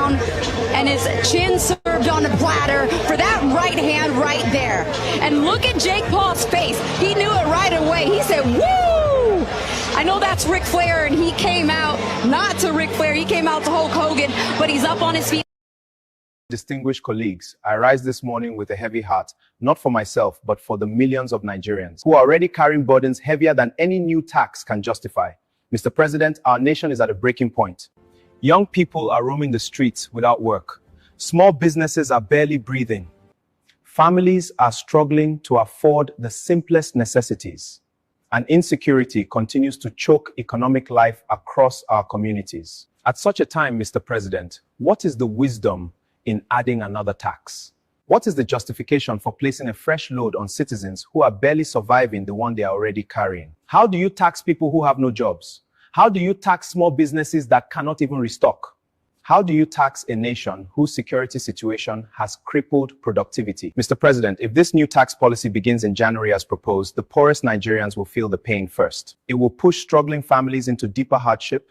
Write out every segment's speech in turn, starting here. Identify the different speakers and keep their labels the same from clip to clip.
Speaker 1: down and his chin served on a platter for that right hand right there. And look at Jake Paul's face. He knew it right away. He said, woo! I know that's Ric Flair, and he came out not to Ric Flair. He came out to Hulk Hogan, but he's up on his feet.
Speaker 2: Distinguished colleagues, I rise this morning with a heavy heart, not for myself, but for the millions of Nigerians who are already carrying burdens heavier than any new tax can justify. Mr. President, our nation is at a breaking point. Young people are roaming the streets without work. Small businesses are barely breathing. Families are struggling to afford the simplest necessities. And insecurity continues to choke economic life across our communities. At such a time, Mr. President, what is the wisdom in adding another tax? What is the justification for placing a fresh load on citizens who are barely surviving the one they are already carrying? How do you tax people who have no jobs? How do you tax small businesses that cannot even restock? How do you tax a nation whose security situation has crippled productivity? Mr. President, if this new tax policy begins in January as proposed, the poorest Nigerians will feel the pain first. It will push struggling families into deeper hardship.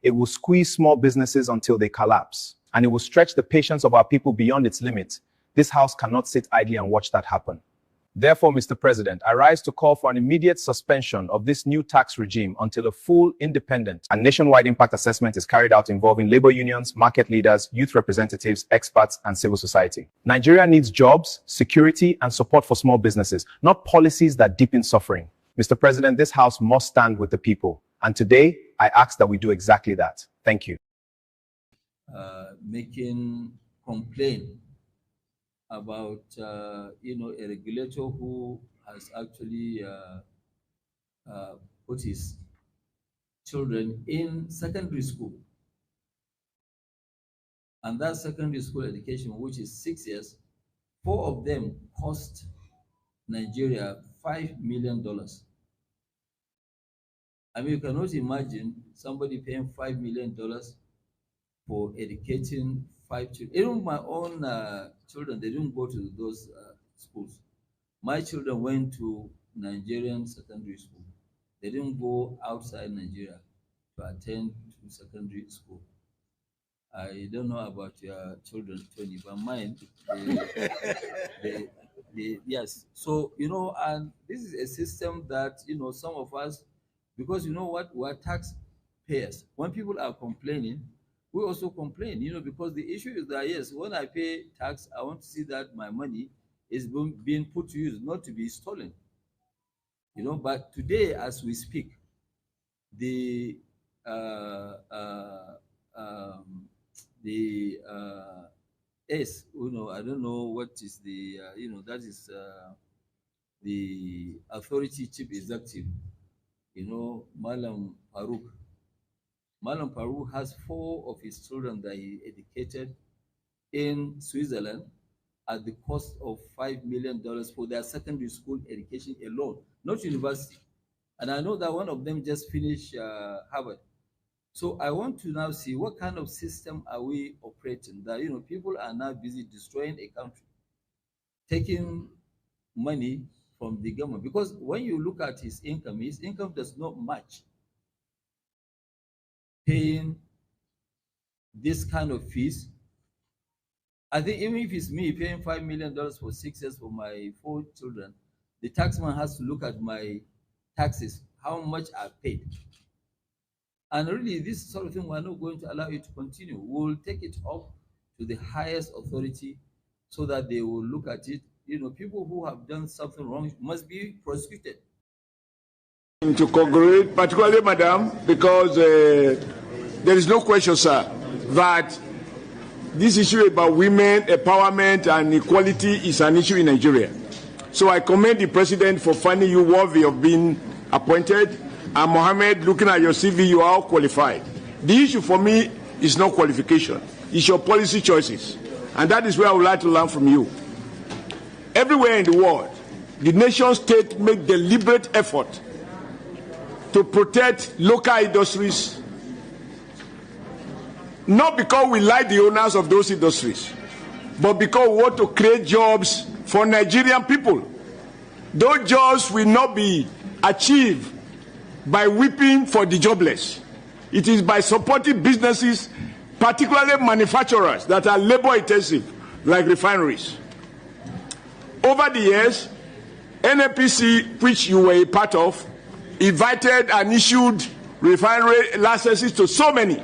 Speaker 2: It will squeeze small businesses until they collapse. And it will stretch the patience of our people beyond its limits. This House cannot sit idly and watch that happen. Therefore, Mr. President, I rise to call for an immediate suspension of this new tax regime until a full, independent, and nationwide impact assessment is carried out involving labor unions, market leaders, youth representatives, experts, and civil society. Nigeria needs jobs, security, and support for small businesses, not policies that deepen suffering. Mr. President, this House must stand with the people. And today, I ask that we do exactly that. Thank you.
Speaker 3: Making complaint about a regulator who has actually put his children in secondary school, and that secondary school education, which is 6 years, 4 of them cost Nigeria $5 million. I mean, you cannot imagine somebody paying $5 million for educating 5 children. Even my own children, they didn't go to those schools. My children went to Nigerian secondary school. They didn't go outside Nigeria to attend to secondary school. I don't know about your children, Tony, but mine, yes. So, and this is a system that, some of us, because you know what, we're taxpayers. When people are complaining, we also complain, because the issue is that, yes, when I pay tax, I want to see that my money is being put to use, not to be stolen. But today, as we speak, the S, I don't know what is the, that is the authority chief executive, Malam Farouk. Malam Farouk has 4 of his children that he educated in Switzerland at the cost of $5 million for their secondary school education alone, not university. And I know that one of them just finished Harvard. So I want to now see what kind of system are we operating that, people are now busy destroying a country, taking money from the government. Because when you look at his income does not match paying this kind of fees. I think even if it's me paying $5 million for 6 years for my 4 children, the taxman has to look at my taxes, how much I paid. And really, this sort of thing, we're not going to allow it to continue. We'll take it up to the highest authority so that they will look at it. People who have done something wrong must be prosecuted.
Speaker 4: To congratulate, particularly, Madam, because there is no question, sir, that this issue about women empowerment and equality is an issue in Nigeria. So I commend the President for finding you worthy of being appointed. And Mohammed, looking at your CV, you are all qualified. The issue for me is not qualification. It's your policy choices. And that is where I would like to learn from you. Everywhere in the world, the nation state make deliberate effort to protect local industries, not because we like the owners of those industries, but because we want to create jobs for Nigerian people. Those jobs will not be achieved by weeping for the jobless. It is by supporting businesses particularly manufacturers that are labor intensive, like refineries. Over the years, NNPC, which you were a part of, invited and issued refinery licenses to so many.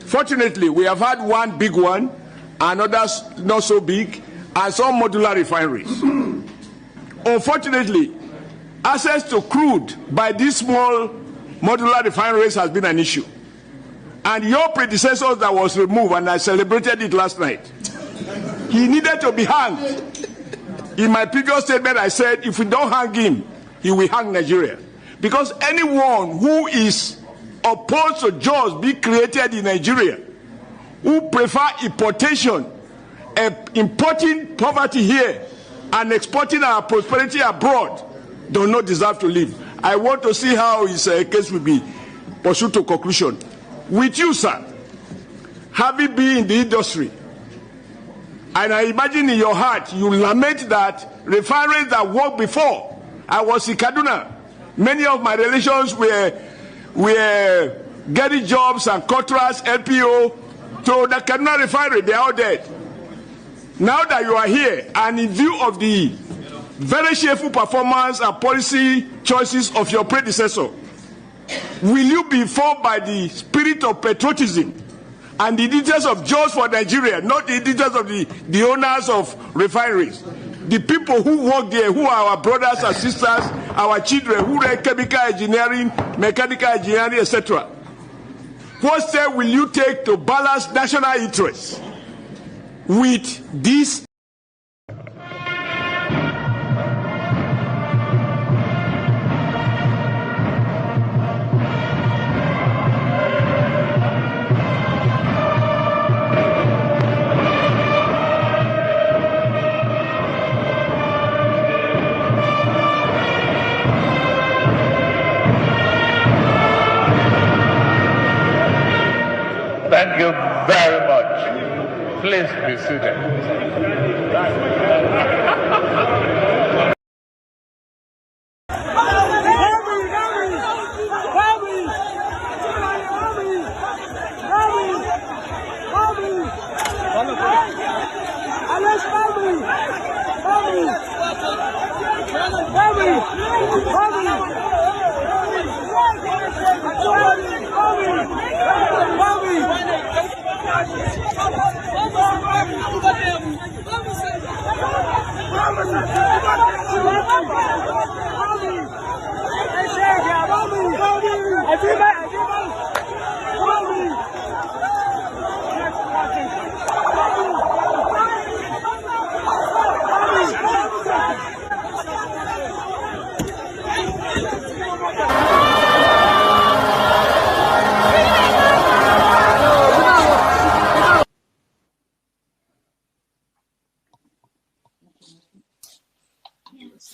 Speaker 4: Fortunately, we have had one big one, and others not so big, and some modular refineries. Unfortunately, access to crude by these small modular refineries has been an issue. And your predecessor that was removed, and I celebrated it last night, he needed to be hanged. In my previous statement, I said, if we don't hang him, he will hang Nigeria. Because anyone who is opposed to jobs being created in Nigeria, who prefer importation, importing poverty here and exporting our prosperity abroad, do not deserve to live. I want to see how his case will be pursued to conclusion. With you, sir, having been in the industry, and I imagine in your heart, you lament that refineries that worked before. I was in Kaduna. Many of my relations were getting jobs and contracts, LPO, to the Kaduna refinery. They are all dead. Now that you are here, and in view of the very shameful performance and policy choices of your predecessor, will you be informed by the spirit of patriotism and the details of jobs for Nigeria, not the details of the owners of refineries, the people who work there, who are our brothers and sisters, our children, who read chemical engineering, mechanical engineering, etc. What step will you take to balance national interests with this?
Speaker 5: Thank you very much. Please be seated.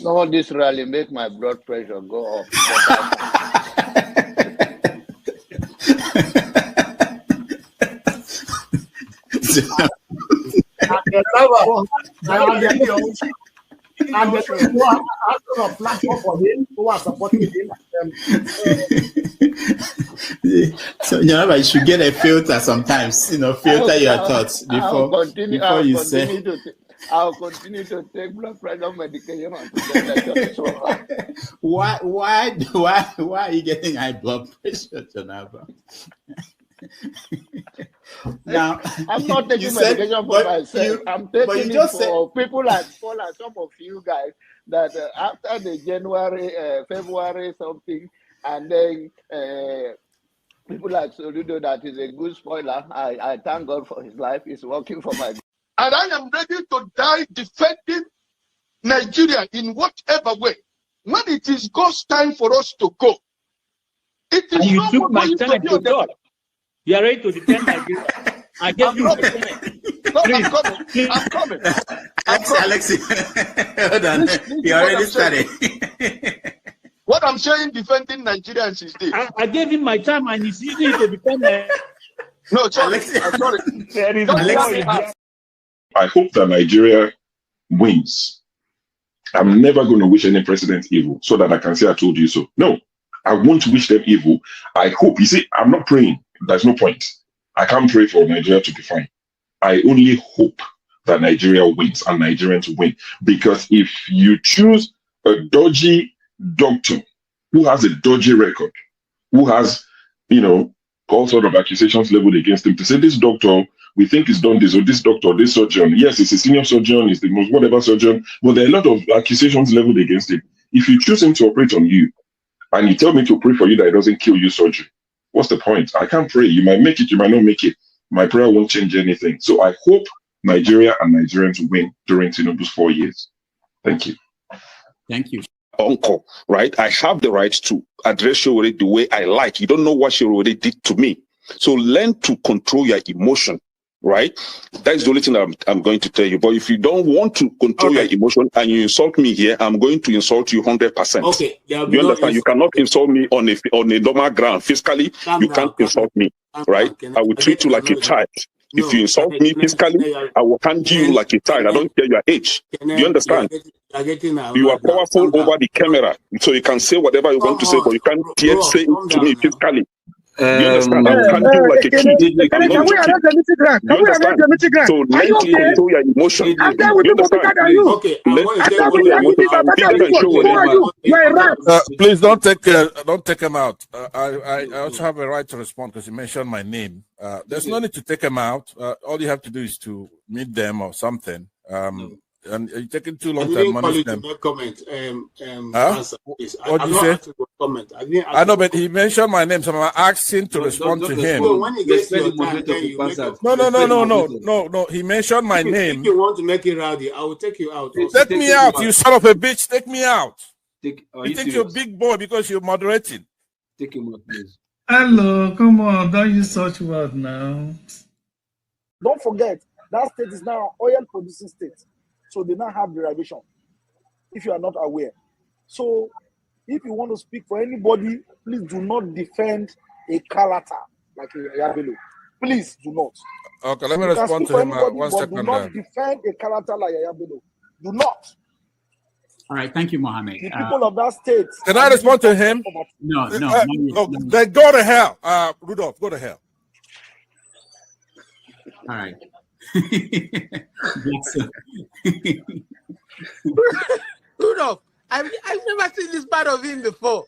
Speaker 6: No, this rally make my blood pressure go up.
Speaker 7: So you should get a filter sometimes, filter your thoughts before you say.
Speaker 6: I'll continue to take blood pressure medication.
Speaker 7: Why are you getting high blood pressure, Jonaba? Now,
Speaker 6: I'm not taking medication for myself. I'm taking it for people like some of you guys that after the January, February something, and then people like Soludo, that is a good spoiler. I thank God for his life. He's working for my.
Speaker 8: And I am ready to die defending Nigeria in whatever way. When it is God's time for us to go, it is.
Speaker 9: And you took my time to God. You are ready to defend Nigeria. I gave you my time.
Speaker 8: No, I'm coming.
Speaker 7: Alexi, hold on. You already started.
Speaker 8: What I'm saying, defending Nigerians is this.
Speaker 9: I gave him my time, and he's using it to defend.
Speaker 8: No, sorry. I'm sorry.
Speaker 10: I hope that Nigeria wins. I'm never going to wish any president evil so that I can say I told you so. No, I won't wish them evil. I hope. You see, I'm not praying. There's no point. I can't pray for Nigeria to be fine. I only hope that Nigeria wins and Nigerians win. Because if you choose a dodgy doctor who has a dodgy record, who has, all sort of accusations leveled against him, to say this doctor, we think he's done this, or this doctor, this surgeon, yes, he's a senior surgeon, he's the most whatever surgeon, but there are a lot of accusations leveled against him. If you choose him to operate on you, and you tell me to pray for you that it doesn't kill you surgery, what's the point? I can't pray. You might make it, you might not make it. My prayer won't change anything. So I hope Nigeria and Nigerians win during Tinubu's 4 years. Thank you.
Speaker 7: Thank you.
Speaker 11: Uncle, right? I have the right to address Showore the way I like. You don't know what Showore did to me. So learn to control your emotion, right? That is the only thing I'm going to tell you. But if you don't want to control your emotion and you insult me here, I'm going to insult you 100%.
Speaker 9: Okay.
Speaker 11: You understand? You cannot insult me on a normal ground. Physically, you can't insult me, right? I will treat you like a child. If you insult me physically, I will handle you like a child. I don't care your age. Do you understand? You are powerful over the camera, so you can say whatever you want to say, but you can't yet say it to me physically. You understand? I will handle you like a kid.
Speaker 12: Can we arrest the meeting ground? Can we arrest the meeting ground?
Speaker 11: So learn to control your emotion. You understand?
Speaker 9: Okay.
Speaker 5: Please don't take him out. I also have a right to respond because you mentioned my name. There's no need to take him out. All you have to do is to meet them or something. And you're taking too long to admonish them.
Speaker 9: Comment.
Speaker 5: What did you say?
Speaker 9: Comment.
Speaker 5: I know, but he mentioned my name, so I'm asking to respond to him.
Speaker 9: When he gets your time, then you make a...
Speaker 5: No. He mentioned my name.
Speaker 9: If you want to make it rowdy, I will take you out.
Speaker 5: Take me out, you son of a bitch. Take me out. You think you're a big boy because you're moderating.
Speaker 3: Take him out, please.
Speaker 12: Hello, come on. Don't use such word now.
Speaker 13: Don't forget, that state is now an oil-producing state. So they now have derivation, if you are not aware. So if you want to speak for anybody, please do not defend a Kalata like a Yabelo. Please do not.
Speaker 5: Okay, let me respond to him. One second.
Speaker 13: Do not defend a Kalata like a Yabelo. Do not.
Speaker 7: All right, thank you, Mohammed.
Speaker 13: The people of that state.
Speaker 5: Can I respond to him?
Speaker 7: No.
Speaker 5: Then go to hell. Rudolph, go to hell.
Speaker 7: All right.
Speaker 14: Rudolph, I've never seen this part of him before.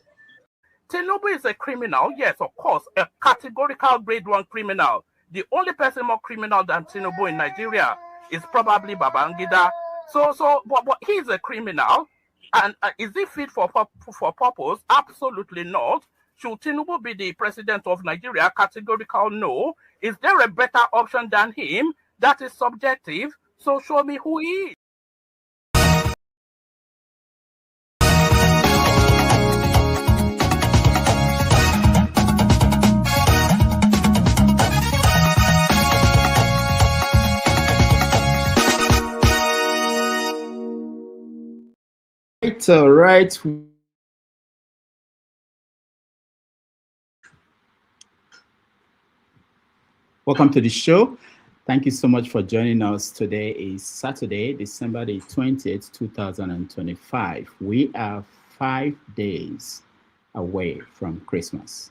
Speaker 15: Tinubu is a criminal, yes, of course, a categorical grade 1 criminal. The only person more criminal than Tinubu in Nigeria is probably Babangida. But he's a criminal, and is he fit for purpose? Absolutely not. Should Tinubu be the president of Nigeria? Categorical no. Is there a better option than him? That is subjective, so show me who he is.
Speaker 7: It's all right. Welcome to the show. Thank you so much for joining us. Today is Saturday, December the 20th, 2025. We are 5 days away from Christmas.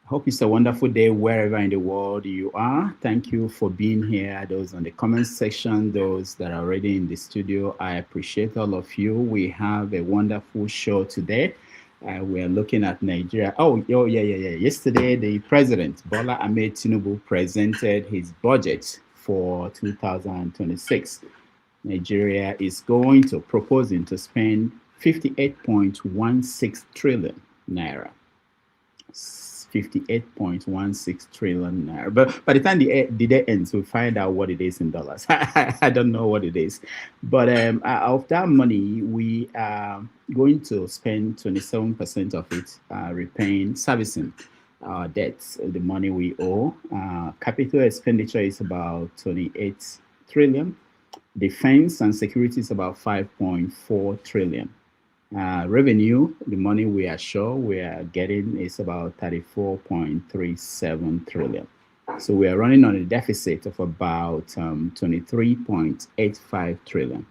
Speaker 7: Hope it's a wonderful day wherever in the world you are. Thank you for being here. Those on the comment section, those that are already in the studio, I appreciate all of you. We have a wonderful show today. We are looking at Nigeria. Oh, yeah. Yesterday, the president, Bola Ahmed Tinubu, presented his budget for 2026. Nigeria is proposing to spend 58.16 trillion naira. 58.16 trillion naira. But by the time the day ends, we'll find out what it is in dollars. I don't know what it is. But of that money, we are going to spend 27% of it servicing our debts, the money we owe. Capital expenditure is about 28 trillion. Defense and security is about 5.4 trillion. Revenue, the money we are getting is about 34.37 trillion. So we are running on a deficit of about 23.85 trillion.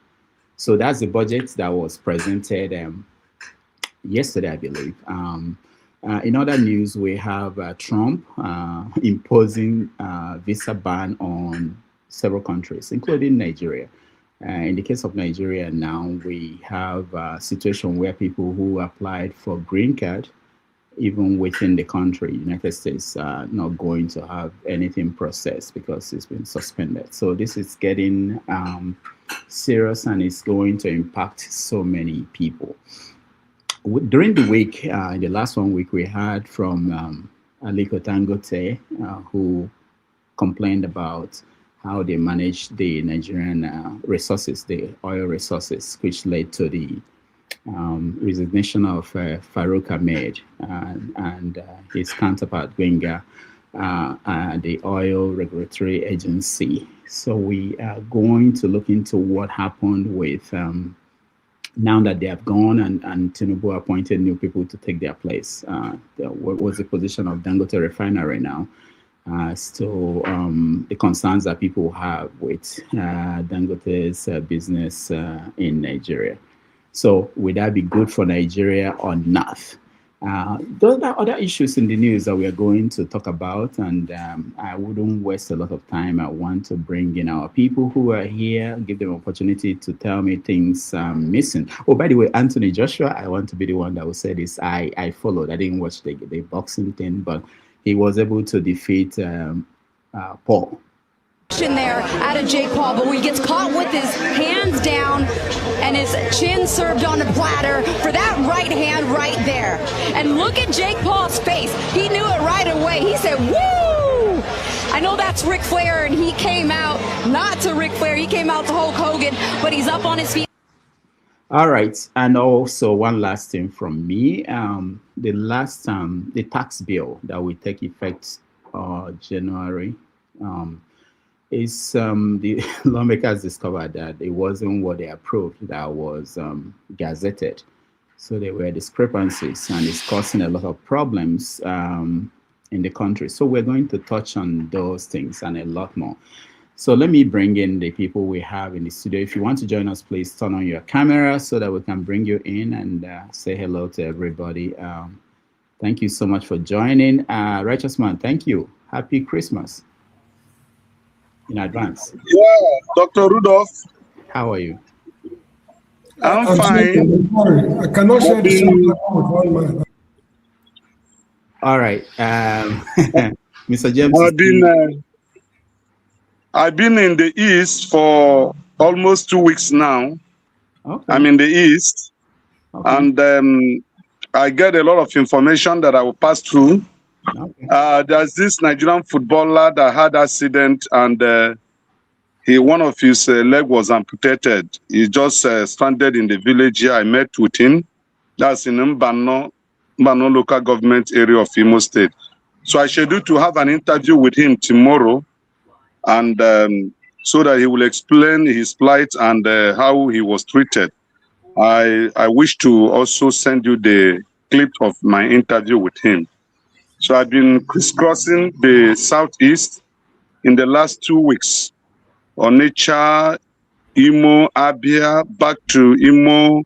Speaker 7: So that's the budget that was presented yesterday, I believe. In other news, we have Trump imposing visa ban on several countries, including Nigeria. In the case of Nigeria now, we have a situation where people who applied for green card, even within the country, United States, are not going to have anything processed because it's been suspended. So this is getting serious, and it's going to impact so many people. During the week, in the last 1 week, we heard from Aliko Dangote, who complained about how they managed the Nigerian resources, the oil resources, which led to the resignation of Farouk Amhed and his counterpart, Gwenga, the Oil Regulatory Agency. So we are going to look into what happened with now that they have gone and Tinubu appointed new people to take their place. What was the position of Dangote Refinery now? So the concerns that people have with Dangote's business in Nigeria. So would that be good for Nigeria or not? Those are other issues in the news that we are going to talk about, and I wouldn't waste a lot of time. I want to bring in our people who are here, give them opportunity to tell me things I'm missing. Oh, by the way, Anthony Joshua, I want to be the one that will say this. I followed. I didn't watch the boxing thing, but he was able to defeat Paul.
Speaker 1: There out of Jake Paul, but when he gets caught with his hands down and his chin served on a platter for that right hand right there. And look at Jake Paul's face. He knew it right away. He said, woo! I know that's Ric Flair, and he came out not to Ric Flair. He came out to Hulk Hogan, but he's up on his feet.
Speaker 7: All right, and also one last thing from me. The tax bill that will take effect January. The lawmakers discovered that it wasn't what they approved that was gazetted. So there were discrepancies, and it's causing a lot of problems in the country. So we're going to touch on those things and a lot more. So let me bring in the people we have in the studio. If you want to join us, please turn on your camera so that we can bring you in and say hello to everybody. Thank you so much for joining. Righteous Man, thank you. Happy Christmas in advance.
Speaker 16: Yeah, Dr. Rudolph.
Speaker 7: How are you?
Speaker 16: I'm fine.
Speaker 12: I cannot share the same platform with one man.
Speaker 7: All right. Mr. James.
Speaker 16: I've been in the East for almost 2 weeks now.
Speaker 7: Okay.
Speaker 16: I'm in the East. Okay. And I get a lot of information that I will pass through. Okay. There's this Nigerian footballer that had an accident, and one of his leg was amputated. He just stranded in the village here. I met with him. That's in Mbano local government area of Imo State. So I scheduled to have an interview with him tomorrow, and so that he will explain his plight and how he was treated. I wish to also send you the clip of my interview with him. So I've been crisscrossing the southeast in the last 2 weeks. Onitsha, Imo, Abia, back to Imo,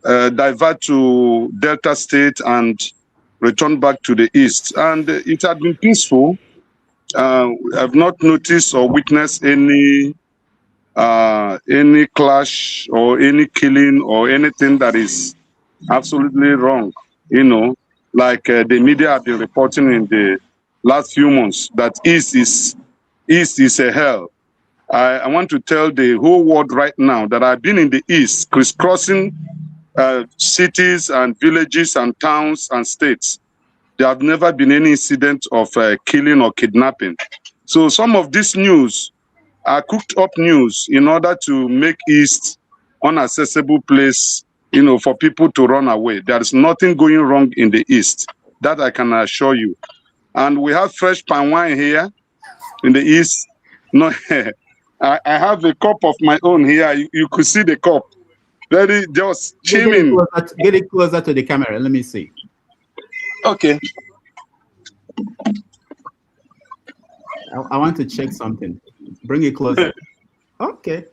Speaker 16: divert to Delta State and return back to the east. And it had been peaceful. I've not noticed or witnessed any clash or any killing or anything that is absolutely wrong, like the media have been reporting in the last few months, that East is a hell. I want to tell the whole world right now that I've been in the East, crisscrossing cities and villages and towns and states. There have never been any incident of killing or kidnapping. So some of this news are cooked up news in order to make East inaccessible place, for people to run away. There is nothing going wrong in the East. That I can assure you. And we have fresh palm wine here in the East. No, I have a cup of my own here. You could see the cup. Very just chilling.
Speaker 7: Get it closer to the camera. Let me see.
Speaker 16: Okay.
Speaker 7: I want to check something. Bring it closer. Okay.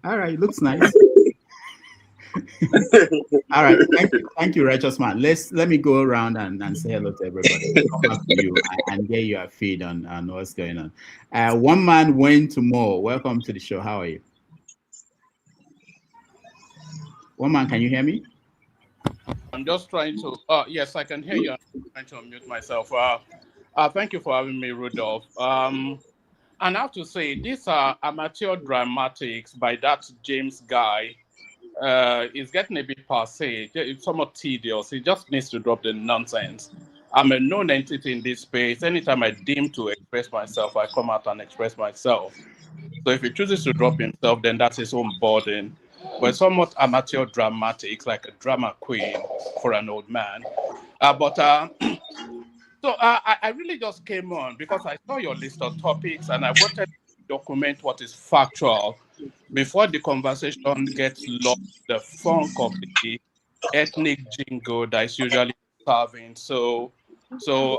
Speaker 7: All right. Looks nice. All right. Thank you, righteous man. Let me go around and say hello to everybody. Come back to you and get your feed on what's going on. One man went to more. Welcome to the show. How are you? One man, can you hear me?
Speaker 15: I'm just trying to. Yes, I can hear you. I'm trying to unmute myself. Thank you for having me, Rudolph. And I have to say, these are amateur dramatics by that James guy. It's getting a bit passé. It's somewhat tedious. He just needs to drop the nonsense. I'm a known entity in this space. Anytime I deem to express myself, I come out and express myself. So if he chooses to drop himself, then that's his own burden. But somewhat amateur dramatics, like a drama queen for an old man. So I really just came on because I saw your list of topics and I wanted to document what is factual before the conversation gets lost in the funk of the ethnic jingo that is usually serving. So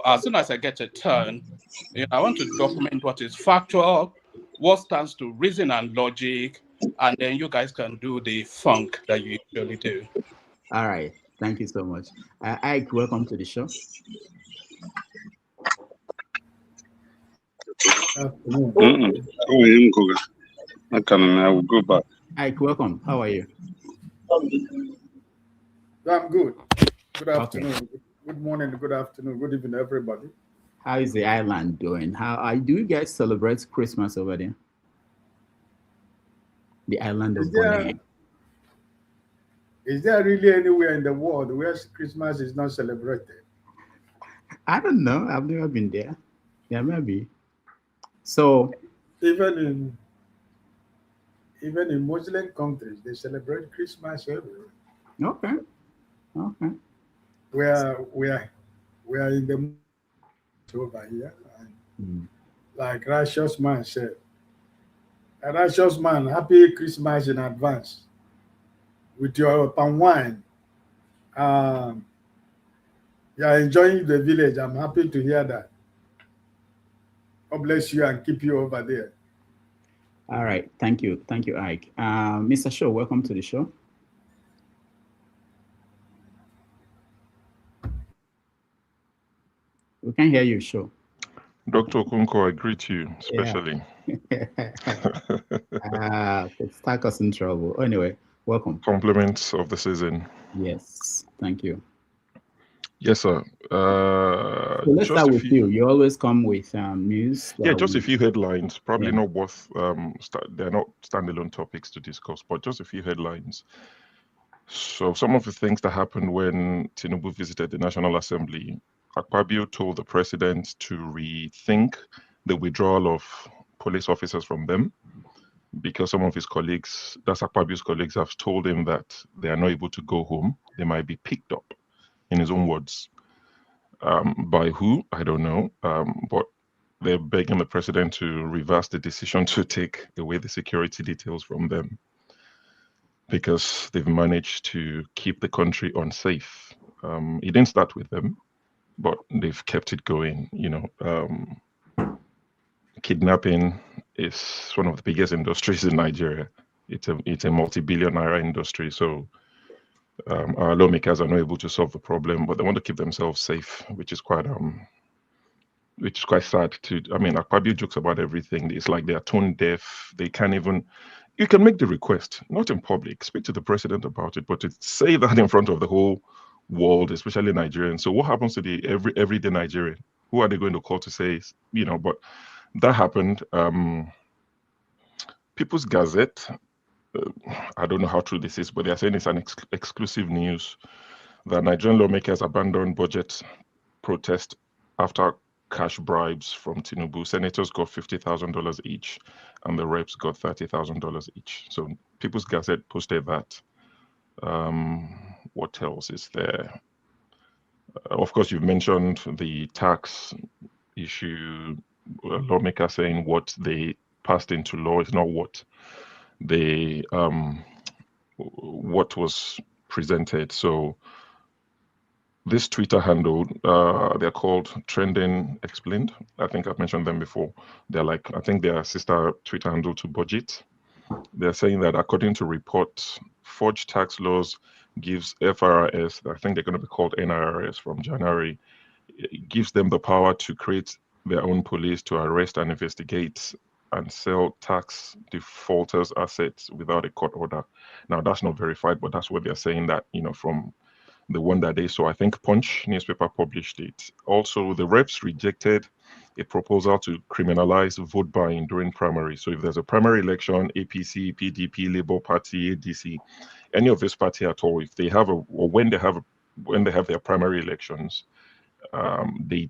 Speaker 15: as soon as I get a turn, I want to document what is factual, what stands to reason and logic, and then you guys can do the funk that you usually do.
Speaker 7: All right. Thank you so much. Ike, welcome to the show.
Speaker 16: I will go back.
Speaker 7: Ike, welcome. How are you?
Speaker 12: I'm good. Good afternoon. Okay. Good morning. Good afternoon. Good evening, everybody.
Speaker 7: How is the island doing? Do you guys celebrate Christmas over there? The island of Bonnet.
Speaker 12: Is there really anywhere in the world where Christmas is not celebrated?
Speaker 7: I don't know. I've never been there. Yeah, maybe. So
Speaker 12: even in Muslim countries, they celebrate Christmas everywhere.
Speaker 7: Okay. Okay.
Speaker 12: We are in the over here, and like righteous man said, a righteous man, happy Christmas in advance with your palm wine. You are enjoying the village. I'm happy to hear that. God bless you and keep you over there.
Speaker 7: All right. Thank you. Thank you, Ike. Mr. Shaw, welcome to the show. We can hear you, Shaw.
Speaker 10: Dr. Okunko, I greet you, especially.
Speaker 7: It's stuck us in trouble. Anyway, welcome.
Speaker 10: Compliments of the season.
Speaker 7: Yes. Thank you.
Speaker 10: Yes, sir.
Speaker 7: So let's start with you. You always come with news.
Speaker 10: Yeah, just a few headlines. Probably not worth. They're not standalone topics to discuss, but just a few headlines. So some of the things that happened when Tinubu visited the National Assembly, Akpabio told the president to rethink the withdrawal of police officers from them because some of his colleagues, that's Akpabio's colleagues, have told him that they are not able to go home. They might be picked up, in his own words. By who? I don't know. But they're begging the president to reverse the decision to take away the security details from them because they've managed to keep the country unsafe. It didn't start with them, but they've kept it going. Kidnapping is one of the biggest industries in Nigeria. It's a multi-billion naira industry. So our lawmakers are not able to solve the problem, but they want to keep themselves safe, which is quite sad. Akpabio jokes about everything. It's like they are tone deaf. They can't even. You can make the request, not in public. Speak to the president about it, but to say that in front of the whole world, especially Nigerians. So what happens to the everyday Nigerian? Who are they going to call to say, but that happened. People's Gazette, I don't know how true this is, but they're saying it's an exclusive news that Nigerian lawmakers abandoned budget protest after cash bribes from Tinubu. Senators got $50,000 each, and the reps got $30,000 each. So People's Gazette posted that. What else is there? Of course, you've mentioned the tax issue. Lawmakers saying what they passed into law is not what what was presented. So this Twitter handle, they're called Trending Explained. I think I've mentioned them before. They're like, I think their sister Twitter handle to Budget. They're saying that according to reports, forged tax laws gives FRS, I think they're going to be called NIRS from January, it gives them the power to create their own police to arrest and investigate and sell tax defaulters' assets without a court order. Now, that's not verified, but that's what they're saying, that, from the one that they saw. I think Punch newspaper published it. Also, the reps rejected a proposal to criminalize vote buying during primary. So if there's a primary election, APC, PDP, Labour Party, ADC, any of this party at all, if they have when they have their primary elections, they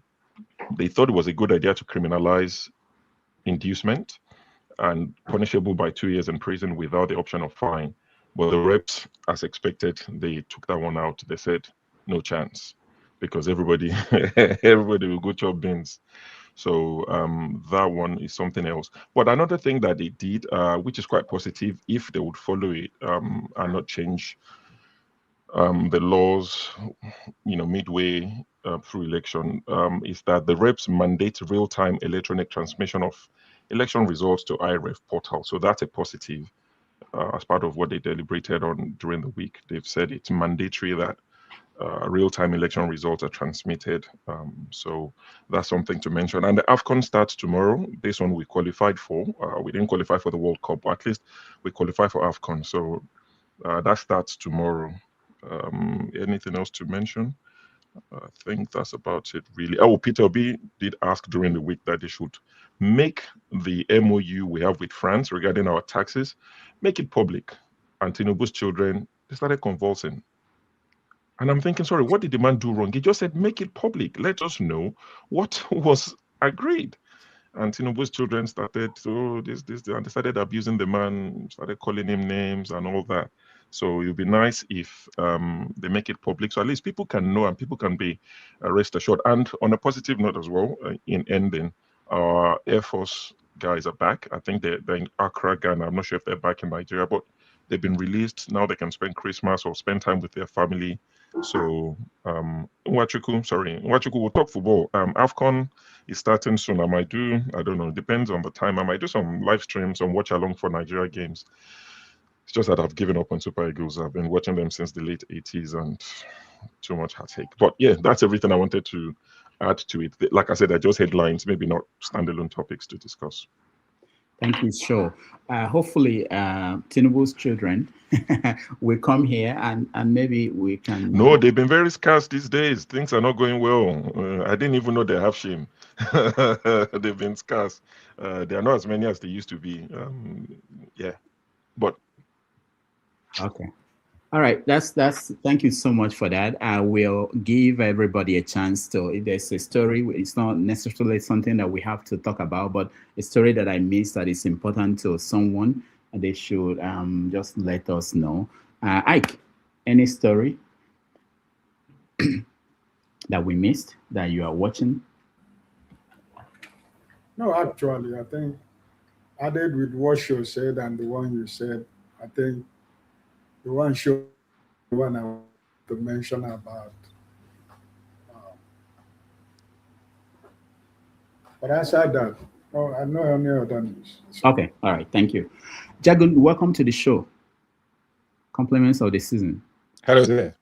Speaker 10: thought it was a good idea to criminalize inducement and punishable by 2 years in prison without the option of fine. But the reps, as expected, they took that one out. They said no chance, because everybody will go chop beans. So that one is something else. But another thing that they did, which is quite positive, if they would follow it and not change the laws, midway through election, is that the reps mandate real-time electronic transmission of election results to IREF portal. So that's a positive. As part of what they deliberated on during the week, they've said it's mandatory that real-time election results are transmitted. So that's something to mention. And the AFCON starts tomorrow. This one we qualified for. We didn't qualify for the World Cup, but at least we qualify for AFCON. So that starts tomorrow. Anything else to mention? I think that's about it, really. Oh, Peter B did ask during the week that they should make the MOU we have with France regarding our taxes, make it public. And Tinubu's children, they started convulsing. And I'm thinking, sorry, what did the man do wrong? He just said, make it public. Let us know what was agreed. And Tinubu's children started, and they started abusing the man, started calling him names and all that. So it would be nice if they make it public, so at least people can know and people can be rest assured. And on a positive note as well, in ending, our Air Force guys are back. I think they're in Accra, Ghana. I'm not sure if they're back in Nigeria, but they've been released. Now they can spend Christmas or spend time with their family. So Nwachukwu will talk football. AFCON is starting soon. I don't know, it depends on the time. I might do some live streams, some watch along for Nigeria games. It's just that I've given up on Super Eagles. I've been watching them since the late 80s and too much heartache. But yeah, that's everything I wanted to add to it. Like I said, they're just headlines, maybe not standalone topics to discuss.
Speaker 7: Thank you, sure. Hopefully, Tinubu's children will come here and maybe we can...
Speaker 10: No, they've been very scarce these days. Things are not going well. I didn't even know they have shame. They've been scarce. They are not as many as they used to be. Yeah, but...
Speaker 7: Okay. All right, that's thank you so much for that. I will give everybody a chance to, if there's a story, it's not necessarily something that we have to talk about, but a story that I missed that is important to someone, they should just let us know. Ike, any story that we missed that you are watching?
Speaker 12: No, actually, I think added with what you said and the one you said, I think the one I want to mention about. But aside that, I know any other news.
Speaker 7: Okay, all right, thank you. Jagun, welcome to the show. Compliments of the season.
Speaker 17: Hello there.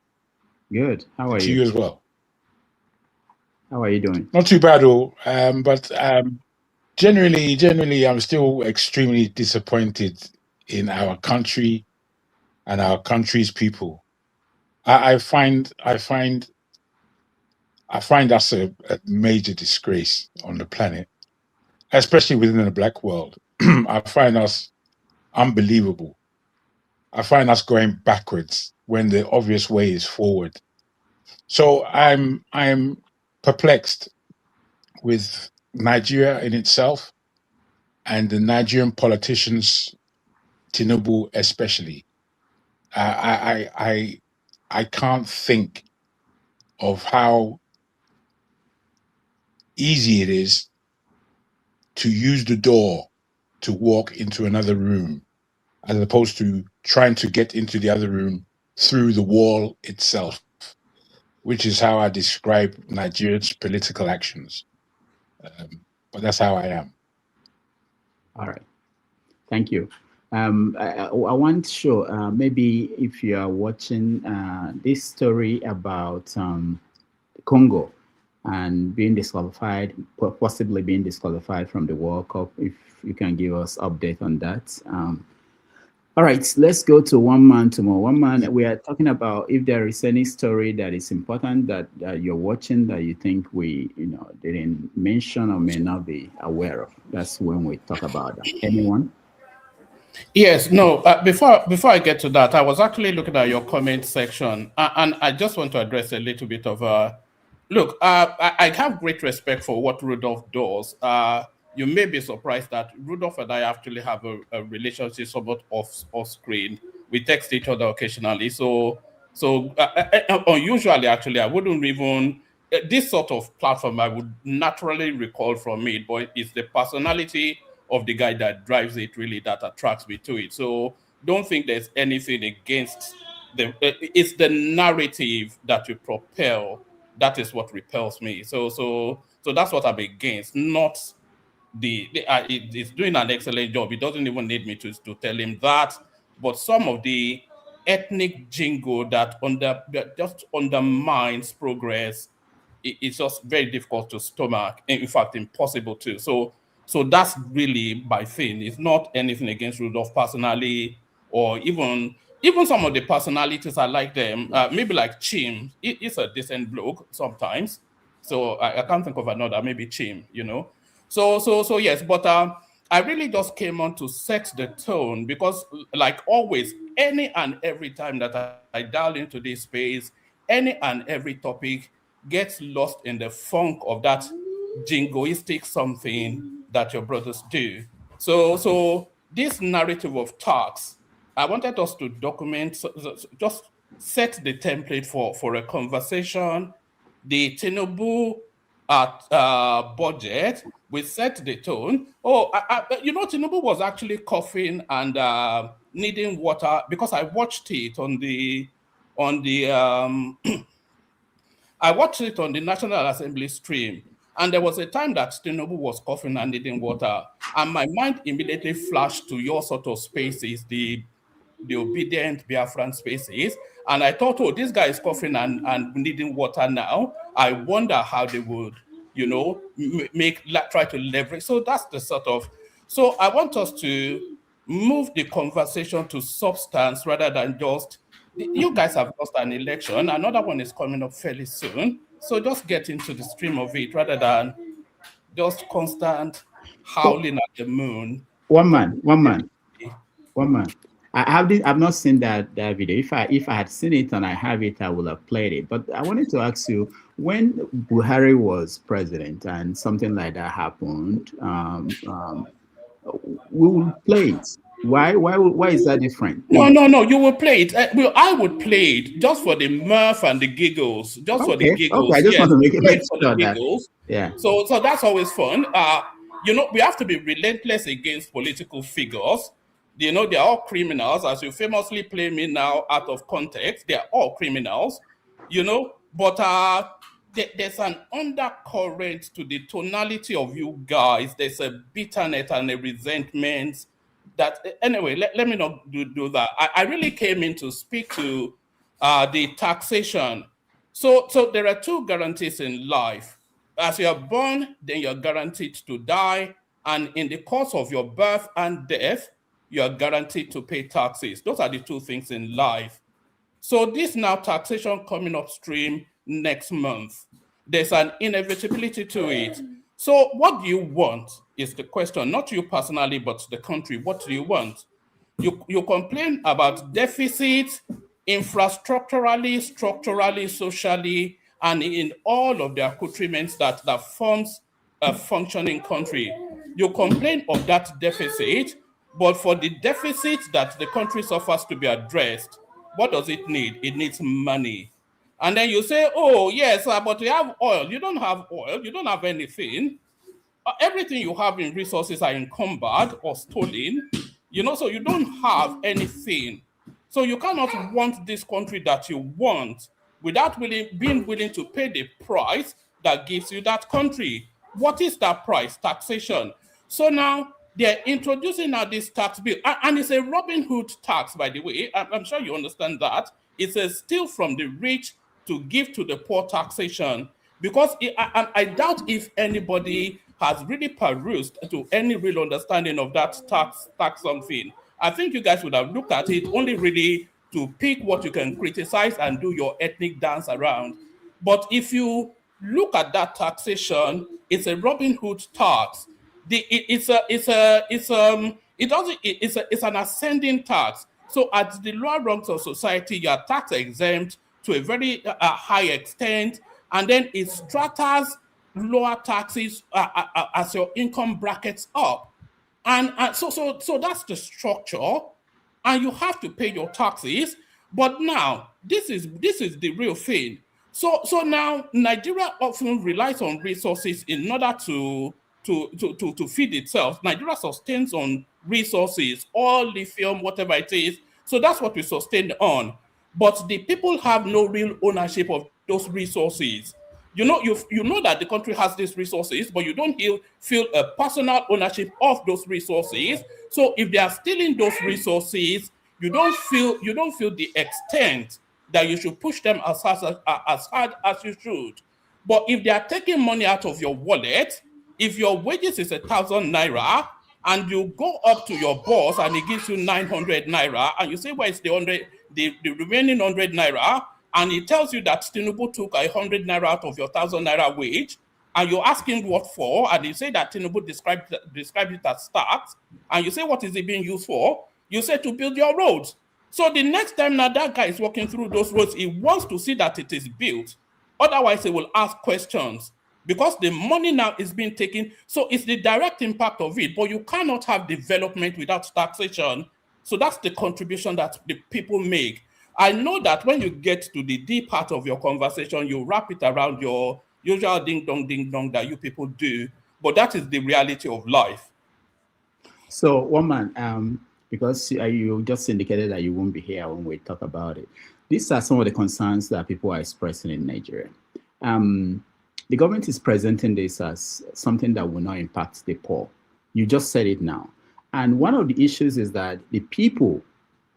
Speaker 7: Good. How are you?
Speaker 17: To you as well.
Speaker 7: How are you doing?
Speaker 17: Not too bad, all. But generally, I'm still extremely disappointed in our country and our country's people. I find us a major disgrace on the planet, especially within the black world. I find us unbelievable. I find us going backwards when the obvious way is forward. So I'm perplexed with Nigeria in itself and the Nigerian politicians, Tinubu especially. I can't think of how easy it is to use the door to walk into another room, as opposed to trying to get into the other room through the wall itself. which is how I describe Nigeria's political actions. But that's how I am.
Speaker 7: All right. Thank you. I want to show, maybe if you are watching this story about Congo and being disqualified, possibly being disqualified from the World Cup, if you can give us update on that. All right, let's go to One Man Tomorrow. One Man, we are talking about if there is any story that is important that you're watching that you think we, didn't mention or may not be aware of. That's when we talk about that. Anyone?
Speaker 15: Yes, no, before I get to that, I was actually looking at your comment section, and I just want to address a little bit of, look, I have great respect for what Rudolph does. You may be surprised that Rudolph and I actually have a relationship somewhat off screen. We text each other occasionally, so unusually, actually, I wouldn't even, this sort of platform I would naturally recall from it, but it's the personality of the guy that drives it really that attracts me to it. So don't think there's anything against them. It's the narrative that you propel that is what repels me. So that's what I'm against. Not it's doing an excellent job. He doesn't even need me to tell him that. But some of the ethnic jingo that just undermines progress, it's just very difficult to stomach. In fact, impossible to. So that's really my thing. It's not anything against Rudolph personally, or even some of the personalities, I like them. Maybe like Chim, he's a decent bloke sometimes. So I can't think of another, maybe Chim, So yes, but I really just came on to set the tone because, like always, any and every time that I dial into this space, any and every topic gets lost in the funk of that jingoistic something that your brothers do. So this narrative of tax, I wanted us to document, just set the template for a conversation. The Tinubu budget, we set the tone. Tinubu was actually coughing and needing water because I watched it on the I watched it on the National Assembly stream, and there was a time that Tinubu was coughing and needing water, and my mind immediately flashed to your sort of spaces, the obedient Biafran spaces, and I thought, oh, this guy is coughing and needing water now. I wonder how they would, try to leverage. So that's the sort of. So I want us to move the conversation to substance rather than just. You guys have lost an election. Another one is coming up fairly soon. So just get into the stream of it rather than just constant howling at the moon.
Speaker 7: One man. I've not seen that video. If I had seen it and I have it, I would have played it. But I wanted to ask you, when Buhari was president and something like that happened, we will play it. Why is that different?
Speaker 15: No, you will play it. I would play it just for the mirth and the giggles. Just for the giggles.
Speaker 7: Okay, I just want to make sure
Speaker 15: that. Yeah. So that's always fun. We have to be relentless against political figures. They're all criminals. As you famously play me now out of context, they're all criminals. But there's an undercurrent to the tonality of you guys. There's a bitterness and a resentment. Anyway, let me not do that. I really came in to speak to the taxation. So there are two guarantees in life. As you are born, then you're guaranteed to die. And in the course of your birth and death, you are guaranteed to pay taxes. Those are the two things in life. So this now taxation coming upstream next month. There's an inevitability to it. So what do you want is the question, not you personally, but the country. What do you want? You complain about deficits, infrastructurally, structurally, socially, and in all of the accoutrements that forms a functioning country. You complain of that deficit, but for the deficit that the country suffers to be addressed, what does it need? It needs money. And then you say, oh, yes, but you have oil. You don't have oil. You don't have anything. Everything you have in resources are encumbered or stolen, so you don't have anything. So you cannot want this country that you want without being willing to pay the price that gives you that country. What is that price? Taxation. So now they're introducing now this tax bill, and it's a Robin Hood tax, by the way. I'm sure you understand that. It's a steal from the rich to give to the poor taxation, because I doubt if anybody has really perused to any real understanding of that tax something. I think you guys would have looked at it only really to pick what you can criticize and do your ethnic dance around. But if you look at that taxation, it's a Robin Hood tax. It's an ascending tax. So at the lower rungs of society, you are tax exempt to a very high extent, and then it stratas lower taxes as your income brackets up. And so that's the structure, and you have to pay your taxes. But now this is the real thing. So now Nigeria often relies on resources in order to feed itself. Nigeria sustains on resources, oil, lithium, whatever it is. So that's what we sustain on. But the people have no real ownership of those resources. You know that the country has these resources, but you don't feel a personal ownership of those resources. So if they are stealing those resources, you don't feel the extent that you should push them as hard as you should. But if they are taking money out of your wallet, if your wages is 1,000 naira, and you go up to your boss and he gives you 900 naira, and you say, where is the remaining 100 naira? And he tells you that Tinubu took 100 naira out of your 1,000 naira wage, and you ask him what for, and you say that Tinubu described it as tax, and you say, what is it being used for? You say, to build your roads. So the next time now that guy is walking through those roads, he wants to see that it is built. Otherwise, he will ask questions, because the money now is being taken. So it's the direct impact of it, but you cannot have development without taxation. So that's the contribution that the people make. I know that when you get to the deep part of your conversation, you wrap it around your usual ding dong that you people do, but that is the reality of life.
Speaker 7: So, one man, because you just indicated that you won't be here when we talk about it. These are some of the concerns that people are expressing in Nigeria. The government is presenting this as something that will not impact the poor. You just said it now. And one of the issues is that the people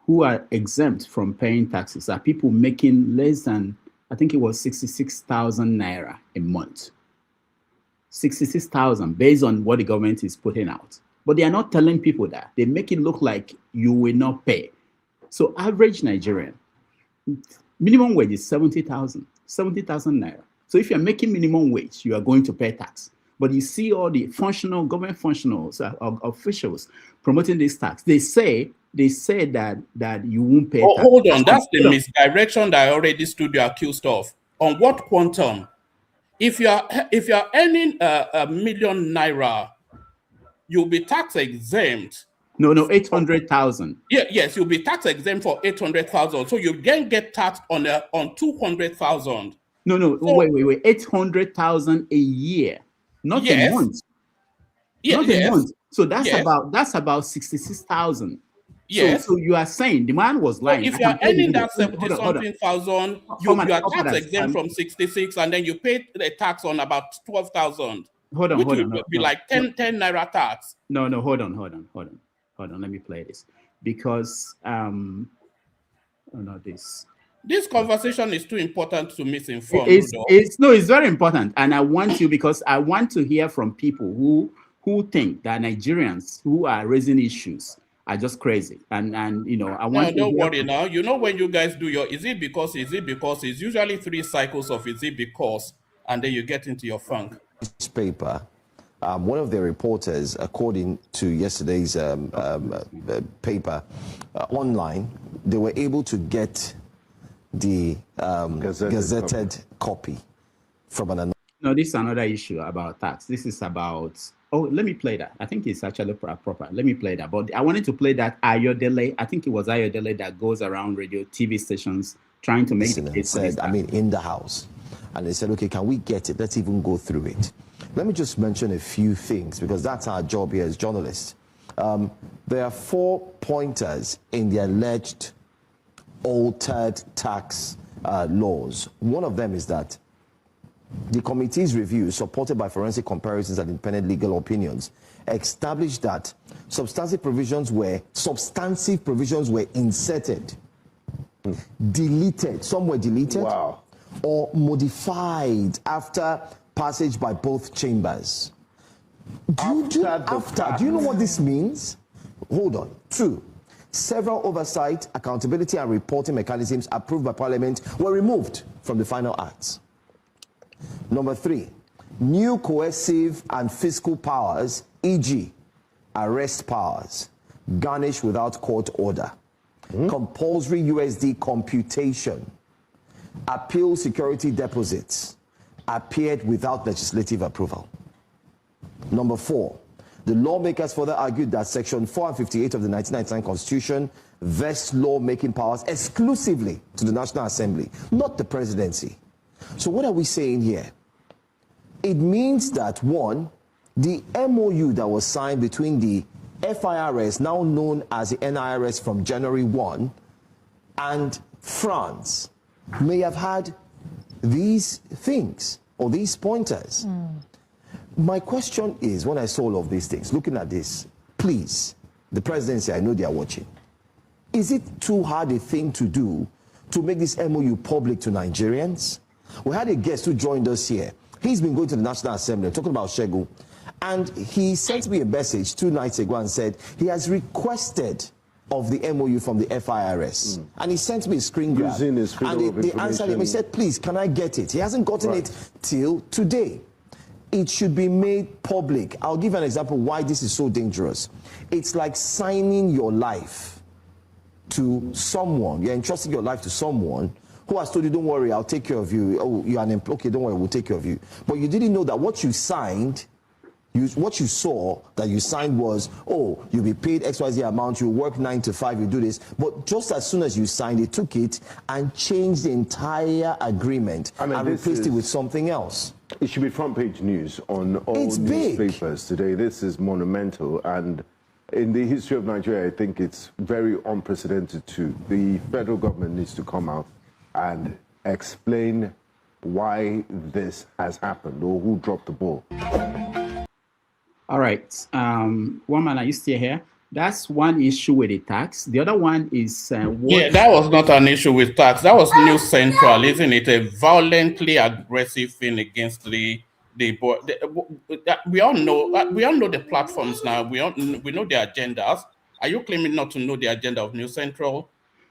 Speaker 7: who are exempt from paying taxes are people making less than, I think it was 66,000 naira a month. 66,000 based on what the government is putting out. But they are not telling people that. They make it look like you will not pay. So average Nigerian, minimum wage is 70,000 naira. So if you're making minimum wage, you are going to pay tax. But you see all the government functionals, officials promoting this tax. They say that you won't pay tax.
Speaker 15: Hold on, that's the misdirection that I already stood you accused of. On what quantum? If you are earning a million naira, you'll be tax exempt.
Speaker 7: No, 800,000.
Speaker 15: Yes, you'll be tax exempt for 800,000. So you can get taxed on 200,000.
Speaker 7: No, so, wait, 800,000 a year, not a month. Not a month. So that's about 66,000.
Speaker 15: Yes.
Speaker 7: So you are saying the man was lying.
Speaker 15: So if you are earning that 70-something thousand, you are tax exempt from 66, and then you pay the tax on about 12,000.
Speaker 7: Hold on.
Speaker 15: Which would be like 10 naira tax.
Speaker 7: No, hold on. Let me play this because
Speaker 15: This conversation is too important to misinform.
Speaker 7: It's very important, and I want to hear from people who think that Nigerians who are raising issues are just crazy, and I want.
Speaker 15: No, don't worry now. You know when you guys do your is it because it's usually 3 cycles of is it because, and then you get into your funk.
Speaker 18: Newspaper. One of the reporters, according to yesterday's paper online, they were able to get the gazetted copy from an.
Speaker 7: No, this is another issue about tax. This is about. Oh, let me play that. I think it's actually proper. Let me play that. But I wanted to play that Ayodele. I think it was Ayodele that goes around radio, TV stations trying to make the case.
Speaker 18: Said, in the house. And they said, okay, can we get it? Let's even go through it. Let me just mention a few things, because that's our job here as journalists. There are 4 pointers in the alleged altered tax laws. One of them is that the committee's review, supported by forensic comparisons and independent legal opinions, established that substantive provisions were inserted, deleted, some were deleted, or modified after passage by both chambers. Do you know what this means? Hold on. 2, several oversight, accountability, and reporting mechanisms approved by Parliament were removed from the final acts. Number 3, new coercive and fiscal powers, e.g., arrest powers, garnished without court order, compulsory USD computation, appeal security deposits, appeared without legislative approval. Number 4, the lawmakers further argued that Section 4 and 58 of the 1999 Constitution vests lawmaking powers exclusively to the National Assembly, not the presidency. So what are we saying here? It means that, 1, the MOU that was signed between the FIRS, now known as the NIRS from January 1, and France may have had these things or these pointers. My question is, when I saw all of these things, looking at this, please, the presidency, I know they are watching. Is it too hard a thing to do to make this MOU public to Nigerians? We had a guest who joined us here. He's been going to the National Assembly, talking about Shegu, and he sent me a message 2 nights ago and said he has requested of the MOU from the FIRS. And he sent me a screen grab. And they answered him. He said, please, can I get it? He hasn't gotten it till today. It should be made public. I'll give an example why this is so dangerous. It's like signing your life to someone. You're entrusting your life to someone who has told you, don't worry, I'll take care of you. Oh, you're an employee. Okay, don't worry, we'll take care of you. But you didn't know that what you signed, what you saw that you signed was, oh, you'll be paid XYZ amount, you work 9 to 5, you do this. But just as soon as you signed, they took it and changed the entire agreement and replaced it with something else.
Speaker 19: It should be front page news on all newspapers today. This is monumental, and in the history of Nigeria, I think it's very unprecedented too. The federal government needs to come out and explain why this has happened or who dropped the ball.
Speaker 7: All right. Woman, are you still here? That's one issue with the tax. The other one is...
Speaker 15: yeah, that was not an issue with tax. That was New Central, isn't it? A violently aggressive thing against we all know the platforms now. We know the agendas. Are you claiming not to know the agenda of New Central?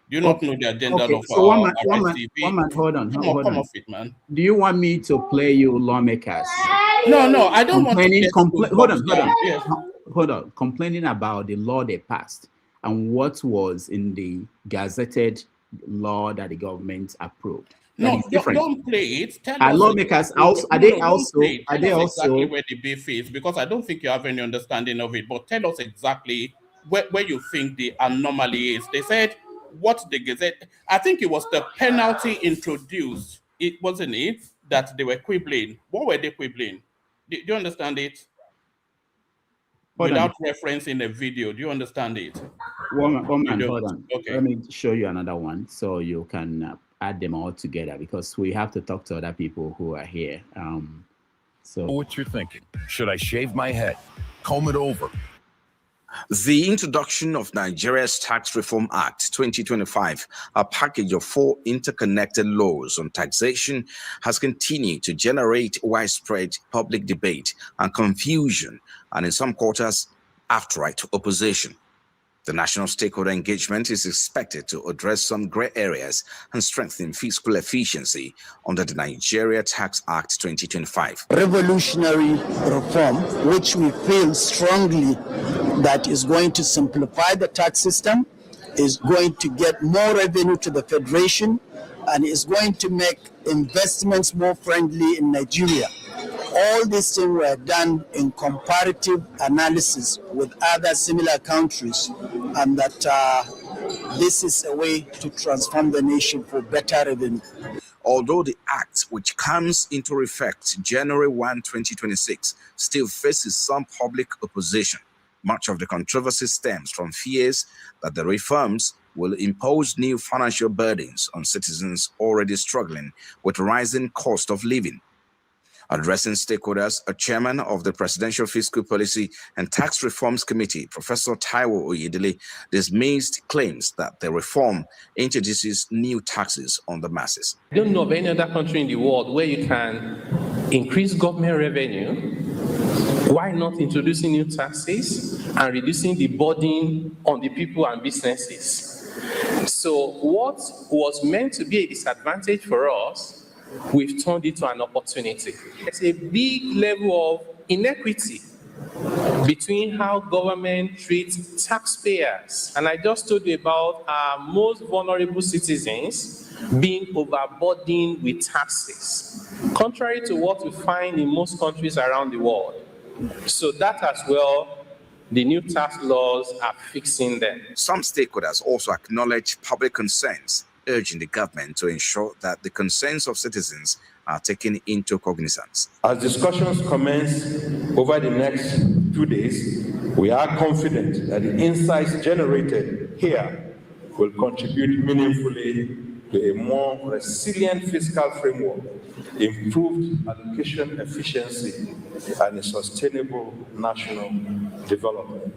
Speaker 15: Do you not know the agenda of
Speaker 7: so one man, hold on.
Speaker 15: Come off it, man.
Speaker 7: Do you want me to play you lawmakers?
Speaker 15: No, I don't want
Speaker 7: to. Hold on. Complaining about the law they passed and what was in the gazetted law that the government approved.
Speaker 15: No, don't play it.
Speaker 7: Are lawmakers also? Are they also?
Speaker 15: Exactly where the beef is, because I don't think you have any understanding of it. But tell us exactly where you think the anomaly is. They said what the gazette. I think it was the penalty introduced. It wasn't it that they were quibbling. What were they quibbling? Do you understand it? Without referencing a video, do you understand it?
Speaker 7: Woman, hold on. Okay. Let me show you another one so you can add them all together, because we have to talk to other people who are here. So
Speaker 20: what you're thinking? Should I shave my head, comb it over?
Speaker 21: The introduction of Nigeria's Tax Reform Act 2025, a package of 4 interconnected laws on taxation, has continued to generate widespread public debate and confusion, and in some quarters, outright opposition. The national stakeholder engagement is expected to address some gray areas and strengthen fiscal efficiency under the Nigeria Tax Act 2025.
Speaker 22: Revolutionary reform, which we feel strongly that is going to simplify the tax system, is going to get more revenue to the Federation, and is going to make investments more friendly in Nigeria. All these things were done in comparative analysis with other similar countries, and that this is a way to transform the nation for better revenue.
Speaker 21: Although the act, which comes into effect January 1, 2026, still faces some public opposition, much of the controversy stems from fears that the reforms will impose new financial burdens on citizens already struggling with rising cost of living. Addressing stakeholders, a chairman of the Presidential Fiscal Policy and Tax Reforms Committee, Professor Taiwo Oyedele, dismissed claims that the reform introduces new taxes on the masses.
Speaker 2: I don't know of any other country in the world where you can increase government revenue. Why not introducing new taxes and reducing the burden on the people and businesses? So what was meant to be a disadvantage for us, we've turned it to an opportunity. There's a big level of inequity between how government treats taxpayers. And I just told you about our most vulnerable citizens being overburdened with taxes, contrary to what we find in most countries around the world. So that as well, the new tax laws are fixing them.
Speaker 21: Some stakeholders also acknowledge public concerns, urging the government to ensure that the concerns of citizens are taken into cognizance.
Speaker 4: As discussions commence over the next 2 days, we are confident that the insights generated here will contribute meaningfully to a more resilient fiscal framework, improved allocation efficiency, and a sustainable national development.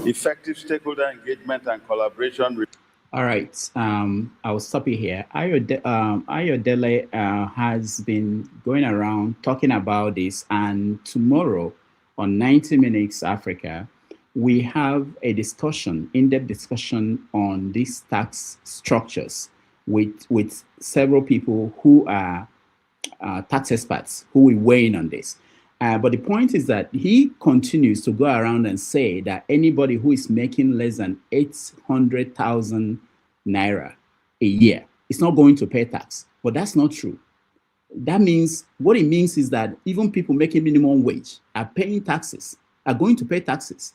Speaker 23: Effective stakeholder engagement and collaboration.
Speaker 7: All right, I'll stop you here. Ayodele has been going around talking about this, and tomorrow on 90 Minutes Africa, we have a discussion, in-depth discussion on these tax structures with several people who are tax experts who will weigh in on this. But the point is that he continues to go around and say that anybody who is making less than 800,000 naira a year is not going to pay tax. But that's not true. That means, what it means is that even people making minimum wage are paying taxes, are going to pay taxes.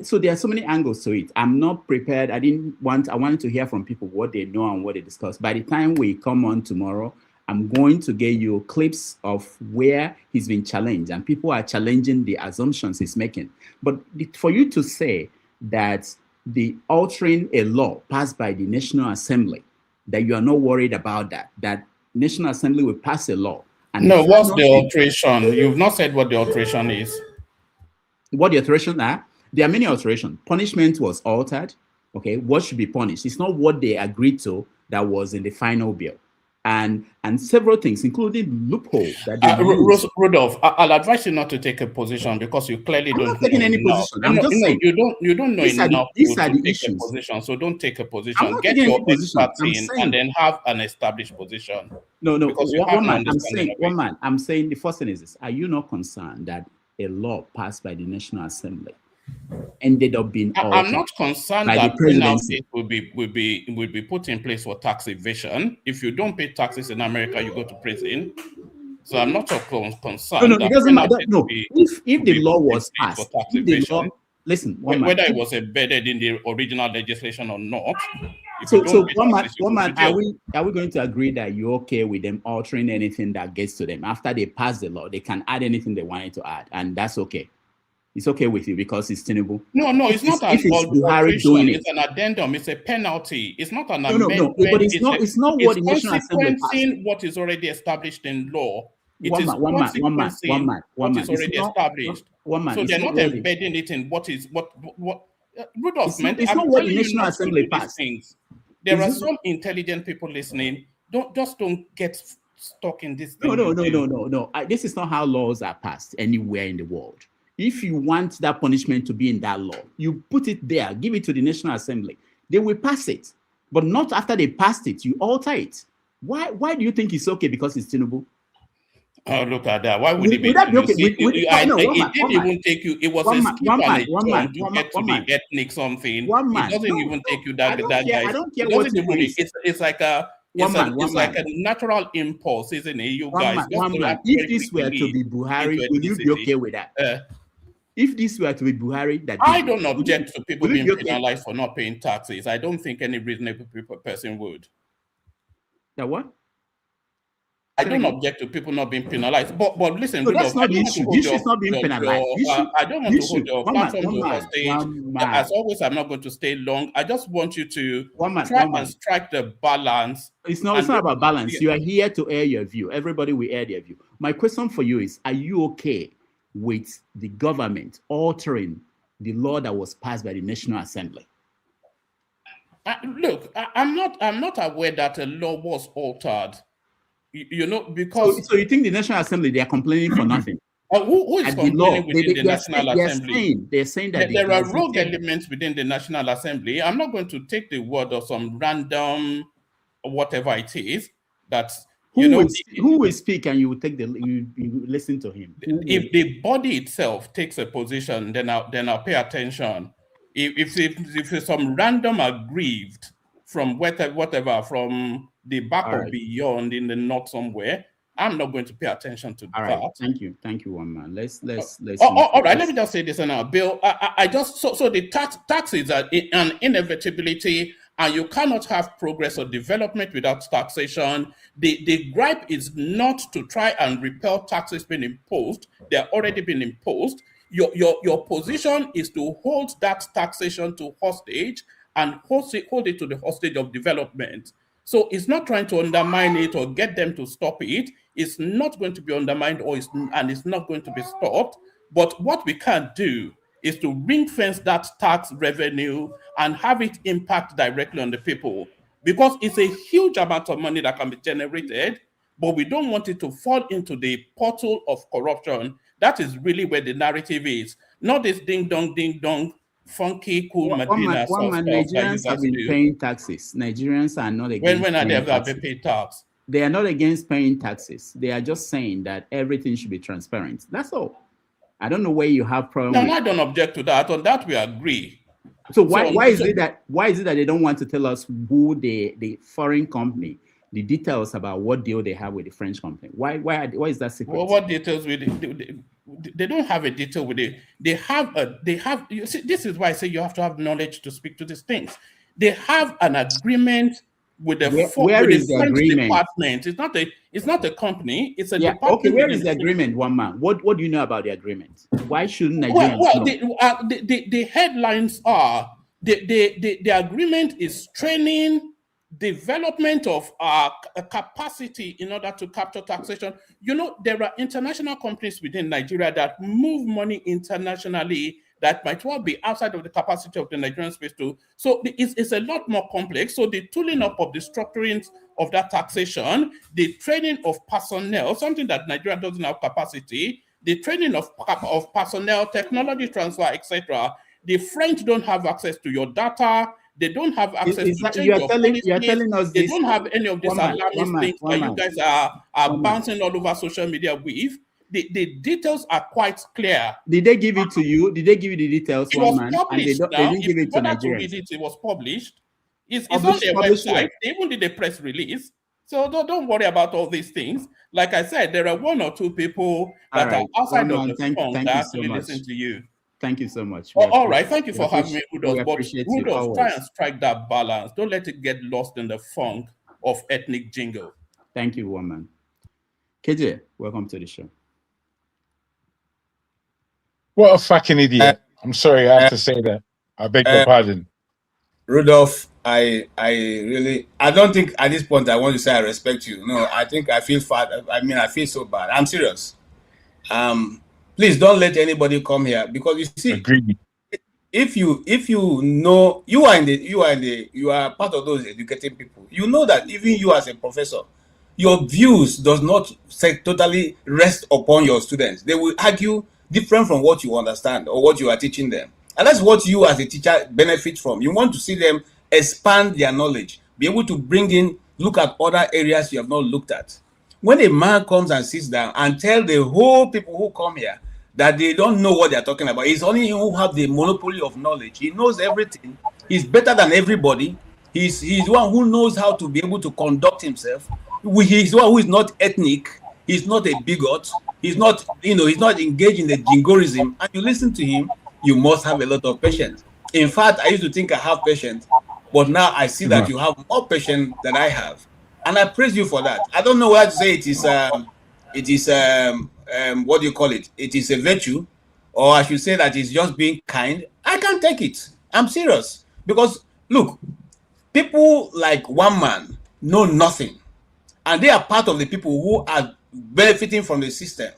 Speaker 7: So there are so many angles to it. I'm not prepared. I wanted to hear from people what they know and what they discuss. By the time we come on tomorrow, I'm going to get you clips of where he's been challenged, and people are challenging the assumptions he's making. But for you to say that the altering a law passed by the National Assembly, that you are not worried about that National Assembly will pass a law. And
Speaker 24: no, what's the alteration? You've not said what the alteration is.
Speaker 7: What the alterations are? There are many alterations. Punishment was altered. Okay, what should be punished? It's not what they agreed to that was in the final bill. And several things, including loopholes that they
Speaker 24: Rudolph, I'll advise you not to take a position because you clearly don't. I'm
Speaker 7: not taking any position. I'm just saying
Speaker 24: you don't know enough to take a position. So don't take a position. Get your experts in and then have an established position.
Speaker 7: No. I'm saying the first thing is this: are you not concerned that a law passed by the National Assembly ended up being altered?
Speaker 24: I'm not concerned that penalties will be put in place for tax evasion. If you don't pay taxes in America, you go to prison. So I'm not so concerned.
Speaker 7: No, it doesn't matter. No, if the law was passed,
Speaker 24: whether it was embedded in the original legislation or not.
Speaker 7: So one man, are we going to agree that you're okay with them altering anything that gets to them after they pass the law? They can add anything they wanted to add, and that's okay. It's okay with you because it's tenable.
Speaker 24: No, it's not an alteration. It's an addendum. It's a penalty. It's not an amendment.
Speaker 7: No, but it's not what the National Assembly passed.
Speaker 24: What is already established in law.
Speaker 7: One man.
Speaker 24: What is already established. So they're not embedding it in what Rudolph meant.
Speaker 7: It's not what the National Assembly passed.
Speaker 24: There are some intelligent people listening. Don't get stuck in this thing.
Speaker 7: No. This is not how laws are passed anywhere in the world. If you want that punishment to be in that law, you put it there, give it to the National Assembly. They will pass it, but not after they passed it. You alter it. Why do you think it's okay? Because it's tenable?
Speaker 24: Oh, look at that. Why would it be okay? It didn't even take you. It was a skip and a jump to get to the ethnic something. It doesn't even take you that guys.
Speaker 7: I don't care what
Speaker 24: it's like a like a natural impulse, isn't it? You guys.
Speaker 7: If this were to be Buhari, would you be okay with that? If this were to be Buhari,
Speaker 24: I don't object to people being penalized for not paying taxes. I don't think any reasonable person would.
Speaker 7: That what?
Speaker 24: I don't object to people not being penalized, but listen,
Speaker 7: no,
Speaker 24: Rudolph,
Speaker 7: that's not the issue. The issue is not being penalized.
Speaker 24: I don't want to hold your platform to hostage. As always, I'm not going to stay long. I just want you to try and strike the balance.
Speaker 7: It's not about balance. You are here to air your view. Everybody will air their view. My question for you is: are you okay with the government altering the law that was passed by the National Assembly?
Speaker 24: Look, I'm not aware that a law was altered. You know, because
Speaker 7: so you think the National Assembly, they are complaining for nothing?
Speaker 24: Who is complaining within the National Assembly?
Speaker 7: They're saying that
Speaker 24: there are rogue elements within the National Assembly. I'm not going to take the word of some random whatever it is that
Speaker 7: who will speak and you will take you listen to him.
Speaker 24: If the body itself takes a position, then I'll pay attention. If some random aggrieved from whatever from the back or beyond in the north somewhere, I'm not going to pay attention to that.
Speaker 7: Right. Thank you, one man. Let's.
Speaker 24: All right. Let me just say this now, Bill. I just so the taxes are an inevitability, and you cannot have progress or development without taxation. The gripe is not to try and repel taxes being imposed; they are already been imposed. Your position is to hold that taxation to hostage and hold it to the hostage of development. So it's not trying to undermine it or get them to stop it. It's not going to be undermined and it's not going to be stopped. But what we can do is to ring fence that tax revenue and have it impact directly on the people, because it's a huge amount of money that can be generated, but we don't want it to fall into the portal of corruption. That is really where the narrative is, not this ding dong, funky, cool Medina.
Speaker 7: Nigerians have been paying taxes. Nigerians are not against
Speaker 24: when are they ever paid tax?
Speaker 7: They are not against paying taxes. They are just saying that everything should be transparent. That's all. I don't know where you have problem.
Speaker 24: No, I don't object to that. On that we agree.
Speaker 7: So why is it that they don't want to tell us who the foreign company, the details about what deal they have with the French company? Why is that secret?
Speaker 24: Well, what details with it? They don't have a detail with it. They have. You see, this is why I say you have to have knowledge to speak to these things. They have an agreement with the French department. It's not a company. It's a department.
Speaker 7: Okay, where is the agreement, one man? What do you know about the agreement? Why shouldn't Nigerians know?
Speaker 24: The headlines are the agreement is training, development of capacity in order to capture taxation. You know, there are international companies within Nigeria that move money internationally that might well be outside of the capacity of the Nigerian space too. So it's a lot more complex. So the tooling up of the structuring of that taxation, the training of personnel, something that Nigeria doesn't have capacity, the training of personnel, technology transfer, etc. The French don't have access to your data. They don't have access to change
Speaker 7: you are telling us
Speaker 24: they
Speaker 7: this.
Speaker 24: don't have any of these alarmist things that you guys are bouncing all over social media with. The details are quite clear.
Speaker 7: Did they give it to you? Did they give you the details?
Speaker 24: It was published. They didn't give it to Nigerians. It was published. It's on their website. They even did a press release. So don't worry about all these things. Like I said, there are one or two people that are outside of the phone that actually listen to you.
Speaker 7: Thank you so much.
Speaker 24: All right. Thank you for having me, Rudolph. But Rudolph, try and strike that balance. Don't let it get lost in the funk of ethnic jingle.
Speaker 7: Thank you, woman. KJ, welcome to the show.
Speaker 17: What a fucking idiot. I'm sorry, I have to say that. I beg your pardon.
Speaker 6: Rudolph, I don't think at this point I want to say I respect you. No, I think I feel fat. I feel so bad. I'm serious. Please don't let anybody come here, because you see, if you know you are part of those educated people, you know that even you as a professor, your views does not totally rest upon your students. They will argue different from what you understand or what you are teaching them. And that's what you as a teacher benefit from. You want to see them expand their knowledge, be able to look at other areas you have not looked at. When a man comes and sits down and tell the whole people who come here that they don't know what they're talking about, it's only him who have the monopoly of knowledge. He knows everything. He's better than everybody. He's the one who knows how to be able to conduct himself. He's the one who is not ethnic. He's not a bigot. He's not, he's not engaged in the jingoism. And you listen to him, you must have a lot of patience. In fact, I used to think I have patience, but now I see that you have more patience than I have. and I praise you for that. I don't know whether to say it is what do you call it? It is a virtue, or I should say that it's just being kind. I can't take it. I'm serious. Because look, people like one man know nothing, and they are part of the people who are benefiting from the system.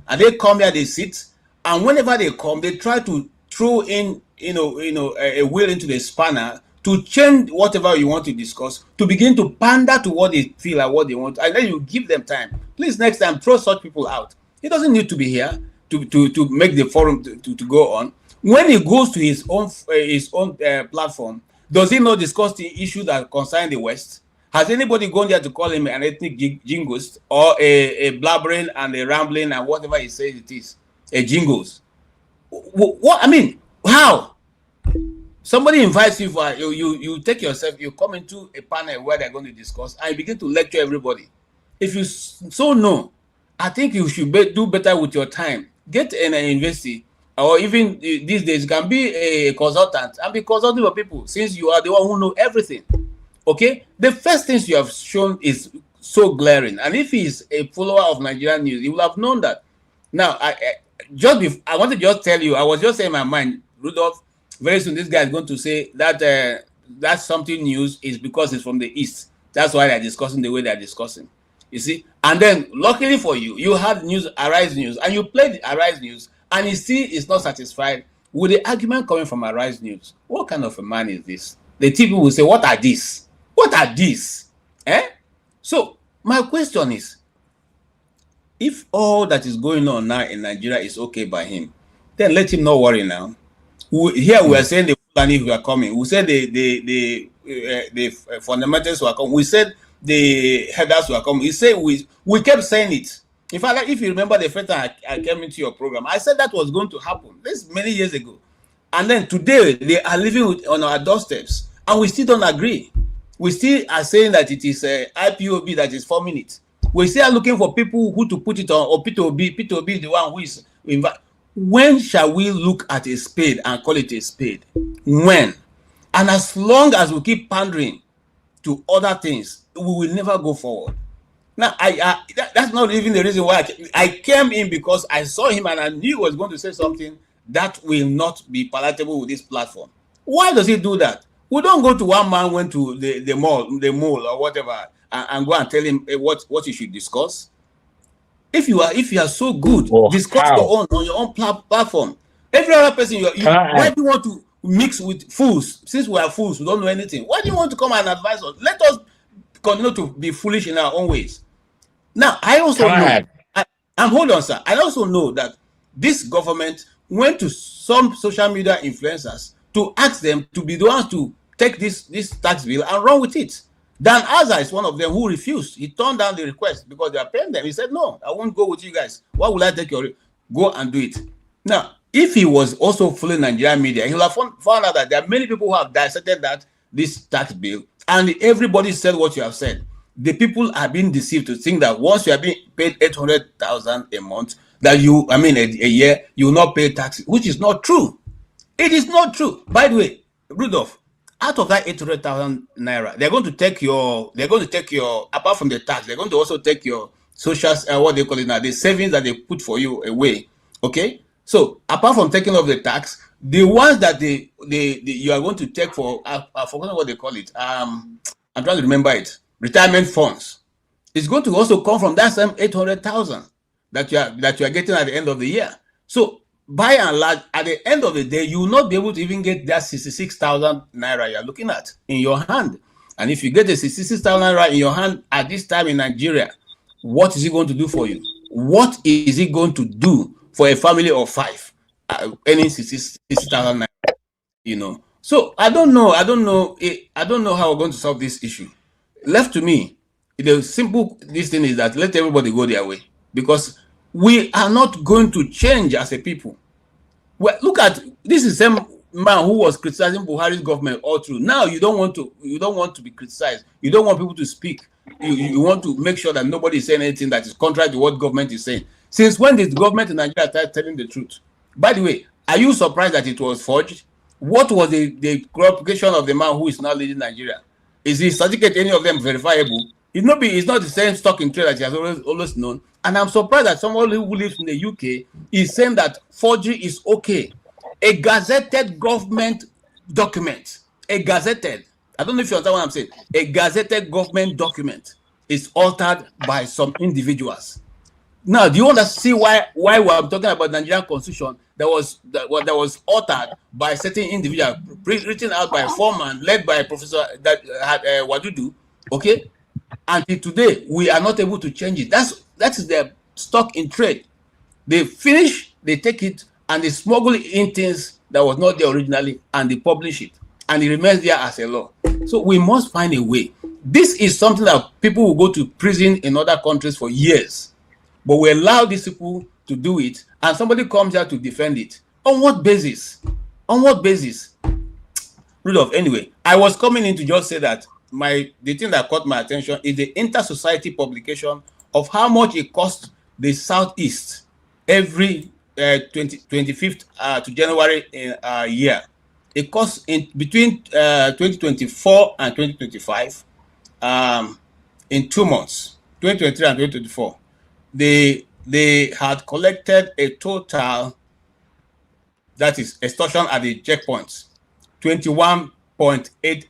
Speaker 6: And they come here, they sit, and whenever they come, they try to throw in, a wheel into the spanner to change whatever you want to discuss, to begin to pander to what they feel and what they want, and then you give them time. Please, next time, throw such people out. He doesn't need to be here to make the forum to go on. When he goes to his own platform, does he not discuss the issue that concern the West? Has anybody gone there to call him an ethnic jingoist or a blabbering and a rambling and whatever he says it is, a jingles? What I mean, how? Somebody invites you for you take yourself, you come into a panel where they're going to discuss, and you begin to lecture everybody. If you so know, I think you should do better with your time. Get an university, or even these days you can be a consultant and be consulting for people, since you are the one who know everything. Okay, the first things you have shown is so glaring, and if he's a follower of Nigerian news, he will have known that. Now, I want to just tell you, I was just saying in my mind, Rudolph, very soon this guy is going to say that that's something news is because it's from the East. That's why they're discussing the way they're discussing. You see, and then luckily for you, you had news, Arise News, and you played the Arise News, and he still is not satisfied with the argument coming from Arise News. What kind of a man is this? The people will say, what are these? What are these? So my question is, if all that is going on now in Nigeria is okay by him, then let him not worry now. Here we are saying the Fulani who are coming. We said the fundamentals who are coming. We said the headers who are coming. He said we kept saying it. In fact, if you remember the first time I came into your program, I said that was going to happen. This many years ago. And then today they are living on our doorsteps, and we still don't agree. We still are saying that it is IPOB that is forming it. We still are looking for people who to put it on, or P2B is the one who is invited. When shall we look at a spade and call it a spade? When? And as long as we keep pandering to other things, we will never go forward. Now, that's not even the reason why I came in, because I saw him and I knew he was going to say something that will not be palatable with this platform. Why does he do that? We don't go to one man went to the mall or whatever and go and tell him what you should discuss. If you are so good, discuss on your own platform. Every other person, why do you want to mix with fools? Since we are fools, we don't know anything. Why do you want to come and advise us? Let us continue to be foolish in our own ways. Now, I also know, and hold on, sir. I also know that this government went to some social media influencers to ask them to be the ones to take this tax bill and run with it. Dan Azar is one of them who refused. He turned down the request because they are paying them. He said, no, I won't go with you guys. Why will I take your go and do it? Now, if he was also following Nigerian media, he will have found out that there are many people who have dissected this tax bill, and everybody said what you have said. The people are being deceived to think that once you are being paid 800,000 a month, that a year, you will not pay tax, which is not true. It is not true. By the way, Rudolph, out of that 800,000 naira, they're going to take your, apart from the tax, they're going to also take your social, what they call it now, the savings that they put for you away. Okay? So, apart from taking off the tax, the ones that you are going to take for, I've forgotten what they call it. I'm trying to remember it. Retirement funds. It's going to also come from that same 800,000 that you are getting at the end of the year. So, by and large, at the end of the day, you will not be able to even get that 66,000 naira you're looking at in your hand. And if you get the 66,000 naira in your hand at this time in Nigeria, what is it going to do for you? What is it going to do for a family of 5 earning 66,000 naira? So I don't know how we're going to solve this issue. Left to me, the simple thing is that let everybody go their way, because we are not going to change as a people. Well, look at this is the same man who was criticizing Buhari's government all through. Now you don't want to be criticized. You don't want people to speak. You want to make sure that nobody is saying anything that is contrary to what government is saying. Since when did the government in Nigeria start telling the truth? By the way, are you surprised that it was forged? What was the qualification of the man who is now leading Nigeria? Is his certificate, any of them, verifiable? It's not the same stock in trade that he has always known. And I'm surprised that someone who lives in the UK is saying that forgery is okay. A gazetted government document, a gazetted, I don't know if you understand what I'm saying, a gazetted government document is altered by some individuals. Now, do you want to see why we're talking about the Nigerian constitution that was altered by certain individual, written out by a foreman, led by a professor that had Wadudu, okay? Until today, we are not able to change it. That is their stock in trade. They finish, they take it, and they smuggle in things that was not there originally, and they publish it, and it remains there as a law. So we must find a way. This is something that people will go to prison in other countries for years, but we allow these people to do it, and somebody comes here to defend it. On what basis? On what basis? Rudolph, anyway, I was coming in to just say that the thing that caught my attention is the inter-society publication of how much it costs the Southeast every 25th to January year. It costs between 2024 and 2025 in 2 months, 2023 and 2024. They had collected a total, that is extortion at the checkpoints, 21.8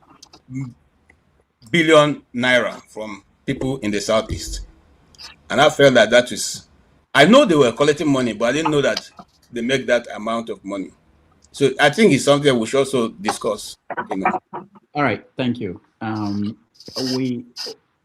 Speaker 6: billion naira from people in the Southeast. And I felt that is, I know they were collecting money, but I didn't know that they make that amount of money. So I think it's something we should also discuss.
Speaker 7: All right, thank you. We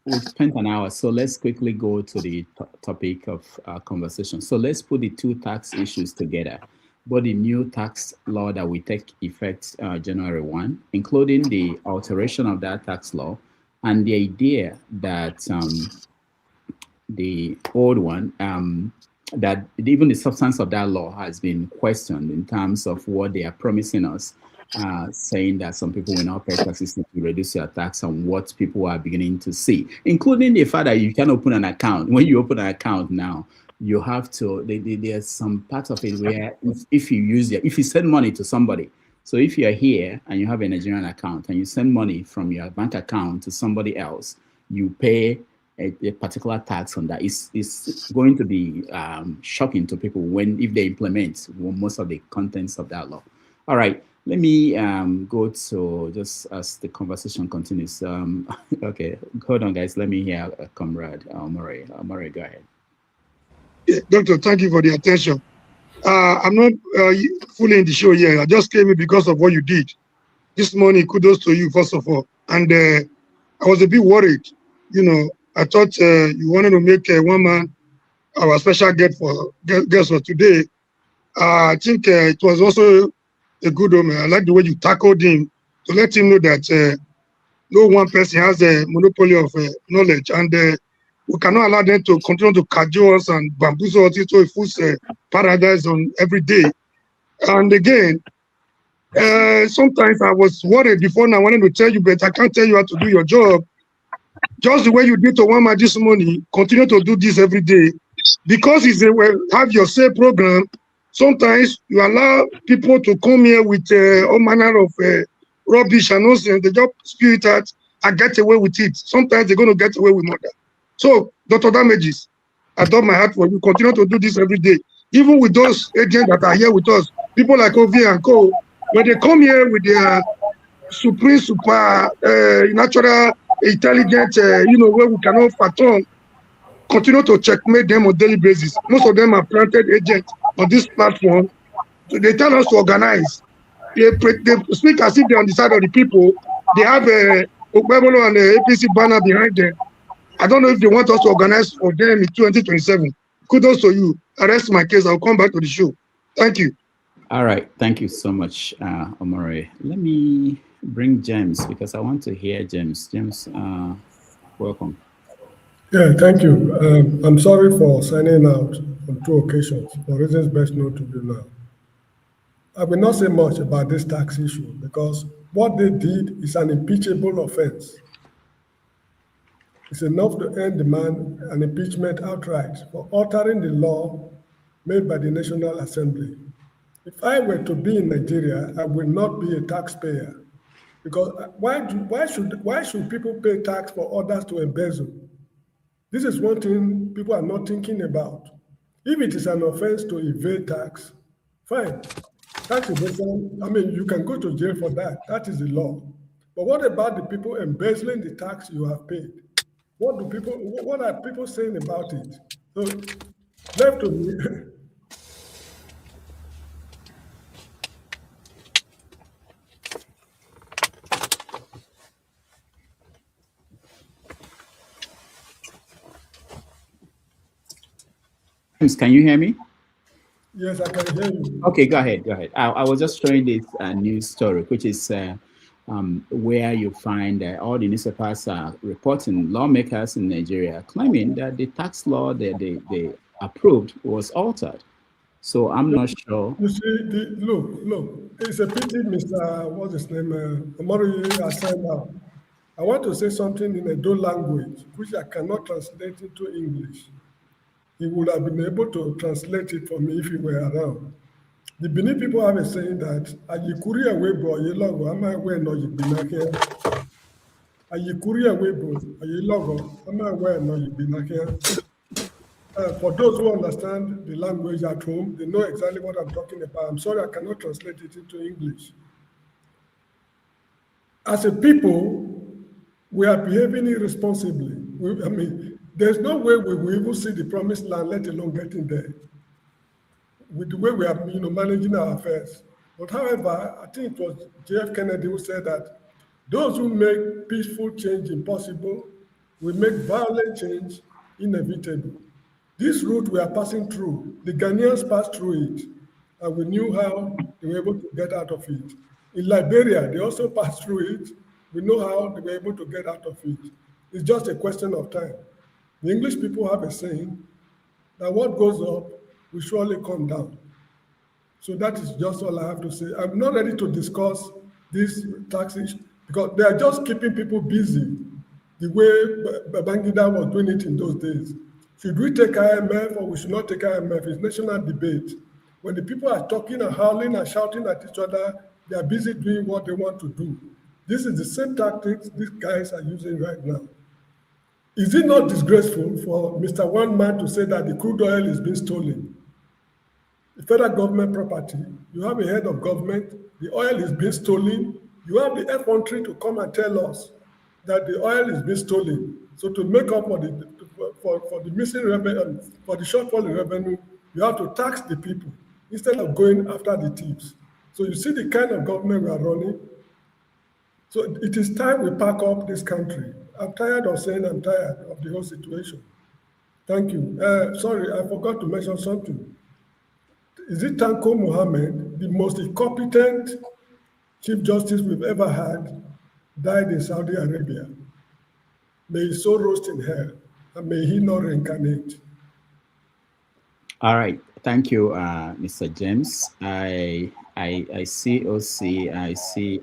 Speaker 7: spent an hour, so let's quickly go to the topic of conversation. So let's put the two tax issues together. But the new tax law that will take effect January 1, including the alteration of that tax law, and the idea that the old one, that even the substance of that law has been questioned in terms of what they are promising us, saying that some people will not pay taxes to reduce your tax, and what people are beginning to see, including the fact that you can open an account. When you open an account now, you have to, there's some part of it where if you send money to somebody, so if you're here and you have a Nigerian account and you send money from your bank account to somebody else, you pay a particular tax on that. It's going to be shocking to people if they implement most of the contents of that law. All right, let me go to, just as the conversation continues. Okay, hold on, guys. Let me hear Comrade Murray. Murray, go ahead.
Speaker 3: Yeah, Doctor, thank you for the attention. I'm not fully in the show yet. I just came in because of what you did this morning. Kudos to you, first of all. And I was a bit worried. You know, I thought you wanted to make one man our special guest for today. I think it was also a good one. I like the way you tackled him to let him know that no one person has a monopoly of knowledge, and we cannot allow them to continue to cajole us and bamboozle us into a false paradise on every day. And again, sometimes I was worried before, and I wanted to tell you, but I can't tell you how to do your job. Just the way you did to one man this morning, continue to do this every day. Because it's have your say program, sometimes you allow people to come here with all manner of rubbish and nonsense. They just spew it out and get away with it. Sometimes they're going to get away with murder. So, Dr. Damages, I thought my heart for you. Continue to do this every day. Even with those agents that are here with us, people like Ovi and Co., when they come here with their super natural intelligent, where we cannot fathom, continue to checkmate them on daily basis. Most of them are planted agents on this platform. So they tell us to organize. They speak as if they're on the side of the people. They have a Okpebolo and a APC banner behind them. I don't know if they want us to organize for them in 2027. Kudos to you. I rest my case. I'll come back to the show. Thank you.
Speaker 7: All right. Thank you so much, Omore. Let me bring James because I want to hear James. James, welcome.
Speaker 8: Yeah, thank you. I'm sorry for signing out on 2 occasions for reasons best known to you now. I will not say much about this tax issue because what they did is an impeachable offense. It's enough to end the man an impeachment outright for altering the law made by the National Assembly. If I were to be in Nigeria, I would not be a taxpayer because why should people pay tax for others to embezzle? This is one thing people are not thinking about. If it is an offense to evade tax, fine. Tax evasion, I mean, you can go to jail for that. That is the law. But what about the people embezzling the tax you have paid? What are people saying about it? So, left to me.
Speaker 7: Can you hear me?
Speaker 8: Yes, I can hear you.
Speaker 7: Okay, go ahead. I was just showing this news story, which is where you find all the newspapers are reporting lawmakers in Nigeria claiming that the tax law that they approved was altered. So I'm not sure.
Speaker 8: You see, look, it's a pity Mr. What's his name? Amori has signed out. I want to say something in a Edo language, which I cannot translate into English. He would have been able to translate it for me if he were around. The Benin people have a saying that Ayikuri Awebo Ayelogo Ama we no Yibinakia. Ayikuri Awebo Ayelogo Ama we no Yibinakia. For those who understand the language at home, they know exactly what I'm talking about. I'm sorry I cannot translate it into English. As a people, we are behaving irresponsibly. I mean, there's no way we will even see the promised land, let alone getting there, with the way we are, managing our affairs. But however, I think it was J.F. Kennedy who said that those who make peaceful change impossible will make violent change inevitable. This route we are passing through, the Ghanaians passed through it, and we knew how they were able to get out of it. In Liberia, they also passed through it. We know how they were able to get out of it. It's just a question of time. The English people have a saying that what goes up will surely come down. So that is just all I have to say. I'm not ready to discuss this tax issue because they are just keeping people busy the way Babangida was doing it in those days. Should we take IMF or we should not take IMF? It's national debate. When the people are talking and howling and shouting at each other, they are busy doing what they want to do. This is the same tactics these guys are using right now. Is it not disgraceful for Mr. One Man to say that the crude oil is being stolen? The federal government property, you have a head of government, the oil is being stolen. You have the F-13 to come and tell us that the oil is being stolen. So to make up for the missing revenue, for the shortfall in revenue, you have to tax the people instead of going after the thieves. So you see the kind of government we are running. So it is time we pack up this country. I'm tired of saying I'm tired of the whole situation. Thank you. Sorry, I forgot to mention something. Is it Tanko Mohammed, the most incompetent Chief Justice we've ever had, died in Saudi Arabia? May his soul roast in hell, and may he not reincarnate.
Speaker 7: All right. Thank you, Mr. James. I see OC,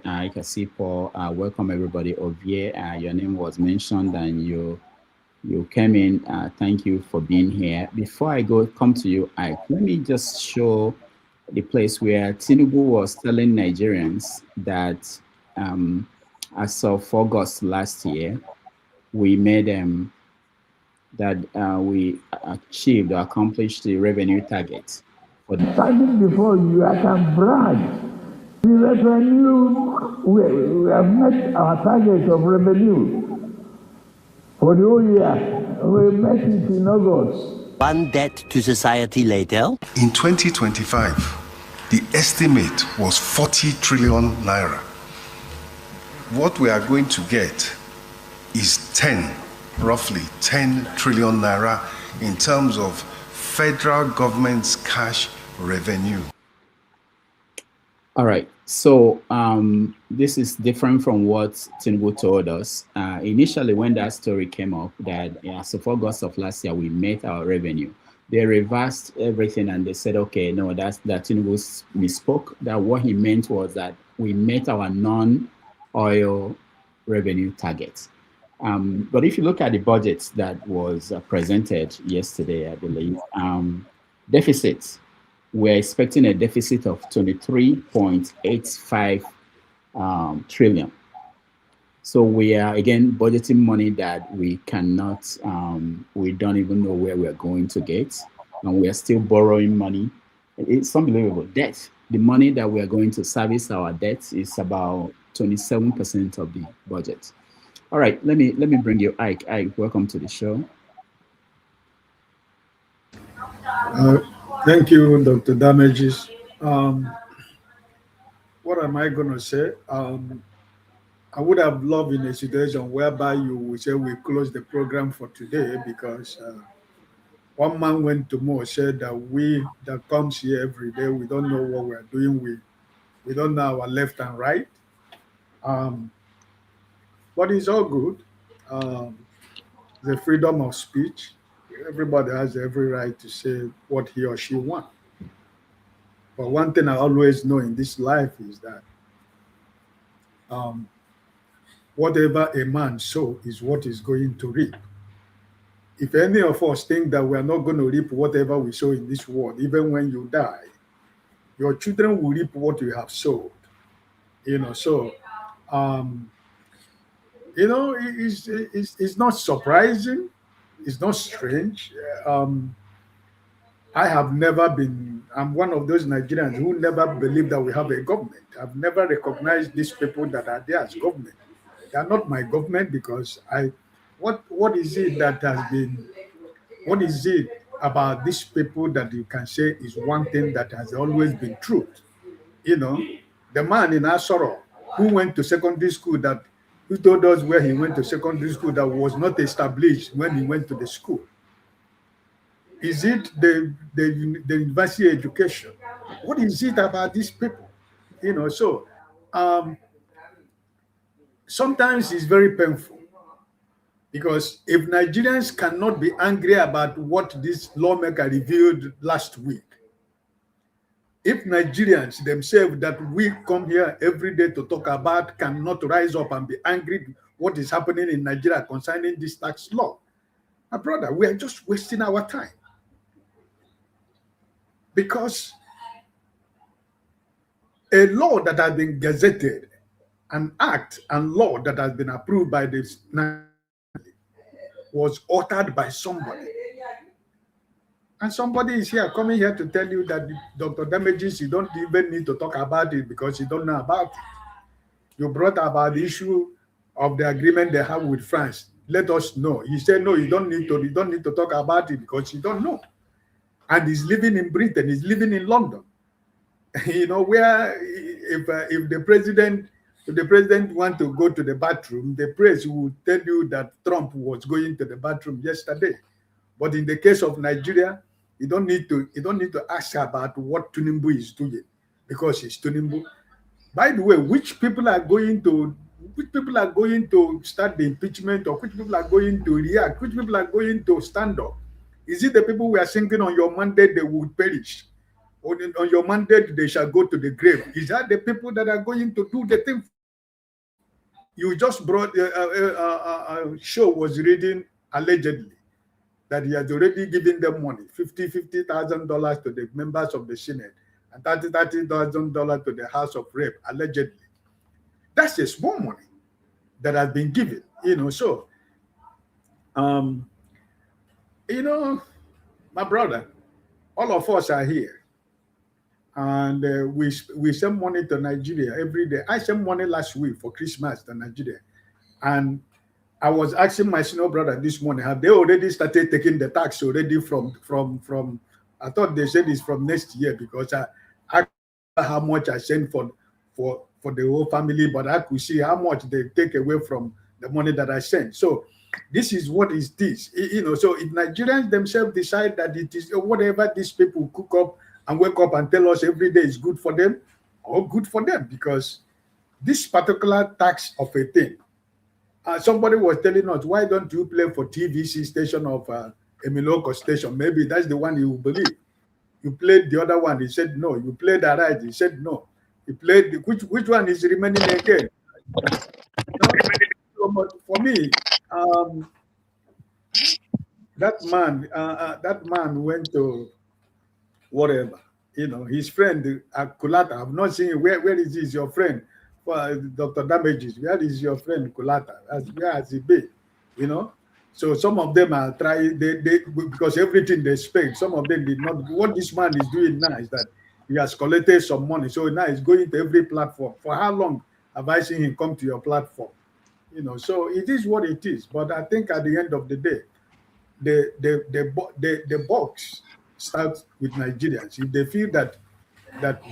Speaker 7: I can see Paul. Welcome everybody. Ovie, your name was mentioned and you came in. Thank you for being here. Before I come to you, let me just show the place where Tinubu was telling Nigerians that as of August last year, we made we achieved or accomplished the revenue target.
Speaker 5: Standing before you, I can brag. The revenue, we have met our target of revenue for the whole year. We met it in August.
Speaker 9: One debt to society later.
Speaker 11: In 2025, the estimate was 40 trillion naira. What we are going to get is roughly 10 trillion naira in terms of federal government's cash revenue.
Speaker 7: All right. So this is different from what Tinubu told us. Initially, when that story came up, that as of August of last year, we met our revenue. They reversed everything and they said, okay, no, that Tinubu misspoke. That what he meant was that we met our non-oil revenue targets. But if you look at the budget that was presented yesterday, I believe, deficits, we're expecting a deficit of 23.85 trillion. So we are again budgeting money that we cannot, we don't even know where we're going to get, and we are still borrowing money. It's unbelievable. Debt. The money that we are going to service our debts is about 27% of the budget. All right, let me bring you Ike. Ike, welcome to the show.
Speaker 12: Thank you, Dr. Damages. What am I going to say? I would have loved in a situation whereby you would say we close the program for today, because one man went to Mo said that we that comes here every day, we don't know what we're doing. We don't know our left and right. But it's all good. The freedom of speech. Everybody has every right to say what he or she wants. But one thing I always know in this life is that whatever a man sows is what he's going to reap. If any of us think that we are not going to reap whatever we sow in this world, even when you die, your children will reap what you have sowed. So it's not surprising. It's not strange. I have never been, I'm one of those Nigerians who never believed that we have a government. I've never recognized these people that are there as government. They are not my government, because what is it that has been, what is it about these people that you can say is one thing that has always been truth? The man in Asoro who went to secondary school, that who told us where he went to secondary school, that was not established when he went to the school. Is it the university education? What is it about these people? Sometimes it's very painful, because if Nigerians cannot be angry about what this lawmaker revealed last week, if Nigerians themselves that we come here every day to talk about cannot rise up and be angry what is happening in Nigeria concerning this tax law, my brother, we are just wasting our time. Because a law that has been gazetted, an act and law that has been approved by this was uttered by somebody. And somebody is here coming here to tell you that Dr. Damages, you don't even need to talk about it because you don't know about it. You brought about the issue of the agreement they have with France. Let us know. He said, no, you don't need to talk about it because you don't know. And he's living in Britain, he's living in London. Where if the president want to go to the bathroom, the press will tell you that Trump was going to the bathroom yesterday. But in the case of Nigeria, you don't need to ask about what Tinubu is doing, because it's Tinubu. By the way, which people are going to start the impeachment, or which people are going to react, which people are going to stand up? Is it the people we are thinking on your mandate they would perish? Or on your mandate they shall go to the grave? Is that the people that are going to do the thing? You just brought show was reading allegedly that he has already given them money, $50,000 to the members of the Senate and $30,000 to the House of Rep, allegedly. That's a small money that has been given, So, my brother, all of us are here, and we send money to Nigeria every day. I sent money last week for Christmas to Nigeria, and I was asking my senior brother this morning, have they already started taking the tax already from I thought they said it's from next year, because I asked how much I sent for the whole family, but I could see how much they take away from the money that I sent. So this is what is this, so if Nigerians themselves decide that it is whatever these people cook up and wake up and tell us every day is good for them, or good for them, because this particular tax of a thing, somebody was telling us, why don't you play for TVC station of Emiloko station? Maybe that's the one you believe. You played the other one, he said no. You played the right, he said no. He played which one is remaining again? But for me, that man went to whatever, his friend Kulata. I've not seen him. Where is he? Your friend for Dr. Damages, where is your friend Kulata? Where has he been? You know? So some of them are trying, because everything they spend, some of them did not. What this man is doing now is that he has collected some money. So now he's going to every platform. For how long have I seen him come to your platform? You know, so it is what it is. But I think at the end of the day, the box starts with Nigerians. If they feel that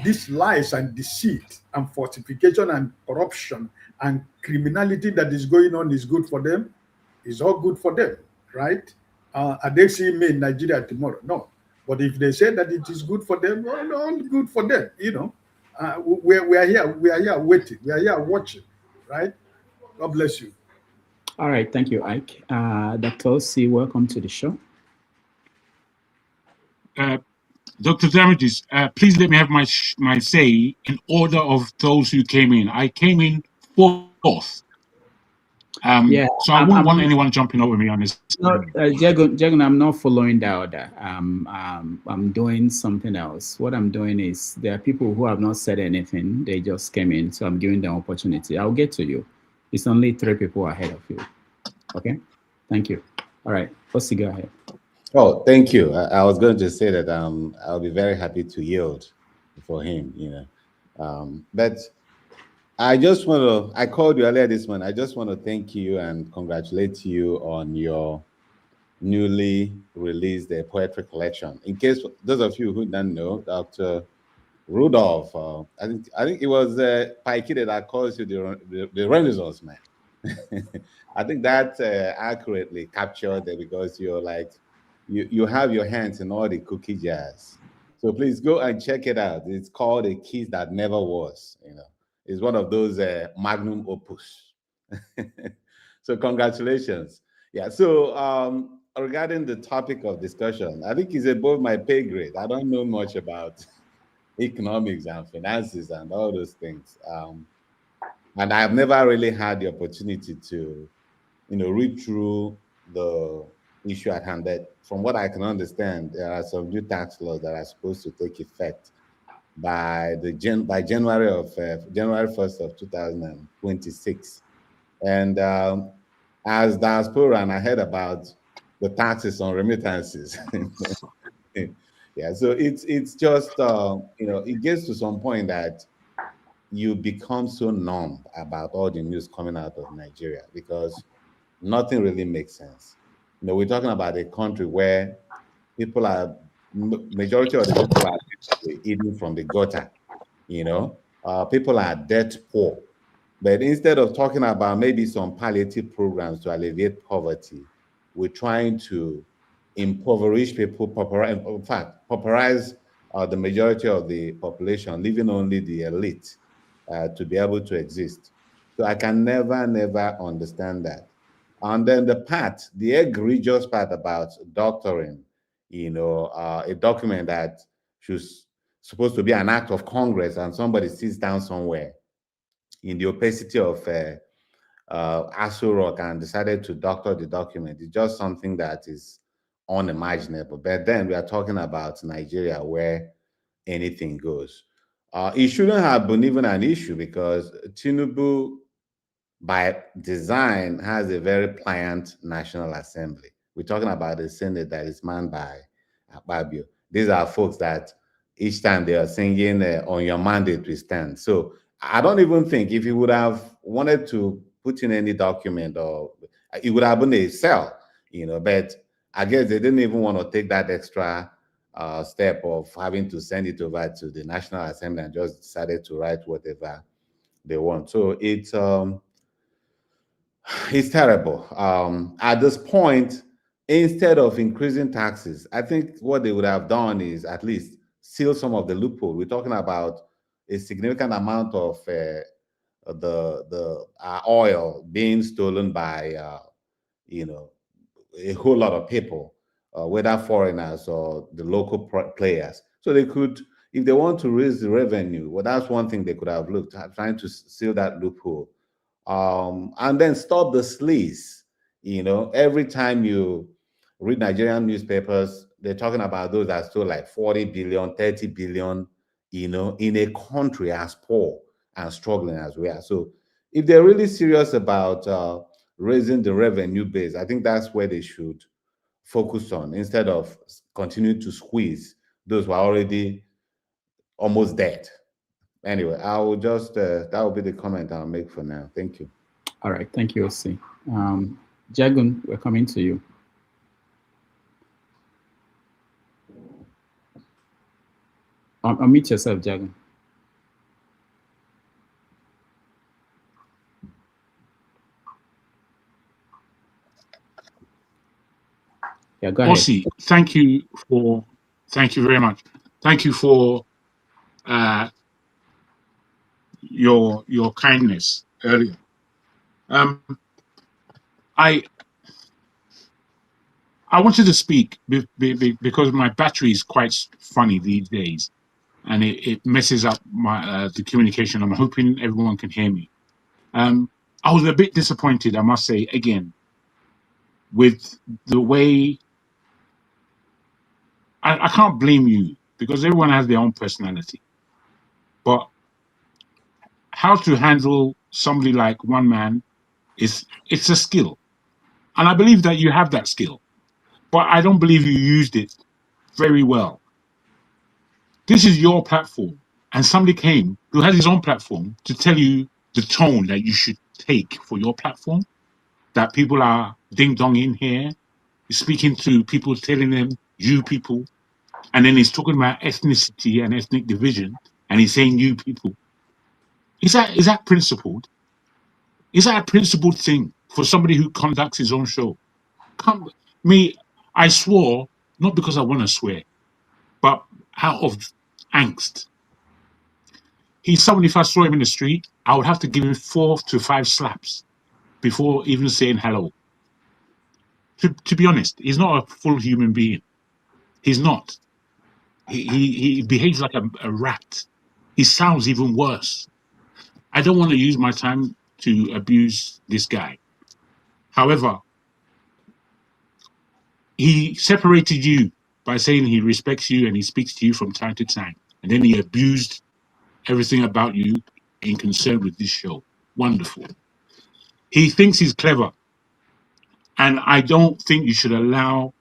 Speaker 12: this lies and deceit and falsification and corruption and criminality that is going on is good for them, it's all good for them, right? Are they seeing me in Nigeria tomorrow? No. But if they say that it is good for them, well, all good for them, you know. We are here waiting, we are here watching, right? God bless you.
Speaker 7: All right, thank you, Ike. Dr. C, welcome to the show.
Speaker 17: Dr. Damages, please let me have my say in order of those who came in. I came in fourth. So I wouldn't want anyone jumping over me on this.
Speaker 7: No, Jagun, I'm not following the order. I'm doing something else. What I'm doing is there are people who have not said anything. They just came in, so I'm giving them opportunity. I'll get to you. It's only 3 people ahead of you. Okay? Thank you. All right. Let's go ahead.
Speaker 1: Oh, thank you. I was going to say that I'll be very happy to yield for him, you know. But I just want to, I called you earlier this morning. I just want to thank you and congratulate you on your newly released poetry collection. In case those of you who don't know, Dr. Rudolph, I think it was Paikide that calls you the Renaissance man. I think that accurately captured it because you're like, you have your hands in all the cookie jars. So please go and check it out. It's called A Kiss That Never Was, you know. It's one of those magnum opus. So congratulations. Yeah, so regarding the topic of discussion, I think it's above my pay grade. I don't know much about economics and finances and all those things. And I've never really had the opportunity to, you know, read through the issue at hand. That from what I can understand, there are some new tax laws that are supposed to take effect by January 1st of 2026. And as diaspora, and I heard about the taxes on remittances. Yeah, so it's just you know, it gets to some point that you become so numb about all the news coming out of Nigeria because nothing really makes sense. You know, we're talking about a country where people are, majority of the people are eating from the gutter, you know, people are debt poor. But instead of talking about maybe some palliative programs to alleviate poverty, we're trying to impoverish people, in fact, pauperize the majority of the population, leaving only the elite to be able to exist. So I can never understand that. And then the egregious part about doctoring, you know, a document that was supposed to be an act of Congress and somebody sits down somewhere in the opacity of Aso Rock and decided to doctor the document. It's just something that is unimaginable. But then we are talking about Nigeria where anything goes. It shouldn't have been even an issue because Tinubu, by design, has a very pliant National Assembly. We're talking about a Senate that is manned by Akpabio. These are folks that each time they are singing on your mandate we stand. So I don't even think if he would have wanted to put in any document, or it would have been a cell, you know, but I guess they didn't even want to take that extra step of having to send it over to the National Assembly and just decided to write whatever they want. So it's terrible. At this point, instead of increasing taxes, I think what they would have done is at least seal some of the loophole. We're talking about a significant amount of the oil being stolen by you know, a whole lot of people, whether foreigners or the local players. So they could, if they want to raise the revenue, well, that's one thing they could have looked at, trying to seal that loophole. And then stop the sleaze. You know, every time you read Nigerian newspapers, they're talking about those that stole like 40 billion, 30 billion, you know, in a country as poor and struggling as we are. So if they're really serious about raising the revenue base, I think that's where they should focus on, instead of continuing to squeeze those who are already almost dead. Anyway, I will just that will be the comment I'll make for now. Thank you.
Speaker 7: All right, thank you, OC. Jagun, we're coming to you. Unmute yourself, Jagun. Yeah, go ahead.
Speaker 17: Ossie, thank you very much. Thank you for your kindness earlier. I wanted to speak because my battery is quite funny these days, and it messes up my the communication. I'm hoping everyone can hear me. I was a bit disappointed, I must say, again, with the way. I can't blame you because everyone has their own personality, but how to handle somebody like one man it's a skill, and I believe that you have that skill, but I don't believe you used it very well. This is your platform, and somebody came who has his own platform to tell you the tone that you should take for your platform, that people are ding-dong in here, he's speaking to people, telling them, you people, and then he's talking about ethnicity and ethnic division, and he's saying you people. Is that principled? Is that a principled thing for somebody who conducts his own show? I swore, not because I want to swear, but out of angst. He's someone, if I saw him in the street, I would have to give him 4 to 5 slaps before even saying hello. To be honest, he's not a full human being. He's not. He behaves like a rat. He sounds even worse. I don't want to use my time to abuse this guy. However, he separated you by saying he respects you and he speaks to you from time to time. And then he abused everything about you in concern with this show. Wonderful. He thinks he's clever. And I don't think you should allow...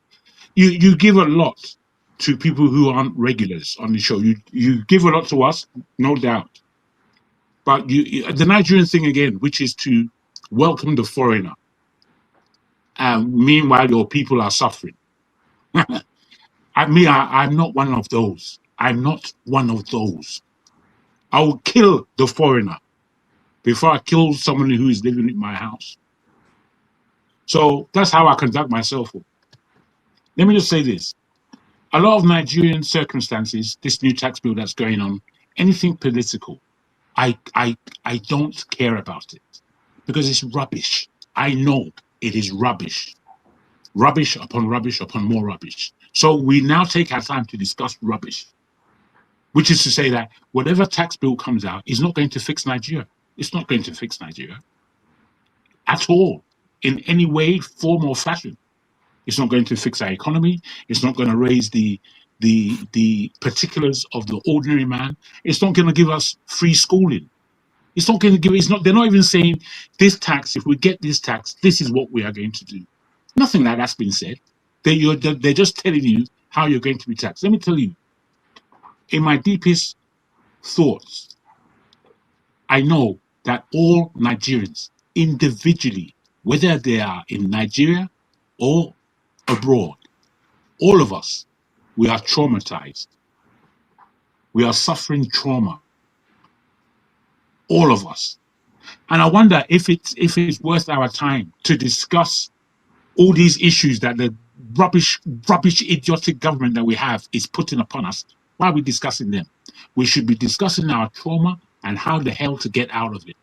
Speaker 17: You give a lot to people who aren't regulars on the show. You give a lot to us, no doubt. But the Nigerian thing again, which is to welcome the foreigner. Meanwhile, your people are suffering. I'm not one of those. I'm not one of those. I will kill the foreigner before I kill someone who is living in my house. So that's how I conduct myself. Let me just say this. A lot of Nigerian circumstances, this new tax bill that's going on, anything political, I don't care about it because it's rubbish. I know it is rubbish. Rubbish upon rubbish upon more rubbish. So we now take our time to discuss rubbish, which is to say that whatever tax bill comes out is not going to fix Nigeria. It's not going to fix Nigeria at all, in any way, form, or fashion. It's not going to fix our economy. It's not going to raise the particulars of the ordinary man. It's not going to give us free schooling. It's not going to give. It's not. They're not even saying this tax. If we get this tax, this is what we are going to do. Nothing like that's been said. They're just telling you how you're going to be taxed. Let me tell you, in my deepest thoughts, I know that all Nigerians individually, whether they are in Nigeria or abroad, all of us, we are traumatized. We are suffering trauma. All of us. And I wonder if it's worth our time to discuss all these issues that the rubbish, idiotic government that we have is putting upon us. Why are we discussing them? We should be discussing our trauma and how the hell to get out of it.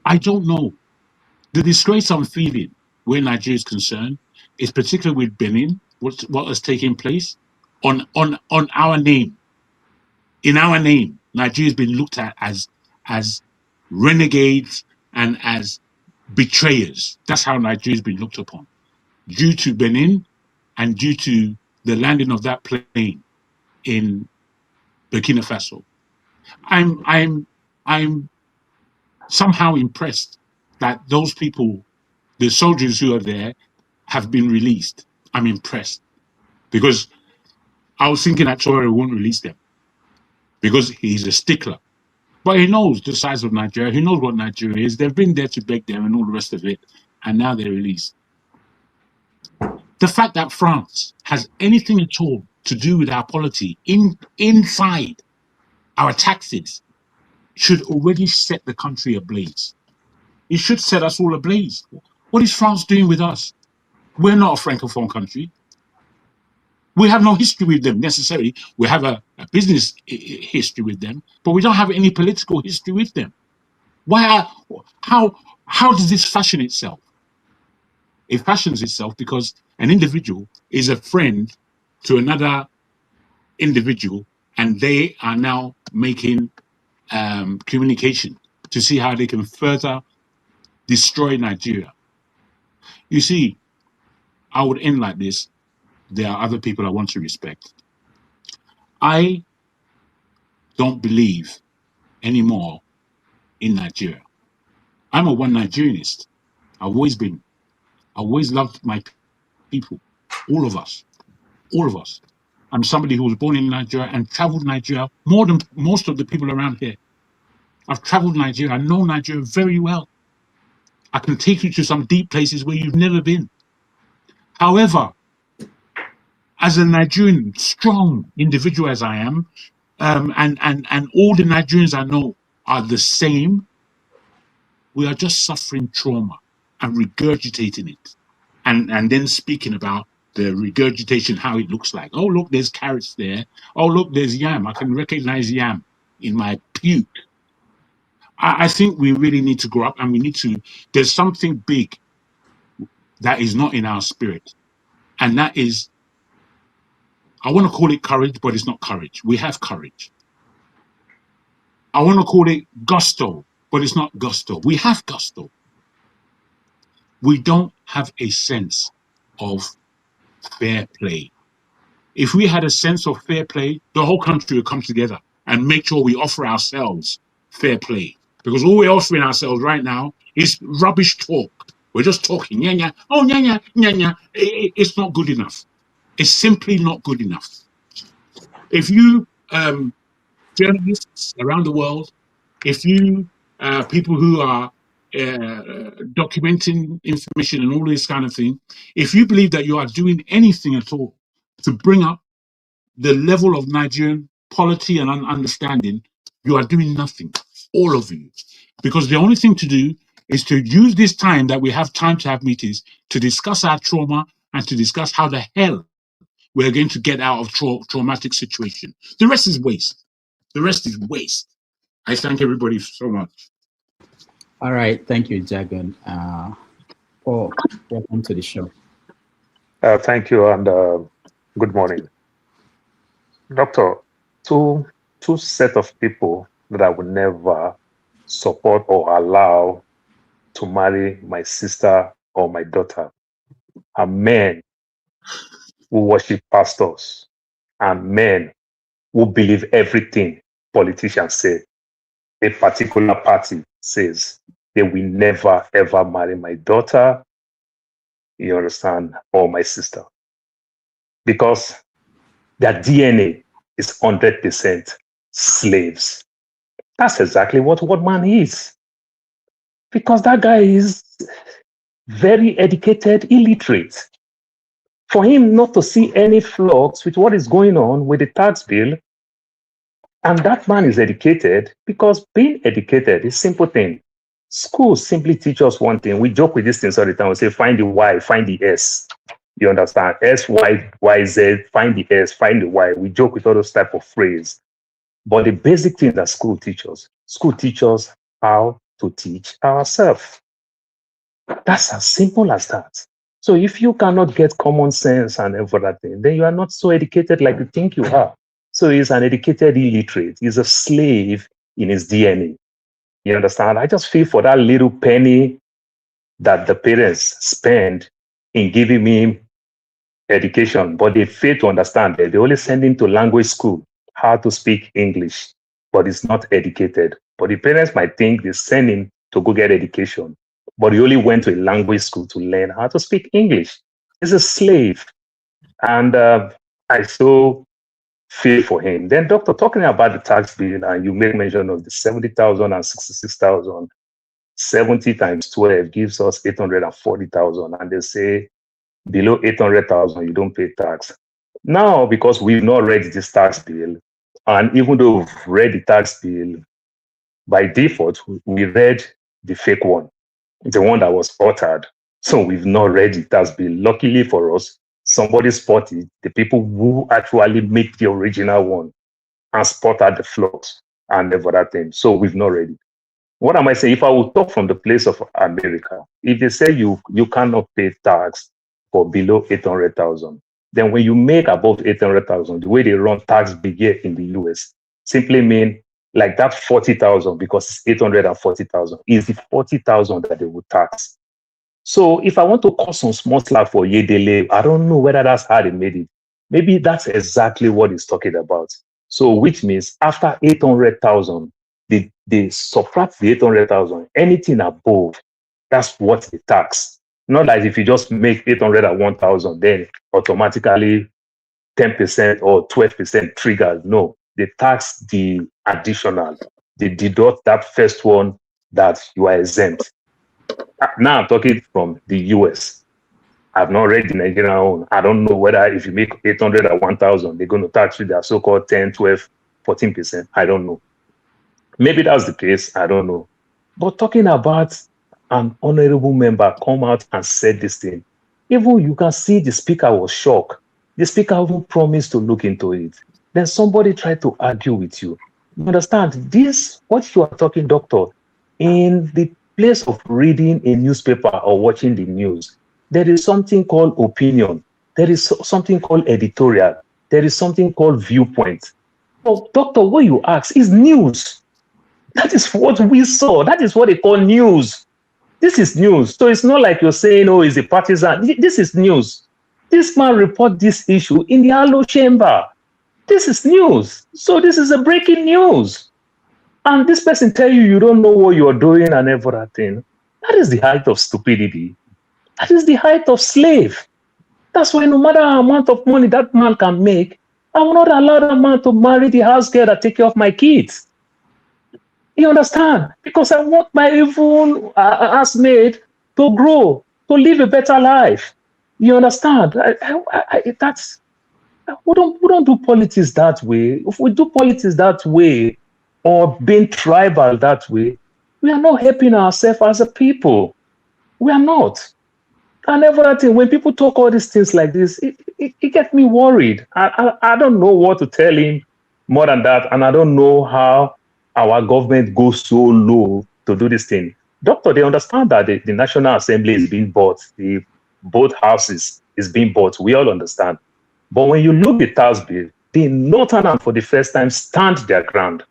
Speaker 17: I don't know. The disgrace I'm feeling where Nigeria is concerned is particularly with Benin, what has taken place on our name. In our name, Nigeria has been looked at as renegades and as betrayers. That's how Nigeria has been looked upon, due to Benin and due to the landing of that plane in Burkina Faso. I'm somehow impressed that those people, the soldiers who are there, have been released. I'm impressed. Because I was thinking that Traore won't release them. Because he's a stickler. But he knows the size of Nigeria. He knows what Nigeria is. They've been there to beg them and all the rest of it. And now they're released. The fact that France has anything at all to do with our polity inside our taxes should already set the country ablaze. It should set us all ablaze. What is France doing with us? We're not a Francophone country. We have no history with them necessarily. We have a business history with them, but we don't have any political history with them. How does this fashion itself? It fashions itself because an individual is a friend to another individual, and they are now making communication to see how they can further destroy Nigeria. You see, I would end like this. There are other people I want to respect. I don't believe anymore in Nigeria. I'm a one Nigerianist. I've always been. I always loved my people, all of us. I'm somebody who was born in Nigeria and traveled Nigeria more than most of the people around here. I've traveled Nigeria. I know Nigeria very well. I can take you to some deep places where you've never been. However, as a Nigerian, strong individual as I am, and all the Nigerians I know are the same, we are just suffering trauma and regurgitating it. And then speaking about the regurgitation, how it looks like. Oh, look, there's carrots there. Oh, look, there's yam. I can recognize yam in my puke. I think we really need to grow up, and we need to, there's something big that is not in our spirit. And that is, I want to call it courage, but it's not courage. We have courage. I want to call it gusto, but it's not gusto. We have gusto. We don't have a sense of fair play. If we had a sense of fair play, the whole country would come together and make sure we offer ourselves fair play. Because all we're offering ourselves right now is rubbish talk. We're just talking, nya, oh, nya. It's not good enough. It's simply not good enough. If you, journalists around the world, if you, people who are documenting information and all this kind of thing, if you believe that you are doing anything at all to bring up the level of Nigerian polity and understanding, you are doing nothing, all of you. Because the only thing to do is to use this time that we have time to have meetings to discuss our trauma and to discuss how the hell we're going to get out of traumatic situation. The rest is waste. The rest is waste. I thank everybody so much.
Speaker 7: All right, thank you, Jagan. Paul, welcome to the show.
Speaker 10: Thank you, and good morning. Doctor, two set of people that I would never support or allow to marry my sister or my daughter are men who worship pastors and men who believe everything politicians say. A particular party says they will never, ever marry my daughter, you understand, or my sister. Because their DNA is 100% slaves. That's exactly what man is. Because that guy is very educated, illiterate. For him not to see any flaws with what is going on with the tax bill, and that man is educated, because being educated is a simple thing. Schools simply teach us one thing. We joke with these things all the time. We say, find the Y, find the S. You understand? S, Y, Y, Z, find the S, find the Y. We joke with all those type of phrases. But the basic thing that school teaches how to teach ourselves. That's as simple as that. So if you cannot get common sense and everything, then you are not so educated like you think you are. So he's an educated illiterate. He's a slave in his DNA. You understand? I just feel for that little penny that the parents spend in giving him education, but they fail to understand that they only send him to language school, how to speak English, but he's not educated. But the parents might think they send him to go get education, but he only went to a language school to learn how to speak English. He's a slave. And I so feel for him. Then, Doctor, talking about the tax bill, and you make mention of the 70,000 and 66,000, 70 times 12 gives us 840,000. And they say below 800,000, you don't pay tax. Now, because we've not read this tax bill, and even though we've read the tax bill, by default, we read the fake one, the one that was altered. So we've not read the tax bill. Luckily for us, somebody spotted the people who actually make the original one and spotted the flaws and everything. So we've not read it. What am I saying? If I would talk from the place of America, if they say you cannot pay tax for below 800,000, then when you make above 800,000, the way they run tax bill here in the US simply mean like that 40,000, because it's 840,000, is the 40,000 that they would tax. So if I want to cause some small slack for Yedele, I don't know whether that's how they made it. Maybe that's exactly what he's talking about. So which means after 800,000, they subtract the 800,000, anything above, that's what they tax. Not like if you just make 801,000, then automatically 10% or 12% triggers. No, they tax the additional. They deduct that first one that you are exempt. Now I'm talking from the US. I've not read the Nigerian one. I don't know whether if you make 800 or 1,000, they're going to tax you their so-called 10, 12, 14%. I don't know. Maybe that's the case. I don't know. But talking about an honorable member come out and said this thing, even you can see the speaker was shocked. The speaker even promised to look into it. Then somebody tried to argue with you. You understand? This, what you are talking, Doctor, in the place of reading a newspaper or watching the news, there is something called opinion. There is something called editorial. There is something called viewpoint. Oh, Doctor, what you ask is news. That is what we saw. That is what they call news. This is news. So it's not like you're saying, oh, it's a partisan. This is news. This man report this issue in the Alo chamber. This is news. So this is a breaking news. And this person tell you don't know what you're doing and everything. That is the height of stupidity. That is the height of slave. That's why no matter how amount of money that man can make, I will not allow that man to marry the house girl that take care of my kids. You understand? Because I want my even housemaid to grow, to live a better life. You understand? We don't do politics that way. If we do politics that way, or being tribal that way, we are not helping ourselves as a people. We are not. And everything, when people talk all these things like this, it gets me worried. I don't know what to tell him more than that, and I don't know how our government goes so low to do this thing. Doctor, they understand that the National Assembly is being bought, both houses is being bought. We all understand. But when you look at the tax bill, the Northern for the first time stand their ground.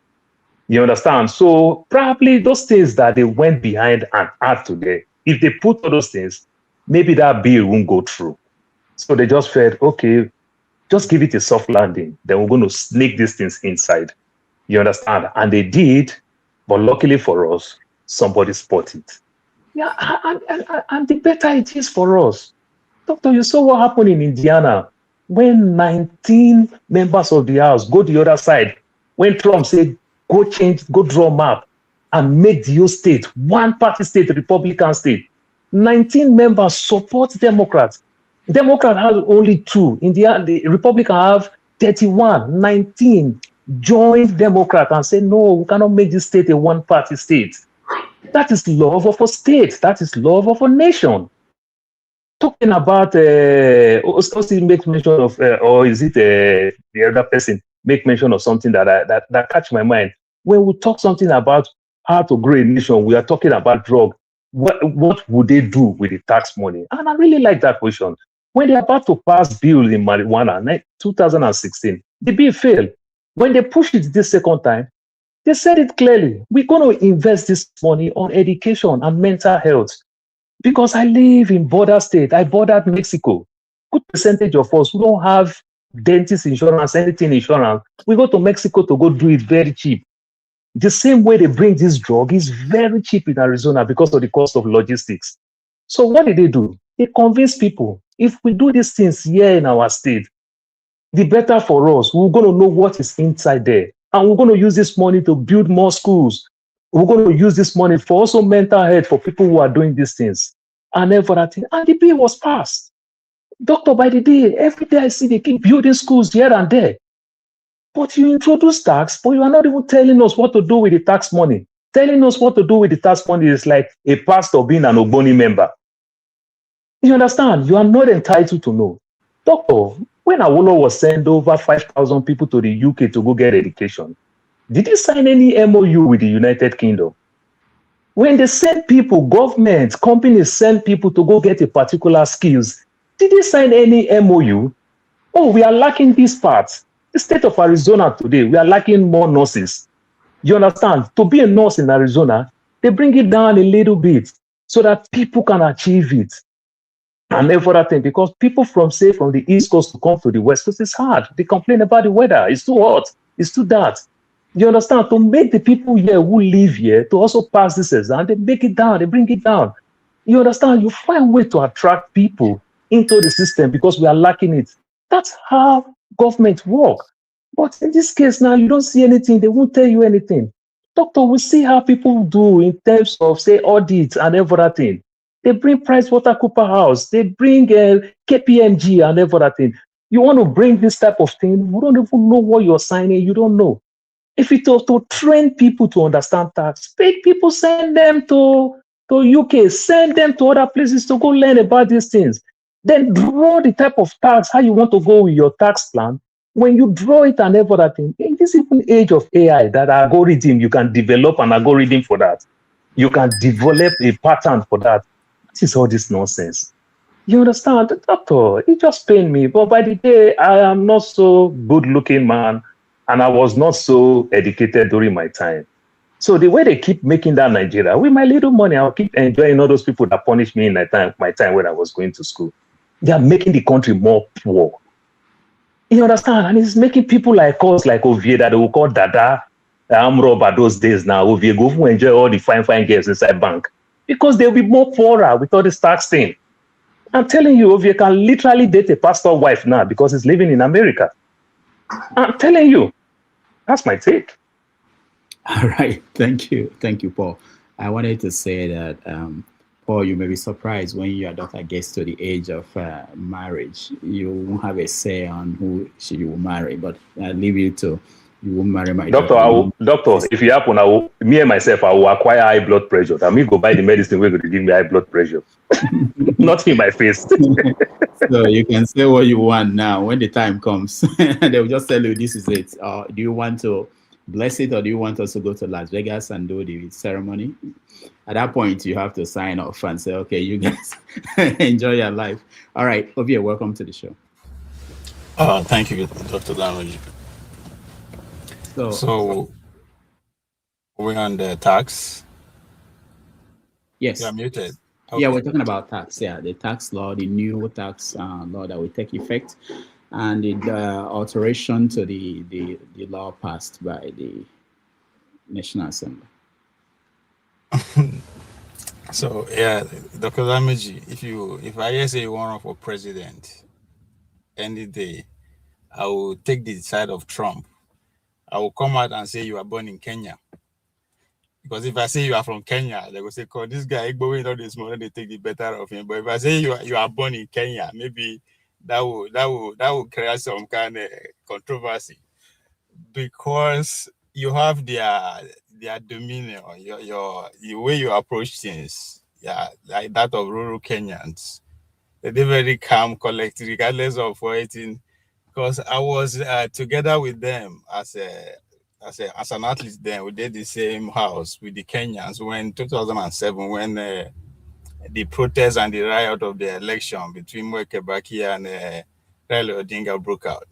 Speaker 10: You understand? So probably those things that they went behind and add today, if they put all those things, maybe that bill won't go through. So they just felt, okay, just give it a soft landing. Then we're going to sneak these things inside. You understand? And they did, but luckily for us, somebody spotted it. Yeah, and the better it is for us. Doctor, you saw what happened in Indiana when 19 members of the House go the other side, when Trump said, go draw map and make the state one party state, Republican state. 19 members support Democrats. Democrat has only 2. The Republican have 31. 19 joined Democrat and said, no, we cannot make this state a one party state. That is love of a state. That is love of a nation. Talking about, Osi makes mention of, or is it the other person make mention of something that catch my mind. When we talk something about how to grow a nation, we are talking about drug. What would they do with the tax money? And I really like that question. When they're about to pass bill in marijuana, 2016, the bill failed. When they pushed it this second time, they said it clearly. We're going to invest this money on education and mental health. Because I live in border state. I bordered Mexico. Good percentage of us who don't have dentist insurance, anything insurance, we go to Mexico to go do it very cheap.
Speaker 13: The same way they bring this drug is very cheap in Arizona because of the cost of logistics. So what did they do? They convinced people, if we do these things here in our state, the better for us. We're going to know what is inside there. And we're going to use this money to build more schools. We're going to use this money for also mental health for people who are doing these things. And then for that thing. And the bill was passed. Doctor, by the day, every day I see they keep building schools here and there. But you introduce tax, but you are not even telling us what to do with the tax money. Telling us what to do with the tax money is like a pastor being an Ogboni member. You understand? You are not entitled to know. Doctor, when Awolowo was sent over 5,000 people to the UK to go get education, did he sign any MOU with the United Kingdom? When they send people, governments, companies send people to go get a particular skills, did they sign any MOU? Oh, we are lacking these parts. The state of Arizona today, we are lacking more nurses. You understand? To be a nurse in Arizona, they bring it down a little bit so that people can achieve it. And every other thing, because people from, say, from the East Coast to come to the West Coast, it's hard. They complain about the weather. It's too hot. It's too that. You understand? To make the people here who live here to also pass this exam, they make it down. They bring it down. You understand? You find a way to attract people into the system because we are lacking it. That's how government work. But in this case now, you don't see anything. They won't tell you anything. Doctor, we see how people do in terms of, say, audits and everything. They bring PricewaterhouseCoopers, they bring KPMG and everything. You want to bring this type of thing, we don't even know what you're signing, you don't know. If it was to train people to understand tax, paid people, send them to UK, send them to other places to go learn about these things. Then draw the type of tax, how you want to go with your tax plan. When you draw it and everything, in this even age of AI, that algorithm, you can develop an algorithm for that. You can develop a pattern for that. What is all this nonsense? You understand? Doctor, it just pained me. But by the day, I am not so good-looking man, and I was not so educated during my time. So the way they keep making that Nigeria, with my little money, I'll keep enjoying all those people that punished me in my time when I was going to school. They are making the country more poor. You understand? And it's making people like us, like Ovie, that they will call Dada, Amroba those days now. Ovie go and enjoy all the fine girls inside bank because they'll be more poorer with all this tax thing. I'm telling you, Ovie can literally date a pastor wife now because he's living in America. I'm telling you, that's my take.
Speaker 7: All right, thank you, Paul. I wanted to say that, Paul, you may be surprised when your daughter gets to the age of marriage. You won't have a say on who she will marry, but I leave you to. You won't marry my daughter.
Speaker 13: Doctor, if it happen, me and myself, I will acquire high blood pressure. I mean, go buy the medicine we're going to give me high blood pressure. Not in my face.
Speaker 7: So you can say what you want now. When the time comes, they'll just tell you this is it. Do you want to bless it, or do you want us to go to Las Vegas and do the ceremony? At that point, you have to sign off and say, okay, you guys enjoy your life. All right, Ovie, welcome to the show.
Speaker 6: Thank you, Dr. Damaji. So we're on the tax.
Speaker 7: Yes.
Speaker 6: You're muted. Okay.
Speaker 7: Yeah, we're talking about tax. Yeah, the tax law, the new tax law that will take effect, and the alteration to the law passed by the National Assembly.
Speaker 6: So yeah, Dr. Damaji, if I say you want for president any day, I will take the side of Trump. I will come out and say you are born in Kenya. Because if I say you are from Kenya, they will say, "Oh, this guy going all this money, they take the better of him." But if I say you are born in Kenya, maybe that will create some kind of controversy, because you have their demeanor, the way you approach things, like that of rural Kenyans. They're very calm, collected, regardless of anything. Because I was together with them as an athlete then. We did the same house with the Kenyans when 2007, when the protest and the riot of the election between Mwai Kibaki and Raila Odinga broke out.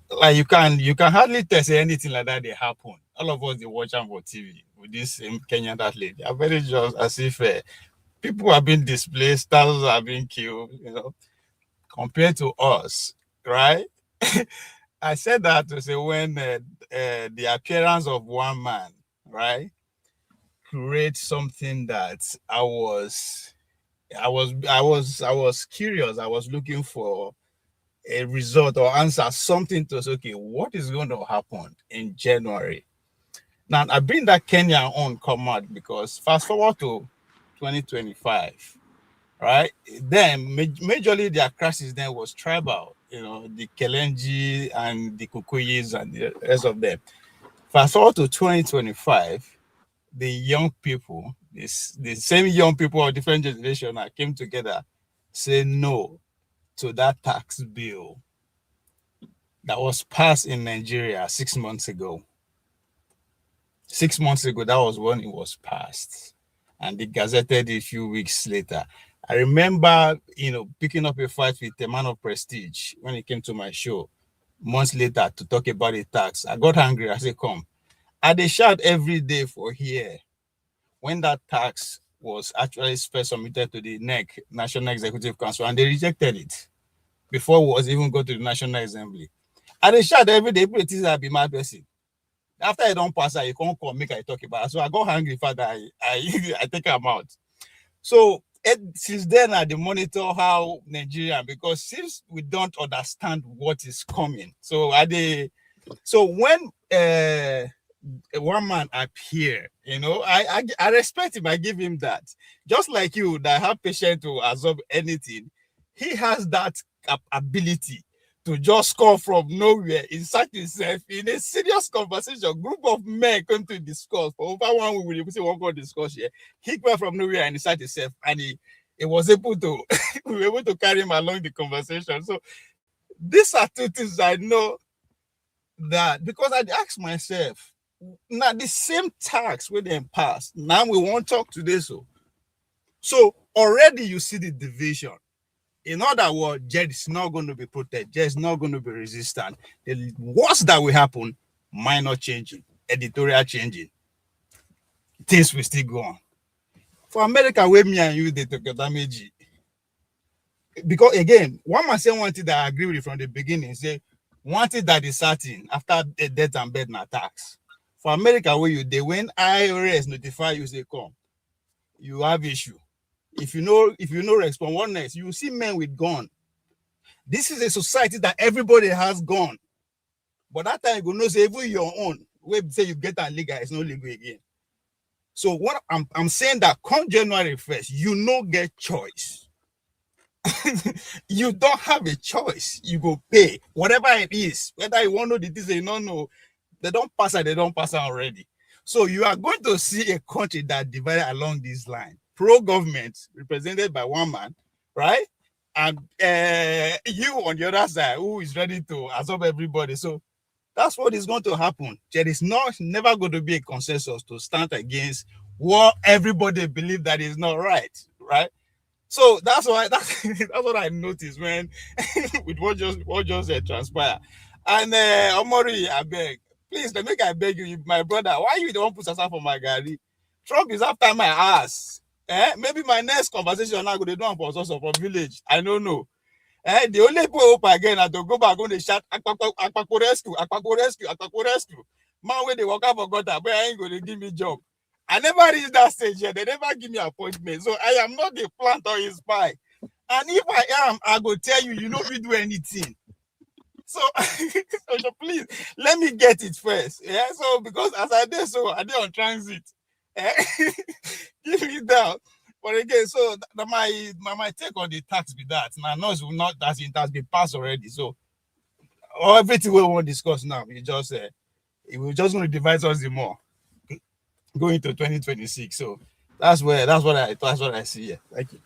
Speaker 6: Like you can hardly tell anything like that they happen. All of us they watch them on TV with this same Kenyan athlete. They are very just as if people are being displaced, thousands are being killed, compared to us, right?
Speaker 14: I said that to say when the appearance of one man, right, creates something that I was curious. I was looking for a result or answer, something to say, okay, what is going to happen in January? Now, I bring that Kenya on come out because fast forward to 2025, right? Then majorly their crisis then was tribal, the Kelenji and the Kukuyis and the rest of them. Fast forward to 2025, the young people, the same young people of different generations that came together, say no to that tax bill that was passed in Nigeria 6 months ago. 6 months ago, that was when it was passed. And they gazetted a few weeks later. I remember, picking up a fight with a man of prestige when he came to my show months later to talk about the tax. I got angry. I said, come. And they shout every day for here when that tax was actually first submitted to the NEC, National Executive Council, and they rejected it before it was even go to the National Assembly. And they shout every day, people think I'll be my person. After I don't pass, I can't come make I talk about it. So I got angry for that. I take them out. So since then, I monitor how Nigerian, because since we don't understand what is coming. So when one man appear, I respect him. I give him that. Just like you, that have patience to absorb anything, he has that ability to just come from nowhere, insert himself in a serious conversation. Group of men come to discuss for over 1 week. We say one go discuss here. He came from nowhere and insert himself, and he was able to we were able to carry him along the conversation. So these are two things I know that, because I asked myself, now the same tax where they passed, now we won't talk today. So already you see the division. In other words, JED is not going to be protected. JED is not going to be resistant. The worst that will happen, minor changing, editorial changing. Things will still go on. For America, where me and you, they took a damage. Because again, one man say one thing that I agree with from the beginning, say one thing that is certain after the death and bed and tax. For America, where they when IRS notify you, say come, you have issue. If you know respond, what next? You see men with gun. This is a society that everybody has gun. But that time you know say even your own, where say you get a legal, it's not legal again. So what I'm saying that come January 1st, you get choice. You don't have a choice. You go pay whatever it is, whether you want to know the things they don't know, they don't pass it already. So you are going to see a country that divided along this line. Pro-government, represented by one man, right? And you on the other side, who is ready to absorb everybody. So that's what is going to happen. There is never going to be a consensus to stand against what everybody believes that is not right, right? So that's what I noticed when with what just transpired. And Omori, I beg, please, I beg you, my brother, why you don't put aside for my Gary? Trump is after my ass. Maybe my next conversation now go to do for source of a village. I don't know. The only people hope again are to go back on the shout Akpako rescue. Man, when they walk up for gutter, but I ain't going to give me job. I never reached that stage yet. They never give me appointment. So I am not a plant or a spy. And if I am, I go tell you, you know we do anything. So, so please let me get it first. Yeah. So because as I did I did on transit. Give me that. But again, so my take on the tax be that. Now, no, it's not that it has been passed already. So everything we want to discuss now, it will just going to divide us the more going to 2026. So that's what I see here. Thank you.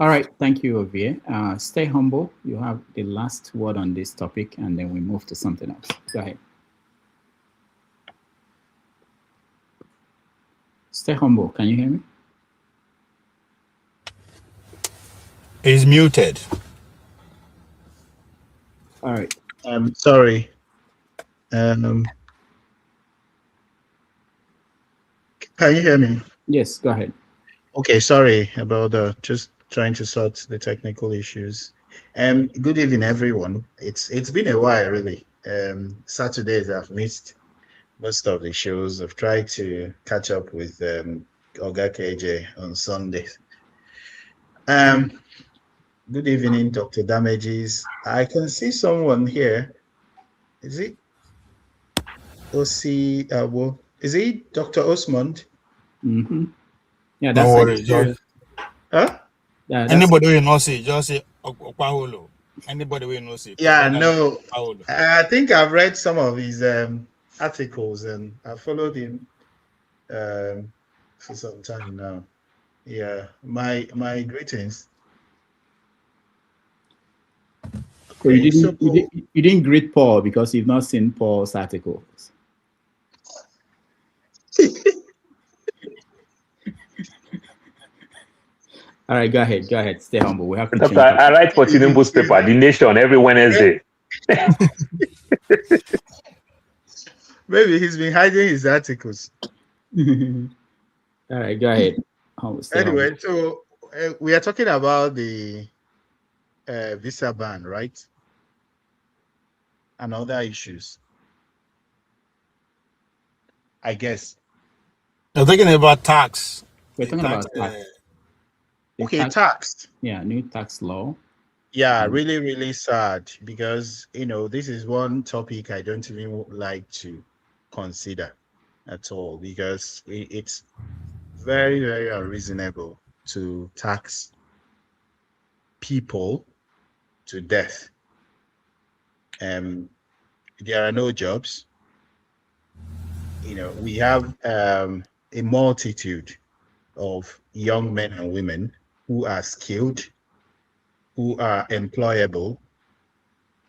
Speaker 7: All right, thank you, Ovie. Stay humble. You have the last word on this topic, and then we move to something else. Go ahead. Stay humble. Can you hear me?
Speaker 14: He's muted.
Speaker 7: All right.
Speaker 16: Sorry. Can you hear me?
Speaker 7: Yes, go ahead.
Speaker 16: Okay, sorry about just trying to sort the technical issues. Good evening, everyone. It's been a while, really. Saturdays I've missed most of the shows. I've tried to catch up with Oga KJ on Sundays. Um, Good evening, Dr. Damages. I can see someone here. Is it Osi? Is it Dr. Osmond?
Speaker 7: Mm-hmm. Yeah,
Speaker 14: Don't
Speaker 7: that's
Speaker 14: worry,
Speaker 7: Nigeria.
Speaker 14: just
Speaker 16: Huh?
Speaker 7: Yeah, that's
Speaker 14: anybody will not see, just say Okpaholo. Anybody will not see.
Speaker 16: Yeah,
Speaker 14: President
Speaker 16: no.
Speaker 14: Okpaholo.
Speaker 16: I think I've read some of his articles and I followed him for some time now. Yeah, my greetings.
Speaker 7: so you
Speaker 16: Okay, so
Speaker 7: you didn't greet Paul because you've not seen Paul's articles. All right, go ahead. Stay humble. We have to
Speaker 13: Doctor,
Speaker 7: change
Speaker 13: I
Speaker 7: topic.
Speaker 13: write for Tinubu's paper, The Nation, every Wednesday.
Speaker 16: maybe he's been hiding his articles.
Speaker 7: All right, go ahead. Stay humble.
Speaker 16: Anyway, so we are talking about the visa ban, right? And other issues, I guess.
Speaker 14: You're talking about tax.
Speaker 7: We're
Speaker 14: The
Speaker 7: talking
Speaker 14: tax.
Speaker 7: about tax. The
Speaker 16: Okay, tax.
Speaker 7: Yeah, new tax law.
Speaker 16: Yeah, really, really sad because this is one topic I don't even like to consider at all because it's very, very unreasonable to tax people to death. There are no jobs. We have a multitude of young men and women who are skilled, who are employable,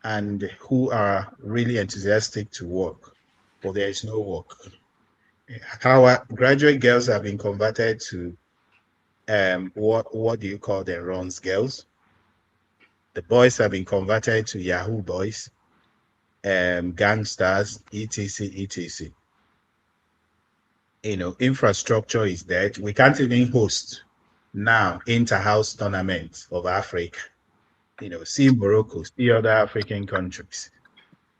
Speaker 16: and who are really enthusiastic to work, but there is no work. Our graduate girls have been converted to what do you call them, runs girls? The boys have been converted to Yahoo boys, gangsters, etc., etc. Infrastructure is dead. We can't even host now inter-house tournaments of Africa. See Morocco, see other African countries.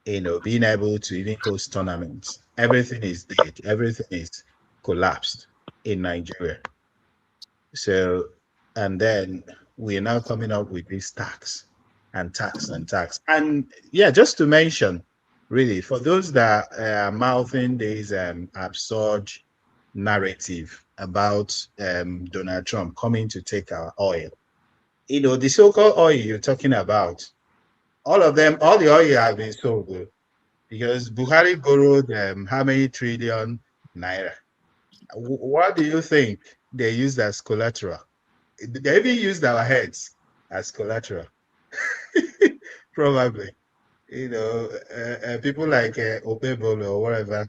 Speaker 16: Being able to even host tournaments. Everything is dead. Everything is collapsed in Nigeria. So, and then we are now coming up with this tax and tax and tax. And yeah, just to mention, really, for those that are mouthing this absurd narrative about Donald Trump coming to take our oil, the so-called oil you're talking about, all the oil has been sold because Buhari borrowed how many trillion naira? What do you think they used as collateral? They even used our heads as collateral. Probably. People like Obebolo or whatever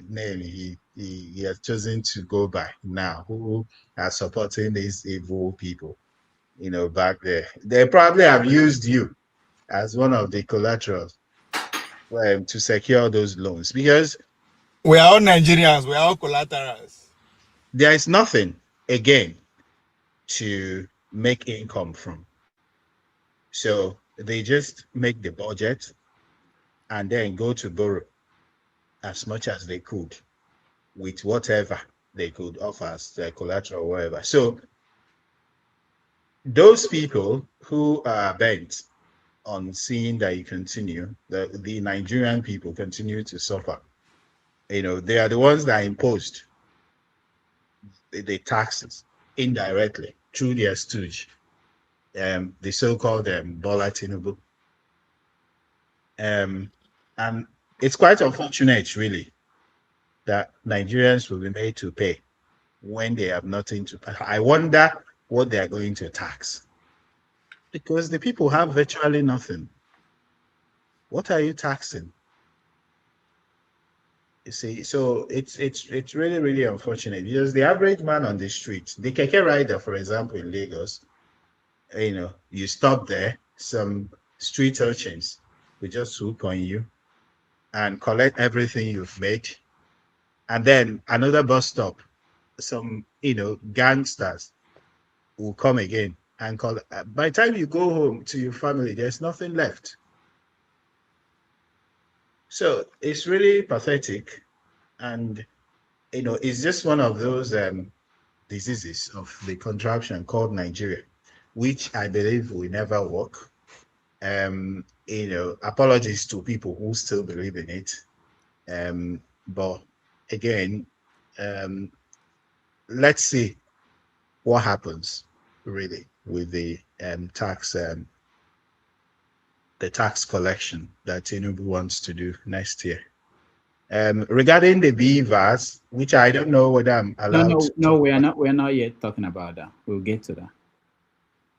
Speaker 16: name he has chosen to go by now, who are supporting these evil people, back there. They probably have used you as one of the collaterals to secure those loans because
Speaker 14: We are all Nigerians. We are all collaterals.
Speaker 16: there is nothing, again, to make income from. So they just make the budget and then go to borrow as much as they could with whatever they could offer as collateral or whatever. So those people who are bent on seeing that you continue, the Nigerian people continue to suffer. They are the ones that imposed the taxes indirectly through their stooge, the so-called Bola Tinubu. And it's quite unfortunate, really, that Nigerians will be made to pay when they have nothing to pay. I wonder what they are going to tax because the people have virtually nothing. What are you taxing? You see, so it's really, really unfortunate because the average man on the street, the keke rider, for example, in Lagos, you stop there, some street urchins will just swoop on you and collect everything you've made. And then another bus stop, some, gangsters will come again and by the time you go home to your family, there's nothing left. So it's really pathetic, and it's just one of those diseases of the contraption called Nigeria, which I believe will never work. Apologies to people who still believe in it. But again, let's see what happens really with the tax collection that Tinubu wants to do next year. Regarding the BVAS, which I don't know whether I'm allowed.
Speaker 7: No, we are not. We are not yet talking about that. We'll get to that.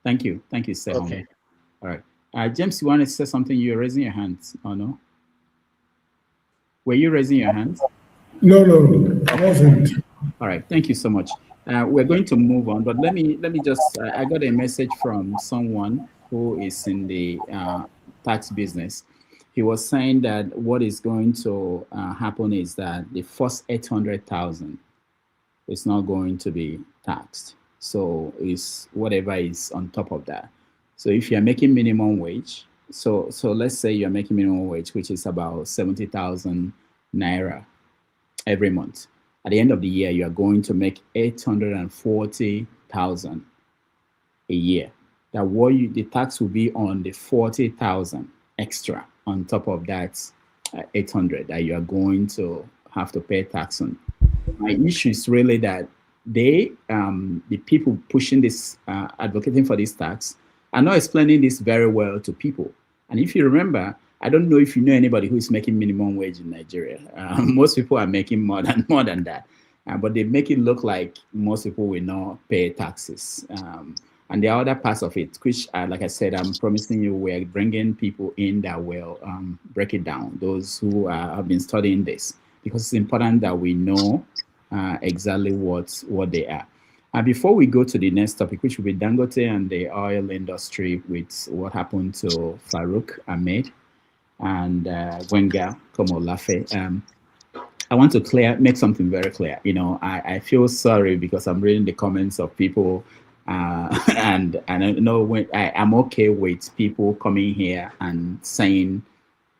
Speaker 7: Thank you, sir.
Speaker 16: Okay.
Speaker 7: All right. James, you want to say something? You're raising your hands, or no? Were you raising your hands?
Speaker 8: No, I wasn't.
Speaker 7: All right. Thank you so much. We're going to move on, but let me just. I got a message from someone who is in the tax business. He was saying that what is going to happen is that the first 800,000 is not going to be taxed. So it's whatever is on top of that. So if you're making minimum wage, so let's say you're making minimum wage, which is about 70,000 naira every month. At the end of the year, you are going to make 840,000 a year. That the tax will be on the 40,000 extra on top of that 800 that you are going to have to pay tax on. My issue is really that the people pushing this, advocating for this tax, are not explaining this very well to people. And if you remember, I don't know if you know anybody who is making minimum wage in Nigeria. Most people are making more than that, but they make it look like most people will not pay taxes. And there are other parts of it, which, like I said, I'm promising you, we're bringing people in that will break it down, those who have been studying this, because it's important that we know exactly what they are. And before we go to the next topic, which will be Dangote and the oil industry, with what happened to Farouk Amhed and Wenga Komolafe, I want to make something very clear. I feel sorry because I'm reading the comments of people, and I know when I'm okay with people coming here and saying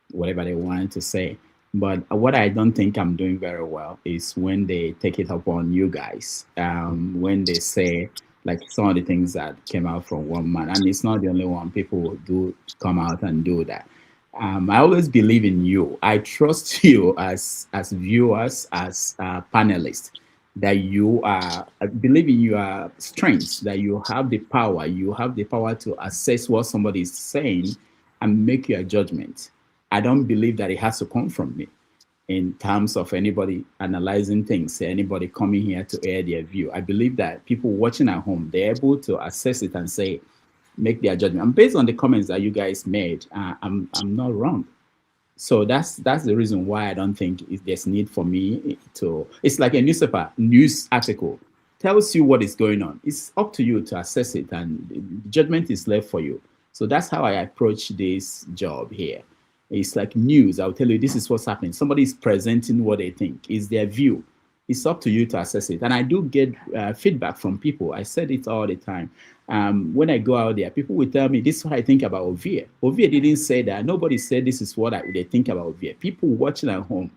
Speaker 7: whatever they want to say. But what I don't think I'm doing very well is when they take it upon you guys, when they say like some of the things that came out from one man, and it's not the only one. People do come out and do that. I always believe in you. I trust you as viewers, as panelists, that I believe in your strengths, that you have the power. You have the power to assess what somebody is saying and make your judgment. I don't believe that it has to come from me in terms of anybody analyzing things, anybody coming here to air their view. I believe that people watching at home, they're able to assess it and say, make their judgment. And based on the comments that you guys made, I'm not wrong. So that's the reason why I don't think there's need for me to. It's like a newspaper news article tells you what is going on. It's up to you to assess it, and judgment is left for you. So that's how I approach this job here. It's like news. I'll tell you this is what's happening. Somebody is presenting what they think is their view. It's up to you to assess it. And I do get feedback from people. I said it all the time. When I go out there, people will tell me, this is what I think about Ovie. Ovie didn't say that. Nobody said this is what they think about Ovie. People watching at home,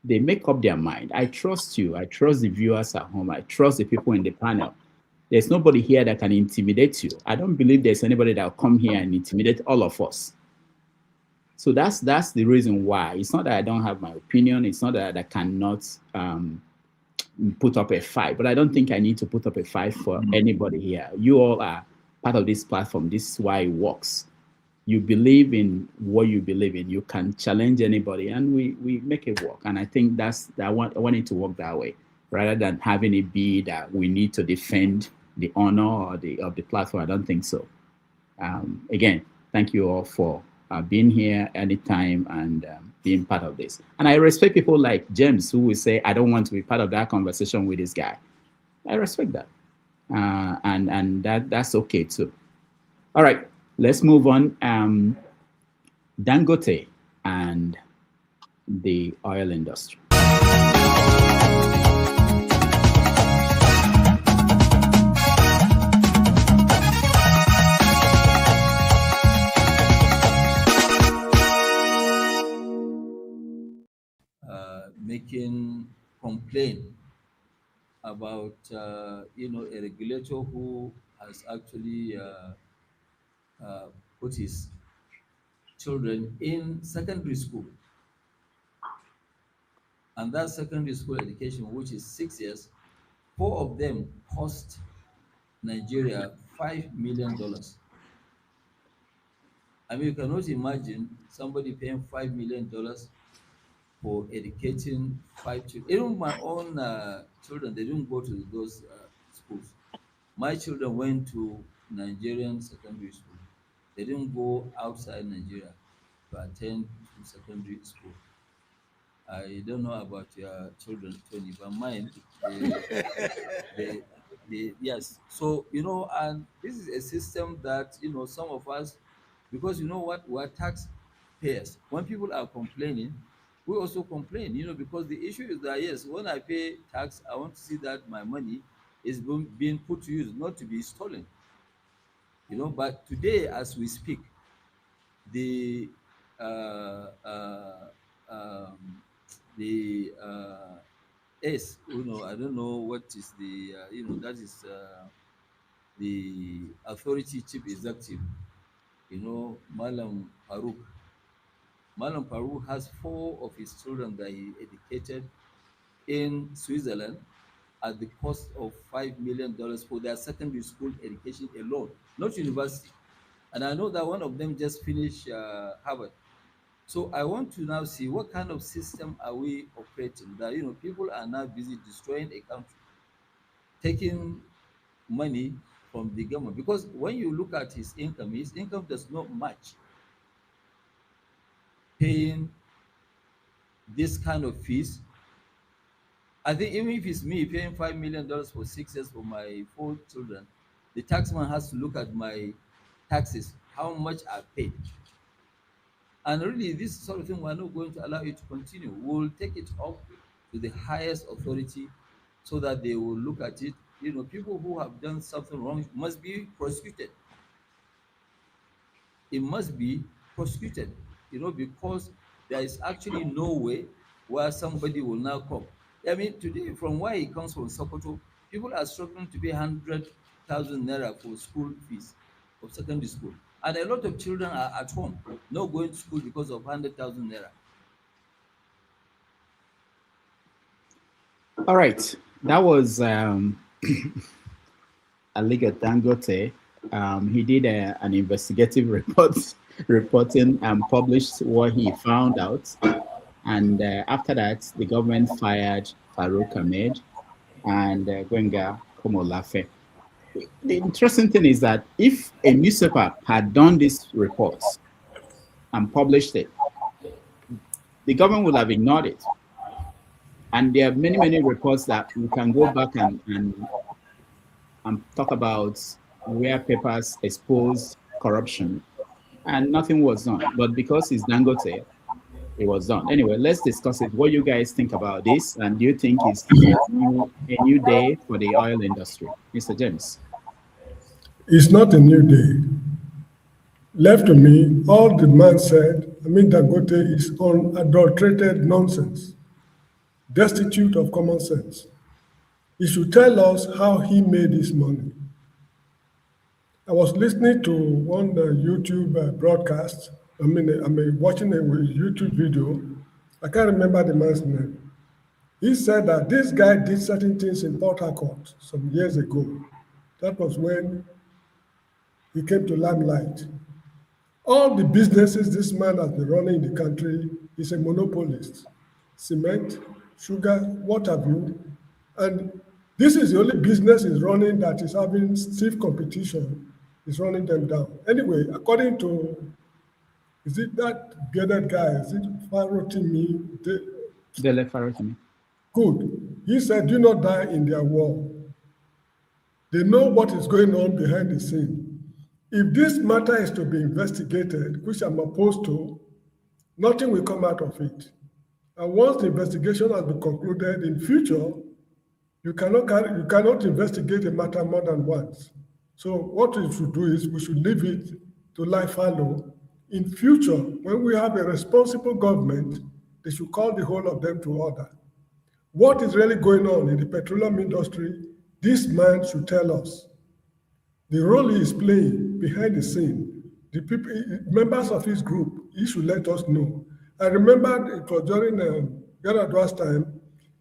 Speaker 7: they make up their mind. I trust you. I trust the viewers at home. I trust the people in the panel. There's nobody here that can intimidate you. I don't believe there's anybody that will come here and intimidate all of us. So that's the reason why. It's not that I don't have my opinion. It's not that I cannot put up a fight, but I don't think I need to put up a fight for anybody here. You all are part of this platform. This is why it works. You believe in what you believe in. You can challenge anybody, and we make it work. And I think I want it to work that way, rather than having it be that we need to defend the honor of the platform. I don't think so. Again, thank you all for being here anytime and being part of this. And I respect people like James who will say, I don't want to be part of that conversation with this guy. I respect that. And that's okay too. All right, let's move on. Dangote and the oil industry.
Speaker 15: complain about a regulator who has actually put his children in secondary school, and that secondary school education, which is 6 years, 4 of them cost Nigeria $5 million. I mean, you cannot imagine somebody paying $5 million for educating 5 children. Even my own children, they didn't go to those schools. My children went to Nigerian secondary school. They didn't go outside Nigeria to attend to secondary school. I don't know about your children, Tony, but mine, yes. So, and this is a system that, some of us, because you know what, we're taxpayers. When people are complaining, we also complain, because the issue is that, yes, when I pay tax, I want to see that my money is being put to use, not to be stolen. But today, as we speak, the S, I don't know what is the, that is the authority chief executive, Malam Farouk. Malam Farouk has 4 of his children that he educated in Switzerland at the cost of $5 million for their secondary school education alone, not university. And I know that one of them just finished Harvard. So I want to now see what kind of system are we operating that, people are now busy destroying a country, taking money from the government. Because when you look at his income does not match paying this kind of fees. I think even if it's me paying $5 million for 6 years for my 4 children, the taxman has to look at my taxes, how much I paid. And really, this sort of thing, we're not going to allow it to continue. We'll take it up to the highest authority so that they will look at it. People who have done something wrong must be prosecuted. It must be prosecuted, because there is actually no way where somebody will now come. I mean, today, from where he comes from, Sokoto, people are struggling to pay 100,000 naira for school fees of secondary school. And a lot of children are at home, not going to school because of 100,000 naira.
Speaker 7: All right, that was Aliga Dangote. He did an investigative reporting and published what he found out. And after that, the government fired Farouk Amhed and Gwenga Komolafe. The interesting thing is that if a newspaper had done these reports and published it, the government would have ignored it. And there are many, many reports that we can go back and talk about where papers exposed corruption and nothing was done. But because it's Dangote, it was done. Anyway, let's discuss it. What you guys think about this, and do you think it's a new day for the oil industry? Mr. James.
Speaker 8: It's not a new day. Left to me, all the man said, Dangote, is unadulterated nonsense, destitute of common sense. He should tell us how he made his money. I was listening to one YouTube broadcast. I'm watching a YouTube video. I can't remember the man's name. He said that this guy did certain things in Port Harcourt some years ago. That was when he came to limelight. All the businesses this man has been running in the country is a monopolist. Cement, sugar, what have you. And this is the only business he's running that is having stiff competition. Is running them down. Anyway, according to, is it that bearded guy? Is it Farotimi?
Speaker 7: Dele Farotimi.
Speaker 8: Good. He said, do not die in their war. They know what is going on behind the scene. If this matter is to be investigated, which I'm opposed to, nothing will come out of it. And once the investigation has been concluded, in future, you cannot investigate a matter more than once. So what we should do is we should leave it to lie fallow. In future, when we have a responsible government, they should call the whole of them to order. what is really going on in the petroleum industry, this man should tell us. The role he is playing behind the scene, the people, members of his group, he should let us know. I remember it was during Yaradua's time,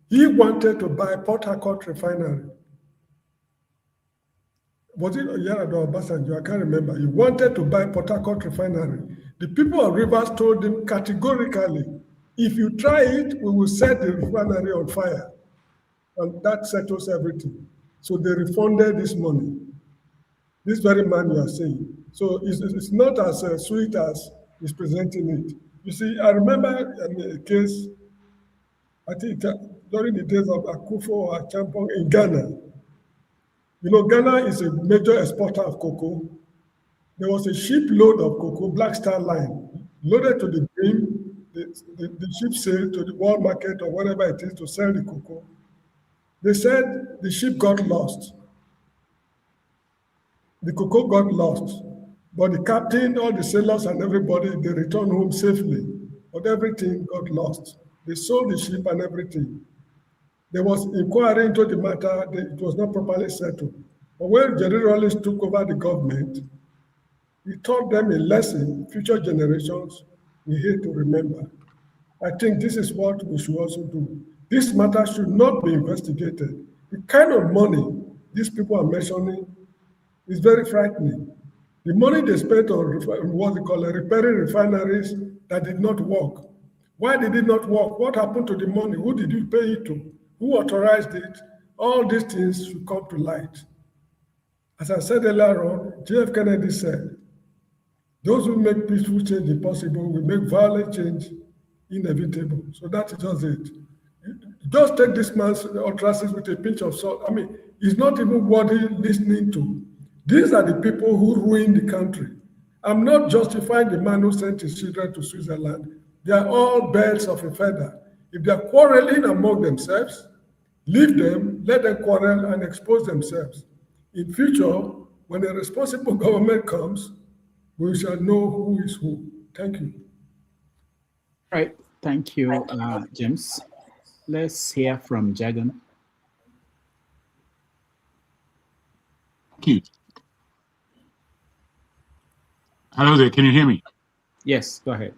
Speaker 8: he wanted to buy Port Harcourt refinery. Was it Yaradua or Basanjo? I can't remember. He wanted to buy Port Harcourt refinery. The people of Rivers told him categorically, if you try it, we will set the refinery on fire. And that settles everything. So they refunded this money. This very man you are saying. So it's not as sweet as he's presenting it. You see, I remember a case, I think during the days of Akufo or Champong in Ghana. You know, Ghana is a major exporter of cocoa. There was a shipload of cocoa, Black Star Line, loaded to the brim. The ship sailed to the world market or whatever it is to sell the cocoa. They said the ship got lost. The cocoa got lost, but the captain, all the sailors and everybody, they returned home safely, but everything got lost. They sold the ship and everything. There was inquiry into the matter, it was not properly settled. But when Jerry Rawlings took over the government, he taught them a lesson, future generations we hate to remember. I think this is what we should also do. This matter should not be investigated. The kind of money these people are mentioning is very frightening. The money they spent on what they call repairing refineries that did not work. Why did it not work? What happened to the money? Who did you pay it to? Who authorized it? All these things should come to light. As I said earlier on, JF Kennedy said, those who make peaceful change impossible will make violent change inevitable. So that is just it. Just take this man's utterances with a pinch of salt. I mean, it's not even worthy listening to. These are the people who ruined the country. I'm not justifying the man who sent his children to Switzerland. They are all birds of a feather. If they are quarreling among themselves, leave them, let them quarrel and expose themselves. In future, when a responsible government comes, we shall know who is who. Thank you.
Speaker 7: All right. Thank you, James. Let's hear from Jagan.
Speaker 17: Thank you. Hello there, can you hear me?
Speaker 7: Yes, go ahead.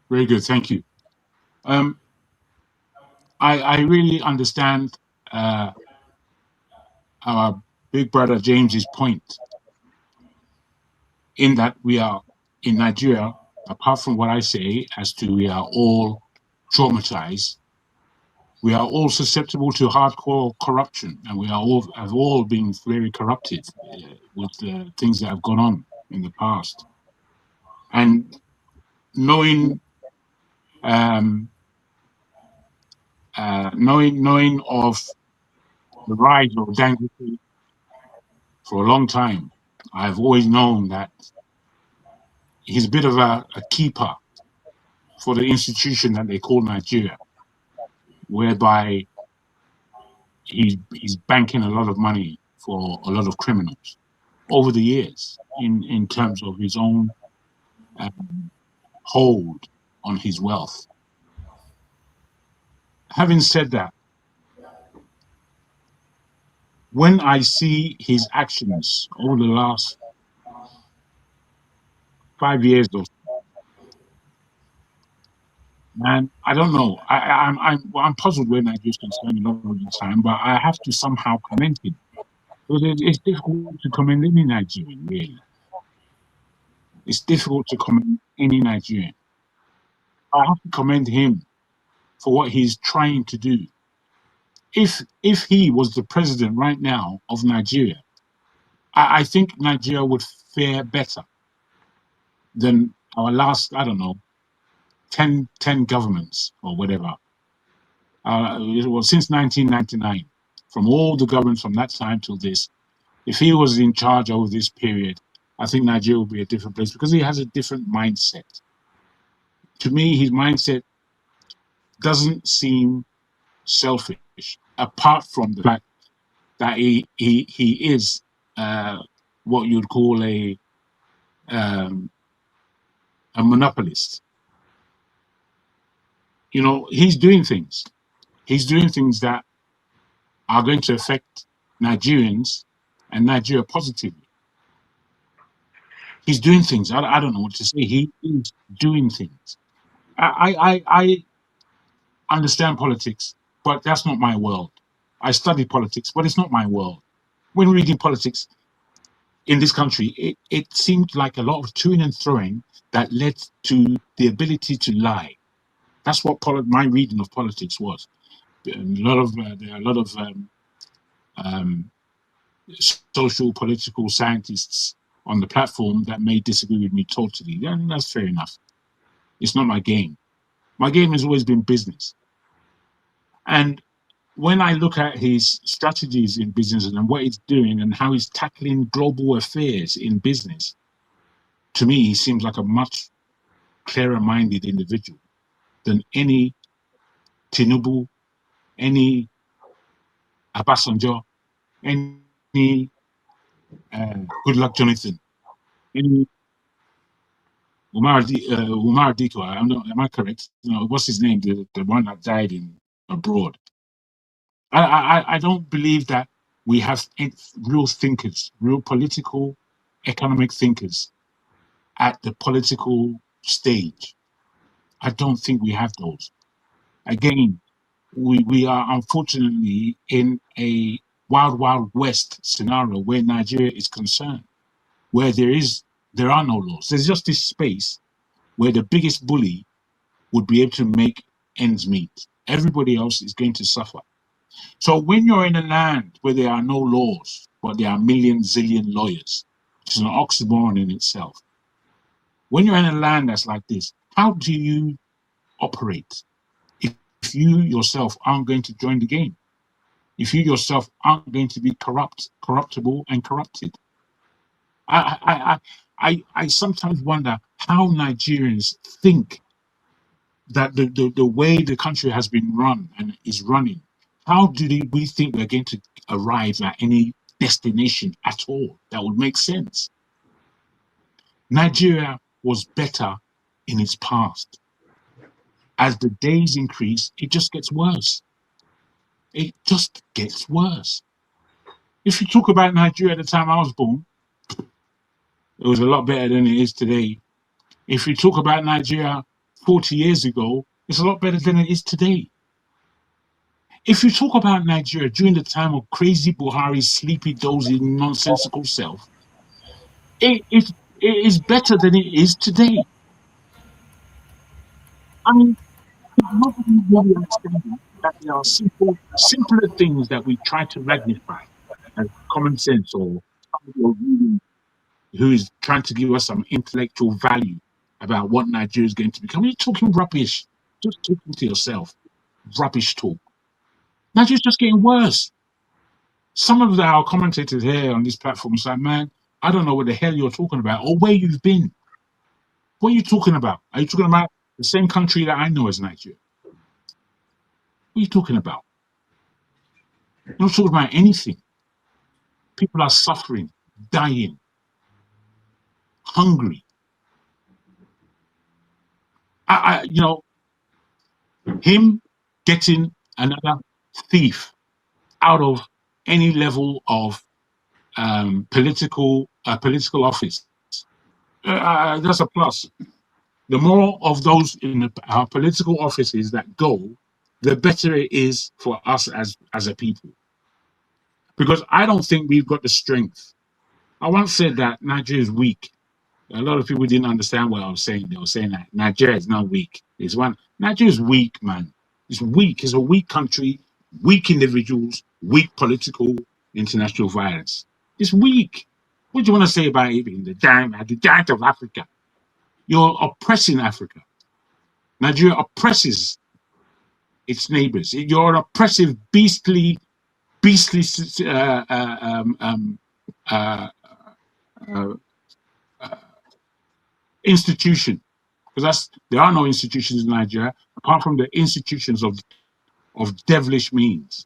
Speaker 17: Very good, thank you. I really understand our big brother James's point in that we are in Nigeria, apart from what I say as to we are all traumatized, we are all susceptible to hardcore corruption, and we are all have all been very corrupted with the things that have gone on in the past. And knowing knowing of the rise of Dangote for a long time, I've always known that he's a bit of a keeper for the institution that they call Nigeria, whereby he's banking a lot of money for a lot of criminals over the years in terms of his own hold on his wealth. Having said that, when I see his actions over the last 5 years or so, and I don't know, I'm puzzled when Nigeria's concerned a lot of the time, but I have to somehow commend him. Because it's difficult to commend any Nigerian, really. It's difficult to commend any Nigerian. I have to commend him for what he's trying to do. If he was the president right now of Nigeria, I think Nigeria would fare better than our last, I don't know, 10 governments or whatever. It was since 1999, from all the governments from that time till this. If he was in charge over this period, I think Nigeria would be a different place because he has a different mindset. To me, his mindset doesn't seem selfish, apart from the fact that he is what you'd call a monopolist. You know, he's doing things. He's doing things that are going to affect Nigerians and Nigeria positively. He's doing things. I don't know what to say. He is doing things. I understand politics, but that's not my world. I study politics, but it's not my world. When reading politics in this country, it seemed like a lot of toing and throwing that led to the ability to lie. That's what my reading of politics was. There are a lot of social political scientists on the platform that may disagree with me totally. And that's fair enough. It's not my game. My game has always been business. And when I look at his strategies in business and what he's doing and how he's tackling global affairs in business, to me, he seems like a much clearer-minded individual than any Tinubu, any Obasanjo, any Goodluck Jonathan, any Umar Diko. Am I correct? What's his name? The one that died abroad. I don't believe that we have real thinkers, real political, economic thinkers at the political stage. I don't think we have those. Again, we are unfortunately in a wild, wild west scenario where Nigeria is concerned, where there are no laws. There's just this space where the biggest bully would be able to make ends meet. Everybody else is going to suffer. So when you're in a land where there are no laws, but there are zillion lawyers, which is an oxymoron in itself. When you're in a land that's like this, how do you operate if you yourself aren't going to join the game? If you yourself aren't going to be corruptible and corrupted? I sometimes wonder how Nigerians think that the way the country has been run and is running, how do we think we're going to arrive at any destination at all that would make sense? Nigeria was better in its past. As the days increase, it just gets worse. It just gets worse. If you talk about Nigeria at the time I was born, it was a lot better than it is today. If you talk about Nigeria 40 years ago, it's a lot better than it is today. If you talk about Nigeria during the time of crazy Buhari's sleepy, dozy, nonsensical self, it is better than it is today. I mean, nobody really understands that there are simpler things that we try to magnify as common sense or somebody who is trying to give us some intellectual value about what Nigeria is going to become. You're talking rubbish. Just talking to yourself. Rubbish talk. Nigeria's just getting worse. Some of our commentators here on this platform say, man, I don't know what the hell you're talking about or where you've been. What are you talking about? Are you talking about the same country that I know as Nigeria? What are you talking about? You're not talking about anything. People are suffering, dying, hungry. Him getting another thief out of any level of political office, that's a plus. The more of those in our political offices that go, the better it is for us as a people. Because I don't think we've got the strength. I once said that Nigeria is weak. A lot of people didn't understand what I was saying. They were saying that Nigeria is not weak. Nigeria is weak, man. It's weak. It's a weak country, weak individuals, weak political international violence. It's weak. What do you want to say about it being the giant of Africa? You're oppressing Africa. Nigeria oppresses its neighbors. You're an oppressive, beastly institution. Because there are no institutions in Nigeria apart from the institutions of devilish means.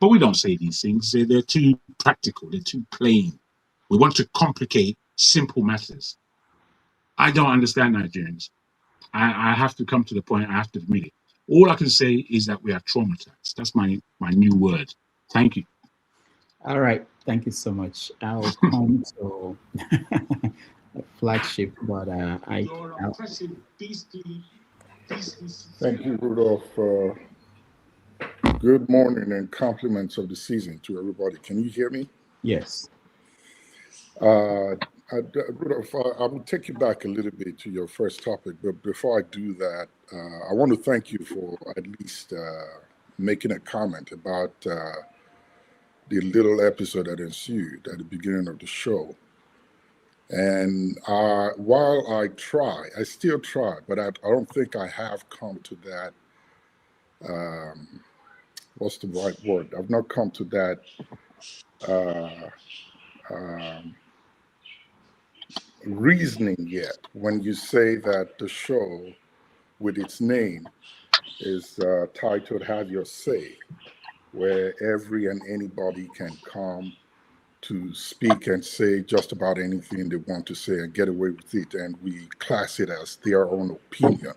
Speaker 17: But we don't say these things. They're too practical. They're too plain. We want to complicate simple matters. I don't understand Nigerians. I have to come to the point. I have to admit it. All I can say is that we are traumatized. That's my new word. Thank you.
Speaker 7: All right. Thank you so much. I'll come to a flagship, but
Speaker 18: Thank you, Rudolph. Good morning and compliments of the season to everybody. Can you hear me?
Speaker 7: Yes.
Speaker 18: Rudolph, I will take you back a little bit to your first topic, but before I do that, I want to thank you for at least making a comment about the little episode that ensued at the beginning of the show. And while I still try, but I don't think I have come to that, what's the right word? I've not come to that reasoning yet when you say that the show with its name is titled Have Your Say, where every and anybody can come to speak and say just about anything they want to say and get away with it, and we class it as their own opinion.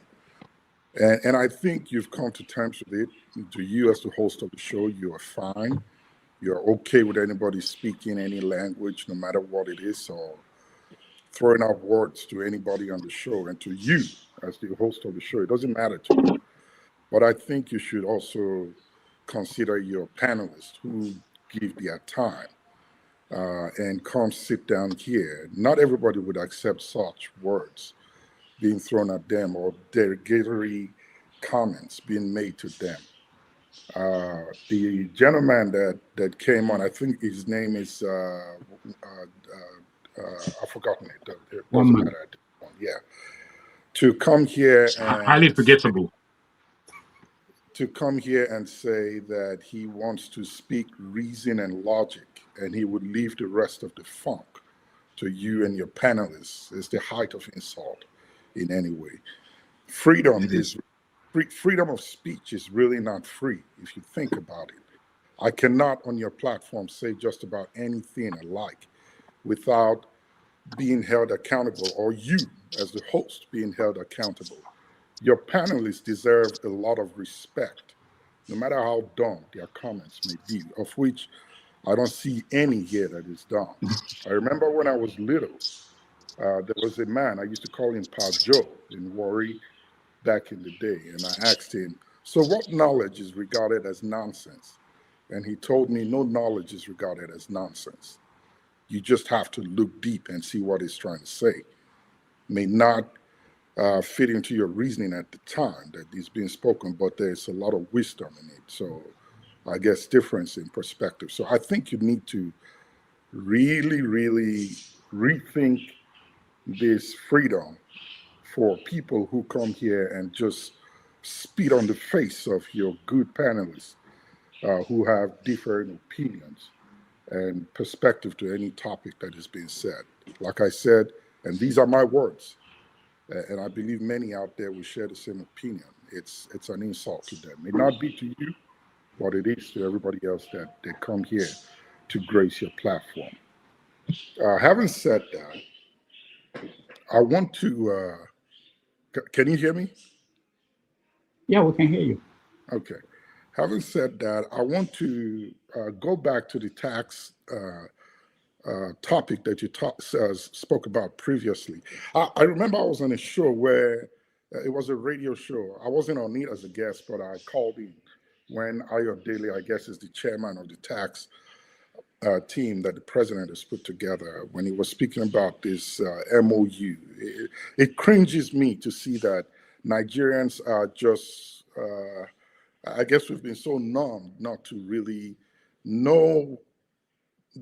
Speaker 18: And I think you've come to terms with it. To you as the host of the show, you are fine. You're okay with anybody speaking any language, no matter what it is, or throwing out words to anybody on the show. And to you as the host of the show, it doesn't matter to you. But I think you should also consider your panelists who give their time and come sit down here. Not everybody would accept such words being thrown at them or derogatory comments being made to them. The gentleman that came on, I think his name is, I've forgotten it. It doesn't matter. Yeah. To come here and
Speaker 17: Highly forgettable.
Speaker 18: To come here and say that he wants to speak reason and logic and he would leave the rest of the funk to you and your panelists is the height of insult in any way. Freedom of speech is really not free if you think about it. I cannot on your platform say just about anything I like without being held accountable, or you as the host being held accountable. Your panelists deserve a lot of respect, no matter how dumb their comments may be, of which I don't see any here that is dumb. I remember when I was little, there was a man, I used to call him Pa Joe in Warri back in the day, and I asked him, so what knowledge is regarded as nonsense? And he told me no knowledge is regarded as nonsense. You just have to look deep and see what he's trying to say. May not fit into your reasoning at the time that is being spoken, but there's a lot of wisdom in it. So I guess difference in perspective. So I think you need to really, really rethink this freedom for people who come here and just spit on the face of your good panelists who have different opinions and perspective to any topic that is being said. Like I said, and these are my words, and I believe many out there will share the same opinion. It's an insult to them. It may not be to you, but it is to everybody else that come here to grace your platform. Having said that, I want to, can you hear me?
Speaker 7: Yeah, we can hear you.
Speaker 18: Okay. Having said that, I want to go back to the tax topic that you spoke about previously. I remember I was on a show where it was a radio show. I wasn't on it as a guest, but I called in when Ayodele, I guess, is the chairman of the tax team that the president has put together, when he was speaking about this MOU. It cringes me to see that Nigerians are just, I guess we've been so numb not to really know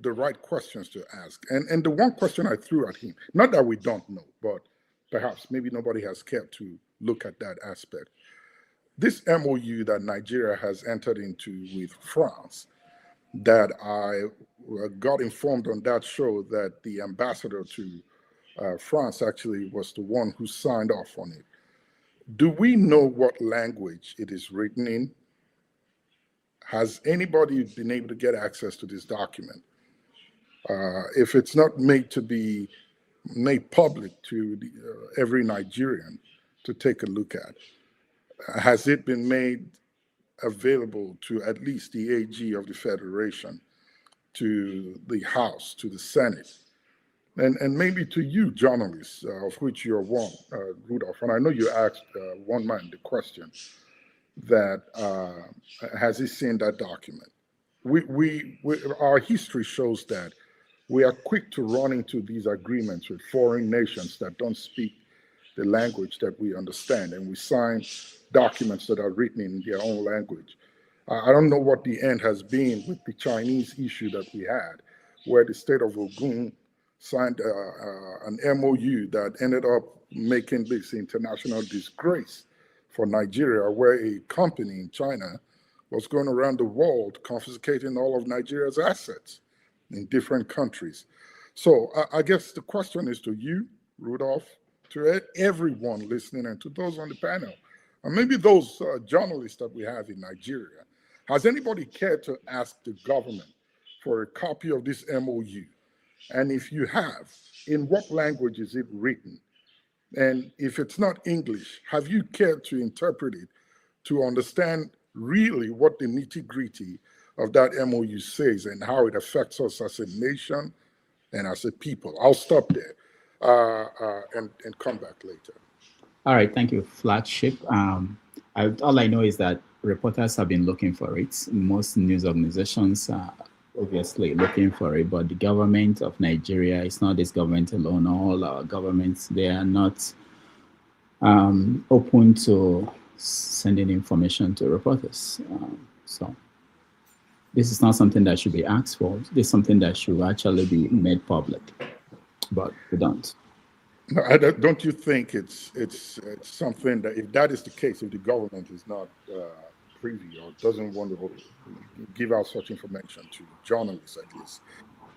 Speaker 18: the right questions to ask. And the one question I threw at him, not that we don't know, but perhaps maybe nobody has cared to look at that aspect. This MOU that Nigeria has entered into with France, that I got informed on that show that the ambassador to France actually was the one who signed off on it. Do we know what language it is written in? Has anybody been able to get access to this document? If it's not made to be made public to every Nigerian to take a look at, has it been made available to at least the AG of the Federation, to the House, to the Senate, and maybe to you, journalists, of which you're one, Rudolph? And I know you asked one man the question that has he seen that document? Our history shows that we are quick to run into these agreements with foreign nations that don't speak the language that we understand, and we sign documents that are written in their own language. I don't know what the end has been with the Chinese issue that we had, where the state of Ogun signed an MOU that ended up making this international disgrace for Nigeria, where a company in China was going around the world confiscating all of Nigeria's assets in different countries. So I guess the question is to you, Rudolph, to everyone listening, and to those on the panel, and maybe those journalists that we have in Nigeria. Has anybody cared to ask the government for a copy of this MOU? And if you have, in what language is it written? And if it's not English, have you cared to interpret it to understand really what the nitty-gritty of that MOU says and how it affects us as a nation and as a people? I'll stop there and come back later.
Speaker 7: All right, thank you, Flagship. All I know is that reporters have been looking for it. Most news organizations are obviously looking for it, but the government of Nigeria, it's not this government alone, all our governments, they are not open to sending information to reporters. So this is not something that should be asked for. This is something that should actually be made public, but we don't.
Speaker 18: No, don't you think it's something that, if that is the case, if the government is not privy or doesn't want to give out such information to journalists, at least,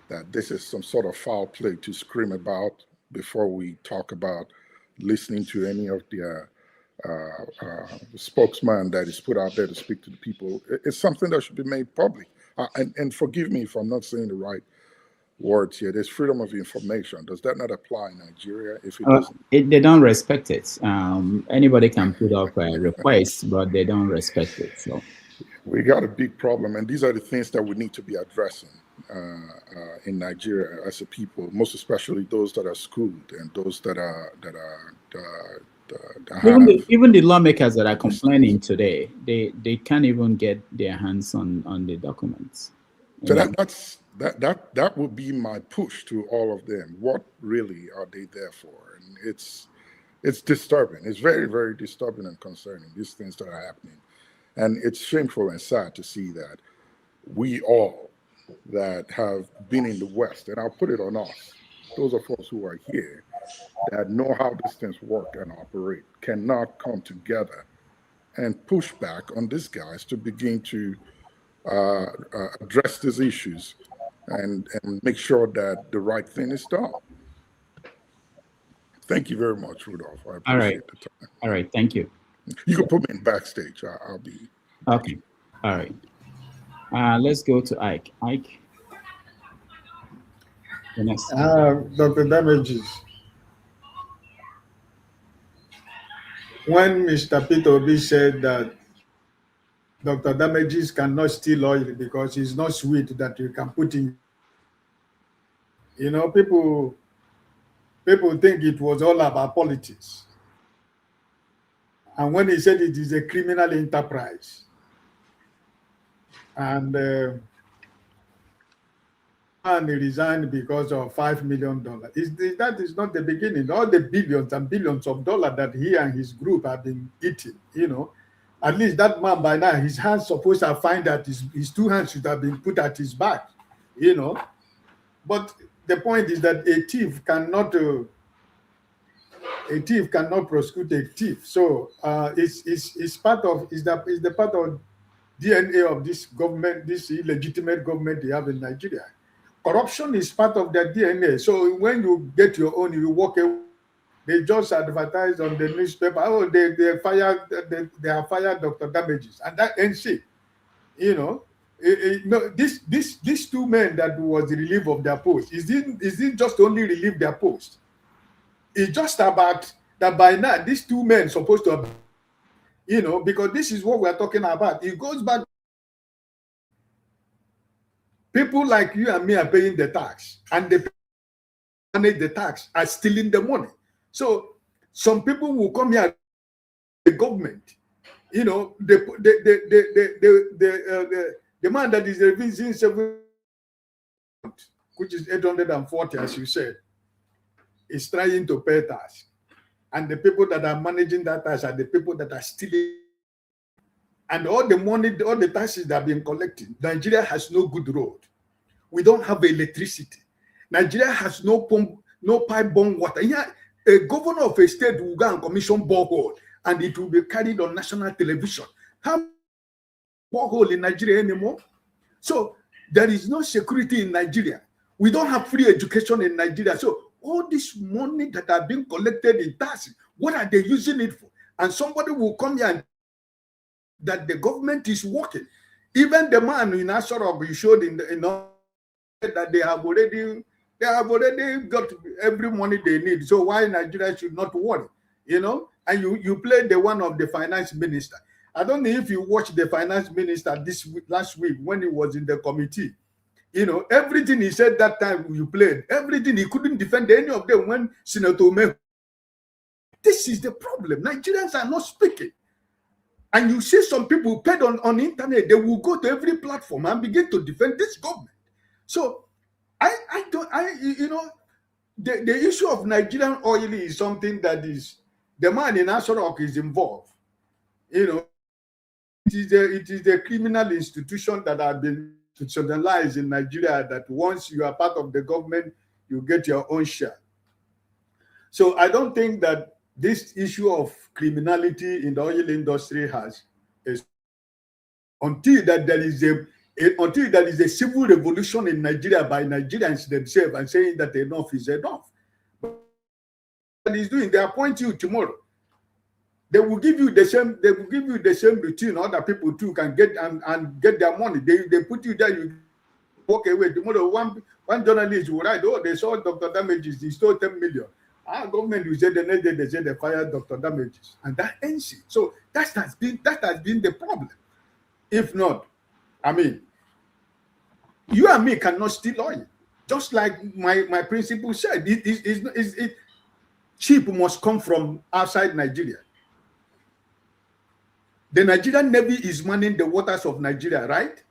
Speaker 18: that this is some sort of foul play to scream about before we talk about listening to any of the spokesman that is put out there to speak to the people? It's something that should be made public. And forgive me if I'm not saying the right words here. There's freedom of information. Does that not apply in Nigeria? If it doesn't,
Speaker 7: they don't respect it. Anybody can put up a request, but they don't respect it. So
Speaker 18: we got a big problem, and these are the things that we need to be addressing in Nigeria as a people, most especially those that are schooled and those that are
Speaker 7: even the lawmakers that are complaining today, they can't even get their hands on the documents.
Speaker 18: So that would be my push to all of them. What really are they there for? And it's disturbing. It's very, very disturbing and concerning, these things that are happening. And it's shameful and sad to see that we all that have been in the West, and I'll put it on us, those of us who are here that know how these things work and operate, cannot come together and push back on these guys to begin to address these issues and make sure that the right thing is done. Thank you very much, Rudolph. I appreciate the time.
Speaker 7: All right, thank you.
Speaker 18: You can put me in backstage. I'll be.
Speaker 7: Okay, all right. Let's go to Ike. Ike. The next.
Speaker 12: Dr. Damages. When Mr. Peter Obi said that Dr. Damages cannot steal oil because it's not sweet that you can put in. You know, people think it was all about politics. And when he said it is a criminal enterprise, and he resigned because of $5 million. That is not the beginning. All the billions and billions of dollars that he and his group have been eating, you know, at least that man by now, his hands supposed to find that his two hands should have been put at his back, you know. But the point is that a thief cannot prosecute a thief. So it's part of the part of DNA of this government, this illegitimate government they have in Nigeria. Corruption is part of their DNA. So when you get your own, you walk away. They just advertise on the newspaper. Oh, they have fired Dr. Damages, and that ends it. You know, no, these two men that was the relief of their post. Is it just only relieve their post? It's just about that by now these two men supposed to have, You know, because this is what we're talking about. It goes back. People like you and me are paying the tax, and they manage the tax are stealing the money. So some people will come here, the government, you know, the man that is releasing 7, which is 840, as you said, is trying to pay tax, and the people that are managing that tax are the people that are stealing. And all the money, all the taxes that are being collected, Nigeria has no good road. We don't have electricity. Nigeria has no pump, no pipe bomb water. Yeah, a governor of a state will go and commission borehole, and it will be carried on national television. How borehole in Nigeria anymore? So there is no security in Nigeria. We don't have free education in Nigeria. So all this money that are being collected in taxes, what are they using it for? And somebody will come here and that the government is working. Even the man in Asarog, you showed in that they have already got every money they need. So why Nigeria should not worry, you know? And you played the one of the finance minister. I don't know if you watched the finance minister last week when he was in the committee. You know, everything he said that time you played, everything, he couldn't defend any of them when Senator Ume. This is the problem. Nigerians are not speaking. And you see some people paid on the internet, they will go to every platform and begin to defend this government. So you know, the issue of Nigerian oil is something that is, the man in Asarok is involved. You know, it is a criminal institution that have been institutionalized in Nigeria, that once you are part of the government, you get your own share. So I don't think that this issue of criminality in the oil industry is until there is a civil revolution in Nigeria by Nigerians themselves and saying that enough is enough. But he's doing, they appoint you tomorrow. They will give you the same routine other people too can get and get their money. They put you there, you walk away. Tomorrow one journalist will write, oh, they saw Dr. Damages, he stole 10 million. Our government will say the next day they say they fired Dr. Damages, and that ends it. So that has been the problem. If not, I mean, you and me cannot steal oil. Just like my principal said, cheap must come from outside Nigeria. The Nigerian Navy is manning the waters of Nigeria, right?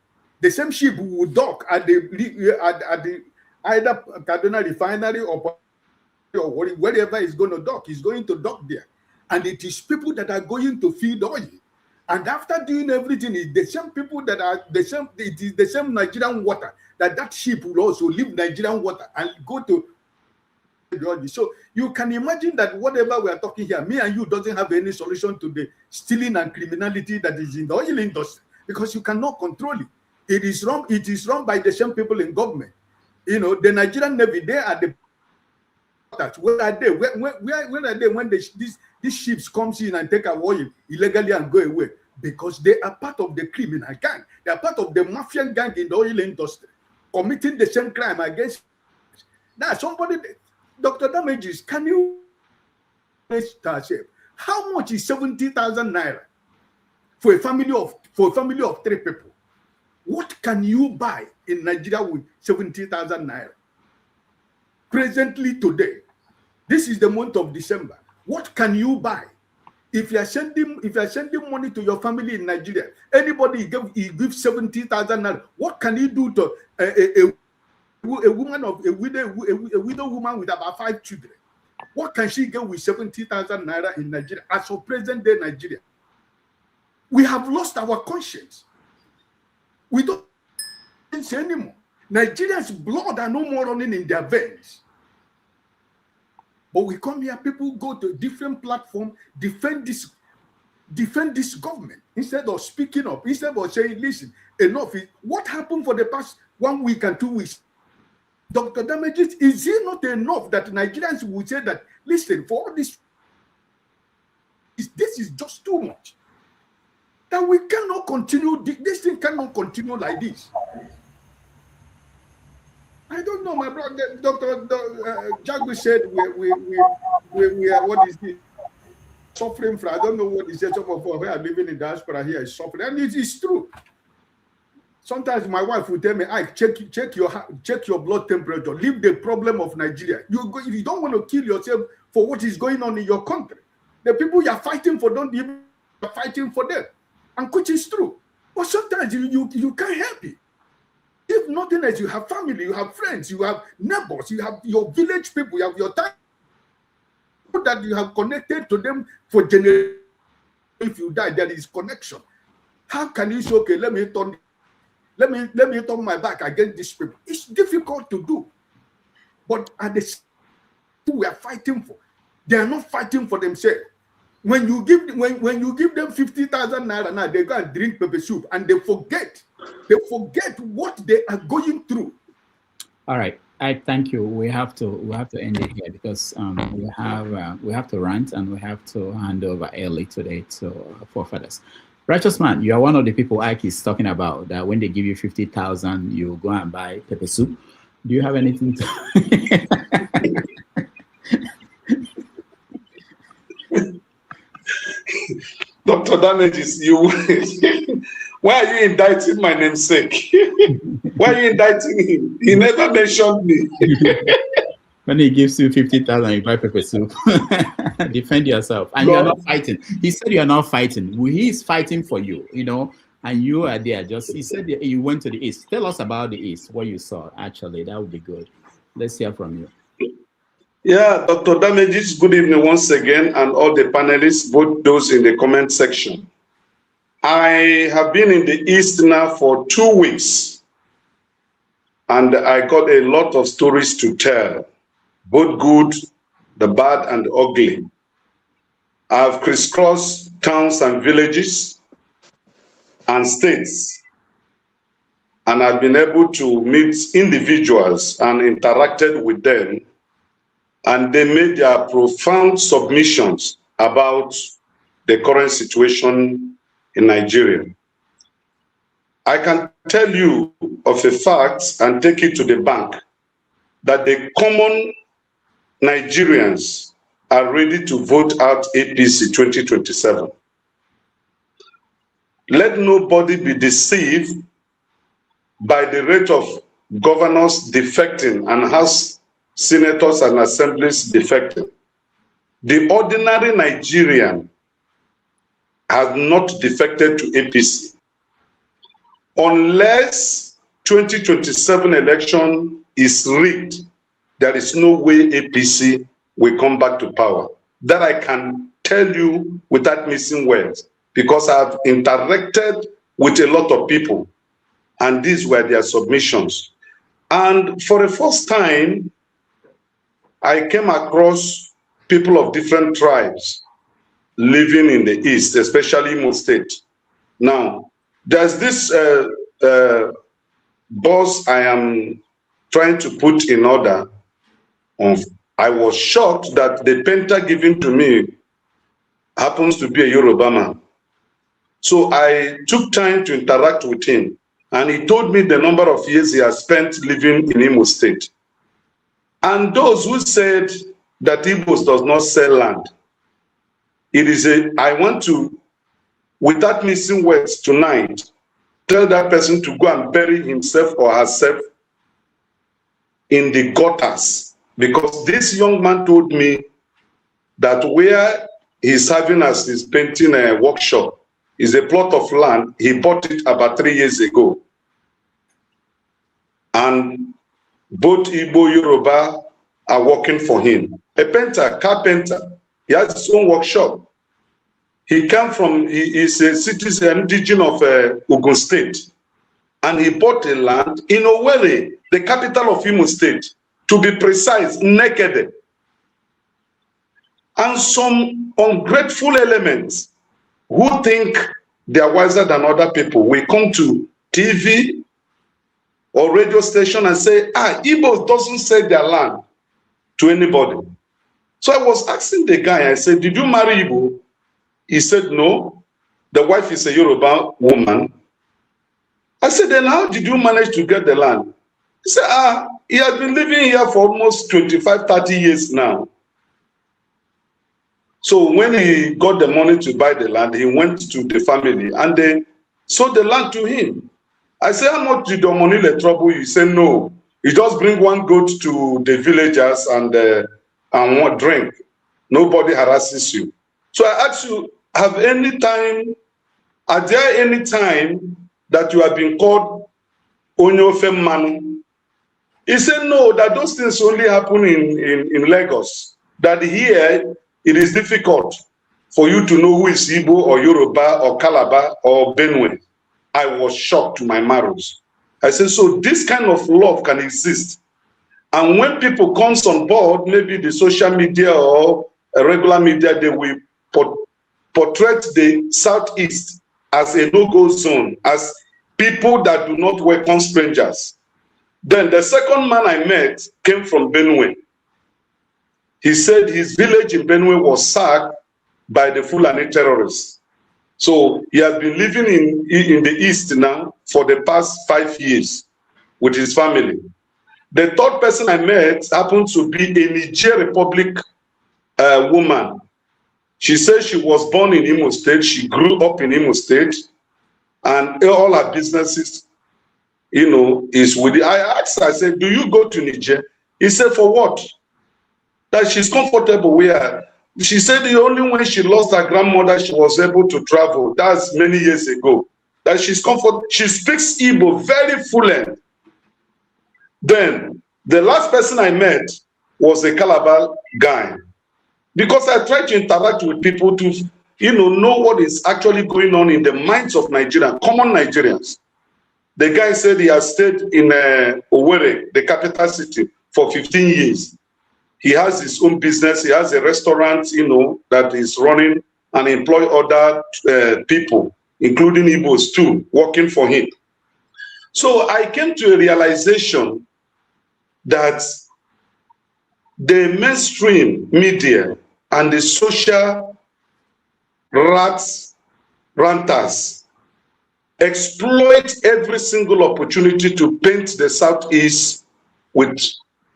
Speaker 12: The same ship will dock at the either Kaduna refinery or wherever it's going to dock, is going to dock there. And it is people that are going to feed oil. And after doing everything, it's the same people that are it is the same Nigerian water that ship will also leave Nigerian water and go to the oil. So you can imagine that whatever we are talking here, me and you doesn't have any solution to the stealing and criminality that is in the oil industry, because you cannot control it. It is run by the same people in government. You know, the Nigerian Navy, they are the where are they? Where are they when these ships comes in and take our oil illegally and go away? Because they are part of the criminal gang. They are part of the mafia gang in the oil industry, committing the same crime against. Now, somebody, Dr. Damages, can you ask how much is 70,000 naira for a family of 3 people? What can you buy in Nigeria with 70,000 naira? Presently today, this is the month of December. What can you buy? If you are sending money to your family in Nigeria, anybody gives 70,000 naira. What can you do to a widow woman with about 5 children? What can she get with 70,000 naira in Nigeria as for present day Nigeria? We have lost our conscience. We don't say anymore. Nigerians' blood are no more running in their veins. But we come here, people go to different platforms, defend this government instead of speaking up, instead of saying, listen, enough. What happened for the past 1 week and 2 weeks? Dr. Damages, is it not enough that Nigerians would say that, listen, for all this is just too much? That we cannot continue, this thing cannot continue like this. I don't know, my brother. Dr. Jagwe said we are, what is this? suffering from, I don't know what is it, some of us who are living in diaspora here is suffering, and it is true. Sometimes my wife will tell me, check your blood temperature, leave the problem of Nigeria. If you don't want to kill yourself for what is going on in your country, the people you are fighting for don't even fighting for them, and which is true. But sometimes you can't help it. If nothing else, you have family, you have friends, you have neighbors, you have your village people, you have your time that you have connected to them for generations. If you die, there is connection. How can you say, okay, let me turn my back against these people? It's difficult to do. But at the same time we are fighting for, they are not fighting for themselves. When you give them 50,000 naira now, they go and drink pepper soup and they forget what they are going through.
Speaker 7: All right, I thank you. We have to end it here because we have to rant and we have to hand over early today to our forefathers. Righteous man, you are one of the people Ike is talking about, that when they give you 50,000, you go and buy pepper soup. Do you have anything to
Speaker 2: Dr. Damages, why are you indicting my namesake? Why are you indicting him? He never mentioned me.
Speaker 7: When he gives you 50,000, you buy pepper soup. Defend yourself. And you're not fighting. He said you're not fighting. He is fighting for you, and you are there. He said you went to the East. Tell us about the East, what you saw, actually. That would be good. Let's hear from you.
Speaker 2: Yeah, Dr. Damages, good evening once again, and all the panelists, both those in the comment section. I have been in the East now for 2 weeks, and I got a lot of stories to tell, both good, the bad, and the ugly. I've crisscrossed towns and villages and states, and I've been able to meet individuals and interacted with them, and they made their profound submissions about the current situation in Nigeria. I can tell you of a fact and take it to the bank that the common Nigerians are ready to vote out APC 2027. Let nobody be deceived by the rate of governors defecting and House senators and assemblies defecting. The ordinary Nigerian has not defected to APC. Unless 2027 election is rigged, there is no way APC will come back to power. That I can tell you without missing words, because I've interacted with a lot of people, and these were their submissions. And for the first time, I came across people of different tribes living in the East, especially Imo State. Now, there's this boss I am trying to put in order. I was shocked that the painter given to me happens to be a Yoruba man. So I took time to interact with him, and he told me the number of years he has spent living in Imo State. And those who said that Igbos does not sell land, I want to, without missing words tonight, tell that person to go and bury himself or herself in the gutters. Because this young man told me that where he's having as his painting workshop is a plot of land. He bought it about 3 years ago. And both Igbo, Yoruba are working for him. A painter, carpenter, he has his own workshop. He is a citizen, indigenous of Ogun State. And he bought a land in Owerri, the capital of Imo State, to be precise, naked. And some ungrateful elements who think they are wiser than other people will come to TV or radio station and say, Igbo doesn't sell their land to anybody. So I was asking the guy, I said, did you marry Igbo? He said, no. The wife is a Yoruba woman. I said, then how did you manage to get the land? He said, he has been living here for almost 25, 30 years now. So when he got the money to buy the land, he went to the family and they sold the land to him. I said, how much did your money let trouble you? He said, no. You just bring one goat to the villagers and one drink. Nobody harasses you. So I asked you, are there any time that you have been called Onyofe Manu? He said, no, that those things only happen in Lagos. That here, it is difficult for you to know who is Igbo or Yoruba or Calabar or Benue. I was shocked to my marrows. I said, so this kind of love can exist. And when people comes on board, maybe the social media or a regular media, they will portray the Southeast as a no-go zone, as people that do not welcome strangers. Then the second man I met came from Benue. He said his village in Benue was sacked by the Fulani terrorists. So he has been living in the East now for the past 5 years with his family. The third person I met happened to be a Niger Republic woman. She said she was born in Imo State. She grew up in Imo State. And all her businesses, is with it. I asked her, I said, do you go to Niger? He said, for what? That she's comfortable where. She said the only when she lost her grandmother, she was able to travel. That's many years ago. That she's comfortable. She speaks Igbo very fluent. Then the last person I met was a Calabar guy. Because I try to interact with people to know what is actually going on in the minds of Nigerians, common Nigerians. The guy said he has stayed in Owerri, the capital city, for 15 years. He has his own business. He has a restaurant, that is running and employ other people, including Igbos too, working for him. So I came to a realization that the mainstream media and the social ranters exploit every single opportunity to paint the Southeast with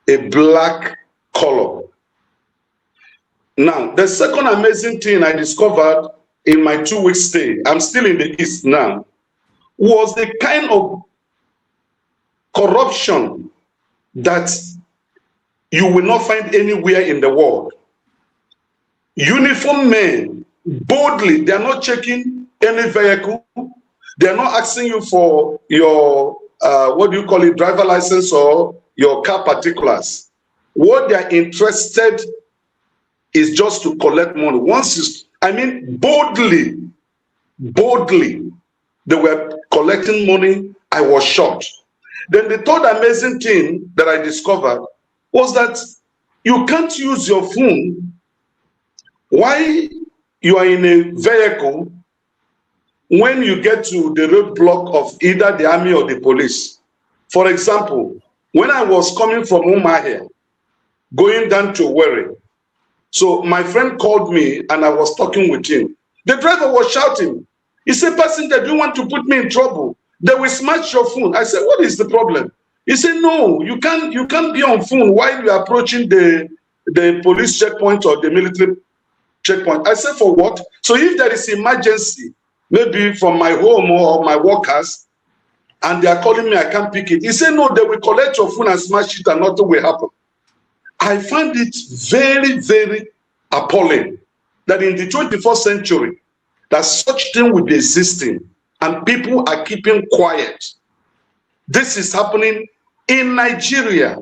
Speaker 2: a black color. Now, the second amazing thing I discovered in my 2-week stay, I'm still in the East now, was the kind of corruption that you will not find anywhere in the world. Uniformed men, boldly, they are not checking any vehicle. They are not asking you for your, driver license or your car particulars. What they are interested is just to collect money. Boldly, they were collecting money. I was shocked. Then the third amazing thing that I discovered was that you can't use your phone while you are in a vehicle when you get to the roadblock of either the army or the police. For example, when I was coming from Umuahia, going down to Owerri, so my friend called me and I was talking with him. The driver was shouting. He said, passenger, do you want to put me in trouble? They will smash your phone. I said, what is the problem? He said, no, you can't be on phone while you are approaching the police checkpoint or the military checkpoint. I said, for what? So if there is emergency, maybe from my home or my workers, and they are calling me, I can't pick it. He said, no, they will collect your phone and smash it and nothing will happen. I find it very, very appalling that in the 21st century, that such thing will be existing and people are keeping quiet. This is happening in Nigeria,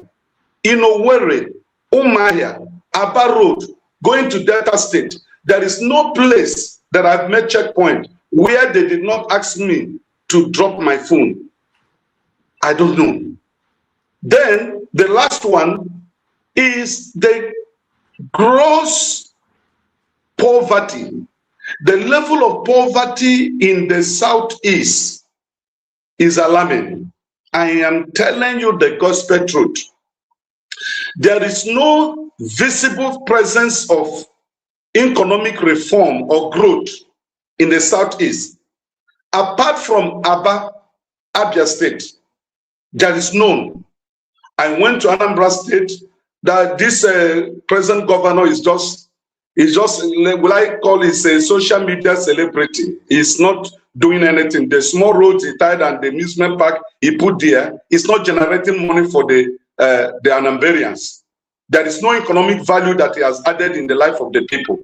Speaker 2: in Owerri, Umuahia, Aba Road, going to Delta State. There is no place that I've met checkpoint where they did not ask me to drop my phone. I don't know. Then the last one is the gross poverty. The level of poverty in the Southeast is alarming. I am telling you the gospel truth. There is no visible presence of economic reform or growth in the Southeast. Apart from Abia State, there is none. I went to Anambra State, that this present governor is just He's just, will I call it a social media celebrity? He's not doing anything. The small roads he tied and the amusement park he put there, it's not generating money for the Anambarians. There is no economic value that he has added in the life of the people.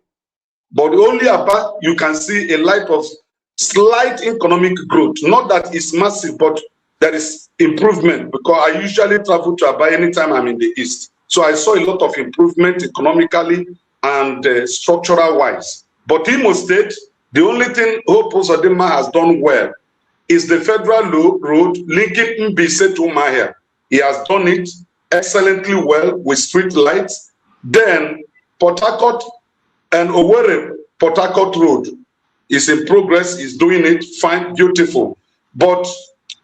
Speaker 2: But only about you can see a light of slight economic growth. Not that it's massive, but there is improvement, because I usually travel to Aba anytime I'm in the East. So I saw a lot of improvement economically and structural wise. But Imo State, the only thing Hope Uzodinma has done well is the federal road linking Mbise to Umahia. He has done it excellently well with street lights. Then Port Harcourt and Owerri Port Harcourt Road is in progress, is doing it fine, beautiful. But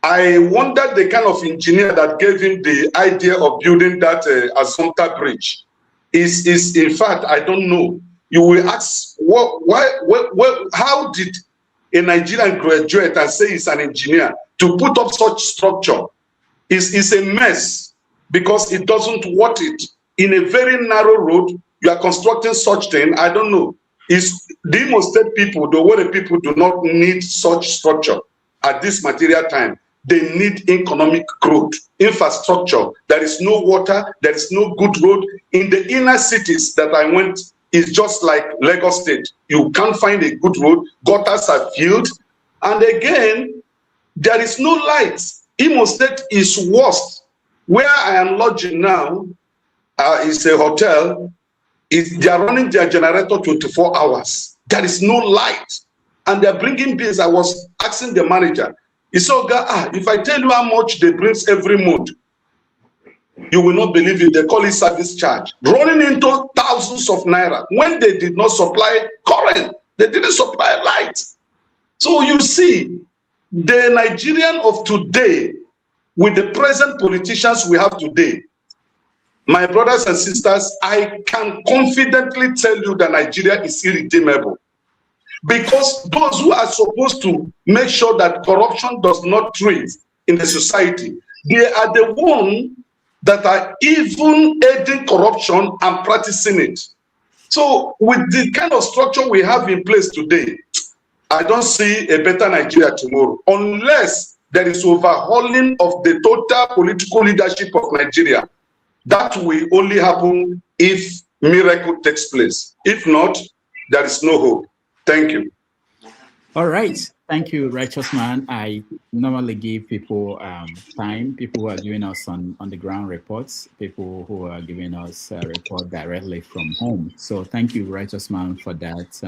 Speaker 2: I wonder the kind of engineer that gave him the idea of building that Assumpta Bridge. Is in fact, I don't know. You will ask, how did a Nigerian graduate and say he's an engineer to put up such structure? Is a mess, because it doesn't worth it. In a very narrow road, you are constructing such thing. I don't know. Is the Imo State people, the Owerri people, do not need such structure at this material time. They need economic growth, infrastructure. There is no water, there is no good road. In the inner cities that I went, it's just like Lagos State. You can't find a good road, gutters are filled. And again, there is no light. Imo State is worst. Where I am lodging now is a hotel. They are running their generator 24 hours. There is no light. And they're bringing bills. I was asking the manager, he said, if I tell you how much they bring every month, you will not believe it. They call it service charge. Running into thousands of naira when they did not supply current. They didn't supply light. So you see, the Nigerian of today, with the present politicians we have today, my brothers and sisters, I can confidently tell you that Nigeria is irredeemable. Because those who are supposed to make sure that corruption does not thrive in the society, they are the ones that are even aiding corruption and practicing it. So with the kind of structure we have in place today, I don't see a better Nigeria tomorrow, unless there is overhauling of the total political leadership of Nigeria. That will only happen if miracle takes place. If not, there is no hope. Thank you.
Speaker 7: All right. Thank you, Righteous Man. I normally give people time, people who are giving us on the ground reports, people who are giving us a report directly from home. So thank you, Righteous Man, for that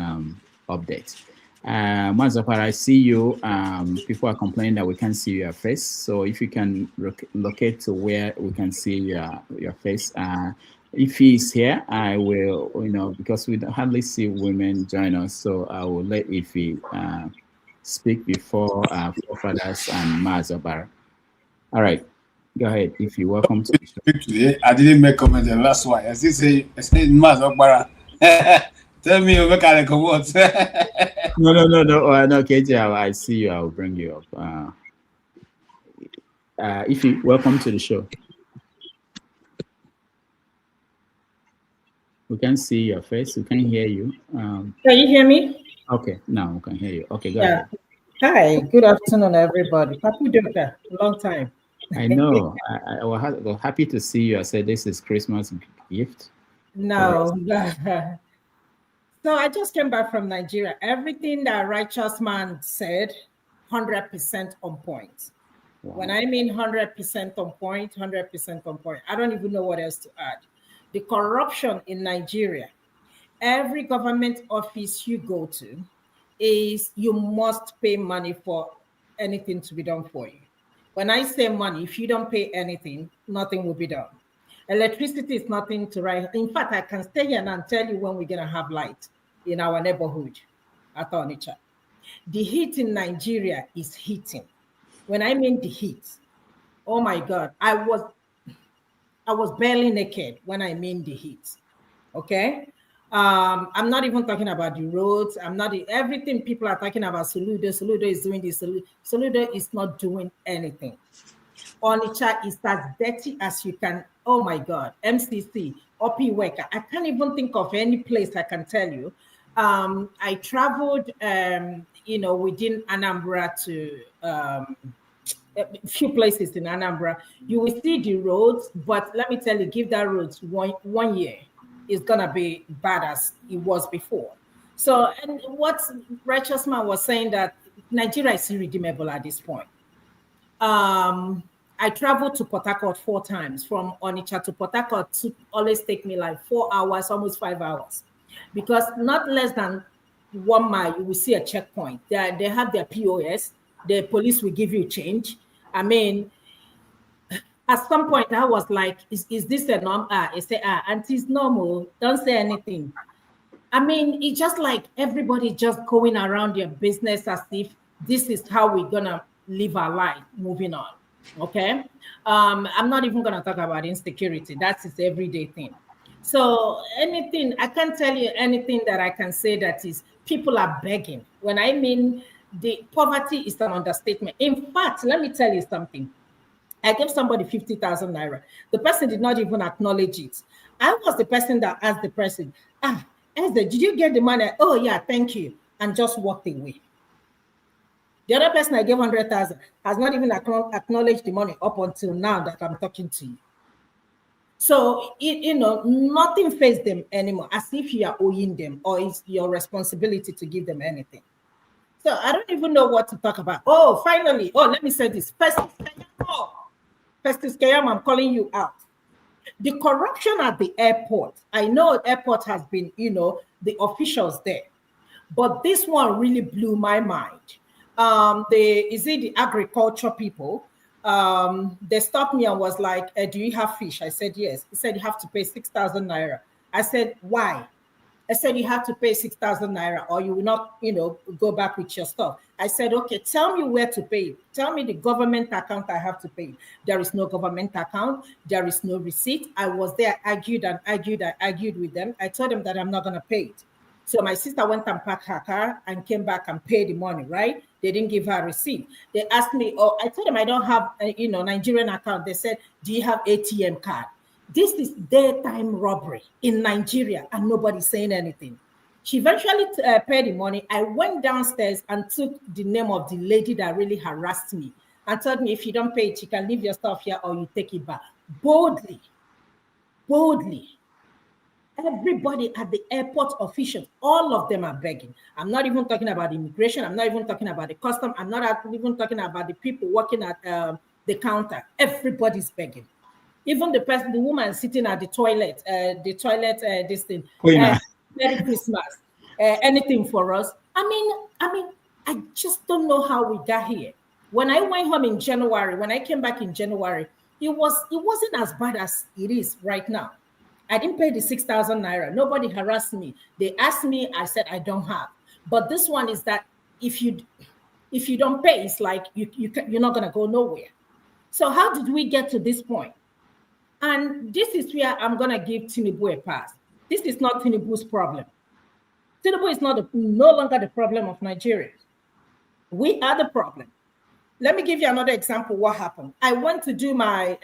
Speaker 7: update. Mazapar, I see you. People are complaining that we can't see your face. So if you can locate to where we can see your face. If he's here, I will, because we hardly see women join us, so I will let Ify speak before forefathers and Mazabar. All right, go ahead. Ify, welcome to the show.
Speaker 6: I didn't make comment on the last one. I still say Mazabar. Tell me, what kind of comments?
Speaker 7: No, KJ, I see you. I will bring you up. Ify, welcome to the show. We can see your face. We can hear you.
Speaker 19: Can you hear me?
Speaker 7: Okay, now we can hear you. Okay, go ahead.
Speaker 19: Hi, good afternoon, everybody. Papu Doka, long time.
Speaker 7: I know. I was happy to see you. I said this is Christmas gift.
Speaker 19: No. So I just came back from Nigeria. Everything that Righteous Man said, 100% on point. Wow. When I mean 100% on point, 100% on point. I don't even know what else to add. The corruption in Nigeria, every government office you go to, is you must pay money for anything to be done for you. When I say money, if you don't pay anything, nothing will be done. Electricity is nothing to write. In fact, I can stay here and tell you when we're going to have light in our neighborhood at Onitsha. The heat in Nigeria is heating. When I mean the heat, oh my God, I was barely naked when I mean the heat. Okay? I'm not even talking about the roads. Everything people are talking about. Soludo is doing this. Soludo is not doing anything. Onitsha is as dirty as you can. Oh my God, MCC, Opiweka. I can't even think of any place I can tell you. I traveled, within Anambra to a few places in Anambra. You will see the roads, but let me tell you, give that roads one year, it's gonna be bad as it was before. So, and what Righteous Man was saying, that Nigeria is irredeemable at this point. I traveled to Port Harcourt 4 times. From Onitsha to Port Harcourt to always take me like 4 hours, almost 5 hours, because not less than 1 mile you will see a checkpoint. They have their POS. The police will give you change. I mean, at some point I was like, is this a norm? I say, auntie, it's normal. Don't say anything. I mean, it's just like everybody just going around their business as if this is how we're gonna live our life moving on. Okay. I'm not even gonna talk about insecurity. That's its everyday thing. So anything, I can't tell you anything that I can say that is people are begging. When I mean the poverty is an understatement. In fact, let me tell you something. I gave somebody 50,000 naira. The person did not even acknowledge it. I was the person that asked the person, did you get the money? Oh yeah, thank you. And just walked away. The other person I gave 100,000 has not even acknowledged the money up until now that I'm talking to you. So, nothing faced them anymore, as if you are owing them or it's your responsibility to give them anything. So I don't even know what to talk about. Oh, finally. Oh, let me say this. Festus Kayam, I'm calling you out. The corruption at the airport. I know airport has been, the officials there. But this one really blew my mind. The agriculture people? They stopped me and was like, do you have fish? I said, yes. He said, you have to pay 6,000 naira. I said, why? I said, you have to pay 6,000 naira or you will not, go back with your stuff. I said, okay, tell me where to pay. Tell me the government account I have to pay. There is no government account. There is no receipt. I was there, argued with them. I told them that I'm not going to pay it. So my sister went and packed her car and came back and paid the money, right? They didn't give her a receipt. They asked me, I told them I don't have a Nigerian account. They said, do you have ATM card? This is daytime robbery in Nigeria and nobody's saying anything. She eventually paid the money. I went downstairs and took the name of the lady that really harassed me and told me, if you don't pay it, you can leave your stuff here or you take it back. Boldly. Everybody at the airport officials, all of them are begging. I'm not even talking about immigration. I'm not even talking about the custom. I'm not even talking about the people working at the counter. Everybody's begging. Even the woman sitting at the toilet, this thing. Merry Christmas. Anything for us. I mean, I just don't know how we got here. When I went home in January, when I came back in January, it wasn't as bad as it is right now. I didn't pay the 6,000 naira. Nobody harassed me. They asked me, I said I don't have. But this one is that if you don't pay, it's like you're not gonna go nowhere. So how did we get to this point? And this is where I'm gonna give Tinubu a pass. This is not Tinubu's problem. Tinubu is no longer the problem of Nigeria. We are the problem. Let me give you another example. What happened? I went to do my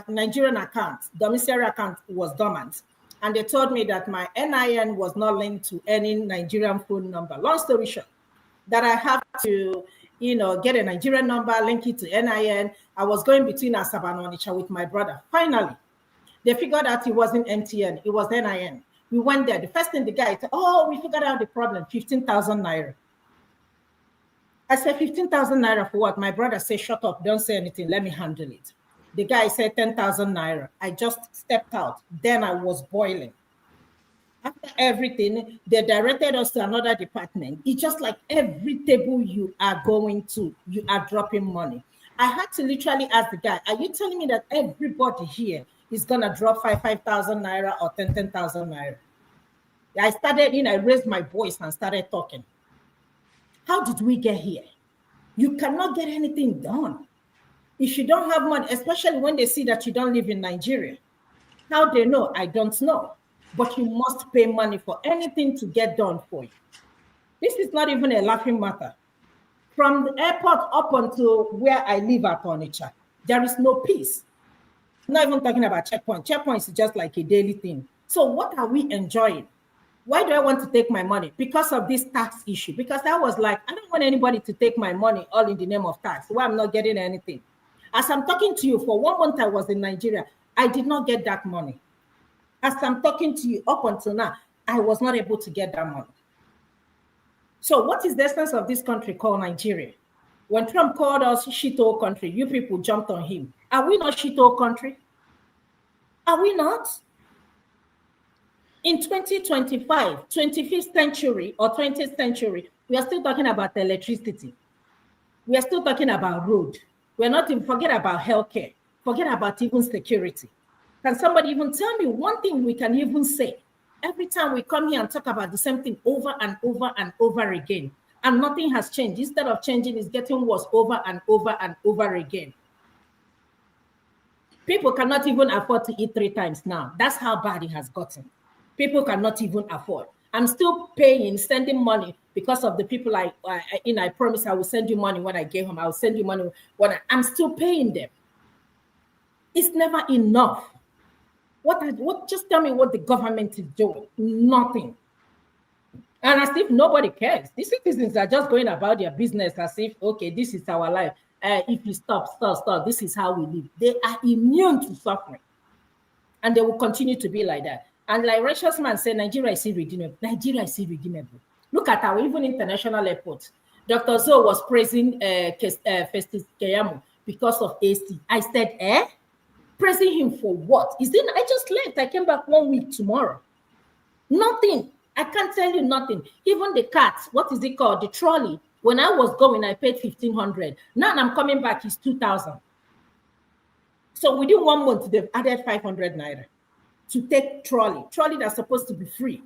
Speaker 19: Nigerian account. Domiciliary account was dormant, and they told me that my NIN was not linked to any Nigerian phone number. Long story short, that I have to, get a Nigerian number, link it to NIN. I was going between Asaba and Onitsha with my brother. Finally, they figured out it wasn't MTN, it was NIN. We went there. The first thing the guy said, we figured out the problem, 15,000 naira. I said, 15,000 naira for what? My brother said, shut up, don't say anything, let me handle it. The guy said 10,000 naira. I just stepped out. Then I was boiling. After everything, they directed us to another department. It's just like every table you are going to, you are dropping money. I had to literally ask the guy, are you telling me that everybody here is going to drop 5,000 naira or 10,000 naira? I started, I raised my voice and started talking. How did we get here? You cannot get anything done. If you don't have money, especially when they see that you don't live in Nigeria. How they know? I don't know. But you must pay money for anything to get done for you. This is not even a laughing matter. From the airport up until where I live at Onitsha, There is no peace. I'm not even talking about checkpoint. Checkpoints is just like a daily thing. So what are we enjoying? Why do I want to take my money? Because of this tax issue. Because I was like, I don't want anybody to take my money all in the name of tax. Why I'm not getting anything. As I'm talking to you, for 1 month I was in Nigeria, I did not get that money. As I'm talking to you up until now, I was not able to get that money. So what is the essence of this country called Nigeria? When Trump called us shithole country, you people jumped on him. Are we not shithole country? Are we not? In 2025, 25th century or 20th century, we are still talking about electricity. We are still talking about road. We're not even forget about healthcare. Forget about even security. Can somebody even tell me one thing we can even say? Every time we come here and talk about the same thing over and over and over again, and nothing has changed. Instead of changing, it's getting worse over and over and over again. People cannot even afford to eat 3 times now. That's how bad it has gotten. People cannot even afford. I'm still paying, sending money because of the people I promise I will send you money when I get home. I will send you money when I'm still paying them. It's never enough. What? Just tell me what the government is doing. Nothing. And as if nobody cares. The citizens are just going about their business as if, okay, this is our life. If you stop, this is how we live. They are immune to suffering. And they will continue to be like that. And like Righteous Man said, Nigeria is irredeemable. Nigeria is irredeemable. Look at our even international airports. Dr. Zoe was praising Festus Keyamo because of AC. I said, praising him for what? I just left. I came back 1 week tomorrow. Nothing. I can't tell you nothing. Even the cats, what is it called? The trolley. When I was going, I paid 1,500. Now I'm coming back, it's 2,000. So within 1 month, they've added 500 naira to take trolley that's supposed to be free.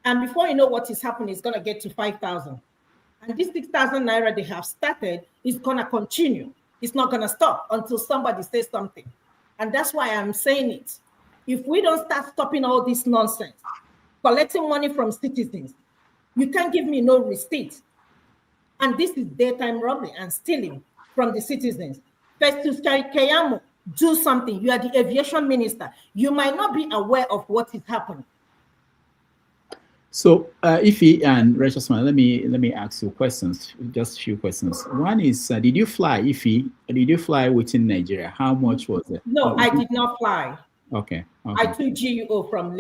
Speaker 19: And before you know what is happening, it's going to get to 5,000. And this 6,000 naira they have started is going to continue. It's not going to stop until somebody says something. And that's why I'm saying it. If we don't start stopping all this nonsense, collecting money from citizens, you can't give me no receipt. And this is daytime robbery and stealing from the citizens. Festus Keyamo, do something. You are the aviation minister. You might not be aware of what is happening.
Speaker 7: So, Ife and Righteous Man, let me ask you questions. Just a few questions. One is, did you fly, Ife? Did you fly within Nigeria? How much was it?
Speaker 19: No, I did not fly.
Speaker 7: Okay.
Speaker 19: I took GUO from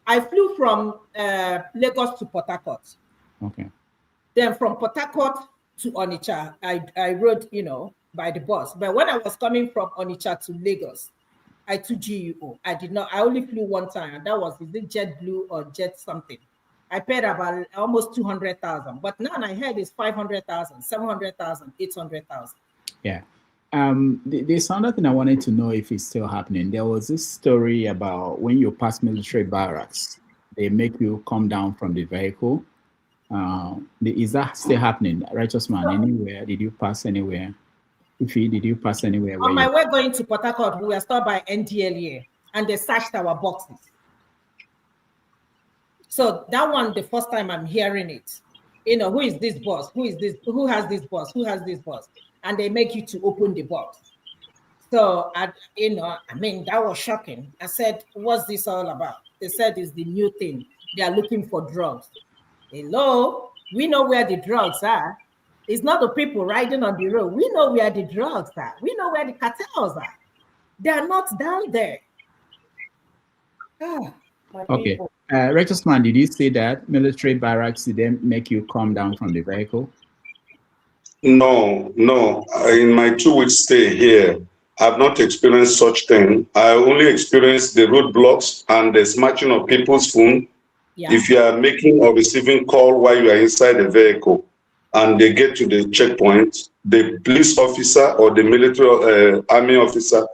Speaker 19: I flew from Lagos to Port Harcourt.
Speaker 7: Okay.
Speaker 19: Then from Port Harcourt to Onitsha, I rode, by the bus. But when I was coming from Onitsha to Lagos, I took GUO. I only flew one time, and that was, is it JetBlue or Jet something? I paid about almost 200,000. But now I heard it's 500,000, 700,000, 800,000.
Speaker 7: Yeah. There's another thing I wanted to know if it's still happening. There was this story about when you pass military barracks, they make you come down from the vehicle. Is that still happening? Righteous Man, anywhere? Did you pass anywhere? Did you pass anywhere?
Speaker 19: On my way going to Port Harcourt, we were stopped by NDLEA and they searched our boxes. So that one, the first time I'm hearing it, who is this boss? Who is this? Who has this boss? Who has this boss? And they make you to open the box. So, that was shocking. I said, what's this all about? They said it's the new thing. They are looking for drugs. Hello, we know where the drugs are. It's not the people riding on the road. We know where the drugs are. We know where the cartels are. They are not down there.
Speaker 7: Okay. Righteous Man, did you say that military barracks, did they make you come down from the vehicle?
Speaker 2: No. In my 2 weeks stay here, I've not experienced such thing. I only experienced the roadblocks and the smashing of people's phone. Yeah. If you are making or receiving call while you are inside the vehicle and they get to the checkpoint, the police officer or the military army officer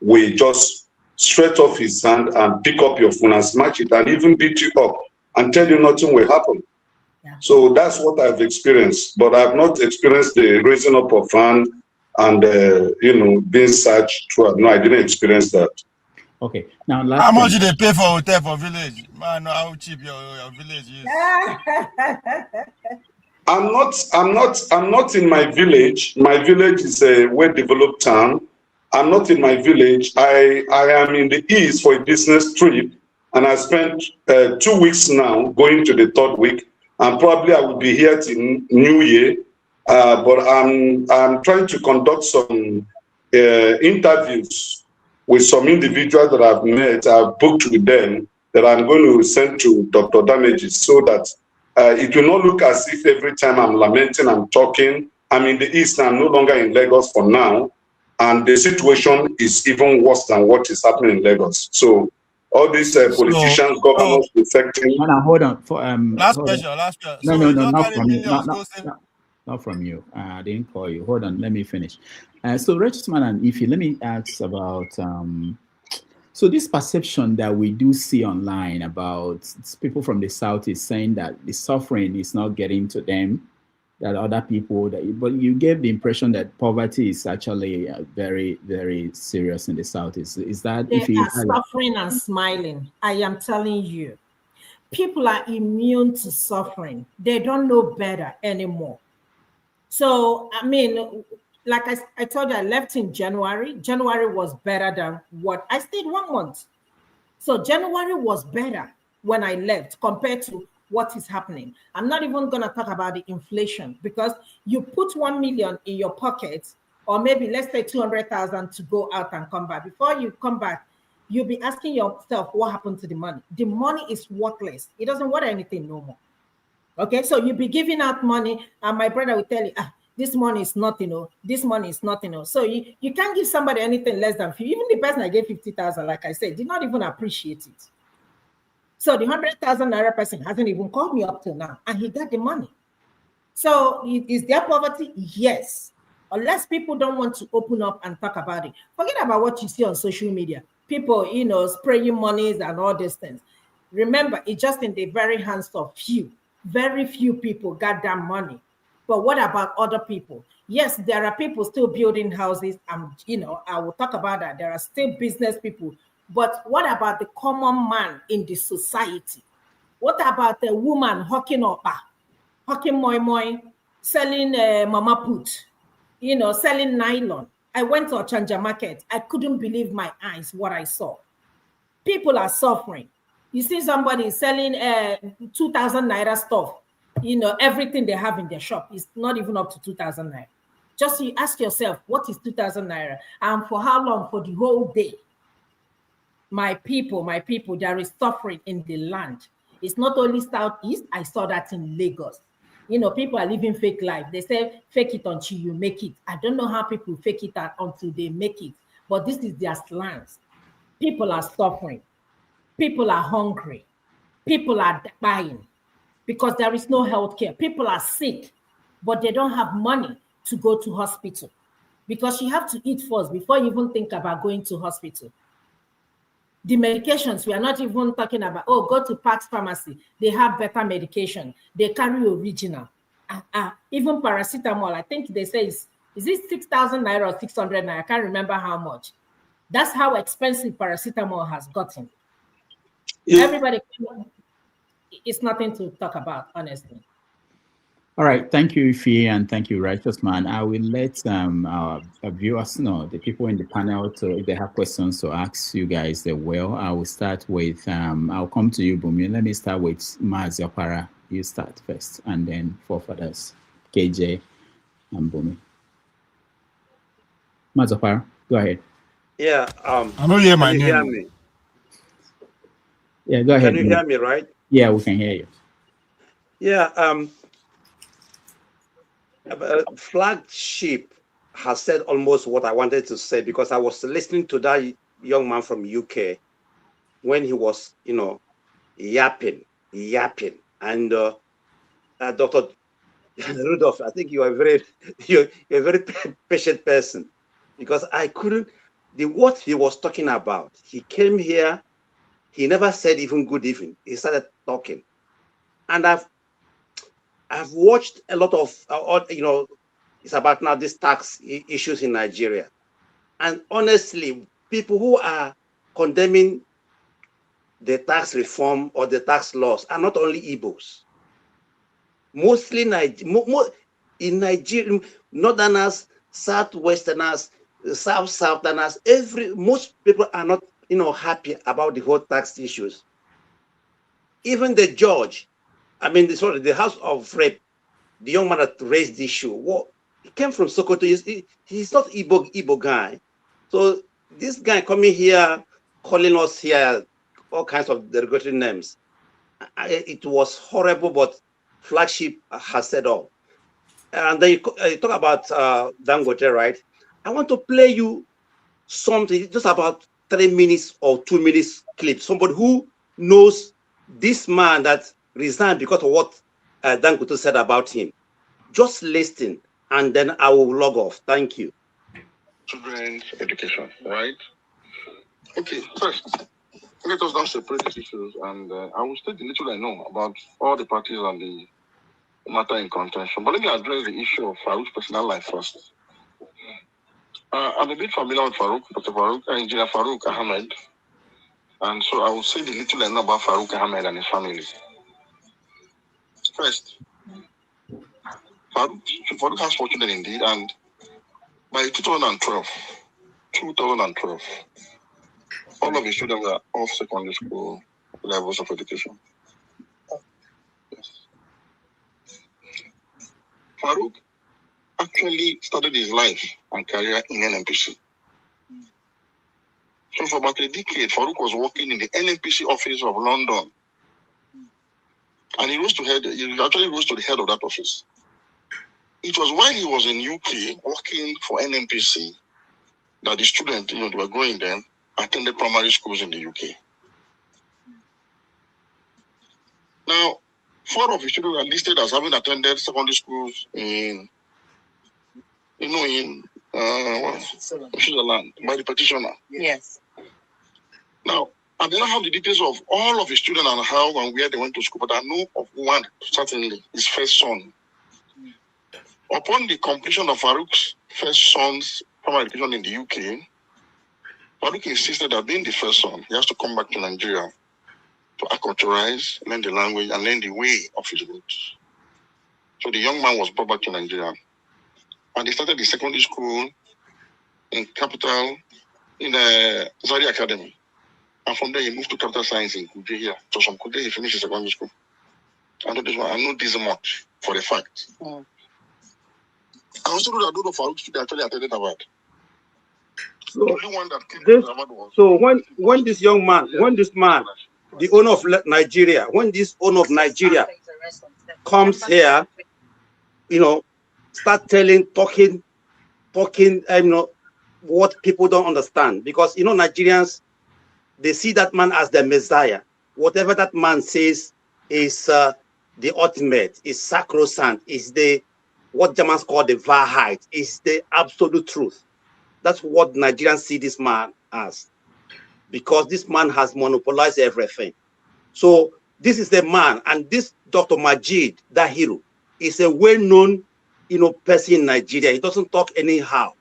Speaker 2: will just straight off his hand and pick up your phone and smash it and even beat you up and tell you nothing will happen. Yeah. So that's what I've experienced, but I've not experienced the raising up of hand and being searched throughout. No, I didn't experience that.
Speaker 7: Okay. Now,
Speaker 14: how much do they pay for hotel for village? Man, know how cheap your village is.
Speaker 2: I'm not in my village. My village is a well-developed town. I'm not in my village. I am in the east for a business trip, and I spent 2 weeks now, going to the third week, and probably I will be here till New Year. But I'm trying to conduct some interviews with some individuals that I've met. I've booked with them that I'm going to send to Dr. Damages so that it will not look as if every time I'm lamenting, I'm talking. I'm in the east, I'm no longer in Lagos for now. And the situation is even worse than what is happening in Lagos. So all these politicians, governors, affecting.
Speaker 7: No, hold on.
Speaker 14: Last
Speaker 7: Hold
Speaker 14: question.
Speaker 7: on.
Speaker 14: Last question.
Speaker 7: No,
Speaker 14: So
Speaker 7: no,
Speaker 14: you
Speaker 7: no,
Speaker 14: don't
Speaker 7: not
Speaker 14: carry
Speaker 7: from you.
Speaker 14: millions go save.
Speaker 7: Not from you. I didn't call you. Hold on. Let me finish. So, Registman and Ify, let me ask about. So this perception that we do see online about people from the South is saying that the suffering is not getting to them, that other people, but you gave the impression that poverty is actually very, very serious in the South. Is that
Speaker 19: they are suffering and smiling? I am telling you, people are immune to suffering. They don't know better anymore. So, I mean, like I told you, I left in January. January was better than what I stayed 1 month. So January was better when I left compared to what is happening. I'm not even going to talk about the inflation, because you put 1 million in your pocket, or maybe let's say 200,000 to go out and come back. Before you come back, you'll be asking yourself, what happened to the money? The money is worthless. It doesn't worth anything no more. Okay, so you'll be giving out money, and my brother will tell you, this money is nothing, this money is nothing. So you can't give somebody anything less than 50. Even the person I gave 50,000, like I said, did not even appreciate it. So the 100,000 naira person hasn't even called me up till now, and he got the money. So is there poverty? Yes. Unless people don't want to open up and talk about it. Forget about what you see on social media. People, spraying monies and all these things. Remember, it's just in the very hands of few. Very few people got that money. But what about other people? Yes, there are people still building houses. I will talk about that. There are still business people. But what about the common man in the society? What about the woman hawking moi moi, selling mama put, selling nylon? I went to Ochanja market. I couldn't believe my eyes what I saw. People are suffering. You see somebody selling 2,000 naira stuff, everything they have in their shop is not even up to 2,000 naira. Just you ask yourself, what is 2,000 naira? And for how long? For the whole day. My people, there is suffering in the land. It's not only Southeast. I saw that in Lagos. People are living fake life. They say, fake it until you make it. I don't know how people fake it until they make it. But this is their slangs. People are suffering. People are hungry. People are dying because there is no health care. People are sick, but they don't have money to go to hospital, because you have to eat first before you even think about going to hospital. The medications, we are not even talking about, go to Parks Pharmacy. They have better medication. They carry original. Even paracetamol, I think they say is it 6,000 naira or 600 naira? I can't remember how much. That's how expensive paracetamol has gotten. Yeah. Everybody, it's nothing to talk about, honestly.
Speaker 7: All right, thank you, Ify, and thank you, Righteous Man. I will let our viewers know, the people in the panel, to if they have questions to ask you guys, they will. I will start with, I'll come to you, Bumi. Let me start with Maziopara. You start first, and then forefathers, KJ and Bumi. Maziopara, go ahead.
Speaker 4: Yeah.
Speaker 14: I don't hear my name.
Speaker 4: Hear me?
Speaker 7: Yeah, go ahead.
Speaker 4: Can you hear me, right?
Speaker 7: Yeah, we can hear you.
Speaker 4: Yeah. Flagship has said almost what I wanted to say, because I was listening to that young man from UK when he was, yapping. And Dr. Rudolph, I think you're a very patient person, because I couldn't, what he was talking about, he came here, he never said even good evening. He started talking. And I've watched a lot of, it's about now these tax issues in Nigeria. And honestly, people who are condemning the tax reform or the tax laws are not only Igbos. mostly in Nigeria, northerners, southwesterners, southerners, most people are not, happy about the whole tax issues. Even the judge, the House of Rep, the young man that raised the issue, he came from Sokoto. He's not Igbo guy. So this guy coming here, calling us here all kinds of derogatory names. It was horrible, but flagship has said all. And then you talk about Dangote, right? I want to play you something, just about 3 minutes or 2 minutes clip. Somebody who knows this man that resigned because of what Dangote said about him. Just listen, and then I will log off. Thank you.
Speaker 20: Children's education, right? Okay, first, let us now separate these issues, and I will state the little I know about all the parties and the matter in contention. But let me address the issue of Farouk's personal life first. I'm a bit familiar with Farouk, Dr. Farouk, Engineer Farouk Amhed, and so I will say the little I know about Farouk Amhed and his family. First, Farouk has 4 children indeed, and by 2012, all of his children were off secondary school levels of education. Yes. Farouk actually started his life and career in NMPC. So for about a decade, Farouk was working in the NMPC office of London. And he actually rose to the head of that office. It was while he was in UK working for NMPC that the students, they were going then, attended primary schools in the UK. Now, 4 of his children are listed as having attended secondary schools in Switzerland by the petitioner.
Speaker 21: Yes.
Speaker 20: Now, I do not have the details of all of his children and how and where they went to school, but I know of one, certainly, his first son. Upon the completion of Farouk's first son's primary education in the UK, Farouk insisted that being the first son, he has to come back to Nigeria to acculturize, learn the language, and learn the way of his roots. So the young man was brought back to Nigeria. And he started the secondary school in capital, in the Zaria Academy. And from there, he moved to Capital Science in Kuje here. So from Kuje, he finished his secondary school. I know this much for a fact. I also know that Farouk students actually attended Harvard.
Speaker 4: So when this young man, the owner of Nigeria, comes here, start talking, what people don't understand. Because, Nigerians, they see that man as the Messiah. Whatever that man says is the ultimate, is sacrosanct, is what Germans call the Wahrheit, is the absolute truth. That's what Nigerians see this man as. Because this man has monopolized everything. So this is the man, and this Dr. Majid Dahiru is a well-known, person in Nigeria. He doesn't talk anyhow.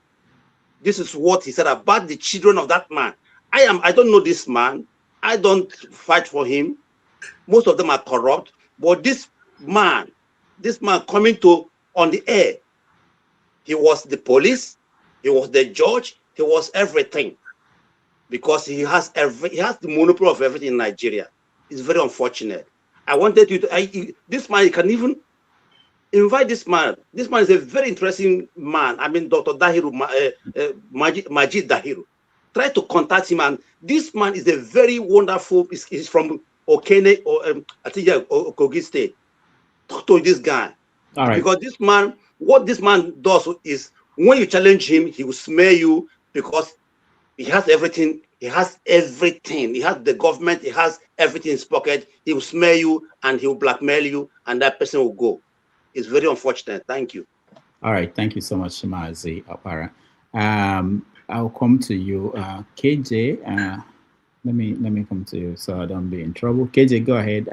Speaker 4: This is what he said about the children of that man. I don't know this man. I don't fight for him. Most of them are corrupt. But this man coming on the air, he was the police, he was the judge, he was everything. Because he has the monopoly of everything in Nigeria. It's very unfortunate. I wanted you to, this man, you can even invite this man. This man is a very interesting man. Dr. Dahiru, Majid Dahiru. Try to contact him, and this man is a very wonderful, he's from Okene, or I think Kogi State. Talk to this guy.
Speaker 7: All right.
Speaker 4: Because this man, what this man does is, when you challenge him, he will smear you because he has everything. He has everything. He has the government. He has everything in his pocket. He will smear you and he will blackmail you, and that person will go. It's very unfortunate. Thank you.
Speaker 7: All right. Thank you so much, Shimazi Apara. I'll come to you, KJ. Let me come to you so I don't be in trouble. KJ, go ahead.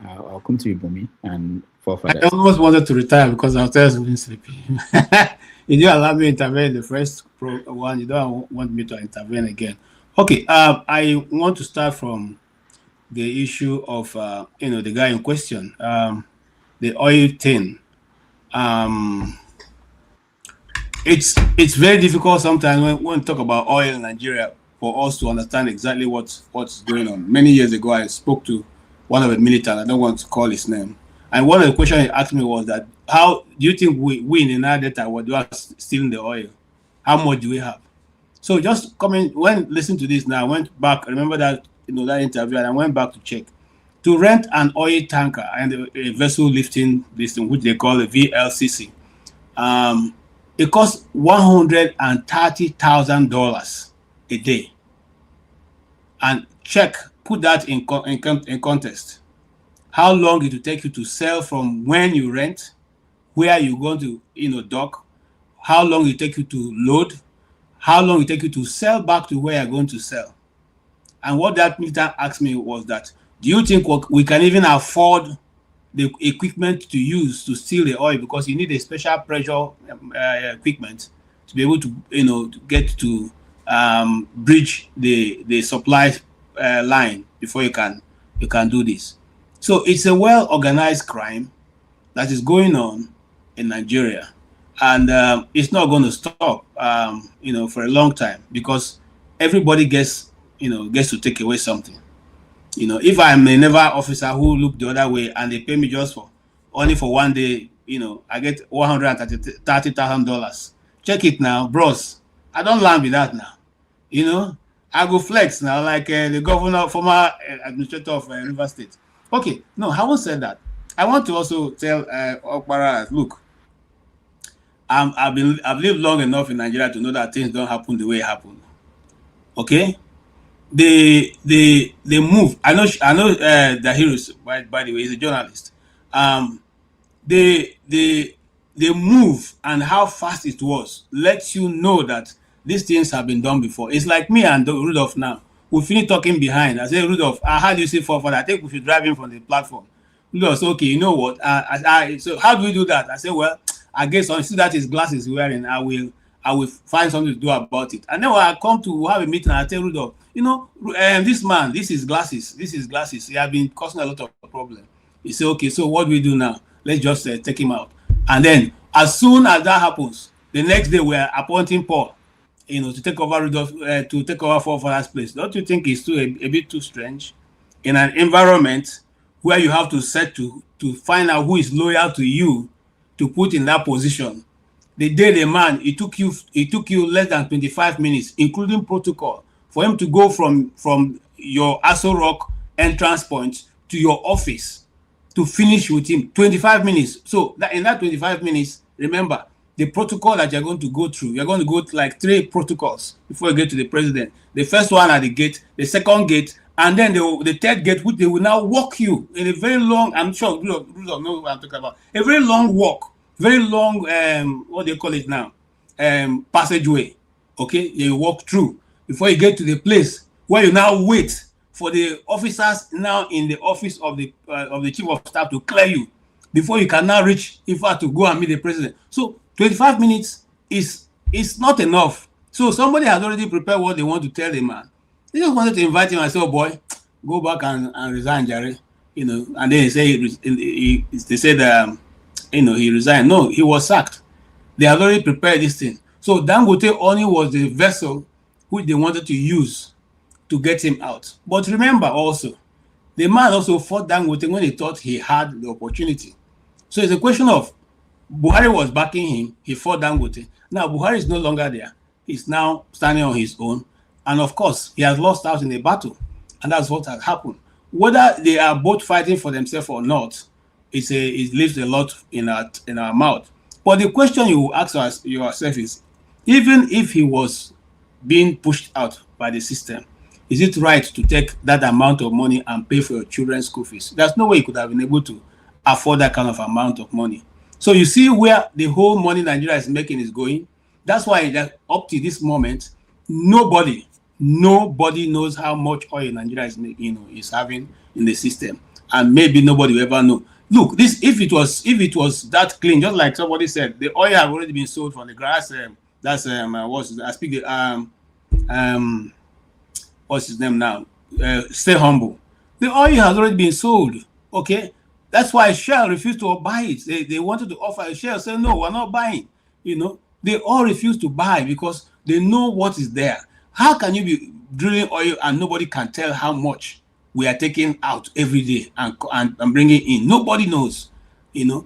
Speaker 7: I'll come to you, Bumi, and for further.
Speaker 6: I almost wanted to retire because I was being sleepy. You didn't allow me to intervene in the first one. You don't want me to intervene again. Okay. I want to start from the issue of the guy in question. the oil thing. It's very difficult sometimes when we talk about oil in Nigeria for us to understand exactly what's going on. Many years ago, I spoke to one of the militants. I don't want to call his name. And one of the questions he asked me was that, how do you think we in the Niger Delta were stealing the oil? How much do we have? So just coming, when listening to this now, I went back, remember that, that interview, and I went back to check. To rent an oil tanker and a vessel lifting this thing, which they call a VLCC, it costs $130,000 a day. And put that in context. How long it will take you to sell from when you rent, where you're going to, dock, how long it take you to load, how long it take you to sell back to where you're going to sell. And what that militant asked me was that, do you think we can even afford the equipment to use to steal the oil, because you need a special pressure equipment to be able to, to get to bridge the supply line before you can do this. So it's a well-organized crime that is going on in Nigeria, and it's not going to stop, for a long time, because everybody gets to take away something. If I'm a naval officer who look the other way and they pay me just only for one day, I get $130,000. Check it now, bros. I don't land with that now. I go flex now, like the former administrator of River State. Okay, no, I haven't said that. I want to also tell Okpara, look, I've lived long enough in Nigeria to know that things don't happen the way it happened. Okay. They move. I know the heroes, by the way, he's a journalist. They move, and how fast it was lets you know that these things have been done before. It's like me and Rudolph now. We finish talking behind. I say, Rudolph, how do you see for I think we should drive in from the platform. Rudolph said, okay, you know what? So how do we do that? I say, well, I guess on see that his glasses he's wearing, I will find something to do about it. And then when I come to have a meeting, I tell Rudolph, this man, this is glasses. He has been causing a lot of problem. He said, okay, so what do we do now? Let's just take him out. And then as soon as that happens, the next day we're appointing Paul, to take over Rudolph, to take over Forefather's place. Don't you think it's a bit too strange in an environment where you have to set to find out who is loyal to you to put in that position? The day the man, it took you less than 25 minutes, including protocol, for him to go from your Aso Rock entrance point to your office to finish with him. 25 minutes. So in that 25 minutes, remember, the protocol that you're going to go through, you're going to go to like 3 protocols before you get to the president. The first one at the gate, the second gate, and then the third gate, which they will now walk you in a very long, I'm sure Rudolph knows what I'm talking about, a very long walk, very long, what do you call it now? Passageway. Okay, you walk through before you get to the place where you now wait for the officers now in the office of the chief of staff to clear you before you can now reach Ifa to go and meet the president. So 25 minutes is not enough. So somebody has already prepared what they want to tell the man. They just wanted to invite him and say, oh boy, go back and resign, Jerry. And then they said he resigned. No, he was sacked. They had already prepared this thing. So Dangote only was the vessel which they wanted to use to get him out. But remember also, the man also fought Dangote when he thought he had the opportunity. So it's a question of Buhari was backing him, he fought Dangote. Now Buhari is no longer there. He's now standing on his own. And of course, he has lost out in the battle. And that's what has happened. Whether they are both fighting for themselves or not, it leaves a lot in our mouth. But the question you ask yourself is, even if he was being pushed out by the system, is it right to take that amount of money and pay for your children's school fees? There's no way you could have been able to afford that kind of amount of money. So you see where the whole money Nigeria is making is going. That's why up to this moment, nobody knows how much oil Nigeria is making, is having in the system, and maybe nobody will ever know. Look, if it was that clean, just like somebody said, the oil have already been sold from the grass. What's his name now? Stay humble. The oil has already been sold. Okay, That's why Shell refused to buy it. They wanted to offer. Shell said, no, we're not buying. They all refused to buy because they know what is there. How can you be drilling oil and nobody can tell how much we are taking out every day and bringing in? Nobody knows.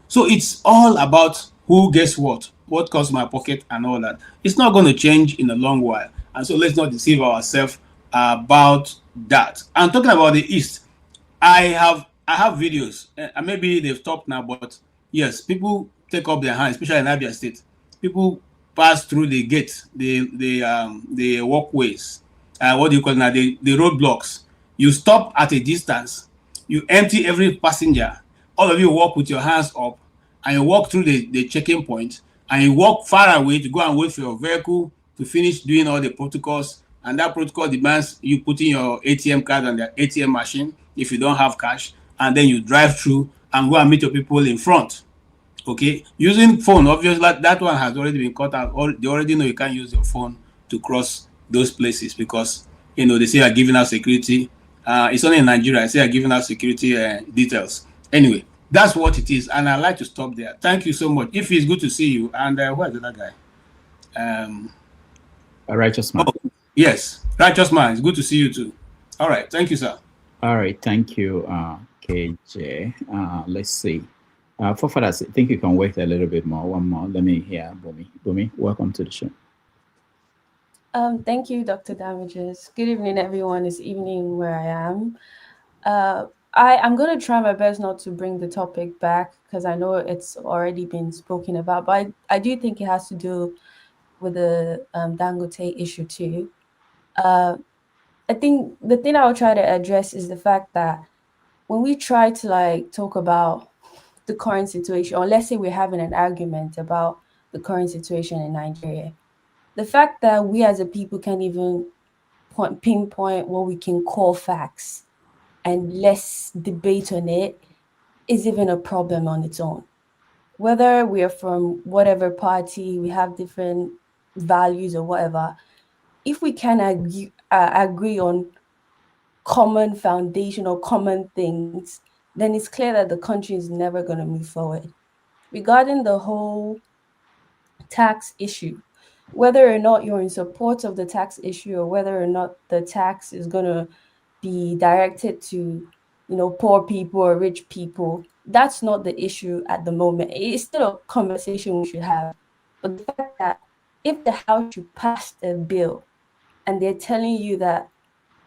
Speaker 6: So it's all about who gets what costs my pocket and all that. It's not going to change in a long while. And so let's not deceive ourselves about that. And talking about the East, I have videos, and maybe they've stopped now, but yes, people take up their hands, especially in Abia State. People pass through the gate, the walkways, what do you call it now? The roadblocks. You stop at a distance, you empty every passenger. All of you walk with your hands up, and you walk through the checking point, and you walk far away to go and wait for your vehicle to finish doing all the protocols. And that protocol demands you putting your ATM card on the ATM machine if you don't have cash, and then you drive through and go and meet your people in front. Okay, using phone, obviously that one has already been cut out. They already know you can't use your phone to cross those places because they say are giving out security. It's only in Nigeria. I say are giving out security details. Anyway, that's what it is, and I'd like to stop there. Thank you so much. If it's good to see you, and where's the other guy?
Speaker 7: A righteous man.
Speaker 6: Oh, yes, righteous man. It's good to see you too. All right, thank you, sir.
Speaker 7: All right, thank you, KJ. Let's see. For fathers, I think you can wait a little bit more. One more. Let me hear Bumi. Bumi, welcome to the show.
Speaker 21: Thank you, Dr. Damages. Good evening, everyone. It's evening where I am. I'm going to try my best not to bring the topic back because I know it's already been spoken about, but I do think it has to do with the Dangote issue too. I think the thing I will try to address is the fact that when we try to talk about the current situation, or let's say we're having an argument about the current situation in Nigeria, the fact that we as a people can't even pinpoint what we can call facts and less debate on it is even a problem on its own. Whether we are from whatever party, we have different values or whatever, if we can agree on common foundation or common things, then it's clear that the country is never going to move forward. Regarding the whole tax issue, whether or not you're in support of the tax issue or whether or not the tax is going to be directed to, poor people or rich people, that's not the issue at the moment. It's still a conversation we should have. But the fact that if the House should pass a bill and they're telling you that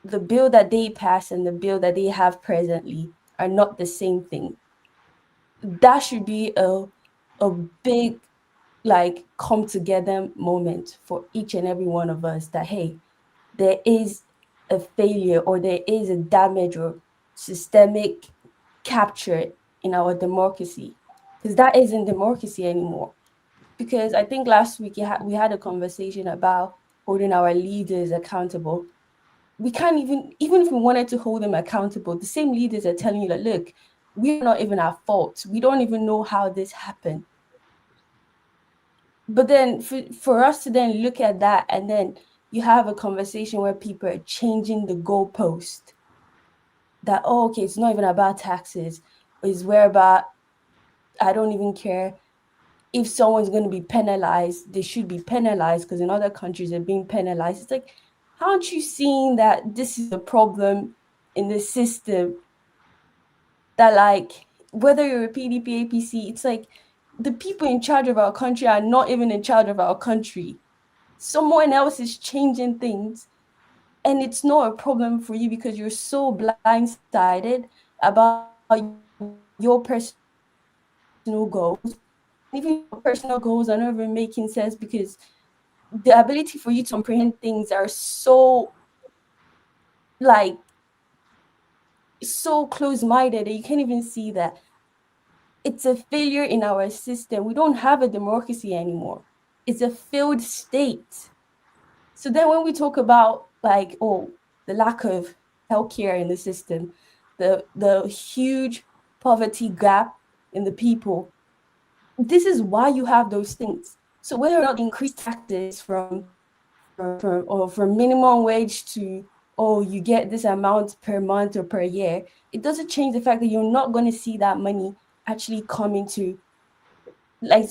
Speaker 21: the bill that they pass and the bill that they have presently are not the same thing, that should be a big come together moment for each and every one of us that, hey, there is a failure or there is a damage or systemic capture in our democracy, because that isn't democracy anymore. Because I think last week we had a conversation about holding our leaders accountable. We can't even if we wanted to hold them accountable, the same leaders are telling you that, look, we're not even at fault. We don't even know how this happened. But then for us to then look at that and then you have a conversation where people are changing the goalpost that, oh, okay, it's not even about taxes. It's where about, I don't even care if someone's going to be penalized, they should be penalized because in other countries they're being penalized. It's like, aren't you seeing that this is a problem in the system that whether you're a PDP, APC, it's like the people in charge of our country are not even in charge of our country. Someone else is changing things, and it's not a problem for you because you're so blindsided about your personal goals. Even your personal goals are not even making sense because the ability for you to comprehend things are so close-minded that you can't even see that it's a failure in our system. We don't have a democracy anymore. It's a failed state. So then when we talk about the lack of healthcare in the system, the huge poverty gap in the people, this is why you have those things. So whether or not increase taxes from minimum wage to oh, you get this amount per month or per year, it doesn't change the fact that you're not going to see that money actually come into, like,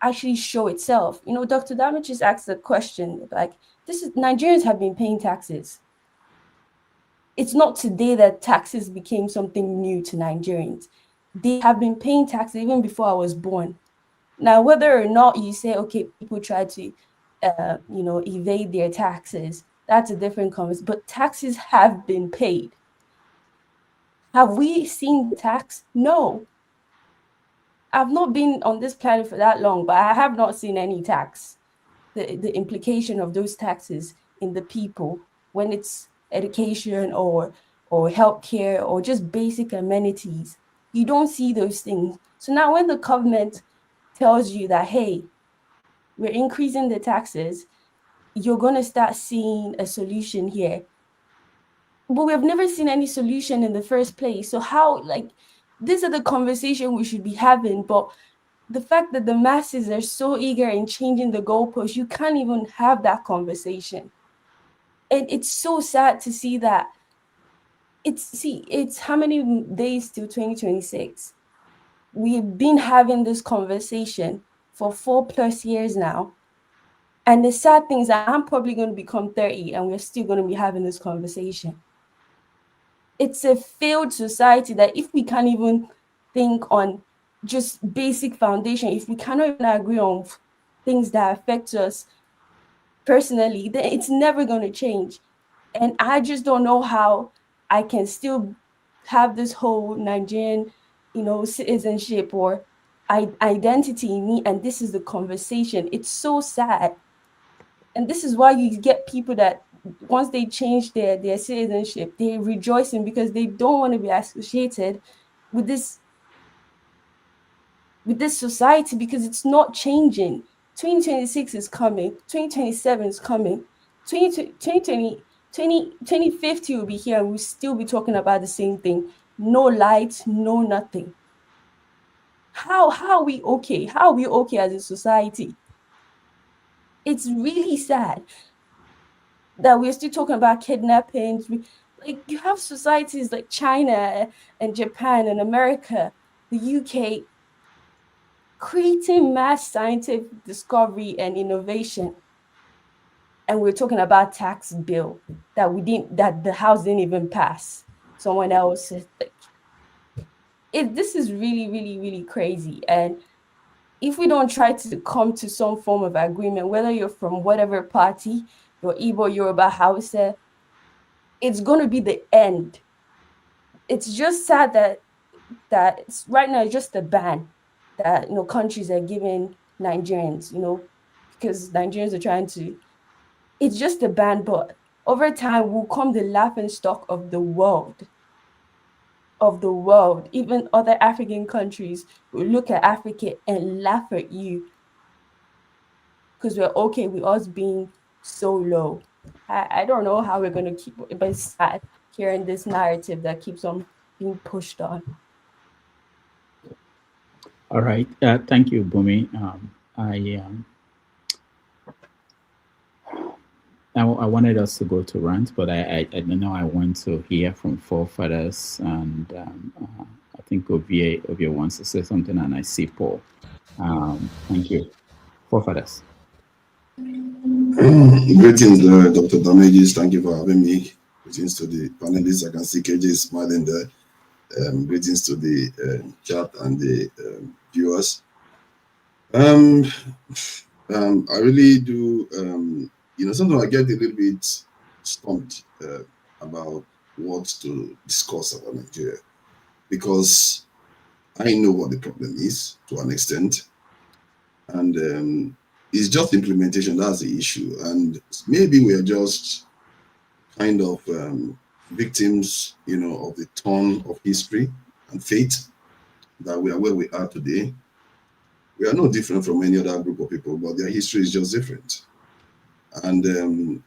Speaker 21: actually show itself. You know, Dr. Damage just asked the question, like, Nigerians have been paying taxes. It's not today that taxes became something new to Nigerians. They have been paying taxes even before I was born. Now, whether or not you say, okay, people try to, evade their taxes, that's a different conversation. But taxes have been paid. Have we seen the tax? No. I've not been on this planet for that long, but I have not seen any tax. The implication of those taxes in the people when it's education or healthcare or just basic amenities, you don't see those things. So now when the government tells you that, hey, we're increasing the taxes, you're going to start seeing a solution here. But we have never seen any solution in the first place. So how, like, these are the conversation we should be having, but the fact that the masses are so eager in changing the goalposts, you can't even have that conversation. And it's so sad to see that. It's how many days till 2026? We've been having this conversation for 4+ years now. And the sad thing is that I'm probably going to become 30 and we're still going to be having this conversation. It's a failed society that if we can't even think on just basic foundation, if we cannot even agree on things that affect us personally, then it's never going to change. And I just don't know how I can still have this whole Nigerian, citizenship or identity in me. And this is the conversation. It's so sad. And this is why you get people that once they change their citizenship, they're rejoicing because they don't want to be associated with this society because it's not changing. 2026 is coming. 2027 is coming. 2050 will be here and we'll still be talking about the same thing. No light, no nothing. How are we okay? How are we okay as a society? It's really sad that we're still talking about kidnappings. Like, you have societies like China and Japan and America, the UK, creating mass scientific discovery and innovation. And we're talking about tax bill that the House didn't even pass. Someone else. This is really, really, really crazy. And if we don't try to come to some form of agreement, whether you're from whatever party, you're Igbo, Yoruba, Hausa, it's going to be the end. It's just sad that it's, right now it's just a ban that countries are giving Nigerians, because Nigerians are trying to. It's just a ban, but over time will come the laughing stock of the world. Even other African countries will look at Africa and laugh at you because we're okay with us being so low. I don't know how we're going to keep it, but it's sad hearing this narrative that keeps on being pushed on.
Speaker 7: All right. Thank you, Bumi. I wanted us to go to rant, but I know I want to hear from forefathers, and I think Ovie wants to say something, and I see Paul. Thank you. Forefathers.
Speaker 3: Greetings, Dr. Damages. Thank you for having me. Greetings to the panelists. I can see KJ smiling there. Greetings to the chat and the viewers. I really do, sometimes I get a little bit stumped about what to discuss about Nigeria, because I know what the problem is to an extent, and it's just implementation, that's the issue. And maybe we are just kind of victims, of the turn of history and fate, that we are where we are today. We are no different from any other group of people, but their history is just different. And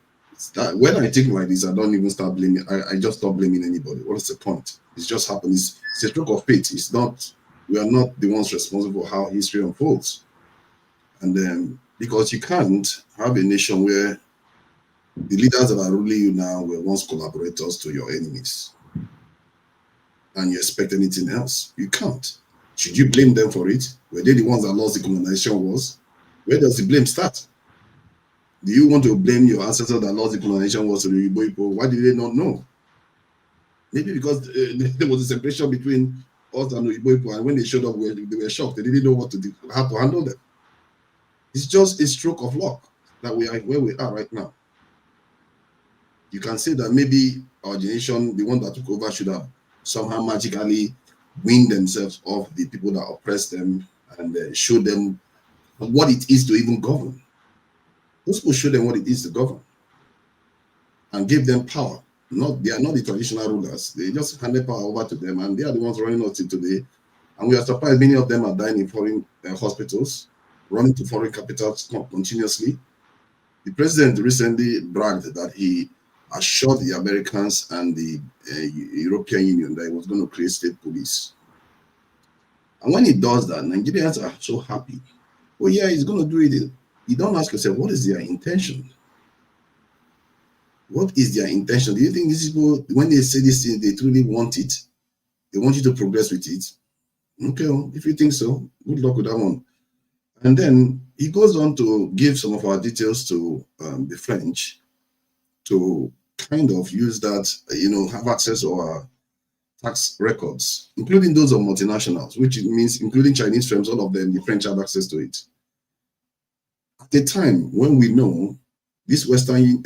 Speaker 3: when I think like this, I don't even start blaming. I just stop blaming anybody. What is the point? It's just happened. It's a stroke of fate. It's not. We are not the ones responsible for how history unfolds. And because you can't have a nation where The leaders that are ruling you now were once collaborators to your enemies. And you expect anything else? You can't. Should you blame them for it? Were they the ones that lost the colonization wars? Where does the blame start? Do you want to blame your ancestors that lost the colonization wars to the Igbo people? Why did they not know? Maybe because there was a separation between us and the Igbo people, and when they showed up, they were shocked. They didn't know what to do, how to handle them. It's just a stroke of luck that we are where we are right now. You can say that maybe our generation, the one that took over, should have somehow magically weaned themselves off the people that oppressed them and show them what it is to even govern. Those people show them what it is to govern and give them power. They are not the traditional rulers. They just handed power over to them, and they are the ones running us till today. And we are surprised many of them are dying in foreign hospitals, running to foreign capitals continuously. The president recently bragged that he assured the Americans and the European Union that he was going to create state police. And when he does that, Nigerians are so happy. Oh yeah, he's going to do it. You don't ask yourself, what is their intention? What is their intention? Do you think these people, when they say this thing, they truly want it? They want you to progress with it? Okay, well, if you think so, good luck with that one. And then he goes on to give some of our details to the French to kind of use that, have access to our tax records, including those of multinationals, which means including Chinese firms, all of them, the French have access to it. At a time when we know these Western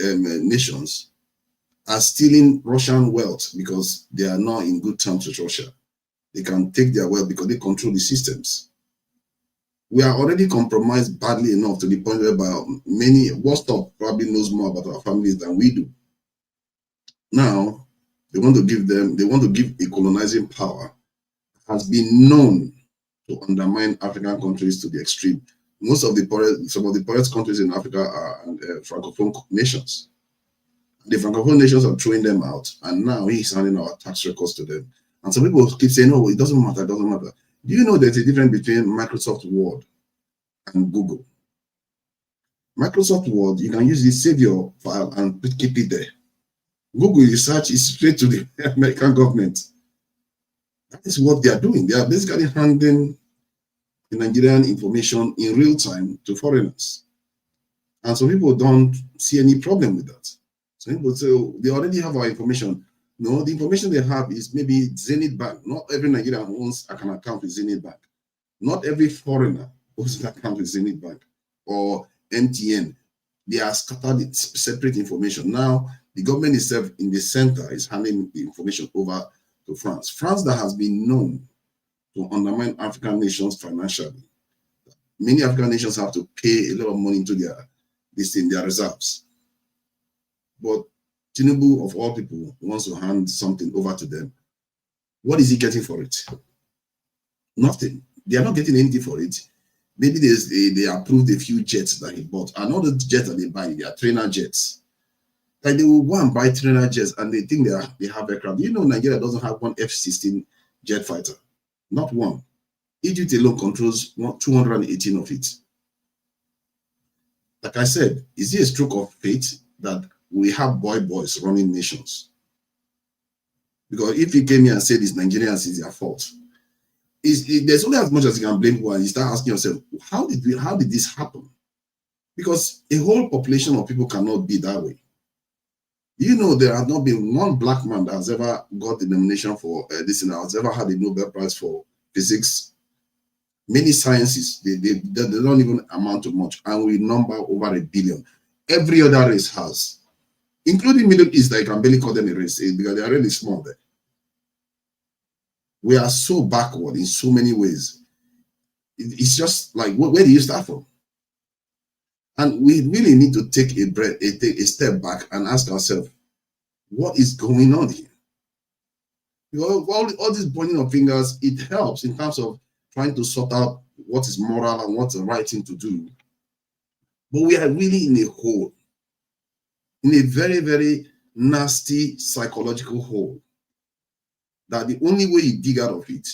Speaker 3: nations are stealing Russian wealth because they are not in good terms with Russia. They can take their wealth because they control the systems. We are already compromised badly enough to the point where many, Vostok probably knows more about our families than we do. Now, they want to give a colonizing power has been known to undermine African countries to the extreme. Some of the poorest countries in Africa are Francophone nations. The Francophone nations are throwing them out, and now he's handing our tax records to them. And some people keep saying, oh, it doesn't matter, it doesn't matter. Do you know there's a difference between Microsoft Word and Google? Microsoft Word, you can use the save your file and keep it there. Google, you search, is straight to the American government. That is what they are doing. They are basically handing the Nigerian information in real time to foreigners. And some people don't see any problem with that. Some people say, oh, they already have our information. No, the information they have is maybe Zenith Bank. Not every Nigerian owns an account with Zenith Bank. Not every foreigner owns an account with Zenith Bank or MTN. They are scattered separate information. Now, the government itself in the center is handing the information over to France. France that has been known to undermine African nations financially. Many African nations have to pay a lot of money into their reserves. But Tinubu, of all people, wants to hand something over to them. What is he getting for it? Nothing. They are not getting anything for it. Maybe they approved a few jets that he bought. And all the jets that they buy, they are trainer jets. Like they will go and buy trainer jets and they think they have aircraft. You know, Nigeria doesn't have one F-16 jet fighter. Not one. Egypt alone controls 218 of it. Like I said, is it a stroke of fate that we have boys running nations? Because if you came here and said it's Nigerians, it's their fault. There's only as much as you can blame people, and you start asking yourself, how did this happen? Because a whole population of people cannot be that way. You know, there has not been one black man that has ever got the nomination for this and has ever had a Nobel Prize for physics. Many sciences, they don't even amount to much, and we number over 1 billion. Every other race has, including Middle East, I can barely call them a race because they are really small there. We are so backward in so many ways. It's just like, where do you start from? And we really need to take a step back and ask ourselves, what is going on here? Because all this pointing of fingers, it helps in terms of trying to sort out what is moral and what's the right thing to do. But we are really in a hole, in a very, very nasty psychological hole, that the only way you dig out of it,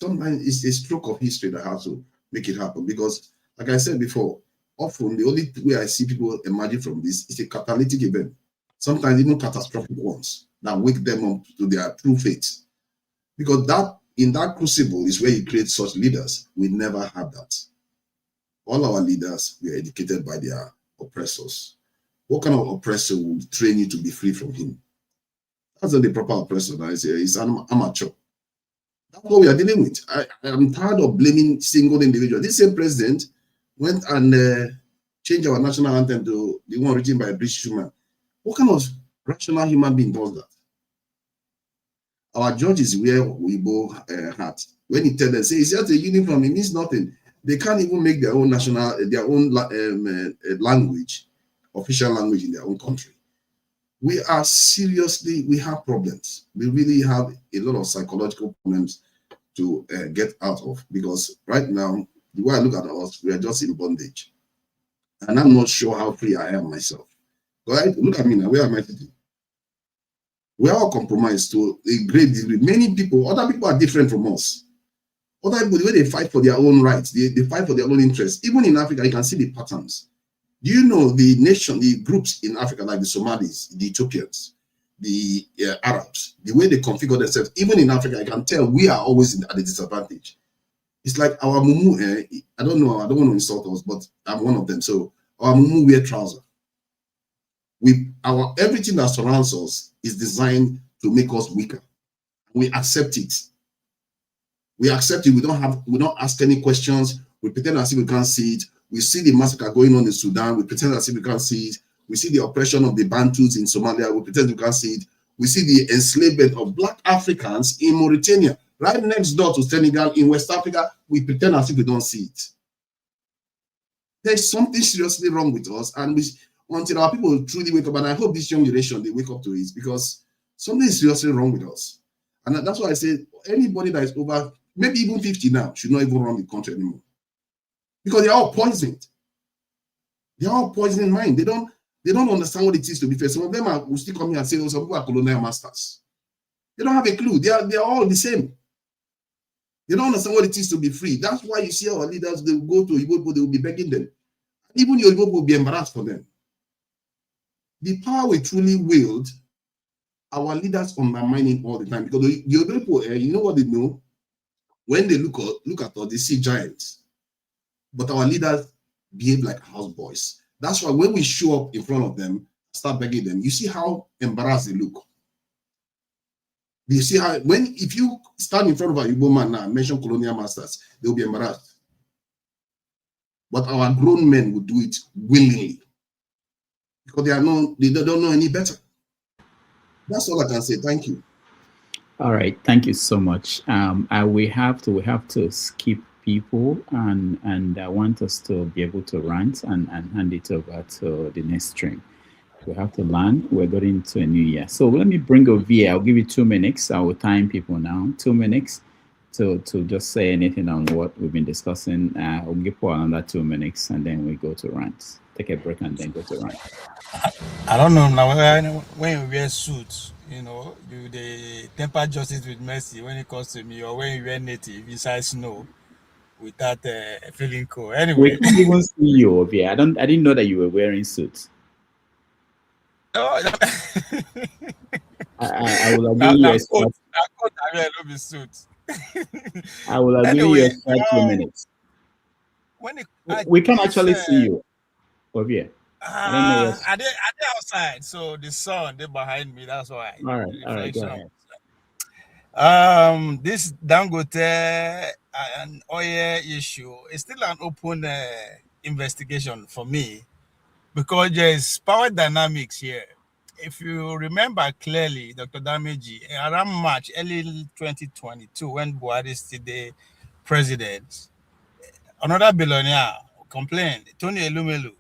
Speaker 3: sometimes it's a stroke of history that has to make it happen. Because, like I said before, often the only way I see people emerging from this is a catalytic event, sometimes even catastrophic ones that wake them up to their true fate. Because that in that crucible is where you create such leaders. We never had that. All our leaders were educated by their oppressors. What kind of oppressor would train you to be free from him? That's not the proper oppressor. It's an amateur. That's what we are dealing with. I am tired of blaming single individuals. This same president went and changed our national anthem to the one written by a British human. What kind of rational human being does that? Our judges wear Weibo hat. When you tell them, say it's just a uniform, it means nothing. They can't even make their own language, official language in their own country. We have problems. We really have a lot of psychological problems to get out of, because right now, the way I look at us, we are just in bondage. And I'm not sure how free I am myself. Right? Look at me now, where am I sitting? We are all compromised to a great degree. Many people, other people are different from us. Other people, the way they fight for their own rights, they fight for their own interests. Even in Africa, you can see the patterns. Do you know the groups in Africa, like the Somalis, the Ethiopians, the Arabs, the way they configure themselves, even in Africa, I can tell we are always at a disadvantage. It's like our mumu, I don't want to insult us, but I'm one of them. So our mumu wear trousers. Everything that surrounds us is designed to make us weaker. We accept it. We accept it. We don't ask any questions. We pretend as if we can't see it. We see the massacre going on in Sudan. We pretend as if we can't see it. We see the oppression of the Bantus in Somalia. We pretend we can't see it. We see the enslavement of Black Africans in Mauritania, right next door to Senegal in West Africa. We pretend as if we don't see it. There's something seriously wrong with us, and until our people truly wake up, and I hope this young generation, they wake up to it, because something is seriously wrong with us. And that's why I say anybody that is over, maybe even 50 now, should not even run the country anymore. Because they're all poisoned. They're all poisoning mind. They don't understand what it is to be fair. Some of them will still come here and say, oh, some people are colonial masters. They don't have a clue. They are all the same. They don't understand what it is to be free. That's why you see our leaders, they will go to Igbo, they will be begging them. Even your Igbo will be embarrassed for them. The power we truly wield, our leaders undermining all the time, because the Yoruba people, you know what they know? When they look at us, they see giants. But our leaders behave like houseboys. That's why when we show up in front of them, start begging them, you see how embarrassed they look. You see how, if you stand in front of a Igbo man now and mention colonial masters, they'll be embarrassed. But our grown men will do it willingly, because they don't know any better. That's all I can say. Thank you.
Speaker 7: All right, thank you so much. We have to skip people, and I want us to be able to rant and hand it over to the next stream. We have to land. We're going into a new year. So let me bring over here. I'll give you 2 minutes. I will time people now. 2 minutes to just say anything on what we've been discussing. I'll give Paul another 2 minutes, and then we go to rant. Take a break and then go to rant.
Speaker 14: I don't know now. When you wear suits, they temper justice with mercy when it comes to me, or when you wear native inside snow without feeling cold. Anyway,
Speaker 7: we can't even see you over here. I didn't know that you were wearing suits.
Speaker 14: Oh,
Speaker 7: I will agree you extra. I will agree you extra 2 minutes. We can actually see you over here. I don't know what's...
Speaker 14: Are they outside? So the sun, they're behind me. That's why.
Speaker 7: All right, go ahead.
Speaker 14: This Dangote and oil issue is still an open investigation for me, because there's power dynamics here. If you remember clearly, Dr. Dameji, around March, early 2022, when Buhari is still the president, another billionaire complained, Tony Elumelu,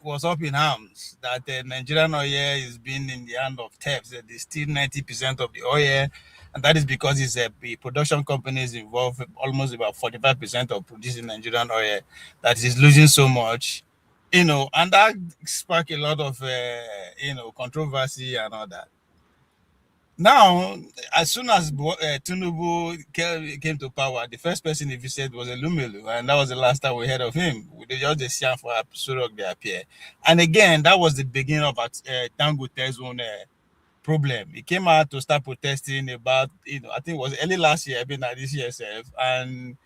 Speaker 14: was up in arms that Nigerian oil is being in the hand of thefts, that they steal 90% of the oil, and that is because it's the production companies involved, almost about 45% of producing Nigerian oil, that is losing so much, and that sparked a lot of controversy and all that. Now, as soon as Tinubu came to power, the first person he visited was Elumelu, and that was the last time we heard of him. They just the siam for Surok they appear, and again that was the beginning of Dangote's own problem. He came out to start protesting about, I think it was early last year, maybe not this year, and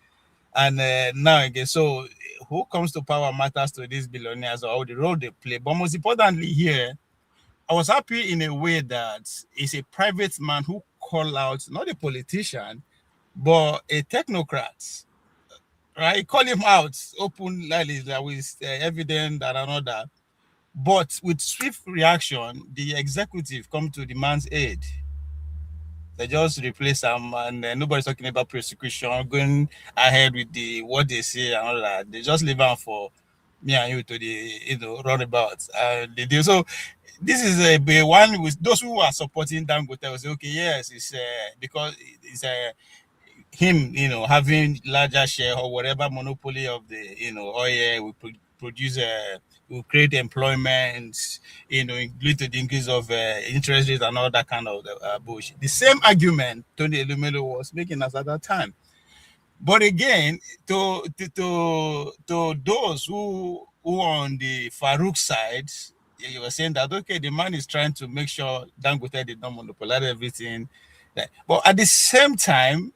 Speaker 14: now again. So, who comes to power matters to these billionaires or the role they play. But most importantly here, I was happy in a way that it's a private man who called out, not a politician, but a technocrat, right? Call him out openly, that with evidence and another. But with swift reaction, the executive come to the man's aid. They just replace him, and nobody's talking about prosecution, going ahead with what they say and all that. They just leave him for me and you to the roundabout. They do so. This is a one with those who are supporting Dangote will say, okay, yes, it's because it's him, having larger share or whatever monopoly of the oil will produce will create employment, lead to the increase of interest rates and all that kind of bullshit. The same argument Tony Elumelu was making us at that time. But again, to those who are on the Farouk side, you were saying that, okay, the man is trying to make sure Dangote did not monopolize everything. But at the same time,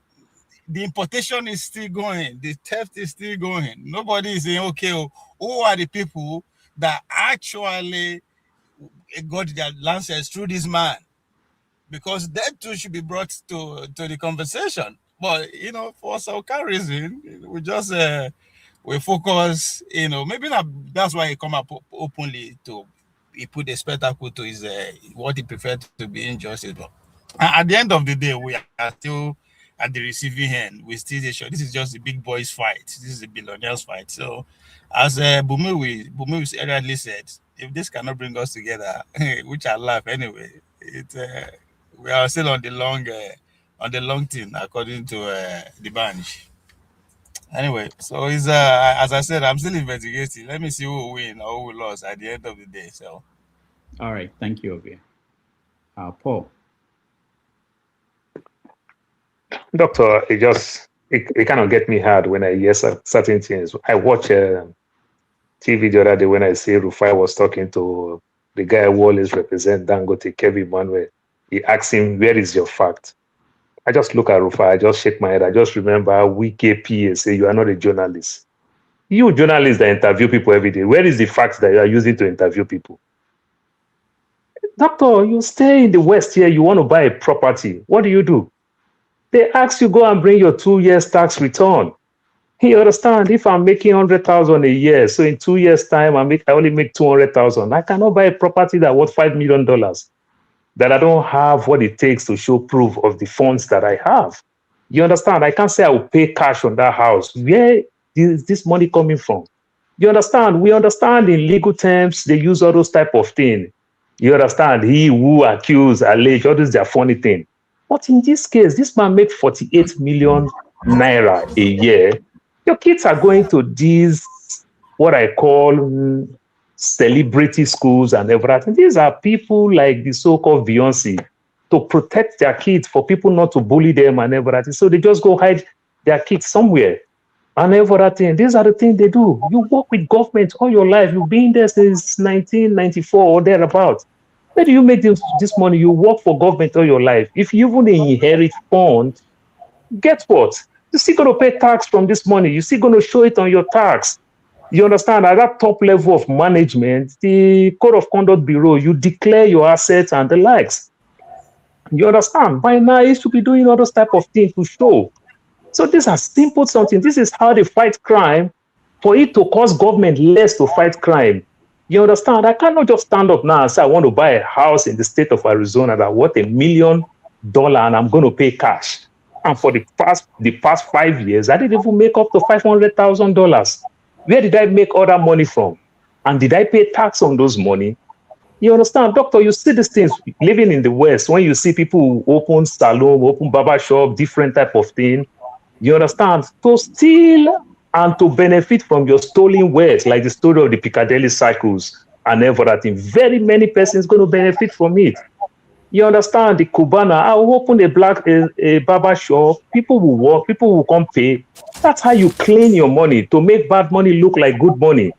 Speaker 14: the importation is still going. The theft is still going. Nobody is saying, okay, who are the people that actually got their license through this man? Because that too should be brought to the conversation. But, for some reason, we just, we focus, maybe not, that's why he come up openly he put a spectacle to his, what he preferred to be injustice. But at the end of the day, we are still at the receiving end. We still sure this is just a big boys fight. This is a billionaires fight. So, as Bumi earlier said, if this cannot bring us together, which I laugh anyway, we are still on the long thing according to the bunch. Anyway, so it's as I said, I'm still investigating. Let me see who will win or who will lose at the end of the day. So,
Speaker 7: all right, thank you, Obia. Paul.
Speaker 13: Doctor, it kind of get me hard when I hear certain things. I watch TV the other day when I see Rufai was talking to the guy who always represent Dangote, Kevin Manuel. He asked him, where is your fact? I just look at Rufai, I just shake my head. I just remember Wike PA say, you are not a journalist. You journalists that interview people every day, where is the fact that you are using to interview people? Doctor, you stay in the West here, you want to buy a property. What do? They ask you go and bring your 2 years tax return. You understand? If I'm making 100,000 a year, so in 2 years' time I only make 200,000. I cannot buy a property that worth $5 million. That I don't have what it takes to show proof of the funds that I have. You understand? I can't say I will pay cash on that house. Where is this money coming from? You understand? We understand in legal terms they use all those type of things. You understand? He who accuse, allege, all this is their funny thing. But in this case, this man made 48 million naira a year. Your kids are going to these, what I call celebrity schools and everything. These are people like the so-called Beyonce to protect their kids, for people not to bully them and everything. So they just go hide their kids somewhere and everything. These are the things they do. You work with government all your life. You've been there since 1994 or thereabouts. Where do you make this money? You work for government all your life. If you even inherit funds, guess what? You're still going to pay tax from this money. You're still going to show it on your tax. You understand? At that top level of management, the Code of Conduct Bureau, you declare your assets and the likes. You understand? By now, you should be doing all those type of things to show. So these are simple something. This is how they fight crime, for it to cost government less to fight crime. You understand? I cannot just stand up now and say I want to buy a house in the state of Arizona that worth $1 million and I'm going to pay cash. And for the past 5 years, I didn't even make up to $500,000. Where did I make all that money from? And did I pay tax on those money? You understand, doctor, you see these things living in the West, when you see people open salon, open barber shop, different type of thing, you understand? To steal and to benefit from your stolen wealth, like the story of the Piccadilly cycles and everything, very many persons going to benefit from it. You understand? The Cubana, I will open a barber shop. People will work. People will come pay. That's how you clean your money to make bad money look like good money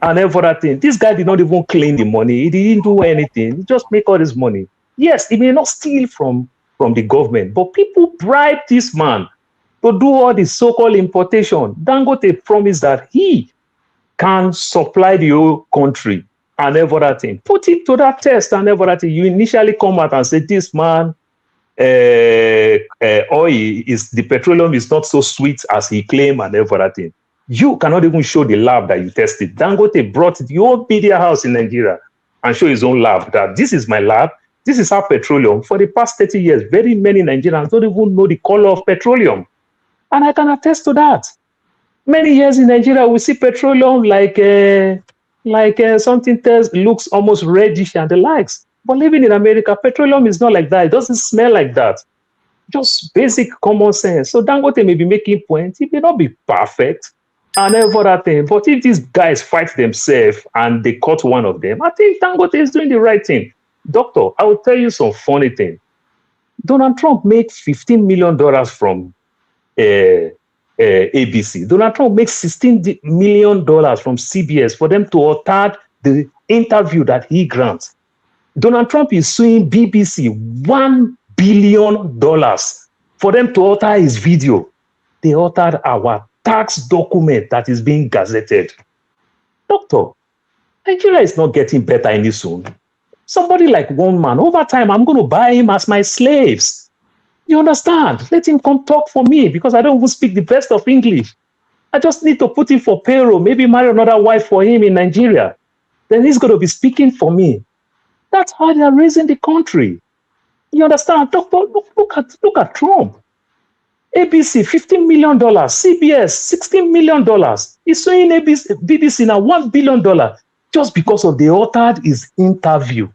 Speaker 13: and everything. This guy did not even clean the money. He didn't do anything. He just make all this money. Yes, he may not steal from the government, but people bribe this man to do all the so-called importation. Dangote promised that he can supply the whole country and everything. Put it to that test and everything. You initially come out and say, this man, oil is, the petroleum is not so sweet as he claimed and everything. You cannot even show the lab that you tested. Dangote brought the whole media house in Nigeria and show his own lab that this is my lab. This is our petroleum. For the past 30 years, very many Nigerians don't even know the color of petroleum. And I can attest to that. Many years in Nigeria, we see petroleum like something looks almost reddish and the likes. But living in America, petroleum is not like that. It doesn't smell like that. Just basic common sense. So Dangote may be making points. It may not be perfect and everything. But if these guys fight themselves and they caught one of them, I think Dangote is doing the right thing. Doctor, I will tell you some funny thing. Donald Trump made $15 million from ABC. Donald Trump makes $16 million from CBS for them to alter the interview that he grants. Donald Trump is suing BBC $1 billion for them to alter his video. They altered our tax document that is being gazetted. Doctor, Nigeria is not getting better any soon. Somebody like one man, over time, I'm going to buy him as my slaves. You understand? Let him come talk for me because I don't even speak the best of English. I just need to put him for payroll, maybe marry another wife for him in Nigeria. Then he's going to be speaking for me. That's how they are raising the country. You understand? Doctor, look at Trump. ABC, $15 million. CBS, $16 million. He's suing BBC now $1 billion just because of the altered his interview.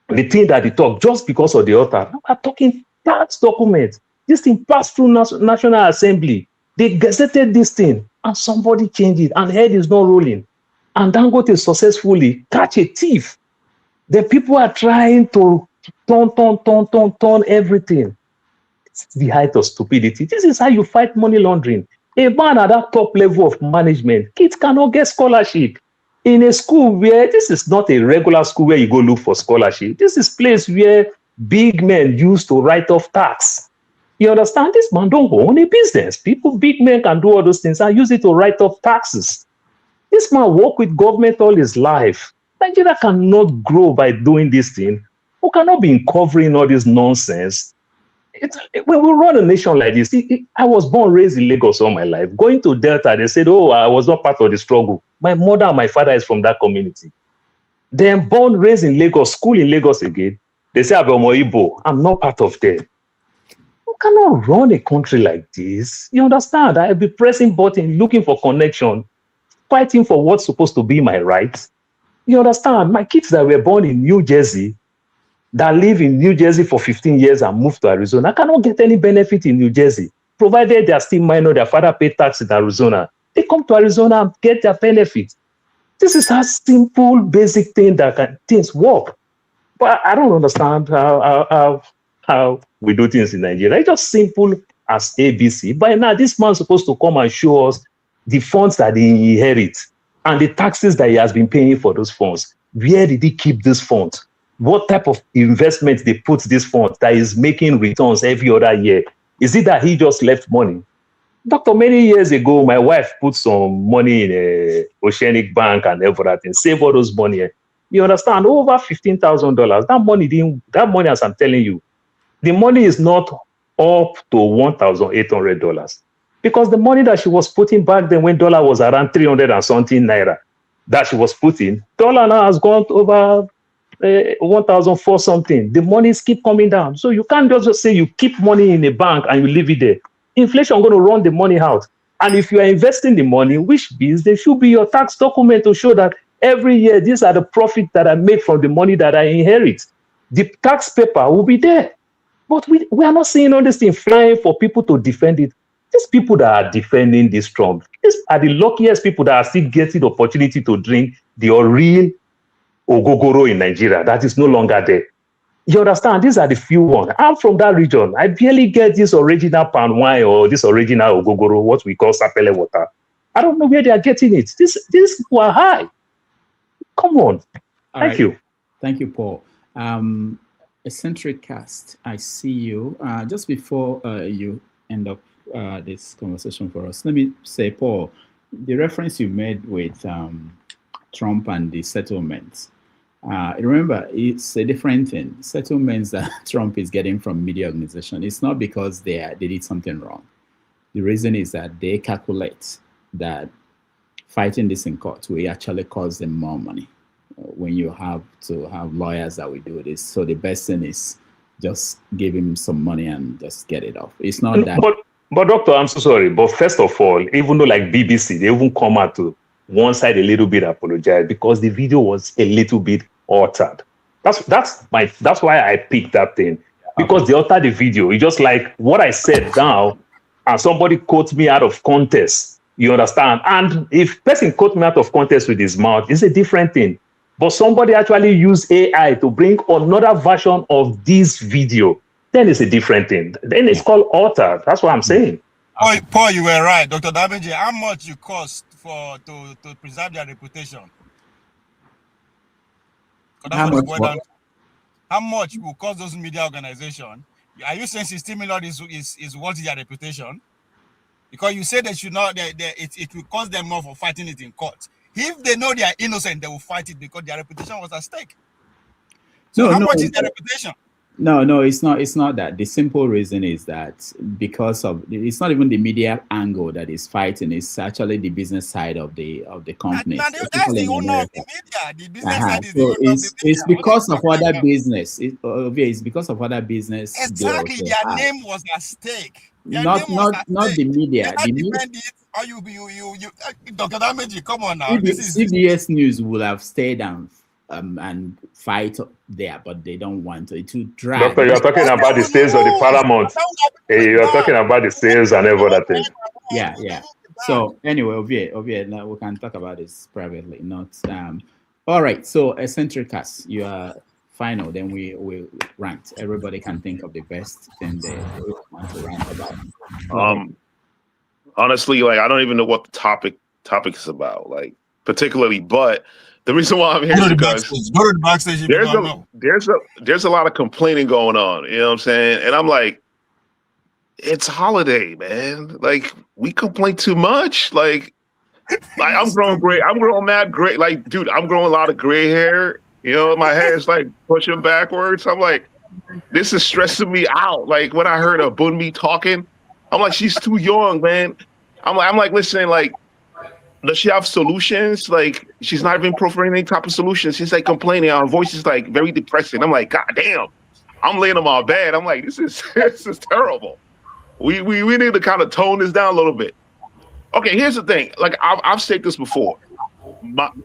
Speaker 13: The thing that he talked just because of the altar. Now we're talking tax documents. This thing passed through National Assembly. They gazetted this thing and somebody changed it and head is not rolling. And Dangote successfully catch a thief. The people are trying to turn everything. It's the height of stupidity. This is how you fight money laundering. A man at that top level of management, kids cannot get scholarship. In a school where this is not a regular school where you go look for scholarship. This is a place where big men used to write off tax. You understand? This man don't own a business. Big men can do all those things and use it to write off taxes. This man worked with government all his life. Nigeria cannot grow by doing this thing. We cannot be covering all this nonsense. When we run a nation like this, I was born, raised in Lagos all my life. Going to Delta, they said, oh, I was not part of the struggle. My mother and my father is from that community. Then born, raised in Lagos, school in Lagos again. They say, I'm not part of them. You cannot run a country like this. You understand? I'll be pressing button, looking for connection, fighting for what's supposed to be my rights. You understand? My kids that were born in New Jersey, that live in New Jersey for 15 years and moved to Arizona, I cannot get any benefit in New Jersey, provided they are still minor, their father paid tax in Arizona. They come to Arizona and get their benefits. This is a simple, basic thing that things work. But I don't understand how we do things in Nigeria. It's just simple as ABC. By now, this man's supposed to come and show us the funds that he inherits and the taxes that he has been paying for those funds. Where did he keep these funds? What type of investment they put this fund that is making returns every other year? Is it that he just left money? Doctor, many years ago, my wife put some money in a Oceanic Bank and everything, save all those money. You understand? Over $15,000. That money, as I'm telling you, the money is not up to $1,800 because the money that she was putting back then when dollar was around 300 and something naira that she was putting, dollar now has gone over 1,004 something. The monies keep coming down. So you can't just say you keep money in a bank and you leave it there. Inflation is going to run the money out. And if you are investing the money, which means there should be your tax document to show that every year these are the profits that I make from the money that I inherit. The tax paper will be there. But we are not seeing all this thing flying for people to defend it. These people that are defending this Trump, these are the luckiest people that are still getting the opportunity to drink the real ogogoro in Nigeria. That is no longer there. You understand? These are the few ones. I'm from that region. I barely get this original palm wine or this original ogogoro, what we call sapele water. I don't know where they are getting it. These people are high. Come on. Thank you.
Speaker 7: Thank you, Paul. Eccentric cast, I see you. Just before you end up this conversation for us, let me say, Paul, the reference you made with Trump and the settlements. Remember, it's a different thing. Settlements that Trump is getting from media organization, it's not because they did something wrong. The reason is that they calculate that fighting this in court will actually cost them more money when you have to have lawyers that will do this. So the best thing is just give him some money and just get it off. It's not that.
Speaker 13: But doctor, I'm so sorry. But first of all, even though like BBC, they even come out to one side a little bit apologize because the video was a little bit altered. That's why I picked that thing, because they altered the video. It's just like what I said now, and somebody quotes me out of context. You understand? And if person quote me out of context with his mouth, it's a different thing. But somebody actually used AI to bring another version of this video, then it's a different thing. Then it's called altered. That's what I'm saying.
Speaker 14: Paul, you were right. Dr. Dameji, how much you cost to preserve their reputation? How much will cost those media organizations? Are you saying 16 million is worth their reputation? Because you say they should not, it will cost them more for fighting it in court. If they know they are innocent, they will fight it because their reputation was at stake. So how much is their reputation?
Speaker 7: No, it's not that. The simple reason is that because of, it's not even the media angle that is fighting, it's actually the business side of the company.
Speaker 14: That's the owner of the media. The business side is the owner of the media.
Speaker 7: It's because of other business. It's because of other business.
Speaker 14: Exactly, their name was at stake.
Speaker 7: Not the media.
Speaker 14: The media. Dr. Dameji, come on now.
Speaker 7: CBS News will have stayed down and fight there, but they don't want to. It will drag.
Speaker 13: Doctor, you're talking about the sales of the Paramount. You're talking about the sales and every other thing.
Speaker 7: Yeah. So anyway, Ovie, now we can talk about this privately. Not all right. So eccentricus, you are final. Then we rant. Everybody can think of the best thing they want to rant about.
Speaker 5: Honestly, like I don't even know what the topic is about, like particularly, but the reason why I'm here is because there's a lot of complaining going on. You know what I'm saying? And I'm like, it's holiday, man. Like we complain too much. Like I'm growing gray. I'm growing mad gray. Like, dude, I'm growing a lot of gray hair. You know, my hair is like pushing backwards. I'm like, this is stressing me out. Like when I heard Bunmi talking, I'm like, she's too young, man. I'm like, listen, like, does she have solutions? Like, she's not even proffering any type of solutions. She's like complaining. Her voice is like very depressing. I'm like, God damn. I'm laying on my bed. I'm like, this is terrible. We need to kind of tone this down a little bit. Okay, here's the thing. Like, I've said this before.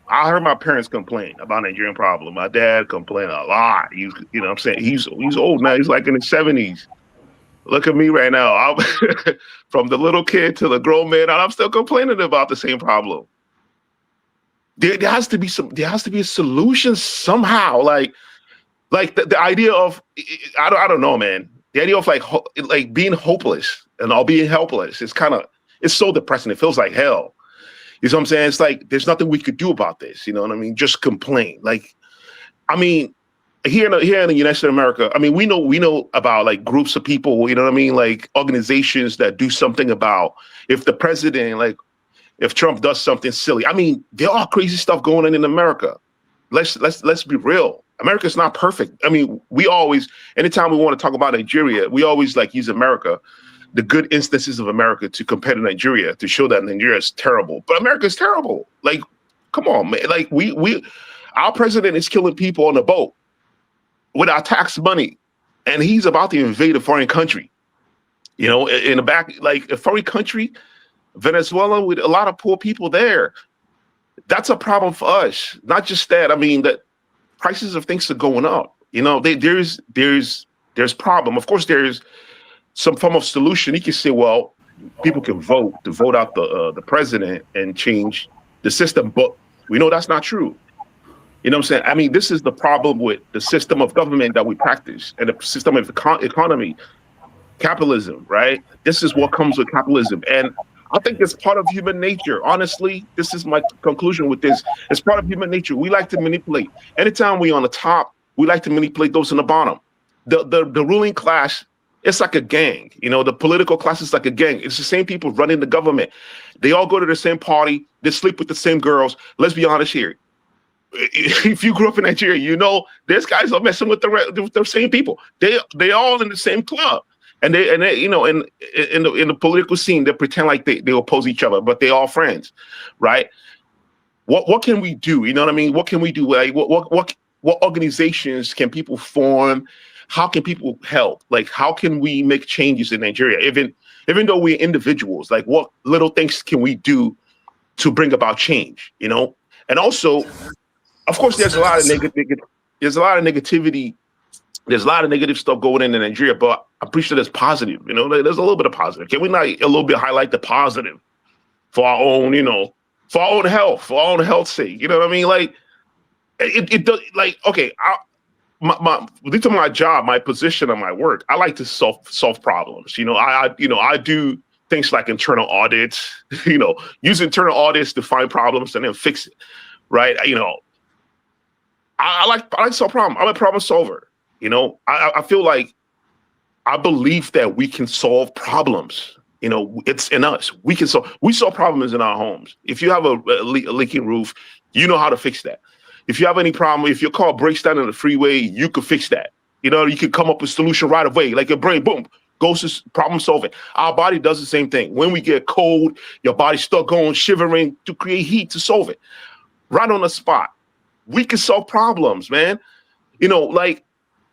Speaker 5: I heard my parents complain about Nigerian problem. My dad complained a lot. You know what I'm saying? He's old now. He's like in his 70s. Look at me right now. I'm from the little kid to the grown man, and I'm still complaining about the same problem. There has to be a solution somehow. Like the idea of I don't know, man. The idea of like being hopeless and all being helpless is it's so depressing. It feels like hell. You know what I'm saying? It's like there's nothing we could do about this. You know what I mean? Just complain. Like, I mean. Here in the United States of America, I mean, we know about like groups of people, you know what I mean? Like organizations that do something about if the president, like if Trump does something silly. I mean, there are crazy stuff going on in America. Let's be real. America's not perfect. I mean, we always, anytime we want to talk about Nigeria, we always like use America, the good instances of America to compare to Nigeria to show that Nigeria is terrible. But America is terrible. Like, come on, man. Like our president is killing people on the boat with our tax money, and he's about to invade a foreign country. You know, in the back, like a foreign country, Venezuela, with a lot of poor people there. That's a problem for us. Not just that. I mean, that prices of things are going up. You know, there's problem. Of course, there's some form of solution. You can say, well, people can vote out the president and change the system, but we know that's not true. You know what I'm saying? I mean, this is the problem with the system of government that we practice and the system of economy, capitalism, right? This is what comes with capitalism. And I think it's part of human nature. Honestly, this is my conclusion with this. It's part of human nature. We like to manipulate. Anytime we're on the top, we like to manipulate those on the bottom. The ruling class, it's like a gang. You know, the political class is like a gang. It's the same people running the government. They all go to the same party. They sleep with the same girls. Let's be honest here. If you grew up in Nigeria, you know these guys are messing with the same people. They all in the same club, and they you know in the political scene they pretend like they oppose each other, but they all friends, right? What can we do? You know what I mean? What can we do? Like what organizations can people form? How can people help? Like how can we make changes in Nigeria? Even though we're individuals, like what little things can we do to bring about change? You know, and also. Of course, there's a lot of negativity. There's a lot of negativity. There's a lot of negative stuff going in Nigeria, but I'm pretty sure there's positive. You know, there's a little bit of positive. Can we not a little bit highlight the positive for our own, you know, for our own health's sake? You know what I mean? Like it does. Like okay, due to my job, my position, and my work, I like to solve problems. You know, I do things like internal audits. You know, use internal audits to find problems and then fix it. Right? You know. I like to solve problems. I'm a problem solver. You know, I feel like I believe that we can solve problems. You know, it's in us. We solve problems in our homes. If you have a leaking roof, you know how to fix that. If you have any problem, if your car breaks down on the freeway, you could fix that. You know, you could come up with a solution right away. Like your brain, boom, goes to problem solving. Our body does the same thing. When we get cold, your body start going shivering to create heat to solve it. Right on the spot. We can solve problems, man. You know, like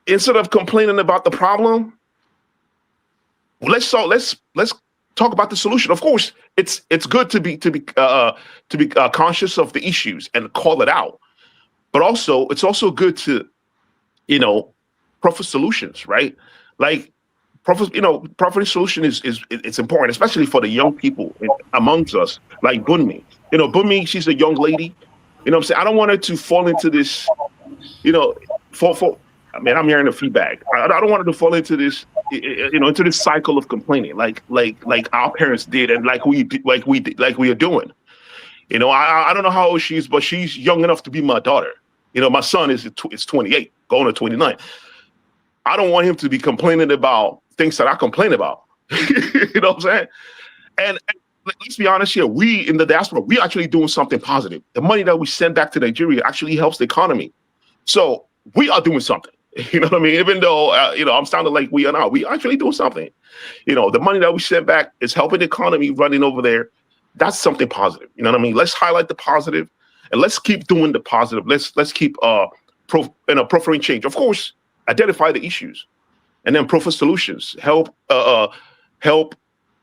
Speaker 5: instead of complaining about the problem, let's talk about the solution. Of course, it's good to be conscious of the issues and call it out, but also it's also good to, you know, proffer solutions, right? Like proffer solution is it's important, especially for the young people amongst us, like Bunmi. You know, Bunmi, she's a young lady. You know what I'm saying? I don't want her to fall into this, you know, I mean, I'm hearing the feedback. I don't want her to fall into this, you know, into this cycle of complaining, like our parents did, and like we are doing. You know, I don't know how old she is, but she's young enough to be my daughter. You know, my son is 28, going to 29. I don't want him to be complaining about things that I complain about. You know what I'm saying? And let's be honest here. We in the diaspora, we actually doing something positive. The money that we send back to Nigeria actually helps the economy. So we are doing something. You know what I mean? Even though, you know, I'm sounding like we are not. We actually doing something. You know, the money that we send back is helping the economy running over there. That's something positive. You know what I mean? Let's highlight the positive and let's keep doing the positive. Let's keep proffering change. Of course, identify the issues and then proffer solutions. Help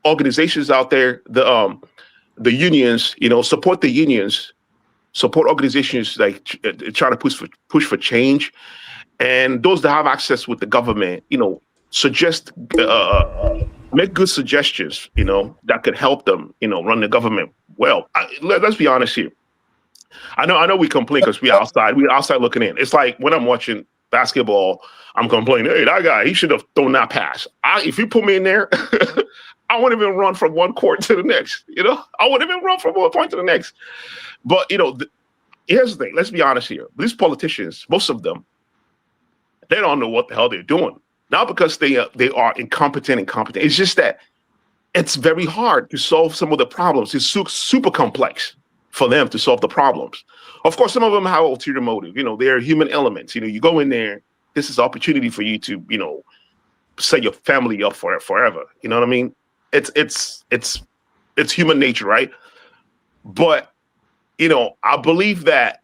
Speaker 5: organizations out there, the unions, you know, support the unions, support organizations like trying to push for change, and those that have access with the government, you know, make good suggestions, you know, that could help them, you know, run the government well. Let's be honest here. I know we complain because we're outside looking in. It's like when I'm watching basketball, I'm complaining, hey, that guy, he should have thrown that pass. If you put me in there, I wouldn't even run from one court to the next. You know, I wouldn't even run from one point to the next. But, you know, here's the thing. Let's be honest here. These politicians, most of them, they don't know what the hell they're doing. Not because they are incompetent. It's just that it's very hard to solve some of the problems. It's super complex for them to solve the problems. Of course, some of them have ulterior motive. You know, they're human elements. You know, you go in there, this is an opportunity for you to, you know, set your family up for it forever. You know what I mean? It's human nature, right? But, you know, I believe that,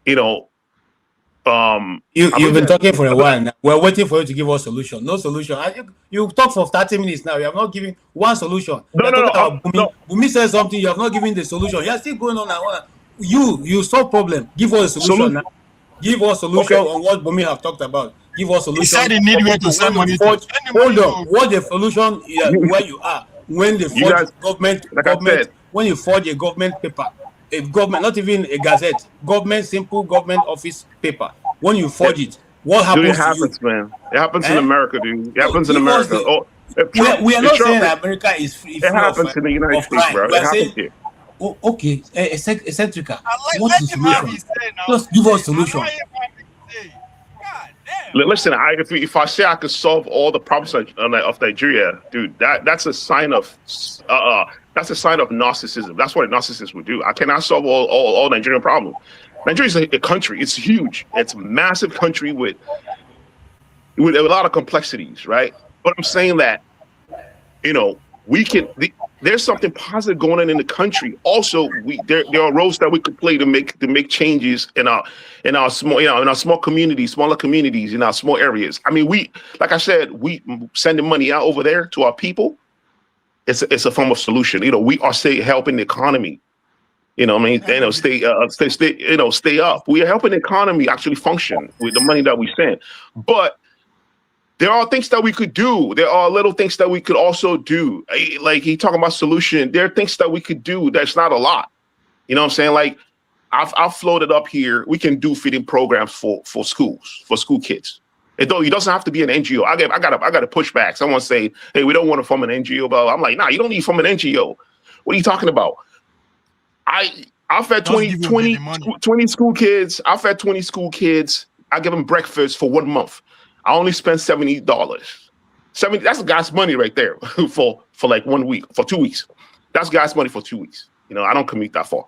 Speaker 5: you know,
Speaker 6: you've been talking for a while now. We're waiting for you to give us a solution. No solution. You talk for 30 minutes now. You have not given one solution. No. Bumi says something. You have not given the solution. You're still going on and on. You solve problem. Give us a solution now. Give us a solution on what Bumi have talked about. Give us a solution. He said he need where to send money. Hold on. What's the solution where you are when they forge government when you forge a government paper, a government, not even a gazette, simple government office paper. When you forge it, what
Speaker 5: Dude, it
Speaker 6: happens to you?
Speaker 5: happens, man. It happens in America, dude. It happens in
Speaker 6: Give us
Speaker 5: America.
Speaker 6: the.
Speaker 5: Oh, if Trump,
Speaker 6: We are
Speaker 5: if
Speaker 6: not
Speaker 5: Trump,
Speaker 6: saying that America is free
Speaker 5: it happens in the United
Speaker 6: of
Speaker 5: States,
Speaker 6: crime.
Speaker 5: bro.
Speaker 6: We
Speaker 5: It
Speaker 6: are
Speaker 5: happens
Speaker 6: saying,
Speaker 5: here.
Speaker 6: oh, okay, eccentrica. What
Speaker 14: Let
Speaker 6: is the
Speaker 14: him have
Speaker 6: solution?
Speaker 14: his say now.
Speaker 6: Just give us solution.
Speaker 14: Allow him have his say.
Speaker 5: Listen, if I say I could solve all the problems of Nigeria, dude, that's a sign of narcissism. That's what a narcissist would do. I cannot solve all Nigerian problems. Nigeria is a country. It's huge. It's a massive country with a lot of complexities, right? But I'm saying that, there's something positive going on in the country. Also, there are roles that we could play to make changes in our smaller communities, in our small areas. I mean, like I said, we sending money out over there to our people. It's a form of solution. We are helping the economy. Stay up. We are helping the economy actually function with the money that we send. But there are things that we could do. There are little things that we could also do. Like he talking about solution. There are things that we could do. That's not a lot. You know what I'm saying? Like I've floated up here. We can do feeding programs for schools, for school kids. It doesn't have to be an NGO. I got to push back. Someone say, hey, we don't want to form an NGO. But I'm like, nah, you don't need to form an NGO. What are you talking about? I fed 20 school kids. I fed 20 school kids. I give them breakfast for 1 month. I only spent $70. That's gas money right there for like 1 week, for 2 weeks. That's gas money for 2 weeks. I don't commute that far.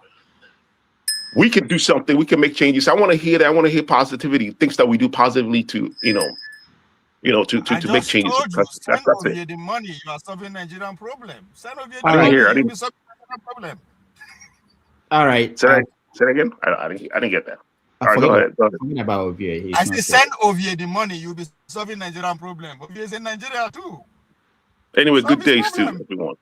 Speaker 5: We can do something. We can make changes. I want to hear that. I want to hear positivity, things that we do positively to make changes.
Speaker 14: Send over the money. You are solving Nigerian problem. Send over the
Speaker 5: money.
Speaker 14: You will be solving Nigerian problem.
Speaker 7: All right.
Speaker 5: Say that again. I didn't get that. All right, go ahead.
Speaker 7: Talking about Ovie.
Speaker 14: I say send Ovie the money. You'll be solving Nigerian problem. Ovie is in Nigeria too.
Speaker 5: Anyway, good days to everyone.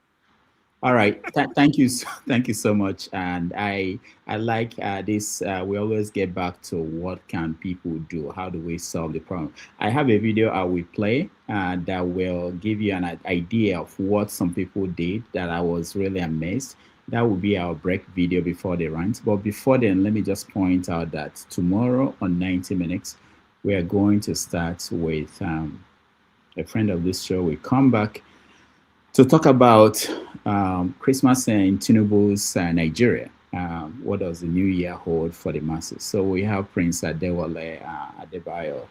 Speaker 7: All right. Thank you so much. And I like this. We always get back to what can people do? How do we solve the problem? I have a video I will play that will give you an idea of what some people did that I was really amazed. That will be our break video before the rant. But before then, let me just point out that tomorrow on 90 Minutes, we are going to start with a friend of this show. We come back to talk about Christmas in Tinubu's Nigeria. What does the new year hold for the masses? So we have Prince Adewale Adebayo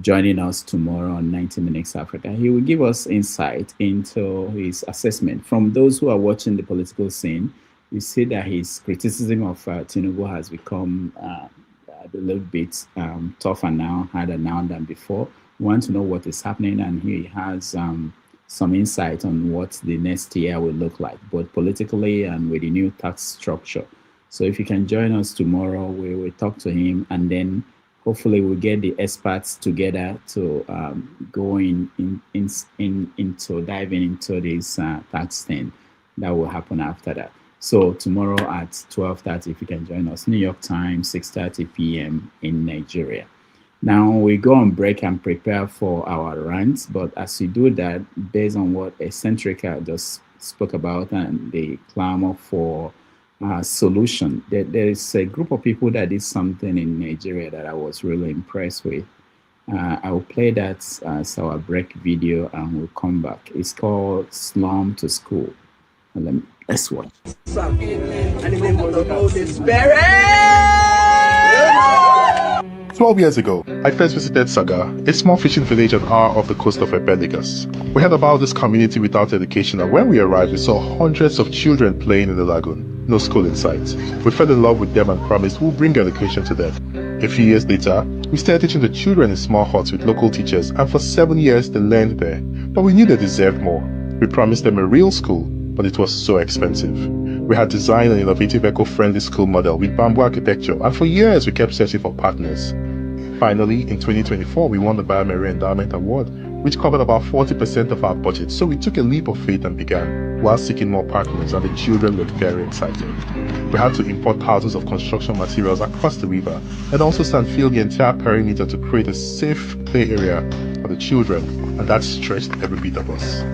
Speaker 7: joining us tomorrow on 90 Minutes Africa. He will give us insight into his assessment. From those who are watching the political scene, you see that his criticism of Tinubu has become a little bit tougher now, harder now than before. We want to know what is happening, and he has some insight on what the next year will look like, both politically and with the new tax structure. So if you can join us tomorrow, we will talk to him, and then hopefully we'll get the experts together to go into diving into this tax thing that will happen after that. So tomorrow at 12:30, if you can join us, New York Time, 6:30 p.m. in Nigeria. Now we go on break and prepare for our rants, but as you do that, based on what Eccentrica just spoke about and the clamor for solution, there is a group of people that did something in Nigeria that I was really impressed with. I will play that as our break video and we'll come back. It's called Slum to School. Let's watch.
Speaker 9: 12 years ago, I first visited Saga, a small fishing village an hour off the coast of Ebenegas. We heard about this community without education, and when we arrived, we saw hundreds of children playing in the lagoon. No school in sight. We fell in love with them and promised we'll bring education to them. A few years later, we started teaching the children in small huts with local teachers, and for 7 years they learned there. But we knew they deserved more. We promised them a real school, but it was so expensive. We had designed an innovative eco-friendly school model with bamboo architecture, and for years we kept searching for partners. Finally, in 2024, we won the Biomary Endowment Award, which covered about 40% of our budget, so we took a leap of faith and began, while seeking more partners, and the children were very excited. We had to import thousands of construction materials across the river, and also sand-fill the entire perimeter to create a safe play area for the children, and that stretched every bit of us.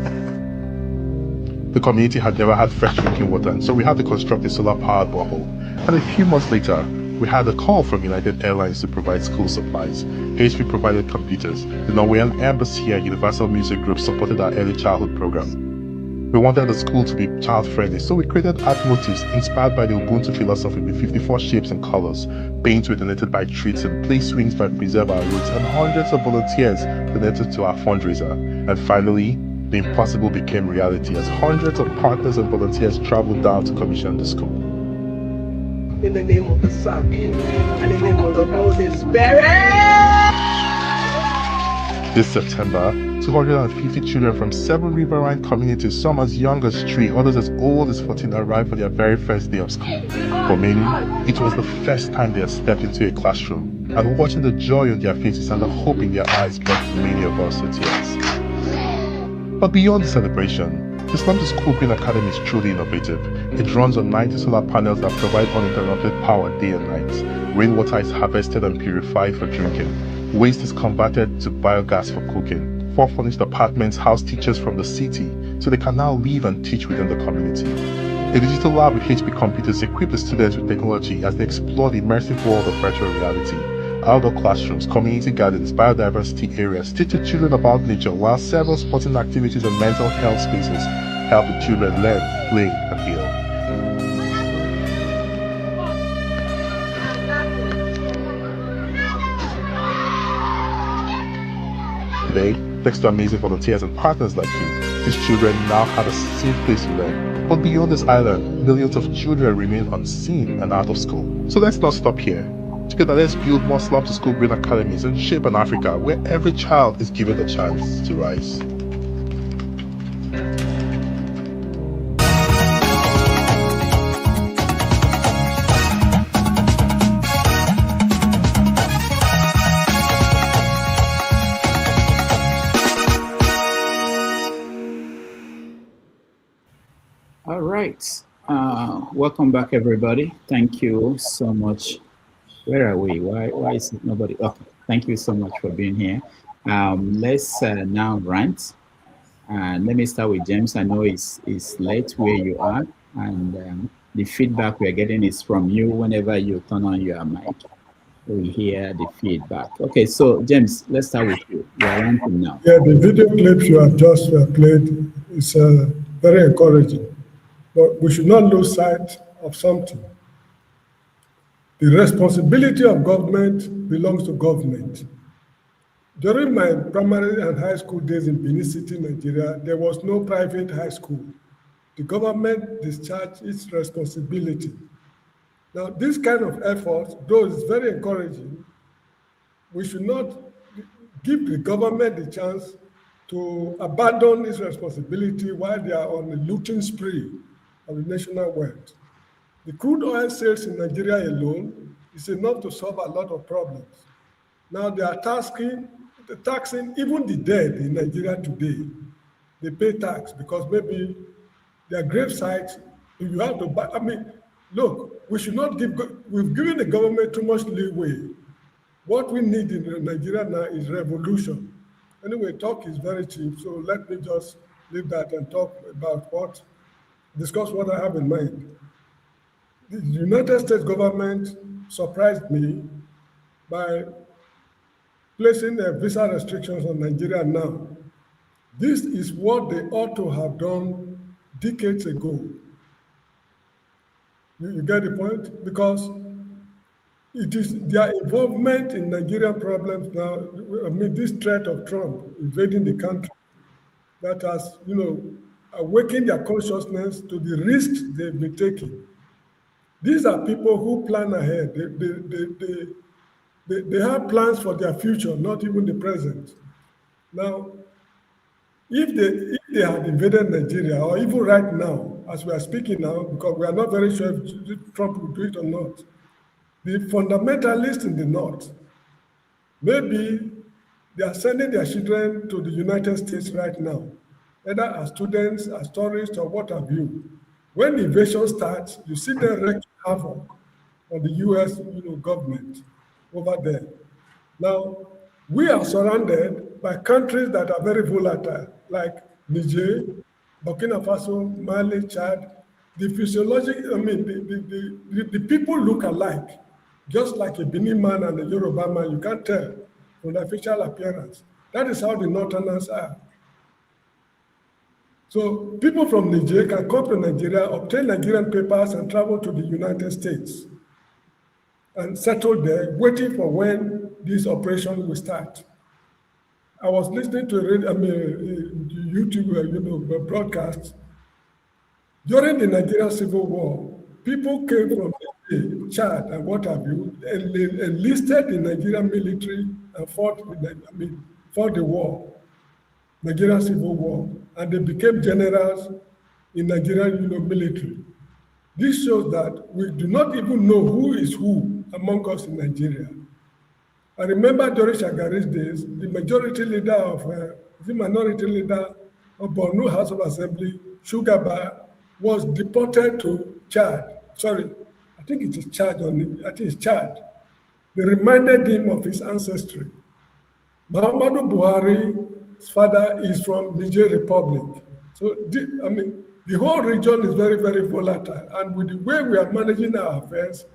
Speaker 9: The community had never had fresh drinking water, and so we had to construct a solar-powered borehole. And a few months later, we had a call from United Airlines to provide school supplies. HP provided computers. The Norwegian Embassy and Universal Music Group supported our early childhood program. We wanted the school to be child-friendly, so we created art motifs inspired by the Ubuntu philosophy with 54 shapes and colors. Paints were donated by treats and play swings by Preserve Our Roots, and hundreds of volunteers donated to our fundraiser. And finally, the impossible became reality as hundreds of partners and volunteers traveled down to commission the school.
Speaker 11: In the name of the Son, and in the name of the Holy Spirit.
Speaker 9: This September, 250 children from 7 riverine communities, some as young as 3, others as old as 14, arrived for their very first day of school. For many, it was the first time they had stepped into a classroom, and watching the joy on their faces and the hope in their eyes brought many of us to tears. But beyond the celebration, the Slum to School Green Academy is truly innovative. It runs on 90 solar panels that provide uninterrupted power day and night. Rainwater is harvested and purified for drinking. Waste is converted to biogas for cooking. 4 furnished apartments house teachers from the city, so they can now live and teach within the community. A digital lab with HP computers equip the students with technology as they explore the immersive world of virtual reality. Outdoor classrooms, community gardens, biodiversity areas teach the children about nature, while several sporting activities and mental health spaces help the children learn, play, and heal. Today, thanks to amazing volunteers and partners like you, these children now have a safe place to learn. But beyond this island, millions of children remain unseen and out of school. So let's not stop here. Together, let's build more Slum to School Green Academies and shape an Africa where every child is given the chance to rise.
Speaker 7: All right. Welcome back, everybody. Thank you so much. Where are we? Why is it nobody? Okay. Thank you so much for being here. Let's now rant. Let me start with James. I know it's late where you are, and the feedback we're getting is from you whenever you turn on your mic. We hear the feedback. Okay, so James, let's start with you. You are ranting now.
Speaker 8: Yeah, the video clips you have just played is very encouraging. But we should not lose sight of something. The responsibility of government belongs to government. During my primary and high school days in Benin City, Nigeria, there was no private high school. The government discharged its responsibility. Now, this kind of effort, though it's very encouraging, we should not give the government the chance to abandon its responsibility while they are on a looting spree of the national wealth. The crude oil sales in Nigeria alone is enough to solve a lot of problems. Now they are taxing even the dead in Nigeria today. They pay tax because maybe their grave sites, if you have to buy, I mean, look, we should not we've given the government too much leeway. What we need in Nigeria now is revolution. Anyway, talk is very cheap, so let me just leave that and talk about discuss what I have in mind. The United States government surprised me by placing visa restrictions on Nigeria now. This is what they ought to have done decades ago. You get the point? Because it is their involvement in Nigerian problems now, I mean, this threat of Trump invading the country that has, awakened their consciousness to the risks they've been taking. These are people who plan ahead. They have plans for their future, not even the present. Now, if they had invaded Nigeria, or even right now, as we are speaking now, because we are not very sure if Trump will do it or not, the fundamentalists in the north, maybe they are sending their children to the United States right now, either as students, as tourists, or what have you. When the invasion starts, you see them wreak havoc on the US government over there. Now, we are surrounded by countries that are very volatile, like Niger, Burkina Faso, Mali, Chad, the physiologic, the people look alike, just like a Benin man and a Yoruba man. You can't tell from their facial appearance. That is how the Northerners are. So people from Niger can come to Nigeria, obtain Nigerian papers, and travel to the United States and settle there, waiting for when this operation will start. I was listening to YouTube, broadcast. During the Nigerian Civil War, people came from Chad and what have you, and enlisted the Nigerian military and fought the war, Nigerian Civil War, and they became generals in Nigerian military. This shows that we do not even know who is who among us in Nigeria. I remember during Shagari's days, the majority leader of the minority leader of Borno House of Assembly, Shugaba, was deported to Chad. Sorry, I think it is Chad. I think it's Chad. They reminded him of his ancestry. Muhammadu Buhari's father is from Niger Republic. So, the whole region is very, very volatile. And with the way we are managing our affairs,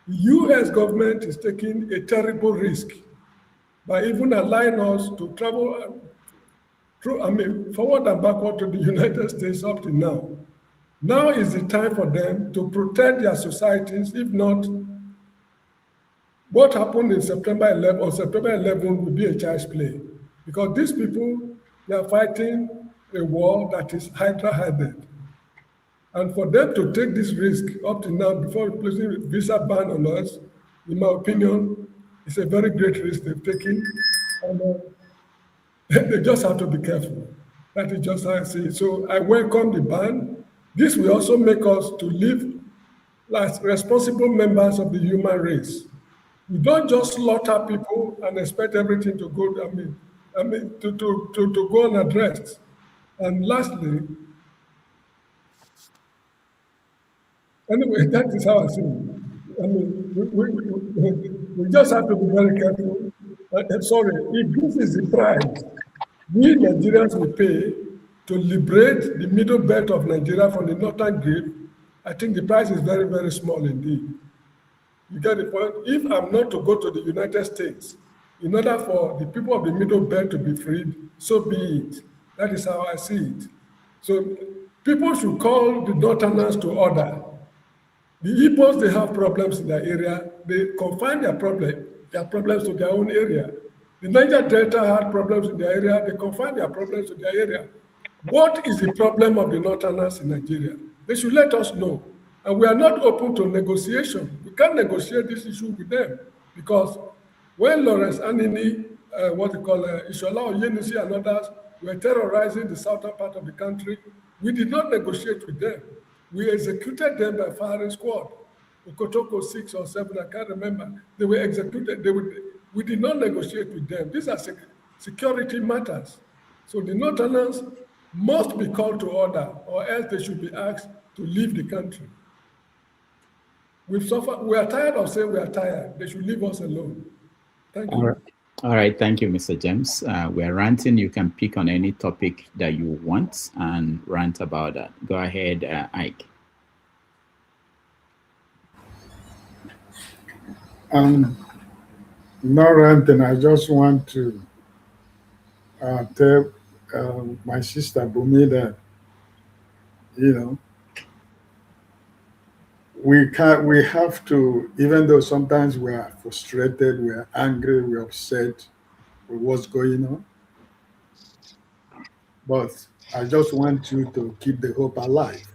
Speaker 8: the US government is taking a terrible risk by even allowing us to travel forward and backward to the United States up to now. Now is the time for them to protect their societies. If not, what happened in September 11 or September 11 will be a child's play. Because these people, they are fighting a war that is Hydra-headed. And for them to take this risk up to now before placing a visa ban on us, in my opinion, it's a very great risk they've taken. And they just have to be careful. That is just how I see it. So I welcome the ban. This will also make us to live as responsible members of the human race. We don't just slaughter people and expect everything to go, to go unaddressed. And lastly, anyway, that is how I see it. We just have to be very careful. Sorry, if this is the price we Nigerians will pay to liberate the middle belt of Nigeria from the northern grip, I think the price is very, very small indeed. You get the point? If I'm not to go to the United States, in order for the people of the middle belt to be freed, so be it. That is how I see it. So people should call the northerners to order. The Igbos, they have problems in their area. They confine their problems to their own area. The Niger Delta had problems in their area. They confine their problems to their area. What is the problem of the northerners in Nigeria? They should let us know. And we are not open to negotiation. We can't negotiate this issue with them because when Lawrence Anini, Ishola Oyenisi and others were terrorizing the southern part of the country, we did not negotiate with them. We executed them by firing squad. Okotoko 6 or 7, I can't remember. They were executed. We did not negotiate with them. These are security matters. So the northerners must be called to order or else they should be asked to leave the country. We've suffered. We are tired of saying we are tired. They should leave us alone. Thank you.
Speaker 7: All right. Thank you, Mr. James. We're ranting. You can pick on any topic that you want and rant about that. Go ahead, Ike.
Speaker 12: No ranting. I just want to tell my sister Bumi that, we have to, even though sometimes we are frustrated, we are angry, we are upset with what's going on. But I just want you to keep the hope alive.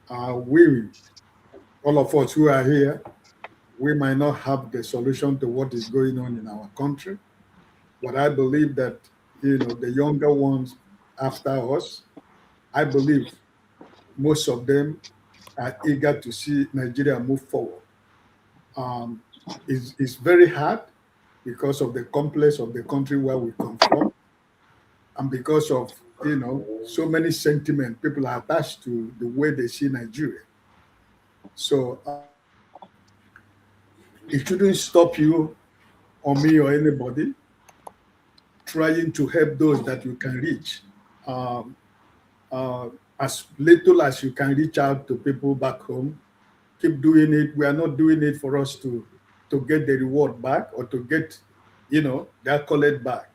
Speaker 12: All of us who are here, we might not have the solution to what is going on in our country, but I believe that, the younger ones after us, I believe most of them are eager to see Nigeria move forward. It's very hard because of the complex of the country where we come from, and because of, so many sentiments people are attached to the way they see Nigeria. So it shouldn't stop you or me or anybody trying to help those that you can reach. as little as you can reach out to people back home, keep doing it. We are not doing it for us to get the reward back or to get, the accolade back.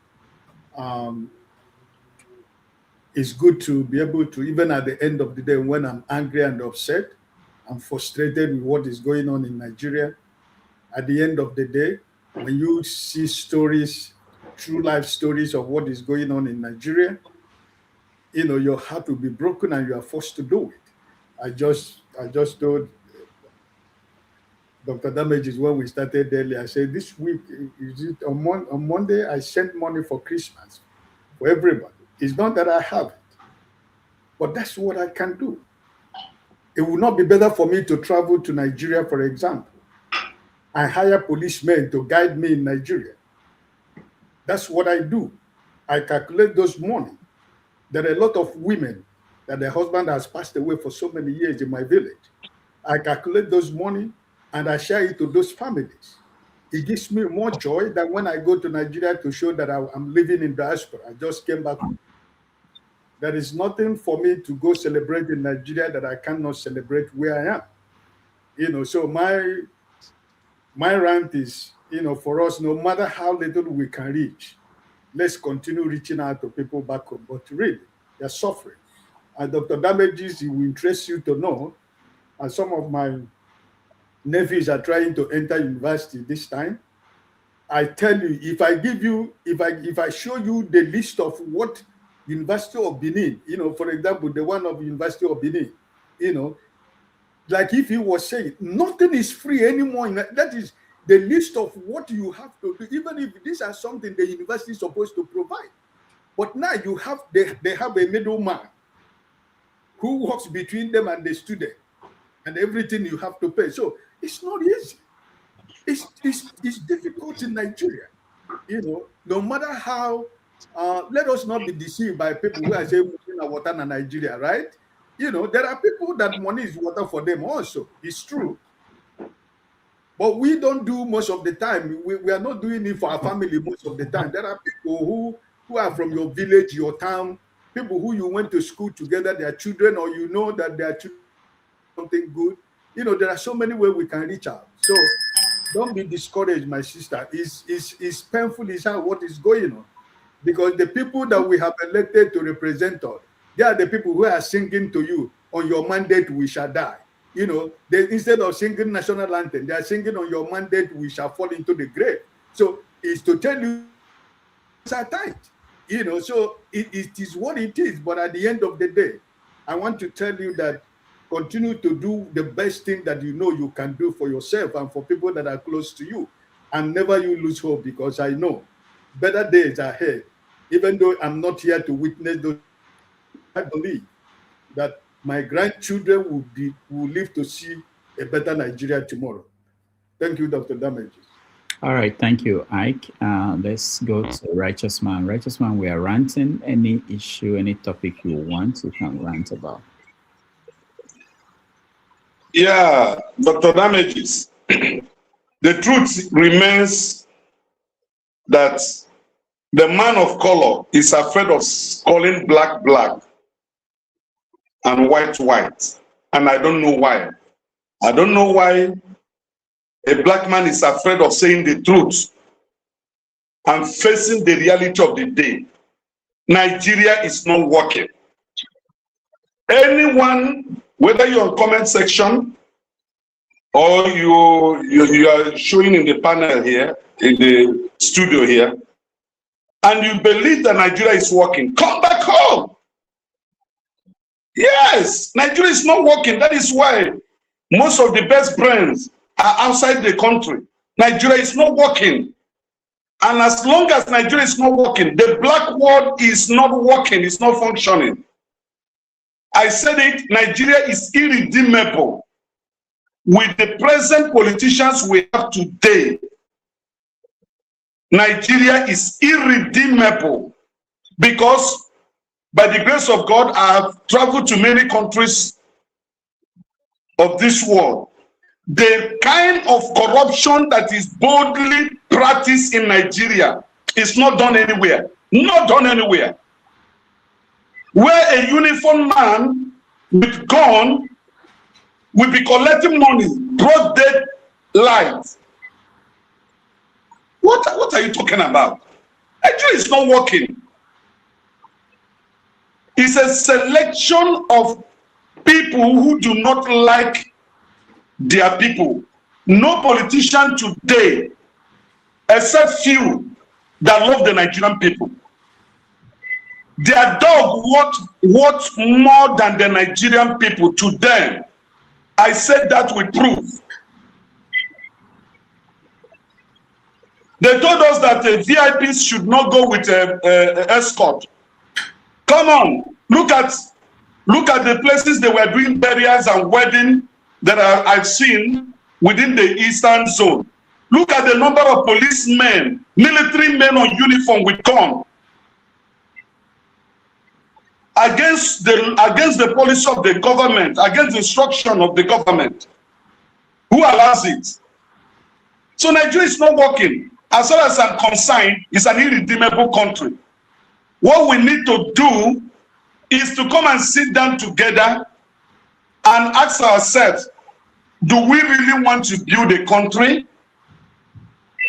Speaker 12: It's good to be able to, even at the end of the day, when I'm angry and upset, I'm frustrated with what is going on in Nigeria. At the end of the day, when you see stories, true life stories of what is going on in Nigeria, your heart will be broken and you are forced to do it. I just told Dr. Damages when we started earlier, I said, this week, is it on Monday, I sent money for Christmas for everybody. It's not that I have it, but that's what I can do. It would not be better for me to travel to Nigeria, for example. I hire policemen to guide me in Nigeria. That's what I do. I calculate those money. There are a lot of women that their husband has passed away for so many years in my village. I calculate those money and I share it to those families. It gives me more joy than when I go to Nigeria to show that I'm living in diaspora. I just came back. There is nothing for me to go celebrate in Nigeria that I cannot celebrate where I am. So my rant is, for us, no matter how little we can reach, let's continue reaching out to people back home. But really, they're suffering. And Dr. Damages, it will interest you to know, and some of my nephews are trying to enter university this time. I tell you, if I show you the list of what University of Benin, for example, the one of University of Benin, like if he was saying, nothing is free anymore. That is the list of what you have to do, even if these are something the university is supposed to provide. But now they have a middleman who works between them and the student, and everything you have to pay. So it's not easy. It's difficult in Nigeria. No matter how, let us not be deceived by people who are saying water in Nigeria, right? There are people that money is water for them also. It's true. But we don't do most of the time. We are not doing it for our family most of the time. There are people who are from your village, your town, people who you went to school together, their children, or that their children something good. There are so many ways we can reach out. So don't be discouraged, my sister. It's painful, it's how what is going on. Because the people that we have elected to represent us, they are the people who are singing to you, on your mandate we shall die. Instead of singing national anthem, they are singing on your mandate we shall fall into the grave. So it's to tell you it's are tight. So it is what it is. But at the end of the day, I want to tell you that continue to do the best thing that you can do for yourself and for people that are close to you. And never you lose hope, because I know better days are ahead. Even though I'm not here to witness those, I believe that my grandchildren will live to see a better Nigeria tomorrow. Thank you, Dr. Damages.
Speaker 7: All right, thank you, Ike. Let's go to Righteous Man. Righteous Man, we are ranting. Any issue, any topic you want, you can rant about.
Speaker 2: Yeah, Dr. Damages. The truth remains that the man of color is afraid of calling black, black, and white, white. And I don't know why. I don't know why a black man is afraid of saying the truth and facing the reality of the day. Nigeria is not working. Anyone, whether you're on comment section or you are showing in the panel here, in the studio here, and you believe that Nigeria is working, come back home. Yes, Nigeria is not working. That is why most of the best brands are outside the country. Nigeria is not working. And as long as Nigeria is not working, the black world is not working, it's not functioning. I said it, Nigeria is irredeemable. With the present politicians we have today, Nigeria is irredeemable, because by the grace of God, I have traveled to many countries of this world. The kind of corruption that is boldly practiced in Nigeria is not done anywhere. Not done anywhere. where a uniformed man with gun will be collecting money, broad daylight. What are you talking about? Nigeria is not working. It's a selection of people who do not like their people. No politician today, except few, that love the Nigerian people. Their dog worth more than the Nigerian people to them. I said that with proof. They told us that the VIPs should not go with an escort. Come on, look at the places they were doing burials and weddings that I've seen within the eastern zone. Look at the number of policemen, military men on uniform with gun against the policy of the government, against the instruction of the government. Who allows it? So Nigeria is not working. As far as I'm concerned, it's an irredeemable country. What we need to do is to come and sit down together and ask ourselves, do we really want to build a country?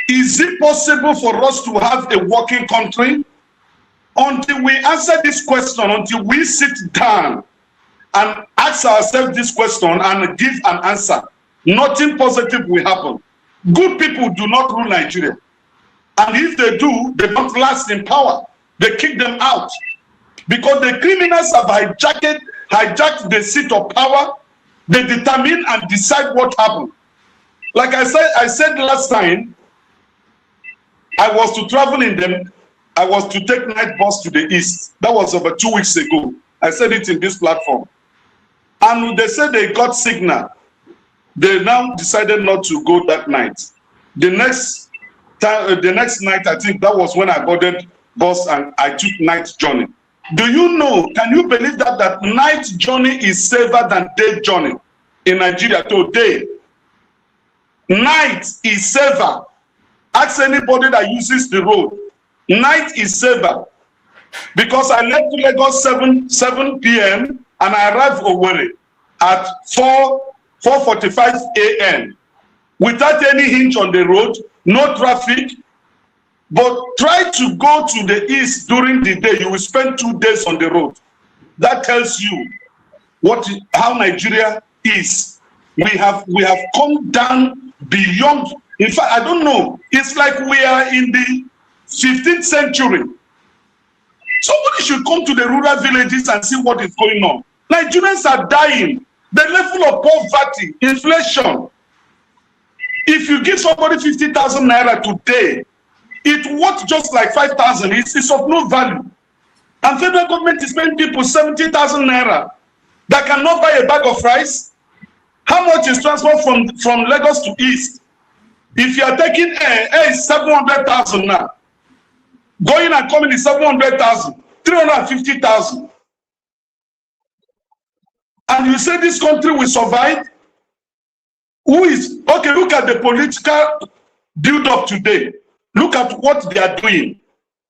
Speaker 2: Is it possible for us to have a working country? Until we answer this question, until we sit down and ask ourselves this question and give an answer, nothing positive will happen. Good people do not rule Nigeria. And if they do, they don't last in power. They kick them out. Because the criminals have hijacked the seat of power. They determine and decide what happened. Like I said last time, I was to travel in them. I was to take night bus to the east. That was over 2 weeks ago. I said it in this platform. And they said they got signal. They now decided not to go that night. The next night, I think that was when I boarded bus and I took night journey. Do you know, can you believe that night journey is safer than day journey in Nigeria today? Night is safer. Ask anybody that uses the road. Night is safer. Because I left Lagos 7 p.m. and I arrived Owerri at 4:45 a.m. without any hinge on the road, no traffic. But try to go to the east during the day, you will spend 2 days on the road. That tells you how Nigeria is. We have come down beyond. In fact, I don't know. It's like we are in the 15th century. Somebody should come to the rural villages and see what is going on. Nigerians are dying. The level of poverty, inflation. If you give somebody 50,000 naira today, it worth just like 5,000. It's of no value. And federal government is paying people 70,000 naira that cannot buy a bag of rice. How much is transport from Lagos to East? If you are taking air is 700,000 now. Going and coming is 700,000, 350,000. And you say this country will survive? Okay, look at the political build-up today. Look at what they are doing.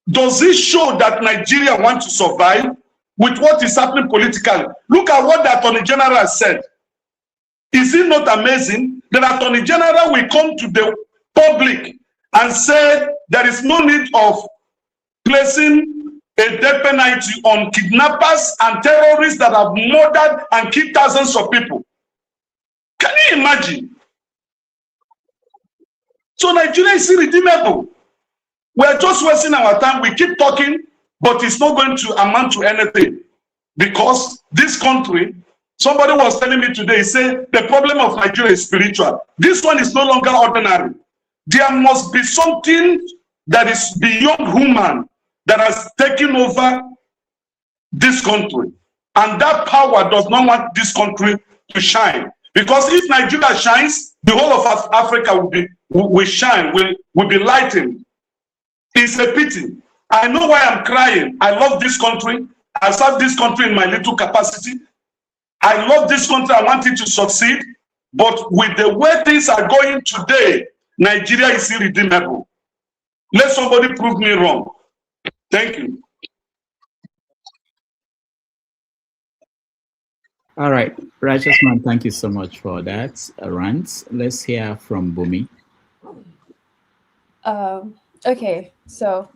Speaker 2: Does it show that Nigeria wants to survive with what is happening politically? Look at what the Attorney General has said. Is it not amazing that the Attorney General will come to the public and say there is no need of placing a death penalty on kidnappers and terrorists that have murdered and killed thousands of people? Can you imagine? So Nigeria is irredeemable. We are just wasting our time. We keep talking, but it's not going to amount to anything. Because this country, somebody was telling me today, he said, the problem of Nigeria is spiritual. This one is no longer ordinary. There must be something that is beyond human that has taken over this country. And that power does not want this country to shine. Because if Nigeria shines, the whole of Africa will shine, will be lightened. It's a pity. I know why I'm crying. I love this country. I serve this country in my little capacity. I love this country. I want it to succeed. But with the way things are going today, Nigeria is irredeemable. Let somebody prove me wrong. Thank you.
Speaker 7: All right, righteous man, thank you so much for that rant. Let's hear from Bumi.
Speaker 21: Okay, so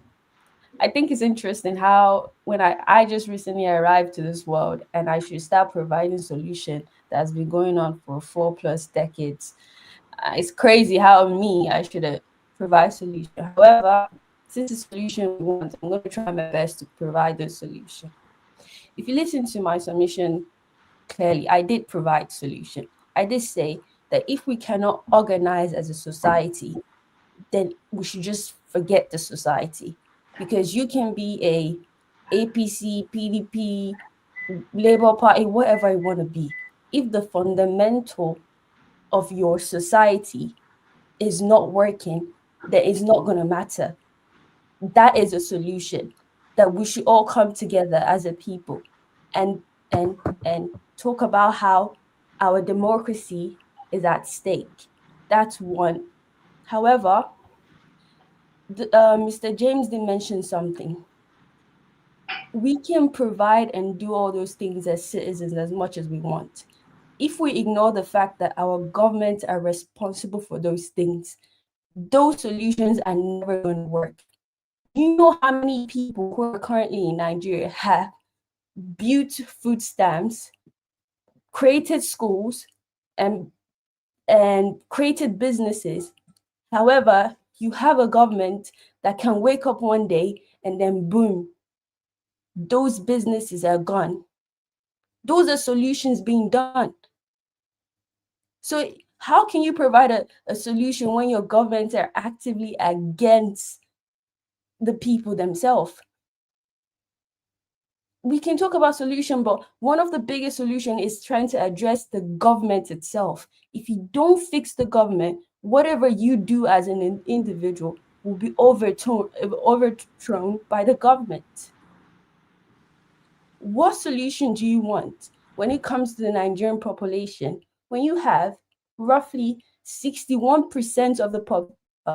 Speaker 21: I think it's interesting how when I just recently arrived to this world and I should start providing solution that's been going on for 4+ decades. It's crazy how I should provide solution. However, since the solution we want, I'm going to try my best to provide the solution. If you listen to my submission clearly, I did provide solution. I did say that if we cannot organize as a society, then we should just forget the society, because you can be a APC, PDP, Labour Party, whatever you want to be. If the fundamental of your society is not working, then it's not going to matter. That is a solution that we should all come together as a people and and talk about how our democracy is at stake. That's one. However, Mr. James did mention something. We can provide and do all those things as citizens as much as we want. If we ignore the fact that our governments are responsible for those things, those solutions are never going to work. You know how many people who are currently in Nigeria have built food stamps, created schools, and created businesses. However, you have a government that can wake up one day and then boom, those businesses are gone. Those are solutions being done. So how can you provide a solution when your governments are actively against the people themselves? We can talk about solution, but one of the biggest solution is trying to address the government itself. If you don't fix the government, whatever you do as an individual will be overthrown by the government. What solution do you want when it comes to the Nigerian population? When you have roughly 61% of the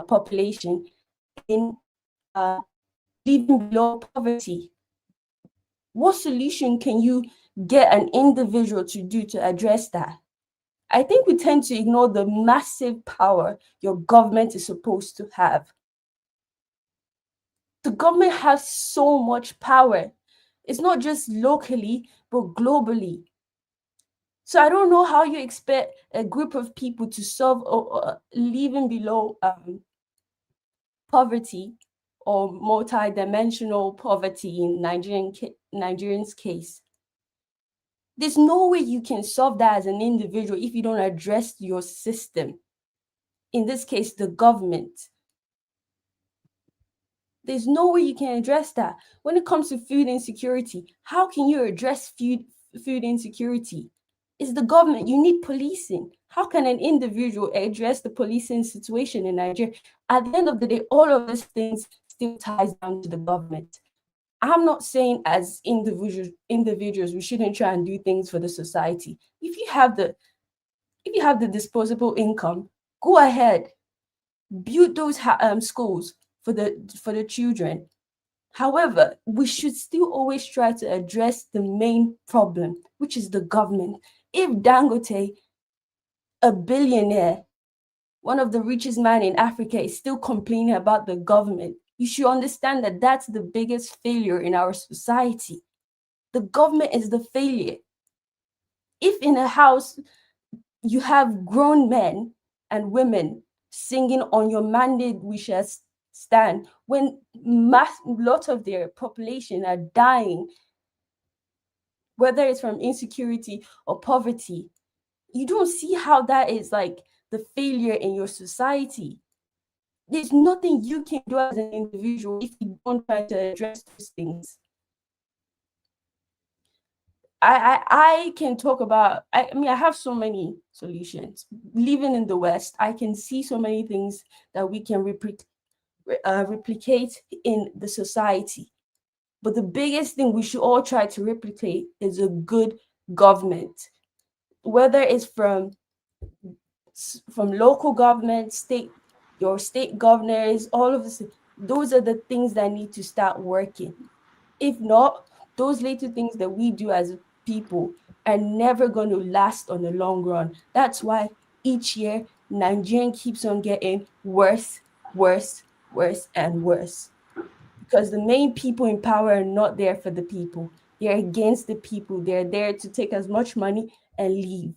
Speaker 21: population in living below poverty, what solution can you get an individual to do to address that? I think we tend to ignore the massive power your government is supposed to have. The government has so much power. It's not just locally, but globally. So I don't know how you expect a group of people to solve living below poverty or multi-dimensional poverty in Nigerians' case. There's no way you can solve that as an individual if you don't address your system. In this case, the government. There's no way you can address that. When it comes to food insecurity, how can you address food insecurity? It's the government. You need policing. How can an individual address the policing situation in Nigeria? At the end of the day, all of these things still ties down to the government. I'm not saying as individuals we shouldn't try and do things for the society. If you have the disposable income, go ahead, build those schools for the children. However, we should still always try to address the main problem, which is the government. If Dangote, a billionaire, one of the richest men in Africa, is still complaining about the government, you should understand that that's the biggest failure in our society. The government is the failure. If in a house you have grown men and women singing on your mandate we shall stand, when lot of their population are dying, whether it's from insecurity or poverty, you don't see how that is like the failure in your society. There's nothing you can do as an individual if you don't try to address those things. I can talk about, I mean, I have so many solutions. Living in the West, I can see so many things that we can replicate in the society. But the biggest thing we should all try to replicate is a good government, whether it's from local government, your state governors, all of this. Those are the things that need to start working. If not, those little things that we do as people are never going to last on the long run. That's why each year, Nigerian keeps on getting worse, worse, worse, and worse. Because the main people in power are not there for the people. They're against the people. They're there to take as much money and leave.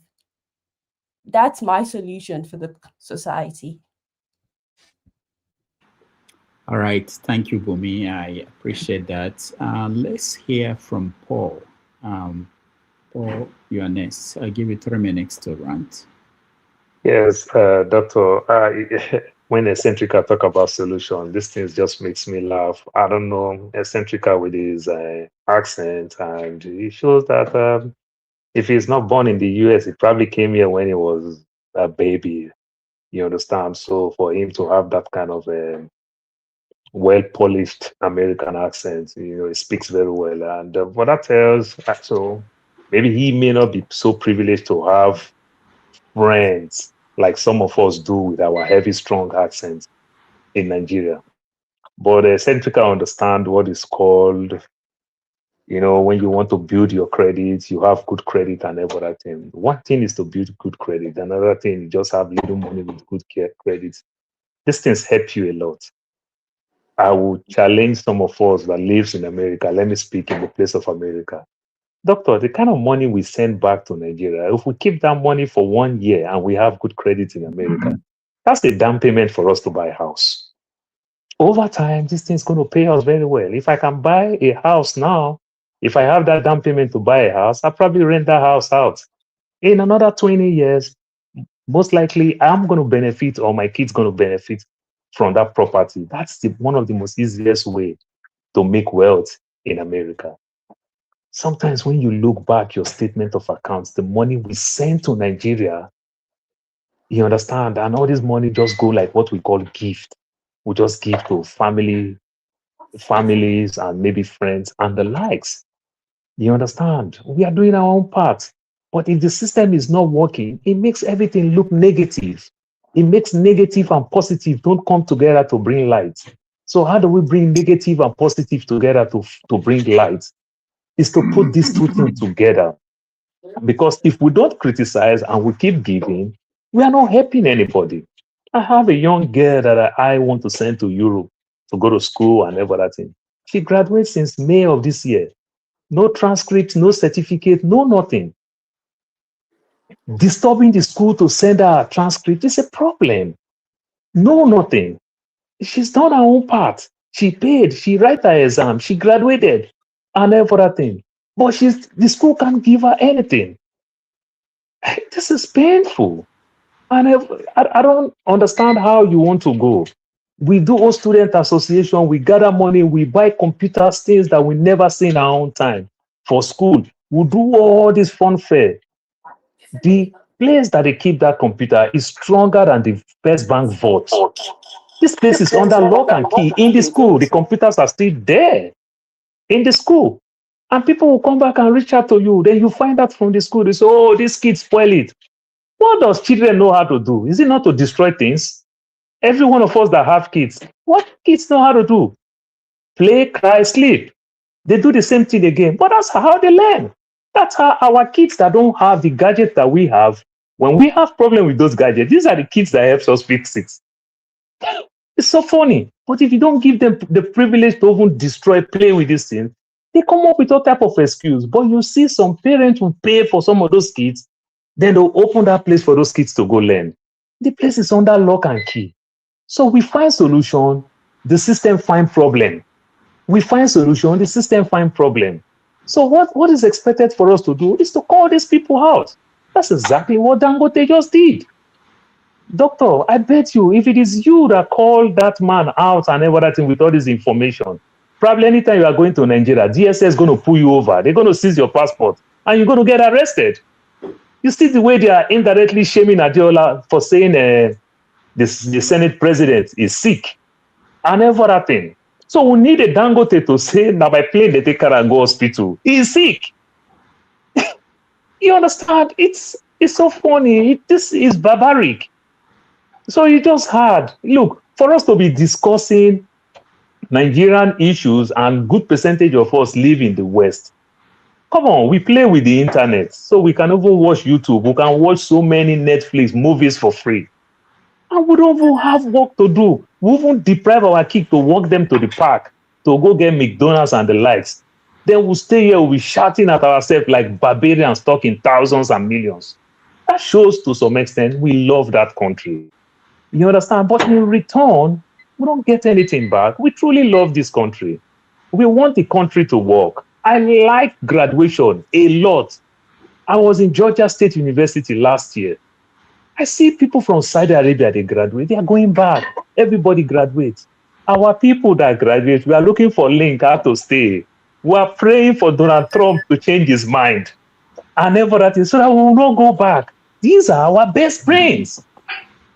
Speaker 21: That's my solution for the society.
Speaker 7: All right. Thank you, Bumi. I appreciate that. Let's hear from Paul. Paul, you are next. I'll give you 3 minutes to rant.
Speaker 13: Yes, Doctor, when Eccentrica talk about solution, this thing just makes me laugh. I don't know, Eccentrica with his accent, and he shows that if he's not born in the US, he probably came here when he was a baby. You understand? So for him to have that kind of well-polished American accent, he speaks very well. And what that tells, so maybe he may not be so privileged to have friends like some of us do with our heavy, strong accents in Nigeria. But Centrica understand what is called, when you want to build your credit, you have good credit and everything. One thing is to build good credit. Another thing, you just have little money with good credit. These things help you a lot. I would challenge some of us that lives in America. Let me speak in the place of America. Doctor, the kind of money we send back to Nigeria, if we keep that money for 1 year and we have good credit in America, that's the down payment for us to buy a house. Over time, this thing's going to pay us very well. If I can buy a house now, if I have that down payment to buy a house, I'll probably rent that house out. In another 20 years, most likely I'm going to benefit or my kid's going to benefit from that property. That's one of the most easiest way to make wealth in America. Sometimes when you look back your statement of accounts, the money we send to Nigeria, you understand, and all this money just go like what we call gift. We just give to families and maybe friends and the likes. You understand? We are doing our own part. But if the system is not working, it makes everything look negative. It makes negative and positive don't come together to bring light. So how do we bring negative and positive together to bring light? Is to put these two things together. Because if we don't criticize and we keep giving, we are not helping anybody. I have a young girl that I want to send to Europe to go to school and everything. She graduated since May of this year. No transcript, no certificate, no nothing. Disturbing the school to send her a transcript is a problem. No nothing. She's done her own part. She paid, she wrote her exam, she graduated and everything. But the school can't give her anything. This is painful. And I don't understand how you want to go. We do all student association, we gather money, we buy computers, things that we never see in our own time for school. We do all this fun fair. The place that they keep that computer is stronger than the First Bank vault. This place is under lock and key. In the school, the computers are still there. In the school. And people will come back and reach out to you. Then you find out from the school, they say, oh, this kid spoil it. What does children know how to do? Is it not to destroy things? Every one of us that have kids, what kids know how to do? Play, cry, sleep. They do the same thing again. But that's how they learn. That's how our kids that don't have the gadgets that we have, when we have problem with those gadgets, these are the kids that help us fix it. It's so funny. But if you don't give them the privilege to even destroy, play with these things, they come up with all type of excuse. But you see some parents who pay for some of those kids, then they'll open that place for those kids to go learn. The place is under lock and key. So we find solution, the system find problem. We find solution, the system find problem. So what is expected for us to do is to call these people out. That's exactly what Dangote just did. Doctor, I bet you, if it is you that called that man out and everything with all this information, probably anytime you are going to Nigeria, DSS is going to pull you over. They're going to seize your passport and you're going to get arrested. You see the way they are indirectly shaming Adiola for saying the Senate president is sick and everything. So we need a Dangote to say, now by plane they take her and go hospital. He is sick. You understand? It's so funny. This is barbaric. So you just had, look, for us to be discussing Nigerian issues and good percentage of us live in the West. Come on, we play with the internet, so we can even watch YouTube. We can watch so many Netflix movies for free. And we don't even have work to do. We even deprive our kids to walk them to the park, to go get McDonald's and the likes. Then we'll stay here, we'll be shouting at ourselves like barbarians talking thousands and millions. That shows to some extent we love that country. You understand? But in return, we don't get anything back. We truly love this country. We want the country to work. I like graduation a lot. I was in Georgia State University last year. I see people from Saudi Arabia, they graduate. They are going back. Everybody graduates. Our people that graduate, we are looking for link how to stay. We are praying for Donald Trump to change his mind. And everything, so that we will not go back. These are our best brains.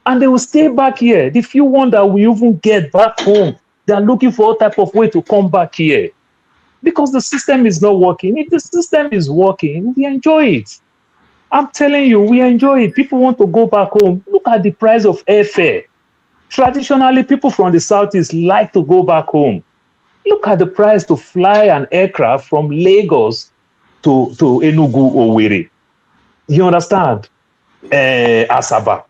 Speaker 13: And they will stay back here. The few ones that we even get back home, they are looking for all type of way to come back here. Because the system is not working. If the system is working, we enjoy it. I'm telling you, we enjoy it. People want to go back home. Look at the price of airfare. Traditionally, people from the Southeast like to go back home. Look at the price to fly an aircraft from Lagos to Enugu or Owerri. You understand? Asaba.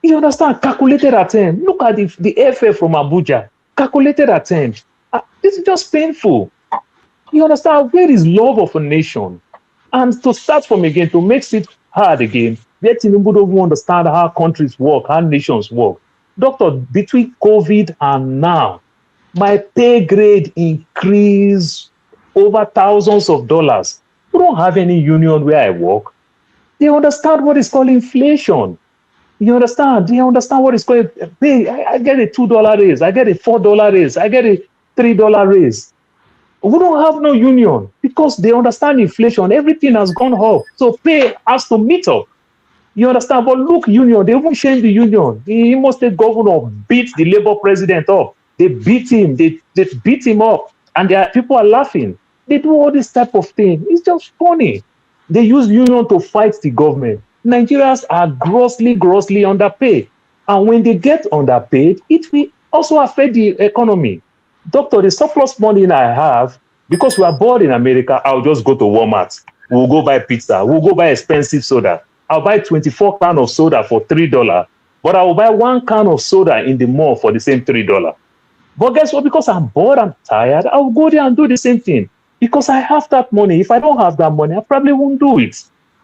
Speaker 13: You understand? Calculated at time. Look at the airfare from Abuja. Calculated at time. It's just painful. You understand? Where is love of a nation? And to start from again, to make it hard again, let Tinubu don't understand how countries work, how nations work. Doctor, between COVID and now, my pay grade increased over thousands of dollars. We don't have any union where I work. They understand what is called inflation. You understand? They understand what is called pay. I get a $2 raise. I get a $4 raise. I get a $3 raise. We don't have no union because they understand inflation. Everything has gone up. So pay has to meet up. You understand? But look, union, they won't change the union. The Imo State governor beat the Labour president up. They beat him. They beat him up. And people are laughing. They do all this type of thing. It's just funny. They use union to fight the government. Nigerians are grossly underpaid. And when they get underpaid, it will also affect the economy. Doctor, the surplus money I have, because we are bored in America, I'll just go to Walmart. We'll go buy pizza. We'll go buy expensive soda. I'll buy 24 cans of soda for $3, but I will buy 1 can of soda in the mall for the same $3. But guess what? Because I'm bored, I'm tired, I'll go there and do the same thing. Because I have that money. If I don't have that money, I probably won't do it.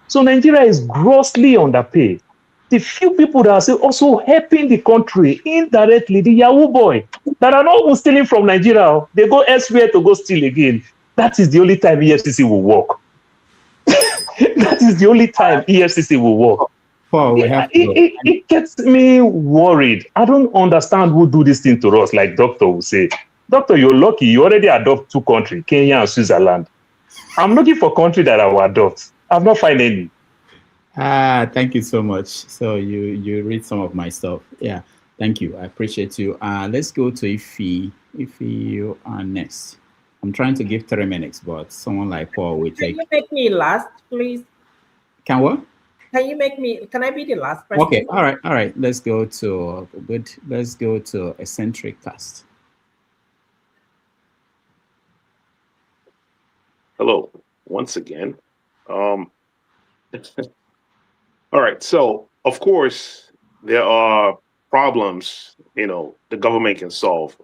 Speaker 13: So Nigeria is grossly underpaid. The few people that are also helping the country indirectly, the Yahoo boy, that are not even stealing from Nigeria, they go elsewhere to go steal again. That is the only time EFCC will work. That is the only time EFCC will work.
Speaker 7: Paul,
Speaker 13: it gets me worried. I don't understand who do this thing to us, like Doctor will say. Doctor, you're lucky. You already adopt 2 countries, Kenya and Switzerland. I'm looking for country that I will adopt. I've not found any.
Speaker 7: Thank you so much. So you read some of my stuff. Yeah, thank you. I appreciate you. Let's go to Ife. Ife, you are next. I'm trying to give 3 minutes, but someone like Paul will take.
Speaker 19: Can you make me last, please?
Speaker 7: Can what?
Speaker 19: Can I be the last person?
Speaker 7: Okay, all right. Let's go to eccentric cast.
Speaker 5: Hello, once again. All right, so of course there are problems, the government can solve.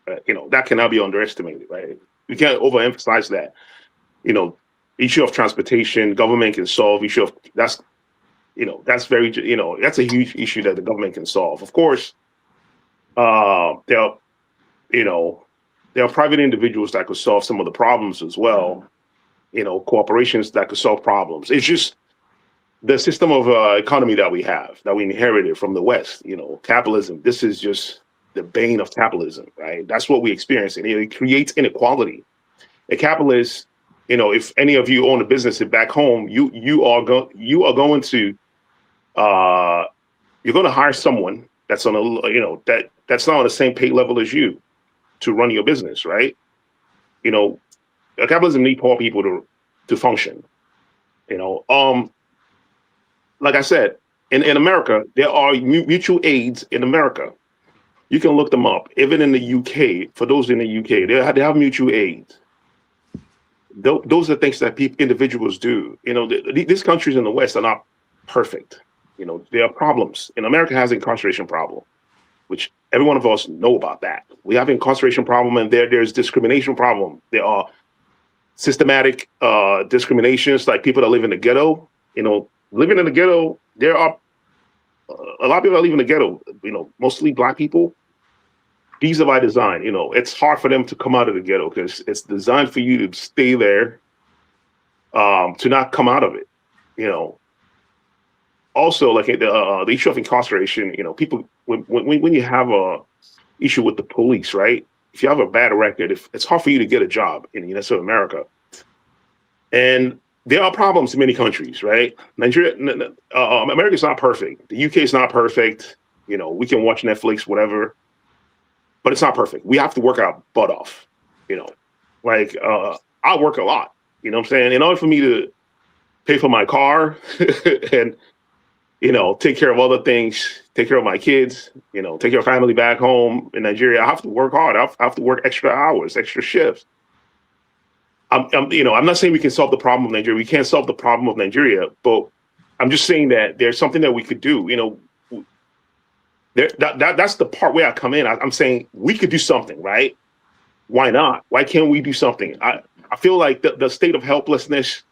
Speaker 5: That cannot be underestimated, right? We can't overemphasize that. Issue of transportation, government can solve. Issue of that's very, that's a huge issue that the government can solve. Of course, there are private individuals that could solve some of the problems as well. Corporations that could solve problems. It's just the system of economy that we have, that we inherited from the West. Capitalism. This is just the bane of capitalism, right? That's what we experience, and it creates inequality. A capitalist, if any of you own a business back home, you're going to hire someone that's on a that's not on the same pay level as you to run your business, right? Capitalism needs poor people to function. Like I said, in America, there are mutual aids in America. You can look them up. Even in the UK, for those in the UK, they have mutual aids. those are things that individuals do. You know, these countries in the West are not perfect. You know, there are problems. And America has an incarceration problem, which every one of us know about that. We have an incarceration problem, and there's discrimination problem. There are systematic discriminations, like people that live in the ghetto. You know, living in the ghetto, there are a lot of people that live in the ghetto, you know, mostly Black people. These are by design. You know, it's hard for them to come out of the ghetto because it's designed for you to stay there, to not come out of it. You know, also like the issue of incarceration. You know, people when you have a issue with the police, right? If you have a bad record, it's hard for you to get a job in the United States of America. And there are problems in many countries, right? Nigeria, America's not perfect. The UK is not perfect. You know, we can watch Netflix, whatever, but it's not perfect. We have to work our butt off. You know, like I work a lot. You know what I'm saying? In order for me to pay for my car and, you know, take care of other things, take care of my kids, you know, take care of family back home in Nigeria, I have to work hard. I have to work extra hours, extra shifts. You know, I'm not saying we can solve the problem of Nigeria. We can't solve the problem of Nigeria, but I'm just saying that there's something that we could do. You know, that's the part where I come in. I'm saying we could do something, right? Why not? Why can't we do something? I feel like the state of helplessness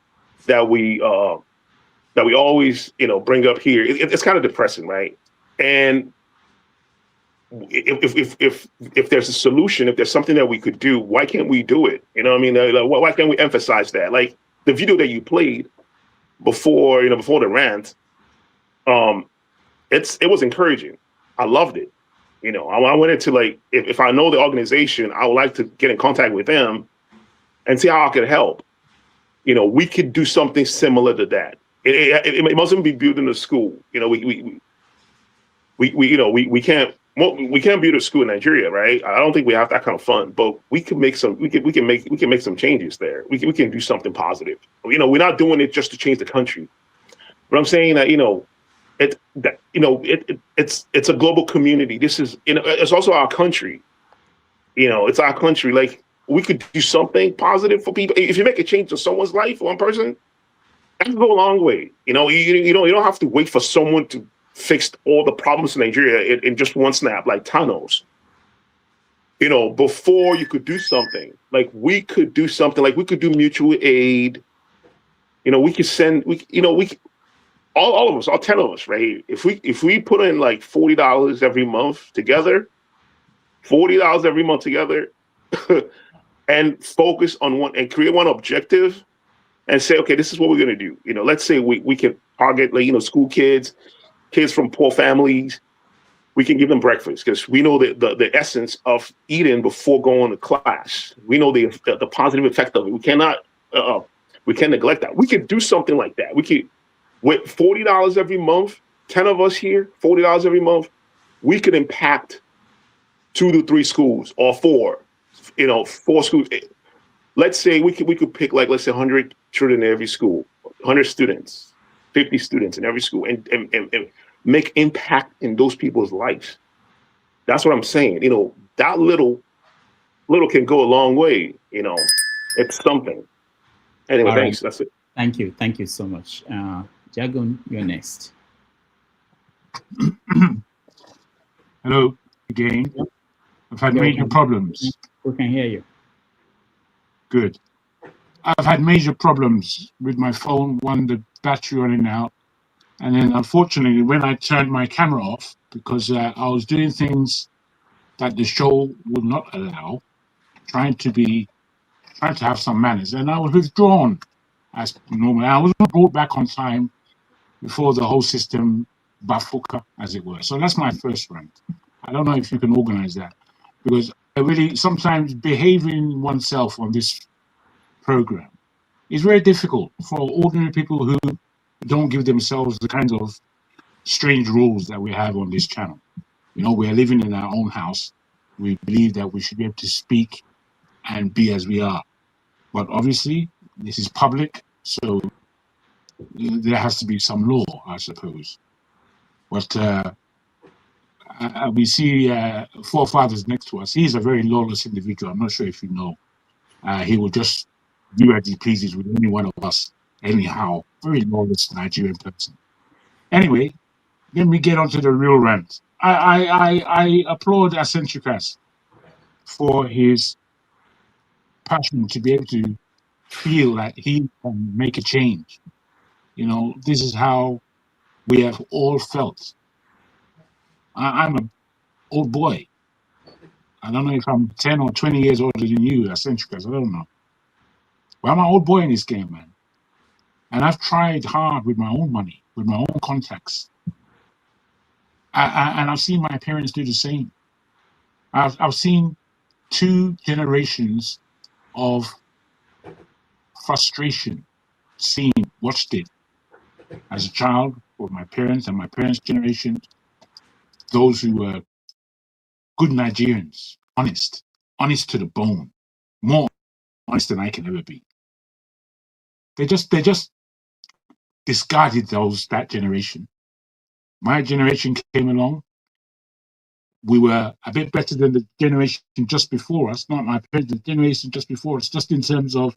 Speaker 5: that we always, you know, bring up here, it's kind of depressing, right? And if there's a solution, if there's something that we could do, why can't we do it? You know what I mean? Like, why can't we emphasize that? Like the video that you played before, you know, before the rant, it was encouraging. I loved it. You know, I went into like, if I know the organization, I would like to get in contact with them and see how I could help. You know, we could do something similar to that. It mustn't be building a school. You know, we can't build a school in Nigeria, right? I don't think we have that kind of fund, but we can make some. We can make some changes there. We can do something positive. You know, we're not doing it just to change the country, but I'm saying that, you know, it's a global community. This is, you know, it's also our country. You know, it's our country. Like, we could do something positive for people. If you make a change to someone's life, one person, that can go a long way. You know, you don't have to wait for someone to fix all the problems in Nigeria in just one snap, like Thanos. You know, before you could do something, like we could do something, like we could do mutual aid. You know, we could send, all of us, all 10 of us, right? If we put in like $40 every month together, and focus on one and create one objective and say, okay, this is what we're going to do. You know, let's say we can target, like, you know, school kids from poor families. We can give them breakfast because we know the essence of eating before going to class. We know the positive effect of it. We can't neglect that. We could do something like that. We could, with $40 every month, 10 of us here, $40 every month, we could impact 2 to 3 schools or 4, you know, 4 schools. Let's say we could pick, like, let's say 100 children in every school, 100 students, 50 students in every school, and make impact in those people's lives. That's what I'm saying. You know, that little can go a long way. You know, it's something. Anyway, thanks. That's it.
Speaker 7: Thank you so much. Jagun, you're next.
Speaker 17: Hello again. I've had major problems.
Speaker 7: We can hear you.
Speaker 17: Good. I've had major problems with my phone, the battery running out. And then unfortunately, when I turned my camera off, because I was doing things that the show would not allow, trying to have some manners, and I was withdrawn as normal. I wasn't brought back on time before the whole system bafuka, as it were. So that's my first rant. I don't know if you can organize that, because I really, sometimes behaving oneself on this program is very difficult for ordinary people who don't give themselves the kinds of strange rules that we have on this channel. You know, we're living in our own house. We believe that we should be able to speak and be as we are. But obviously, this is public, so there has to be some law, I suppose. But we see forefathers next to us. He's a very lawless individual. I'm not sure if you know. He will just do as he pleases with any one of us. Anyhow, very lawless Nigerian person. Anyway, let me get on to the real rant. I applaud Asenchukas for his passion to be able to feel that he can make a change. You know, this is how we have all felt. I'm an old boy. I don't know if I'm 10 or 20 years older than you, Asenchukas. I don't know. But I'm an old boy in this game, man. And I've tried hard with my own money, with my own contacts. And I've seen my parents do the same. I've seen 2 generations of frustration, watched it as a child with my parents and my parents' generation, those who were good Nigerians, honest to the bone, more honest than I can ever be. They just discarded that generation. My generation came along. We were a bit better than the generation just before us, not my parents, the generation just before us, just in terms of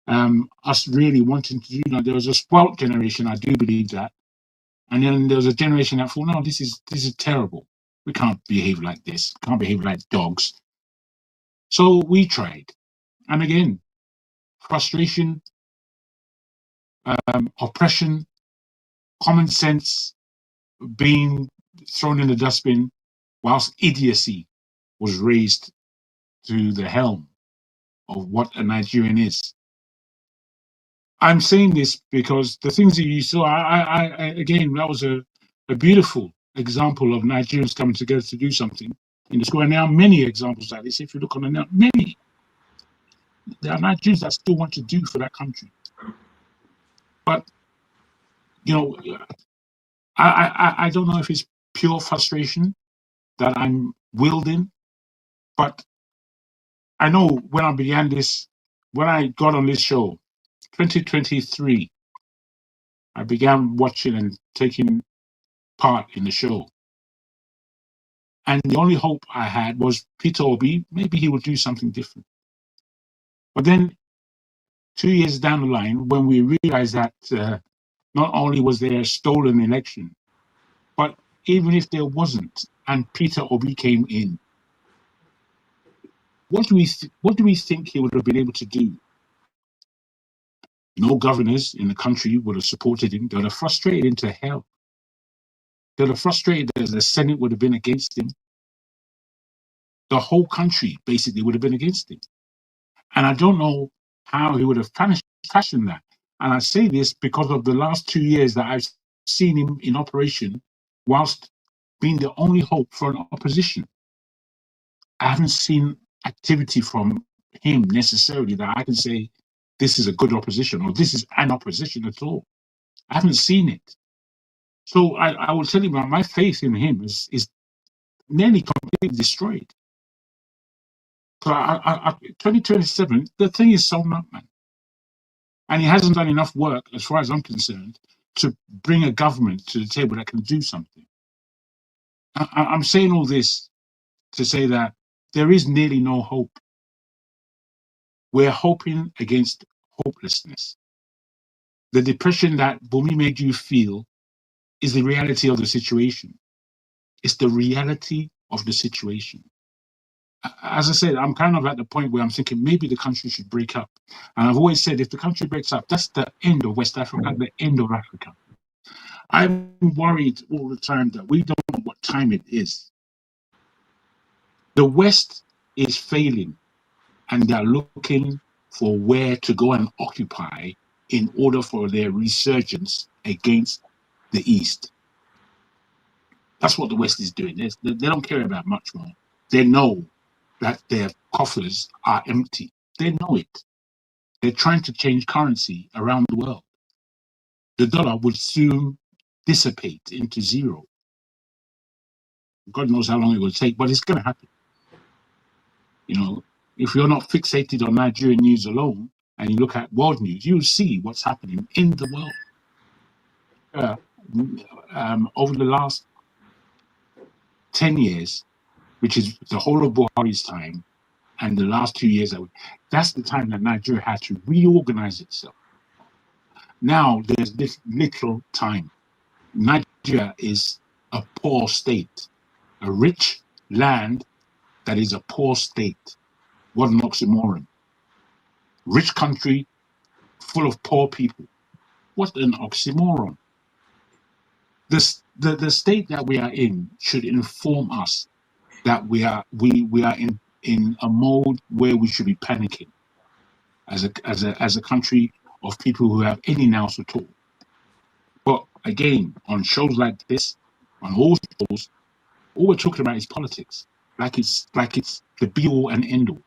Speaker 17: us really wanting to do that. There was a spoilt generation, I do believe that. And then there was a generation that thought, no, this is terrible. We can't behave like this. We can't behave like dogs. So we tried. And again, frustration, oppression, common sense being thrown in the dustbin, whilst idiocy was raised to the helm of what a Nigerian is. I'm saying this because the things that you saw, again, that was a beautiful example of Nigerians coming together to do something in the school. And there are many examples like this. If you look on the net, many. There are Nigerians that still want to do for that country. But, you know, I don't know if it's pure frustration that I'm wielding, but I know when I began this, when I got on this show, 2023, I began watching and taking part in the show. And the only hope I had was Peter Obi, maybe he would do something different. But then 2 years down the line, when we realized that not only was there a stolen election, but even if there wasn't, and Peter Obi came in, what do we think he would have been able to do? No governors in the country would have supported him. They would have frustrated him to hell. They would have frustrated that the Senate would have been against him. The whole country basically would have been against him. And I don't know how he would have fashioned that. And I say this because of the last 2 years that I've seen him in operation, whilst being the only hope for an opposition. I haven't seen activity from him necessarily that I can say this is a good opposition or this is an opposition at all. I haven't seen it. So I will tell you, my faith in him is nearly completely destroyed. So 2027, the thing is sewn up, man. And he hasn't done enough work, as far as I'm concerned, to bring a government to the table that can do something. I'm saying all this to say that there is nearly no hope. We're hoping against hopelessness. The depression that Bumi made you feel is the reality of the situation. It's the reality of the situation. As I said, I'm kind of at the point where I'm thinking maybe the country should break up. And I've always said if the country breaks up, that's the end of West Africa, the end of Africa. I'm worried all the time that we don't know what time it is. The West is failing and they're looking for where to go and occupy in order for their resurgence against the East. That's what the West is doing. They don't care about much more. They know that their coffers are empty. They know it. They're trying to change currency around the world. The dollar would soon dissipate into zero. God knows how long it will take, but it's going to happen. You know, if you're not fixated on Nigerian news alone and you look at world news, you'll see what's happening in the world. Over the last 10 years, which is the whole of Buhari's time, and the last 2 years, that's the time that Nigeria had to reorganize itself. Now there's this little time. Nigeria is a poor state, a rich land that is a poor state. What an oxymoron. Rich country full of poor people. What an oxymoron. The state that we are in should inform us that we are in a mode where we should be panicking as a country of people who have any nous at all. But again, on shows like this, on all shows, all we're talking about is politics. Like it's the be all and end all.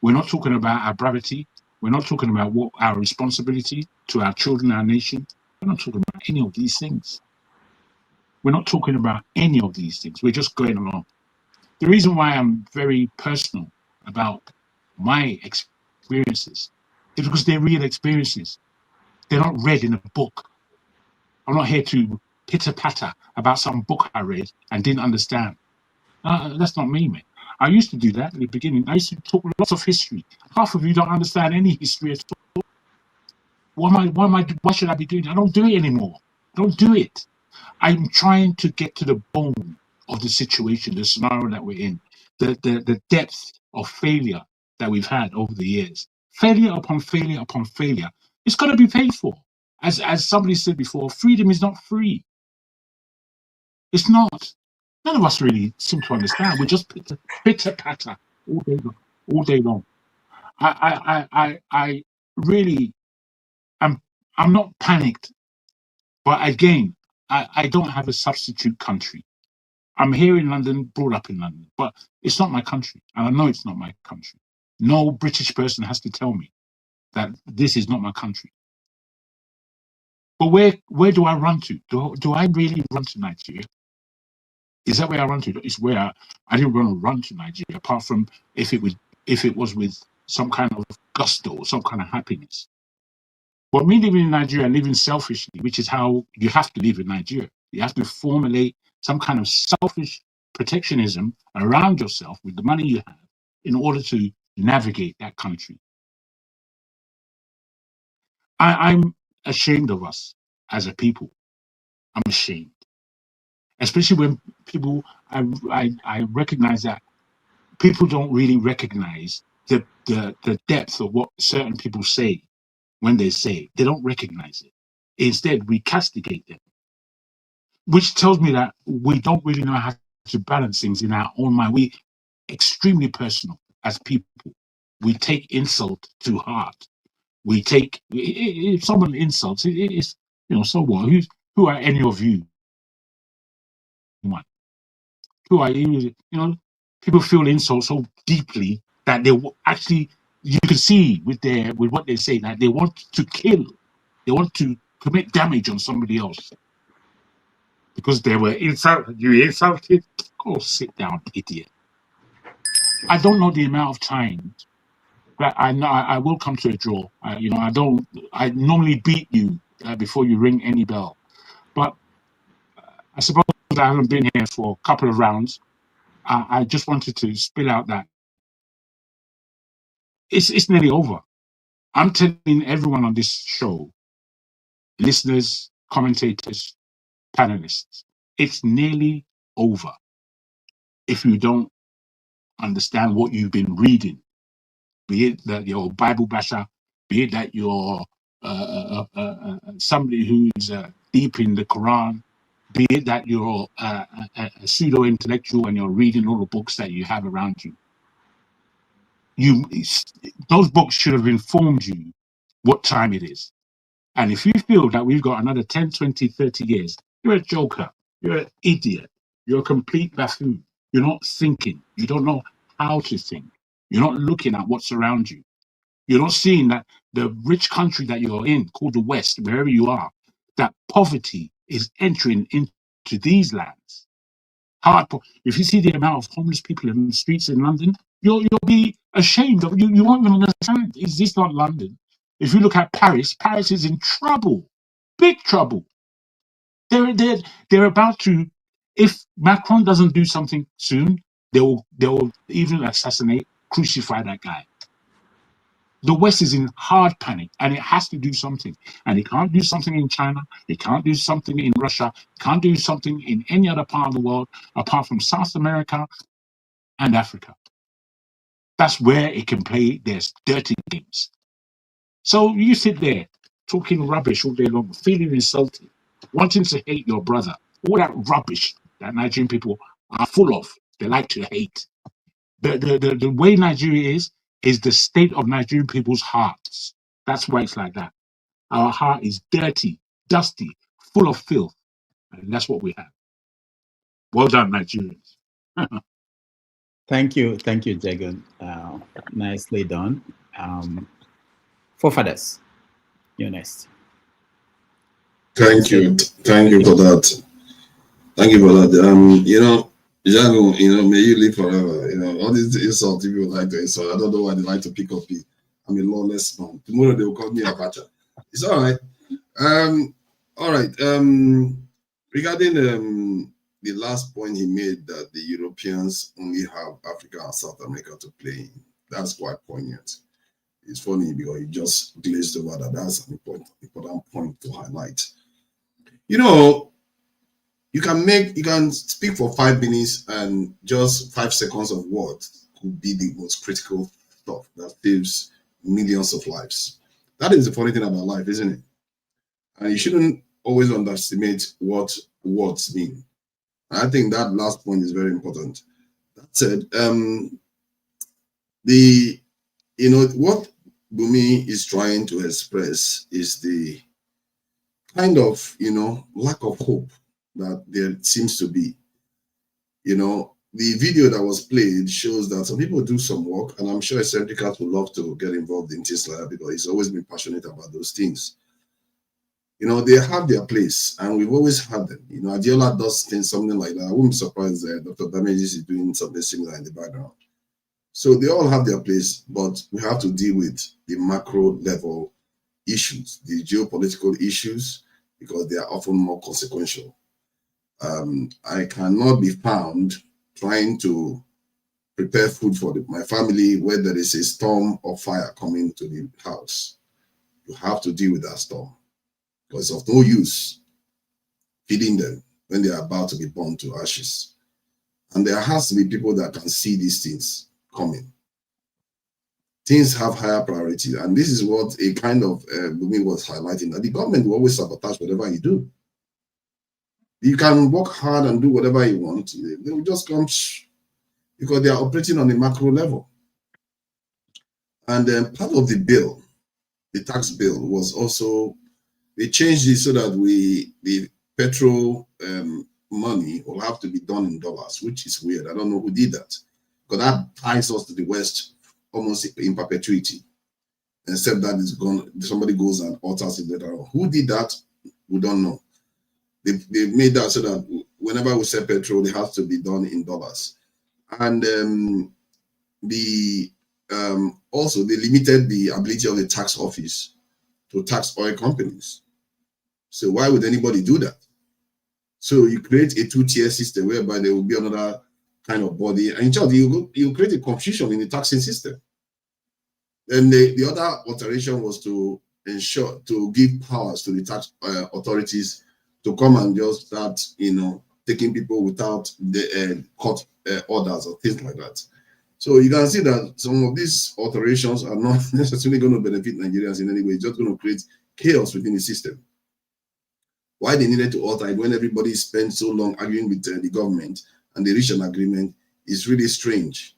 Speaker 17: We're not talking about our gravity. We're not talking about what our responsibility to our children, our nation. We're not talking about any of these things. We're not talking about any of these things. We're just going along. The reason why I'm very personal about my experiences is because they're real experiences. They're not read in a book. I'm not here to pitter-patter about some book I read and didn't understand. That's not me, man. I used to do that in the beginning. I used to talk lots of history. Half of you don't understand any history at all. Why should I be doing it? I don't do it anymore. Don't do it. I'm trying to get to the bone of the situation, the scenario that we're in, the depth of failure that we've had over the years. Failure upon failure upon failure. It's got to be paid for. As somebody said before, freedom is not free. It's not. None of us really seem to understand. We're just pitter-patter all day long. I really, I'm not panicked, but again, I don't have a substitute country. I'm here in London, brought up in London, but it's not my country, and I know it's not my country. No British person has to tell me that this is not my country. But where do I run to? Do I really run to Nigeria? Is that where I run to? It's where I didn't want to run to Nigeria, apart from if it was with some kind of gusto or some kind of happiness. But me living in Nigeria and living selfishly, which is how you have to live in Nigeria. You have to formulate some kind of selfish protectionism around yourself with the money you have in order to navigate that country. I'm ashamed of us as a people. I'm ashamed. Especially when people, I recognize that people don't really recognize the depth of what certain people say when they say it. They don't recognize it. Instead, we castigate them, which tells me that we don't really know how to balance things in our own mind. We extremely personal as people. We take insult to heart. We take, if someone insults, it's, so what? Who are any of you? Who are you? People feel insult so deeply that they actually, you can see with what they say, that they want to kill, they want to commit damage on somebody else because they were insulted. You insulted? Go sit down, idiot. I don't know the amount of time that I know I will come to a draw. I normally beat you before you ring any bell, but I suppose I haven't been here for a couple of rounds. I just wanted to spill out that it's nearly over. I'm telling everyone on this show, listeners, commentators, panelists, it's nearly over if you don't understand what you've been reading, be it that you're a Bible basher, be it that you're somebody who's deep in the Quran, be it that you're a pseudo-intellectual and you're reading all the books that you have around you. Those books should have informed you what time it is. And if you feel that we've got another 10, 20, 30 years, you're a joker, you're an idiot, you're a complete buffoon. You're not thinking. You don't know how to think. You're not looking at what's around you. You're not seeing that the rich country that you're in, called the West, wherever you are, that poverty is entering into these lands. If you see the amount of homeless people in the streets in London, you'll be ashamed of you. You won't even understand. Is this not London? If you look at Paris, Paris is in trouble, big trouble. They're about to. If Macron doesn't do something soon, they will even assassinate crucify that guy. The West is in hard panic, and it has to do something. And it can't do something in China. It can't do something in Russia. It can't do something in any other part of the world apart from South America and Africa. That's where it can play their dirty games. So you sit there talking rubbish all day long, feeling insulted, wanting to hate your brother. All that rubbish that Nigerian people are full of. They like to hate. The way Nigeria is the state of Nigerian people's hearts. That's why it's like that. Our heart is dirty, dusty, full of filth. And that's what we have. Well done, Nigerians.
Speaker 7: Thank you, Jagan. Nicely done. Forefathers, you're next.
Speaker 3: Thank you for that. Thank you for that. You know, Jago, you know, may you live forever. You know, all these insults people like to insult. I don't know why they like to pick up me. I'm a lawless man. Tomorrow they will call me a Abacha. It's all right. All right. Regarding the last point he made that the Europeans only have Africa and South America to play in, that's quite poignant. It's funny because he just glazed over that. That's an important point to highlight. You know, you can speak for 5 minutes and just 5 seconds of words could be the most critical stuff that saves millions of lives. That is the funny thing about life, isn't it? And you shouldn't always underestimate what words mean. I think that last point is very important. That said, what Bumi is trying to express is the kind of, lack of hope that there seems to be. The video that was played shows that some people do some work, and I'm sure eccentricals would love to get involved in things like that because he's always been passionate about those things. They have their place, and we've always had them. Adiola does something like that. I wouldn't be surprised that Dr. Damages is doing something similar in the background. So they all have their place, but we have to deal with the macro level issues, the geopolitical issues, because they are often more consequential. I cannot be found trying to prepare food for my family where there is a storm of fire coming to the house. You have to deal with that storm because it's of no use feeding them when they are about to be burned to ashes. And there has to be people that can see these things coming. Things have higher priority, and this is what a kind of Bumi was highlighting, that the government will always sabotage whatever you do. You can work hard and do whatever you want. They will just come because they are operating on a macro level. And part of the bill, the tax bill, was also, they changed it so that the petrol money will have to be done in dollars, which is weird. I don't know who did that. Because that ties us to the West almost in perpetuity. Except that it's gone, somebody goes and alters it later on. Who did that? We don't know. They made that so that whenever we sell petrol, it has to be done in dollars. And also they limited the ability of the tax office to tax oil companies. So why would anybody do that? So you create a 2-tier system whereby there will be another kind of body, and in fact, you create a confusion in the taxing system. Then the other alteration was to ensure, to give powers to the tax authorities to come and just start, taking people without the court orders or things like that. So you can see that some of these alterations are not necessarily going to benefit Nigerians in any way. It's just going to create chaos within the system. Why they needed to alter it when everybody spent so long arguing with the government and they reached an agreement is really strange.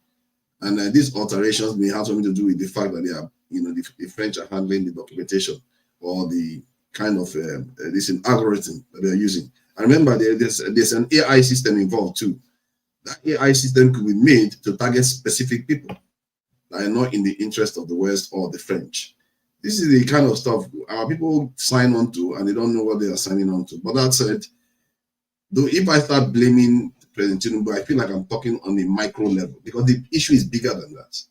Speaker 3: And these alterations may have something to do with the fact that they are, the French are handling the documentation or the kind of this algorithm that they are using. And remember, there's an AI system involved too. That AI system could be made to target specific people that are not in the interest of the West or the French. This is the kind of stuff our people sign on to, and they don't know what they are signing on to. But that said, though, if I start blaming President Tinubu, I feel like I'm talking on a micro level because the issue is bigger than that.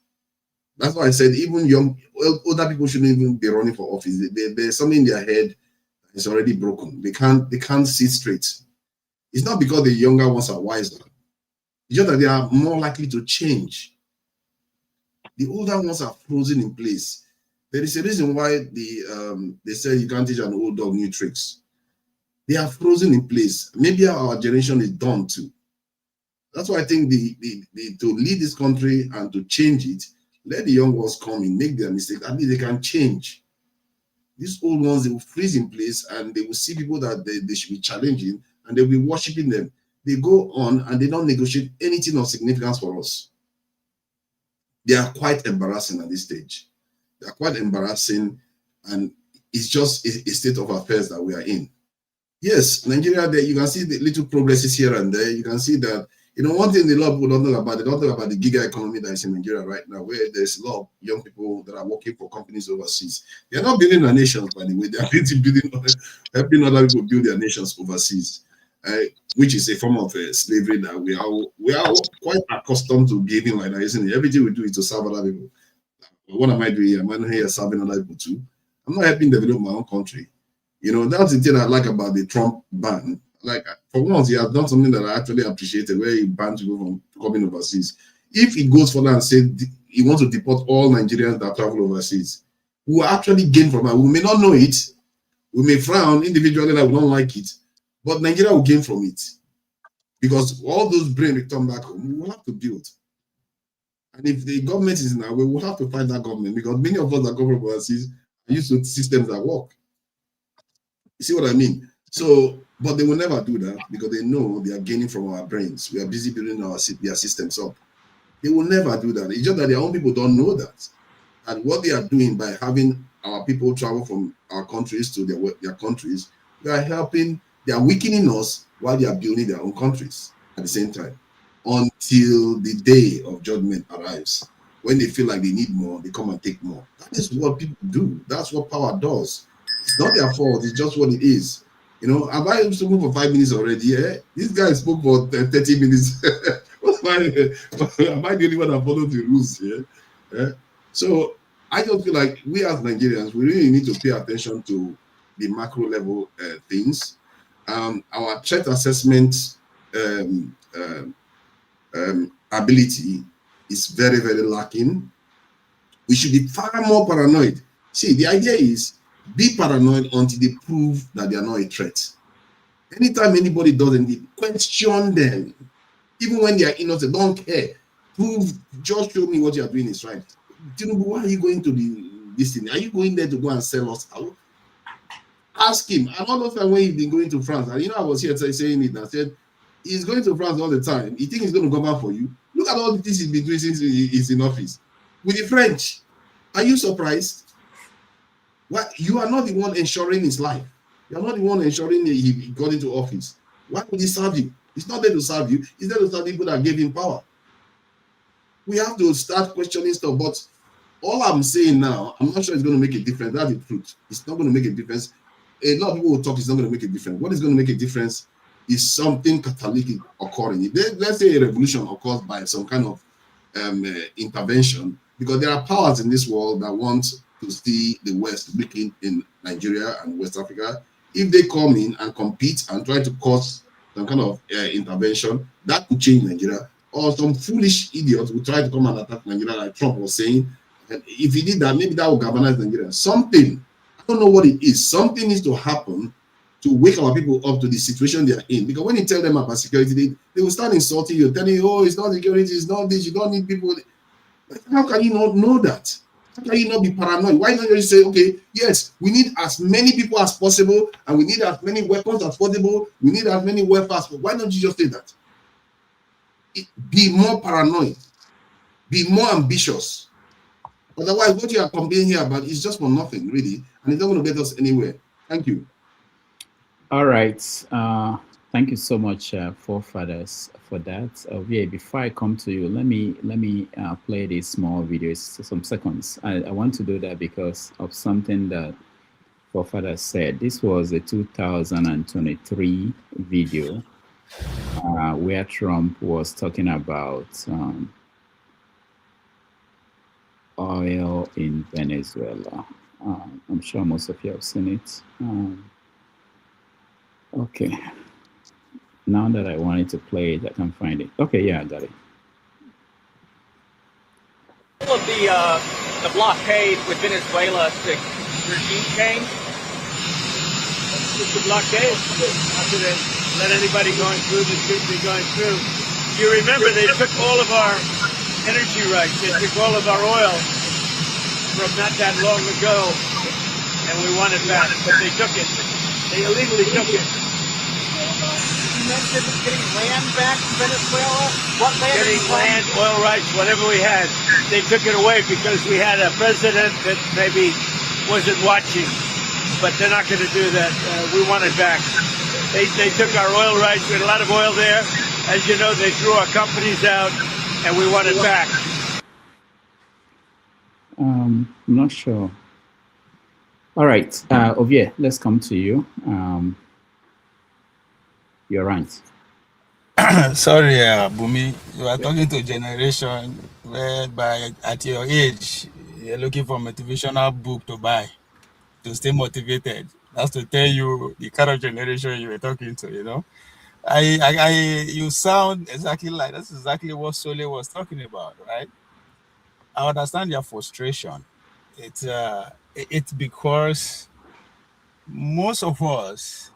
Speaker 3: That's why I said even older people shouldn't even be running for office. There's something in their head that's already broken. They can't see straight. It's not because the younger ones are wiser. It's just that they are more likely to change. The older ones are frozen in place. There is a reason why they say you can't teach an old dog new tricks. They are frozen in place. Maybe our generation is done too. That's why I think to lead this country and to change it, let the young ones come in, make their mistakes. At least they can change. These old ones, they will freeze in place and they will see people that they should be challenging and they'll be worshiping them. They go on and they don't negotiate anything of significance for us. They are quite embarrassing at this stage. They are quite embarrassing, and it's just a state of affairs that we are in. Yes, Nigeria, there you can see the little progresses here and there. You can see that, one thing a lot of people don't know about, they don't talk about the gig economy that is in Nigeria right now, where there's a lot of young people that are working for companies overseas. They're not building their nations, by the way. They are helping other people build their nations overseas, which is a form of slavery that we are quite accustomed to behaving like that, isn't it? Everything we do is to serve other people. What am I doing here? Am I not here serving other people too? I'm not helping develop my own country. That's the thing I like about the Trump ban. Like, for once, he has done something that I actually appreciated, where he banned people from coming overseas. If he goes further and says he wants to deport all Nigerians that travel overseas, we will actually gain from it. We may not know it. We may frown individually that we don't like it, but Nigeria will gain from it. Because all those brains return back home, we will have to build. And if the government is in our way, we'll have to fight that government, because many of us that come from overseas are used to systems that work. You see what I mean? So, but they will never do that, because they know they are gaining from our brains. We are busy building their systems up. They will never do that. It's just that their own people don't know that. And what they are doing by having our people travel from our countries to their countries, they are weakening us while they are building their own countries at the same time, until the day of judgment arrives. When they feel like they need more, they come and take more. That is what people do. That's what power does. It's not their fault. It's just what it is. Have I spoken for 5 minutes already? Yeah? This guy spoke for 30 minutes. Am I the only one that followed the rules here? Yeah? So I just feel like we as Nigerians, we really need to pay attention to the macro level things. Our threat assessment ability is very, very lacking. We should be far more paranoid. See, the idea is be paranoid until they prove that they are not a threat. Anytime anybody does anything, question them. Even when they are innocent, don't care. Just show me what you are doing is right. Why are you going to this thing? Are you going there to go and sell us out? Ask him. And all those times when he's been going to France, and I was here saying it, and I said, he's going to France all the time. You think he's going to govern for you? Look at all the things he's been doing since he's in office. With the French, are you surprised? What? You are not the one ensuring his life. You are not the one ensuring he got into office. Why would he serve you? He's not there to serve you. He's there to serve people that gave him power. We have to start questioning stuff. But all I'm saying now, I'm not sure it's going to make a difference. That's the truth. It's not going to make a difference. A lot of people will talk, it's not going to make a difference. What is going to make a difference is something catalytic occurring. Let's say a revolution occurs by some kind of intervention, because there are powers in this world that want to see the West weaken in Nigeria and West Africa. If they come in and compete and try to cause some kind of intervention, that could change Nigeria. Or some foolish idiots will try to come and attack Nigeria, like Trump was saying. And if he did that, maybe that will galvanize Nigeria. Something, I don't know what it is, something needs to happen to wake our people up to the situation they are in. Because when you tell them about security, they will start insulting you, telling you, oh, it's not security, it's not this, you don't need people. How can you not know that? How can you not be paranoid? Why not just say, okay, yes, we need as many people as possible, and we need as many weapons as possible, we need as many weapons. Why don't you just say that? Be more paranoid, be more ambitious. Otherwise, what you are complaining here about is just for nothing, really, and it's not going to get us anywhere. Thank you.
Speaker 7: All right. Thank you so much, forefathers, for that. Yeah, before I come to you, let me play this small video, some seconds. I want to do that because of something that forefathers said. This was a 2023 video where Trump was talking about oil in Venezuela. I'm sure most of you have seen it. Okay. Now that I wanted to play it, I can find it. Okay, yeah, I got it.
Speaker 1: All of the blockade with Venezuela to regime change? It's the blockade. Not to let anybody going through that shouldn't be going through. You remember they took all of our energy rights. They took all of our oil from not that long ago, and we want it back. But they took it. They illegally took it.
Speaker 22: You mentioned getting land back from Venezuela. What land?
Speaker 1: Getting land, oil rights, whatever we had. They took it away because we had a president that maybe wasn't watching. But they're not going to do that. We want it back. They took our oil rights. We had a lot of oil there. As you know, they threw our companies out, and we want it back.
Speaker 7: I'm not sure. All right, Ovie, let's come to you. You're right.
Speaker 6: Sorry, Bumi, you are talking to a generation whereby at your age, you're looking for a motivational book to buy to stay motivated. That's to tell you the kind of generation you were talking to, you know. You sound exactly like, that's exactly what Sole was talking about, right? I understand your frustration. It's because most of us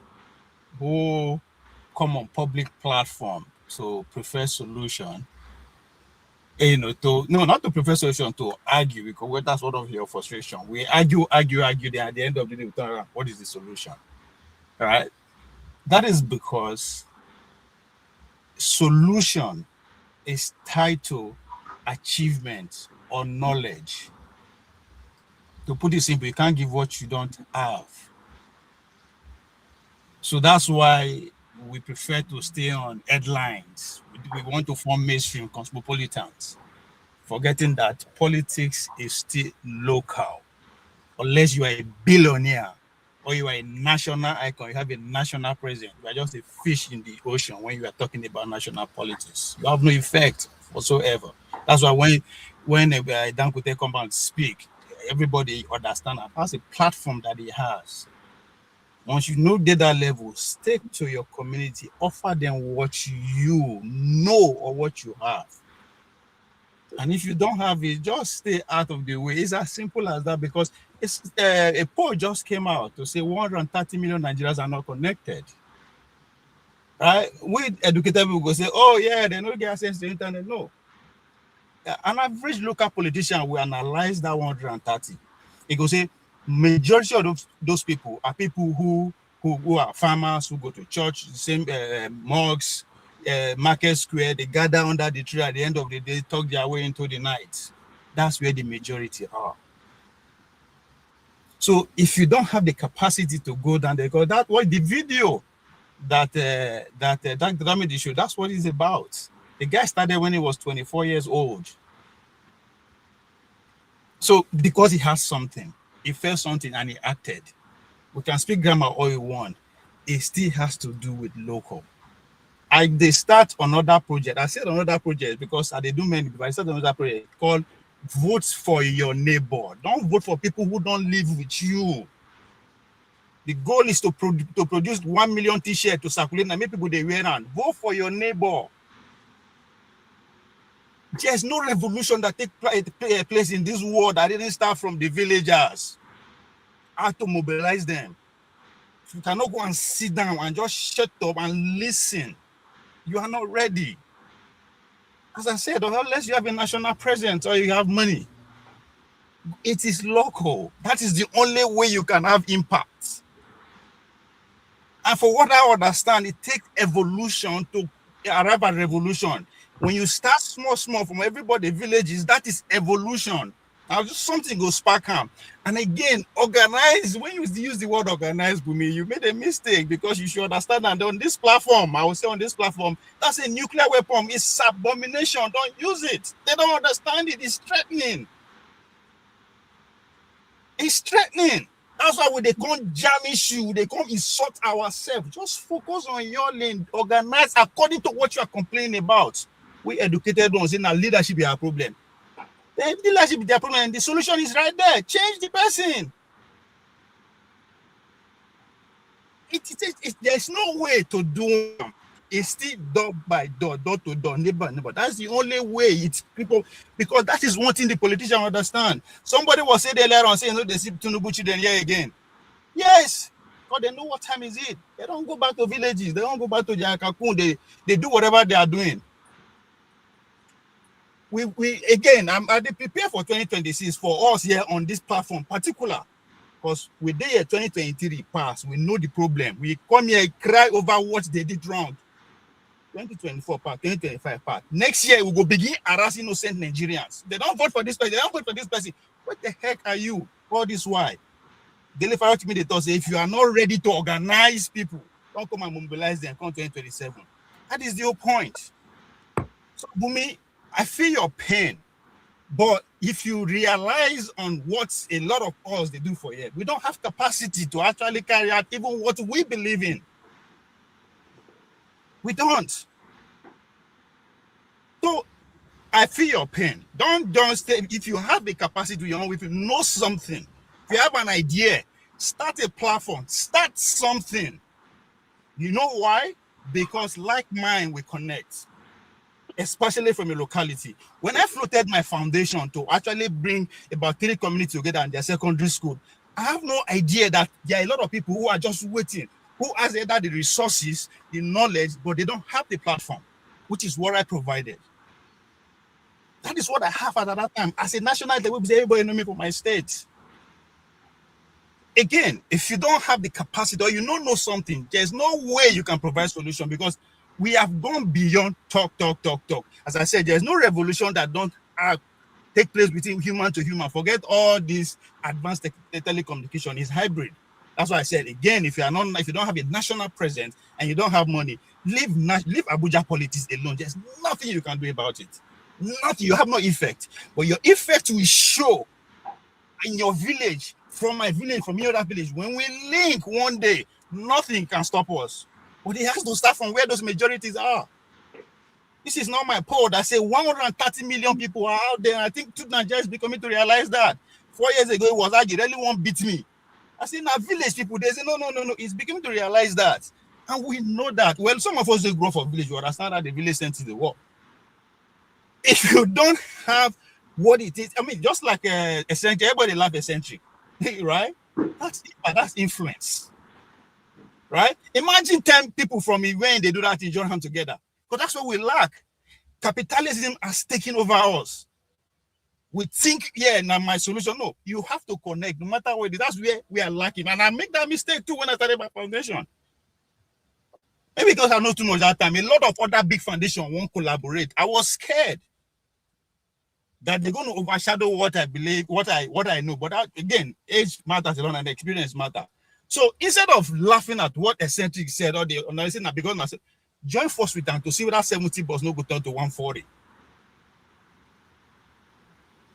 Speaker 6: who come on public platform to prefer solution, not to prefer solution, to argue, because that's one of your frustration. We argue, then at the end of the day, we turn around, what is the solution? All right? That is because solution is tied to achievement or knowledge. To put it simple, you can't give what you don't have. So that's why we prefer to stay on headlines. We want to form mainstream cosmopolitans, forgetting that politics is still local. Unless you are a billionaire or you are a national icon, you have a national president, you are just a fish in the ocean when you are talking about national politics. You have no effect whatsoever. That's why when Dangote come and speak, everybody understand that that's a platform that he has. Once you know data level, stick to your community, offer them what you know or what you have. And if you don't have it, just stay out of the way. It's as simple as that, because it's a poll just came out to say 130 million Nigerians are not connected. Right? We educated people go say, oh yeah, they don't get access to the internet. No. An average local politician will analyze that 130. He go say, majority of those people are people who are farmers, who go to church, the same mosques, market square, they gather under the tree at the end of the day, talk their way into the night. That's where the majority are. So if you don't have the capacity to go down there, because that was the video that Damage showed, that's what it's about. The guy started when he was 24 years old. So because he has something, he felt something and he acted. We can speak grammar all you want. It still has to do with local. They start another project. I said another project because they do many, but I said another project called Vote for Your Neighbor. Don't vote for people who don't live with you. The goal is to produce 1 million t-shirts to circulate and make people they wear on. Vote for your neighbor. There's no revolution that take place in this world that didn't start from the villagers. How to mobilize them. You cannot go and sit down and just shut up and listen. You are not ready. As I said, unless you have a national president or you have money, it is local. That is the only way you can have impact. And for what I understand, it takes evolution to arrive at revolution. When you start small from everybody villages, that is evolution. Now just something goes spark them. And again, organize. When you use the word organize, Bumi, you made a mistake, because you should understand that on this platform, I will say on this platform, that's a nuclear weapon. It's abomination. Don't use it. They don't understand it. It's threatening. It's threatening. That's why when they come jam issue, they come insult ourselves. Just focus on your lane. Organize according to what you are complaining about. We educated ones in our leadership is our problem. The leadership is their problem, and the solution is right there. Change the person. There's no way to do.
Speaker 14: It's still door by door, door to door, neighbor, neighbor. That's the only way it's people, because that is one thing the politicians understand. Somebody was saying earlier on, saying, no, they see Tinubu children here again. Yes, because they know what time is it. They don't go back to villages. They don't go back to Jakakun. They do whatever they are doing. We again, I'm prepare for 2026 for us here on this platform, particular, because we did here 2023 pass. We know the problem. We come here cry over what they did wrong. 2024 part, 2025 part. Next year we will begin harassing innocent Nigerians. They don't vote for this person. They don't vote for this person. What the heck are you? All this why? Daily Farouk me, they thought, say, if you are not ready to organize people, don't come and mobilize them. Come 2027. That is the whole point. So, Bumi, I feel your pain, but if you realize on what a lot of us they do for you, we don't have capacity to actually carry out even what we believe in. We don't. So I feel your pain. Don't stay. If you have the capacity, if you know something, if you have an idea, start a platform, start something. You know why? Because like mine, we connect, especially from a locality. When I floated my foundation to actually bring about 3 communities together in their secondary school, I have no idea that there are a lot of people who are just waiting, who has either the resources, the knowledge, but they don't have the platform, which is what I provided. That is what I have at that time. As a national, everybody know me for my state. Again, if you don't have the capacity or you don't know something, there's no way you can provide solution, because we have gone beyond talk. As I said, there's no revolution that don't take place between human to human. Forget all this advanced telecommunication. It's hybrid. That's why I said again, if you don't have a national presence and you don't have money, leave Abuja politics alone. There's nothing you can do about it. Nothing. You have no effect. But your effect will show in your village, from my village, from your other village. When we link one day, nothing can stop us. But it has to start from where those majorities are. This is not my poll that say 130 million people are out there. I think two Nigerians is becoming to realize that. 4 years ago, it was like, you really won't beat me. I say, now village people, they say, no. It's beginning to realize that. And we know that. Well, some of us will grow from village. We understand that the village sends the war. If you don't have what it is, I mean, just like eccentric, everybody loves eccentric, right? That's influence, right? Imagine 10 people from when they do that in join hands together, because that's what we lack. Capitalism has taken over us. We think, yeah, now my solution. No, you have to connect, no matter what it is. That's where we are lacking. And I make that mistake too when I started my foundation. Maybe because I know too much that time. A lot of other big foundations won't collaborate. I was scared that they're going to overshadow what I believe, what I know. But again, age matters a lot and experience matter. So instead of laughing at what eccentric said, or they analyzing that, because I said, join force with them to see whether 70 bus no go turn to 140.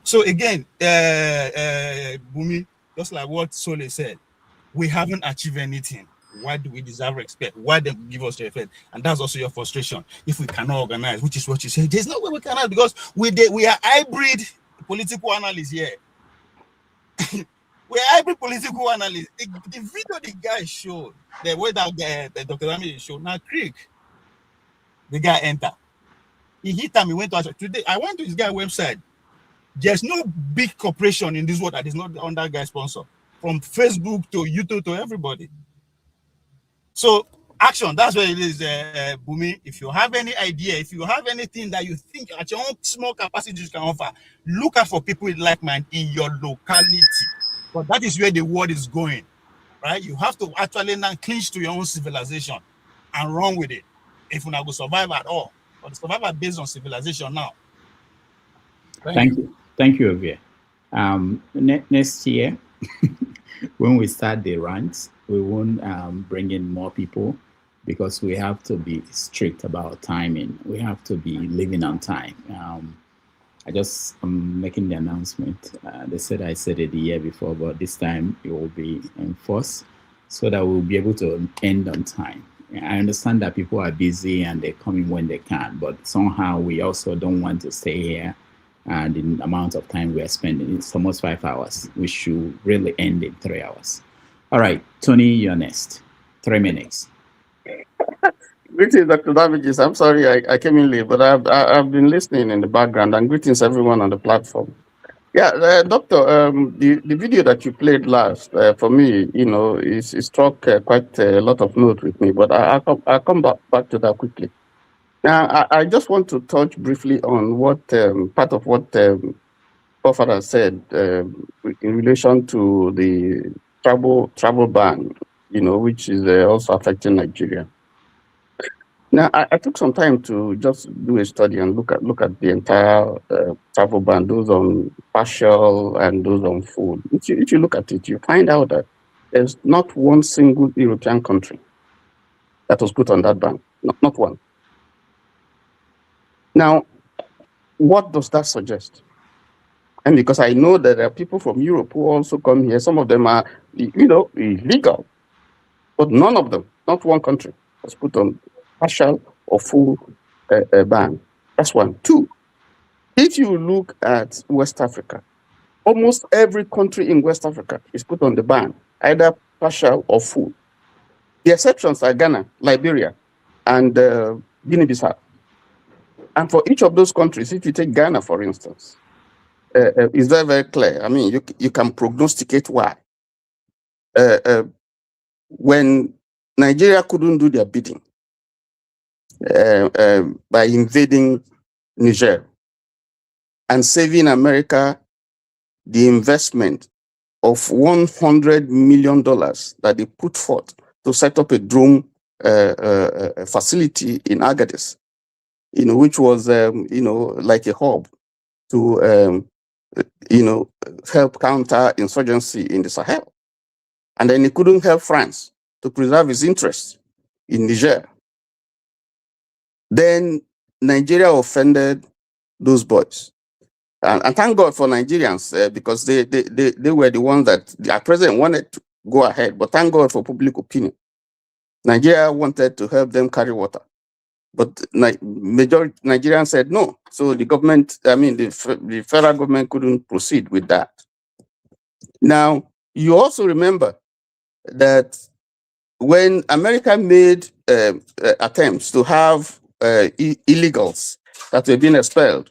Speaker 14: So again, Bumi, just like what Sole said, we haven't achieved anything. Why do we deserve respect? Why they give us respect? And that's also your frustration. If we cannot organize, which is what you say, there's no way we cannot, because we are hybrid political analysts here. We are hybrid political analysts. The video the guy showed, the way that Dr. Rami showed, now Creek, the guy enter. He hit him, he went to us. Today, I went to this guy's website. There's no big corporation in this world that is not on that guy's sponsor. From Facebook to YouTube to everybody. So action, that's what it is, Bumi. If you have any idea, if you have anything that you think at your own small capacity you can offer, look out for people with like mind in your locality. But that is where the world is going, right? You have to actually now clinch to your own civilization and run with it if you're not going to survive at all. But survival based on civilization now.
Speaker 7: Thank you. Thank you, Ovie. Next year, when we start the ranks, we won't bring in more people, because we have to be strict about timing. We have to be living on time. I'm making the announcement. They said I said it the year before, but this time it will be enforced so that we'll be able to end on time. I understand that people are busy and they come in when they can, but somehow we also don't want to stay here. And the amount of time we are spending, it's almost 5 hours. We should really end in 3 hours. All right, Tony, you're next. 3 minutes.
Speaker 10: Greetings, Dr. Damages. I'm sorry I came in late, but I've been listening in the background, and greetings everyone on the platform. Yeah, Doctor, the video that you played last, for me, it struck quite a lot of note with me, but I'll come back to that quickly. Now, I just want to touch briefly on what part of what Father said in relation to the travel ban, which is also affecting Nigeria. Now, I took some time to just do a study and look at the entire travel ban, those on partial and those on full. If you look at it, you find out that there's not one single European country that was put on that ban, not one. Now, what does that suggest? And because I know that there are people from Europe who also come here, some of them are, illegal, but none of them, not one country, was put on partial or full ban. That's one. Two, if you look at West Africa, almost every country in West Africa is put on the ban, either partial or full. The exceptions are Ghana, Liberia, and Guinea-Bissau. And for each of those countries, if you take Ghana, for instance, it's very, very clear. I mean, you can prognosticate why. When Nigeria couldn't do their bidding by invading Niger and saving America the investment of $100 million that they put forth to set up a drone facility in Agadez, which was, like a hub to, help counter insurgency in the Sahel. And then he couldn't help France to preserve his interests in Niger. Then Nigeria offended those boys. And thank God for Nigerians, because they were the ones that our president wanted to go ahead, but thank God for public opinion. Nigeria wanted to help them carry water, but majority Nigerians said no. So the government, the federal government couldn't proceed with that. Now, you also remember that when America made attempts to have illegals that were being expelled,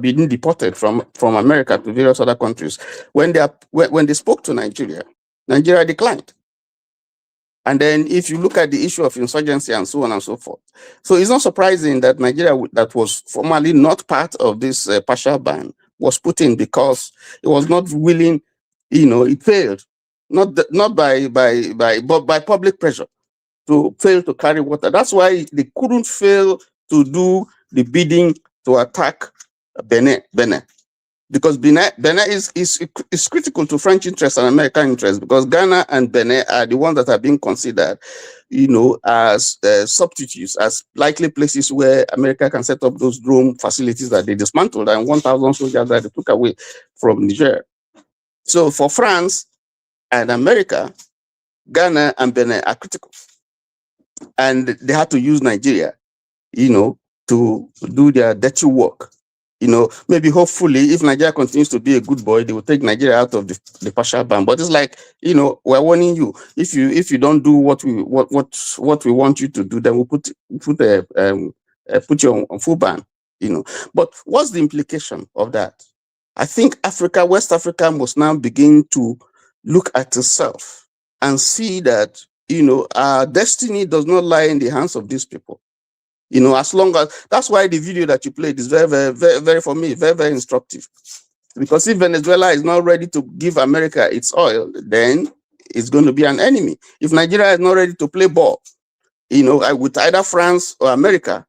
Speaker 10: being deported from America to various other countries, when they spoke to Nigeria, Nigeria declined. And then if you look at the issue of insurgency and so on and so forth. So it's not surprising that Nigeria, that was formerly not part of this partial ban, was put in because it was not willing, it failed, not by public pressure to fail to carry water. That's why they couldn't fail to do the bidding to attack Benin. Because Benin is critical to French interests and American interests, because Ghana and Benin are the ones that are being considered, as substitutes, as likely places where America can set up those drone facilities that they dismantled and 1,000 soldiers that they took away from Niger. So for France and America, Ghana and Benin are critical. And they had to use Nigeria, to do their dirty work. Maybe hopefully, if Nigeria continues to be a good boy, they will take Nigeria out of the partial ban. But it's like, we're warning you. If you don't do what we want you to do, then we'll put you on full ban. But what's the implication of that? I think West Africa must now begin to look at itself and see that our destiny does not lie in the hands of these people. As long as, that's why the video that you played is very, very, very, very, for me, very, very instructive. Because if Venezuela is not ready to give America its oil, then it's going to be an enemy. If Nigeria is not ready to play ball, with either France or America,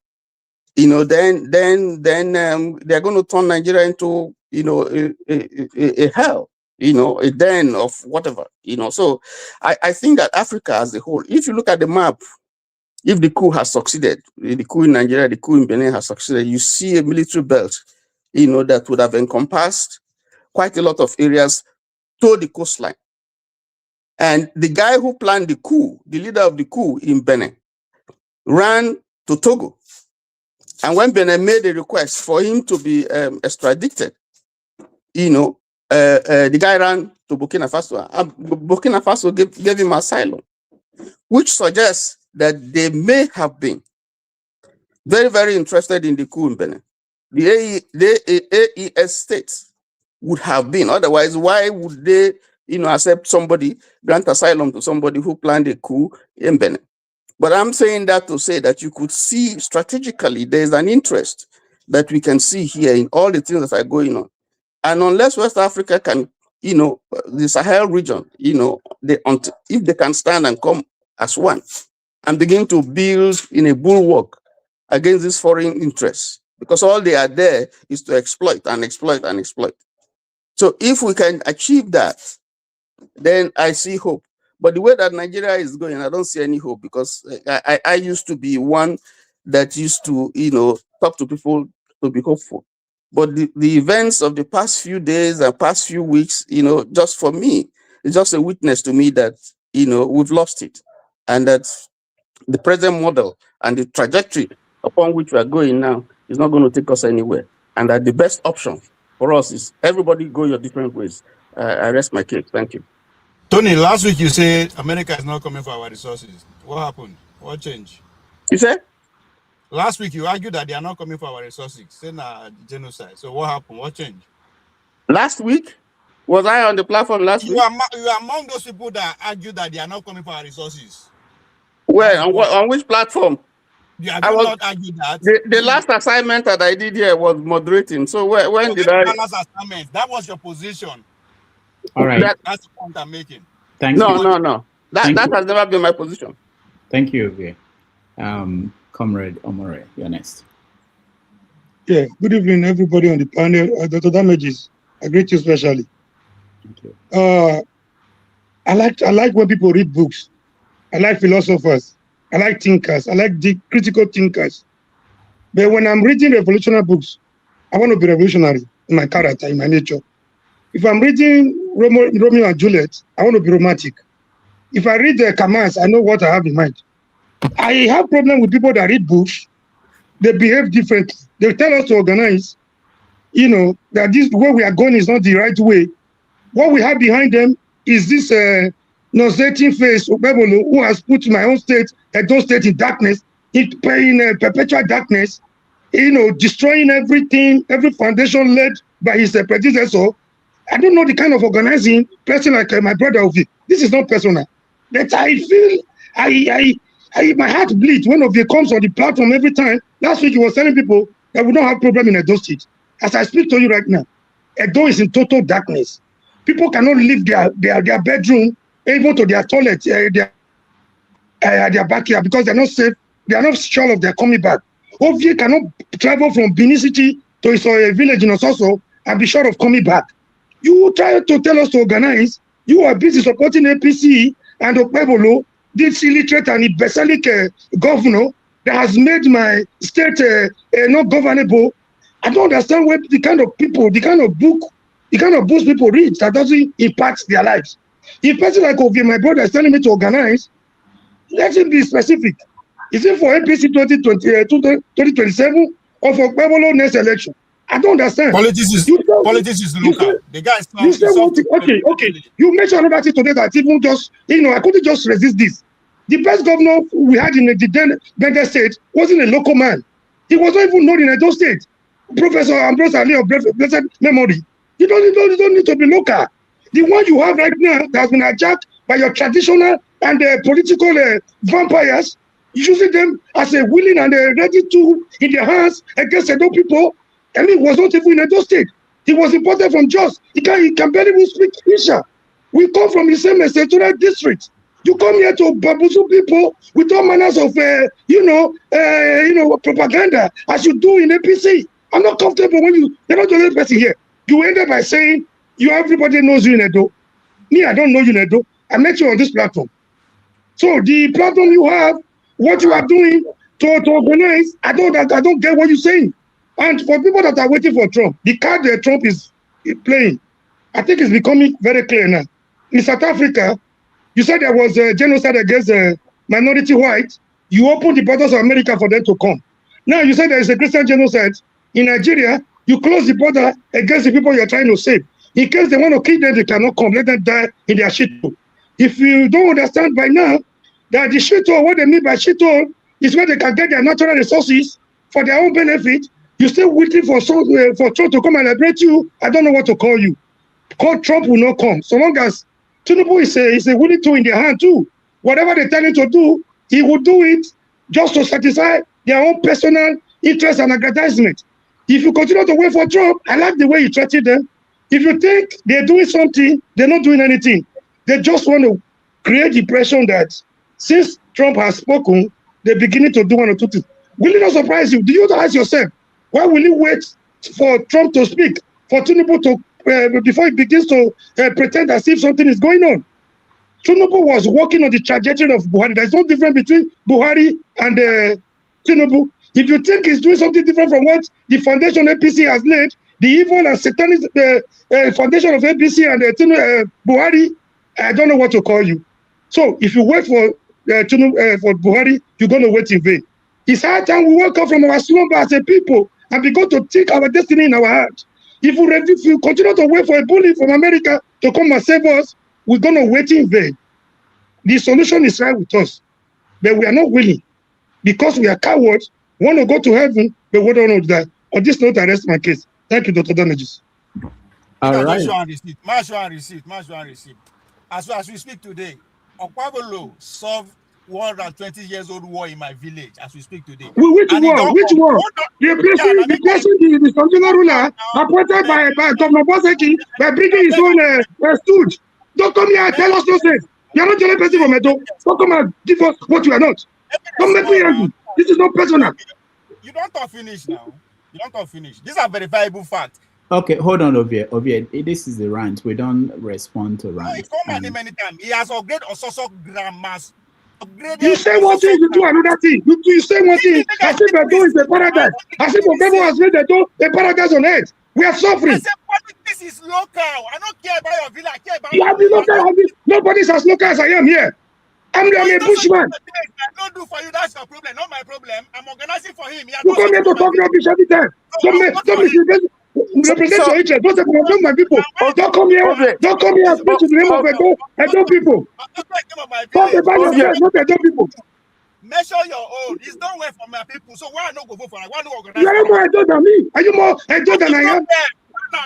Speaker 10: then they're going to turn Nigeria into, a hell, a den of whatever, So I think that Africa as a whole, if you look at the map, if the coup has succeeded, the coup in Nigeria, the coup in Benin has succeeded, you see a military belt, that would have encompassed quite a lot of areas to the coastline. And the guy who planned the coup, the leader of the coup in Benin, ran to Togo. And when Benin made a request for him to be extradited, the guy ran to Burkina Faso. Burkina Faso gave him asylum, which suggests that they may have been very, very interested in the coup in Benin. The AES states would have been. Otherwise, why would they, accept somebody, grant asylum to somebody who planned a coup in Benin? But I'm saying that to say that you could see strategically there's an interest that we can see here in all the things that are going on. And unless West Africa can, the Sahel region, if they can stand and come as one and begin to build in a bulwark against these foreign interests, because all they are there is to exploit and exploit and exploit. So if we can achieve that, then I see hope. But the way that Nigeria is going, I don't see any hope, because I used to be one that used to, talk to people to be hopeful. But the events of the past few days and past few weeks, just for me, it's just a witness to me that, we've lost it. And that the present model and the trajectory upon which we are going now is not going to take us anywhere. And that the best option for us is everybody go your different ways. I rest my case. Thank you.
Speaker 14: Tony, last week you said America is not coming for our resources. What happened? What changed?
Speaker 10: You said?
Speaker 14: Last week you argued that they are not coming for our resources, saying genocide. So what happened? What changed?
Speaker 10: Last week? Was I on the platform last week?
Speaker 14: You are among those people that argue that they are not coming for our resources.
Speaker 10: Where? On which platform?
Speaker 14: You have not argued that.
Speaker 10: The last assignment that I did here was moderating. So when did I?
Speaker 14: Last assignment. That was your position.
Speaker 7: All right.
Speaker 14: That's the point I'm making.
Speaker 7: Thank you.
Speaker 10: No. That has never been my position.
Speaker 7: Thank you, Uwe. Comrade Omore, you're next.
Speaker 15: Yeah, good evening, everybody on the panel. Dr. Damages, I greet you especially.
Speaker 7: Thank you.
Speaker 15: I like when people read books. I like philosophers. I like thinkers. I like the critical thinkers. But when I'm reading revolutionary books, I want to be revolutionary in my character, in my nature. If I'm reading Romeo and Juliet, I want to be romantic. If I read the commands, I know what I have in mind. I have problem with people that read books. They behave differently. They tell us to organize, that this way we are going is not the right way. What we have behind them is this nauseating face of Bebolo, who has put my own state, Edo State, in darkness, in perpetual darkness, destroying everything, every foundation led by his predecessor. I don't know the kind of organizing person like my brother of it. This is not personal. But I feel my heart bleeds when Ovie comes on the platform every time. Last week he was telling people that we don't have problem in Edo State. As I speak to you right now, Edo is in total darkness. People cannot leave their bedroom, even to their toilet, their backyard, because they're not safe. They are not sure of their coming back. Ovie cannot travel from Benin City to his village in Ososo and be sure of coming back. You try to tell us to organize. You are busy supporting APC and Okpebolo, this illiterate and imbecilic governor that has made my state not governable. I don't understand what the kind of people, the kind of books people read that doesn't impact their lives. If a person like Ovie, my brother, is telling me to organize, let him be specific. Is it for APC 2027 or for Okpebolo next election? I don't understand.
Speaker 14: Politics is local. The guy is not.
Speaker 15: Okay. You mentioned another thing today that even just, I couldn't just resist this. The best governor we had in the Bender State wasn't a local man. He was not even known in Edo State. Professor Ambrose Ali of blessed memory. You don't need to be local. The one you have right now that has been hijacked by your traditional and political vampires, using them as a willing and ready tool in their hands against Edo people. And he was not even in Edo State. He was imported from Jos. He can barely even speak Isha. We come from the same senatorial district. You come here to bamboozle people with all manners of, propaganda as you do in APC. I'm not comfortable when you're not the only person here. You ended by saying everybody knows you in Edo. Me, I don't know you in Edo. I met you on this platform. So the platform you have, what you are doing to organize, I don't get what you're saying. And for people that are waiting for Trump, the card that Trump is playing, I think it's becoming very clear now. In South Africa, you said there was a genocide against minority whites. You opened the borders of America for them to come. Now you said there is a Christian genocide. In Nigeria, you close the border against the people you're trying to save. In case they want to kill them, they cannot come. Let them die in their shithole. If you don't understand by now that the shithole, what they mean by shithole, is where they can get their natural resources for their own benefit. You still waiting for Trump to come and liberate you. I don't know what to call you. Call Trump will not come. So long as Tinubu is a willing tool in their hand too. Whatever they tell him to do, he will do it just to satisfy their own personal interest and aggrandizement. If you continue to wait for Trump, I like the way you treated them. If you think they're doing something, they're not doing anything. They just want to create the impression that since Trump has spoken, they're beginning to do one or two things. Will it not surprise you? Do you ask yourself, why will you wait for Trump to speak, for Tinubu to, before he begins to pretend as if something is going on? Tinubu was working on the trajectory of Buhari. There's no difference between Buhari and Tinubu. If you think he's doing something different from what the foundation APC has laid, the evil and satanic foundation of APC and Buhari, I don't know what to call you. So if you wait for Buhari, you're going to wait in vain. It's high time we wake up from our slumber as a people and begin to think our destiny in our heart. If we continue to wait for a bully from America to come and save us, we're going to wait in vain. The solution is right with us, but we are not willing because we are cowards, want to go to heaven, but we don't know that. On this note, I rest my case. Thank you, Dr. Damages.
Speaker 7: All right.
Speaker 14: March one receipt. As we speak today, Okwagolo solved 120 years old war in my village as we speak today.
Speaker 15: Which war? The transitional ruler appointed by Governor Boseki by bringing his own stooge. Don't come here and tell us nonsense. You are not the only person from Edo. Don't come and give us what you are not. Don't make me angry. This is not personal.
Speaker 14: You don't talk finish now. You don't talk finish. These are verifiable facts.
Speaker 7: Okay, hold on, Ovie. This is the rant. We don't respond to rant.
Speaker 14: No, he called many times. He has upgraded Ososok grammars.
Speaker 15: You say one thing, you do another thing. You say one thing, as if Edo is a paradise. As if Okevo has made Edo a paradise on earth. We are suffering.
Speaker 14: I said, this is local. I don't care about your villa. I care about
Speaker 15: Nobody's as local as I am here. I'm a bushman.
Speaker 14: I don't do for you. That's your problem, not my problem. I'm organizing for him.
Speaker 15: You come here to talk rubbish every time. Don't represent your interest. Don't represent my people. Don't come here. Don't come here and speak to the name of Edo people. Talk about yourself, not Edo people.
Speaker 14: Measure your own. It's don't work for my people. So why not go vote for it? Why not organize?
Speaker 15: You are more Edo than me. Are you more Edo than I am?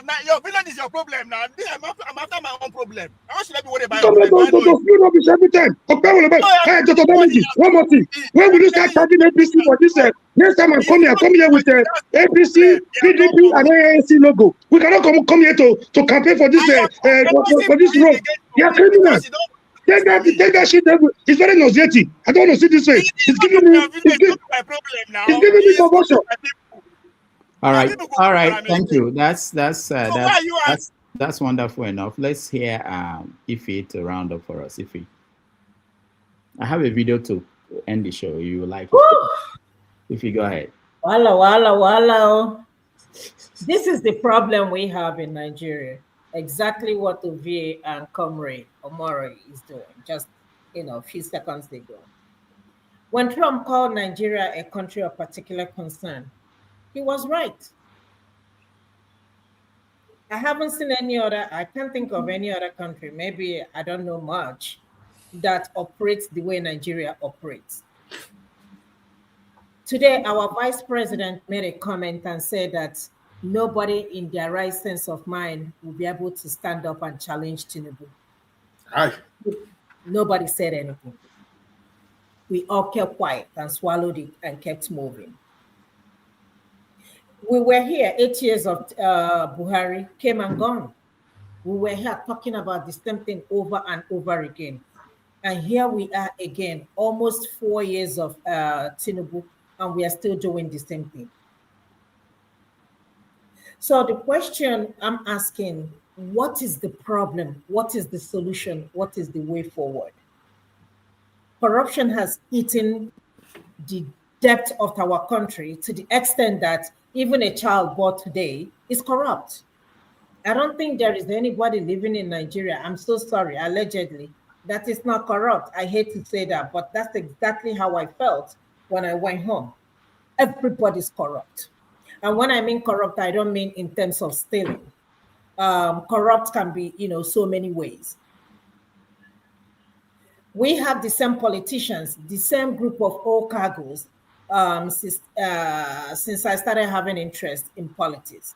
Speaker 14: Now, your village is your problem now. I'm after my own problem. How should I be worried about
Speaker 15: your problem? Don't rubbish every time. Hey, Dr. Damages, one more thing. When will you start charging APC for this? Next time I come here with APC, PDP, and AAC logo. We cannot come here to campaign for this for this road. They are criminals. Take that shit. It's very nauseating. I don't want to see this face. It's giving me convulsion.
Speaker 7: All right. Thank you. That's wonderful enough. Let's hear Ife to round up for us. Ife, I have a video to end the show. You like it? Ife, go ahead.
Speaker 19: Wala. This is the problem we have in Nigeria. Exactly what Ovie and Comrade Omori is doing. Just a few seconds ago, when Trump called Nigeria a country of particular concern, he was right. I haven't seen I can't think of any other country, maybe I don't know much, that operates the way Nigeria operates. Today, our vice president made a comment and said that nobody in their right sense of mind will be able to stand up and challenge Tinubu.
Speaker 12: Aye.
Speaker 19: Nobody said anything. We all kept quiet and swallowed it and kept moving. We were here, 8 years of Buhari came and gone. We were here talking about the same thing over and over again. And here we are again, almost 4 years of Tinubu, and we are still doing the same thing. So the question I'm asking, what is the problem? What is the solution? What is the way forward? Corruption has eaten the depth of our country to the extent that even a child born today is corrupt. I don't think there is anybody living in Nigeria, I'm so sorry, allegedly, that is not corrupt. I hate to say that, but that's exactly how I felt when I went home. Everybody's corrupt. And when I mean corrupt, I don't mean in terms of stealing. Corrupt can be, so many ways. We have the same politicians, the same group of old cargoes since I started having interest in politics.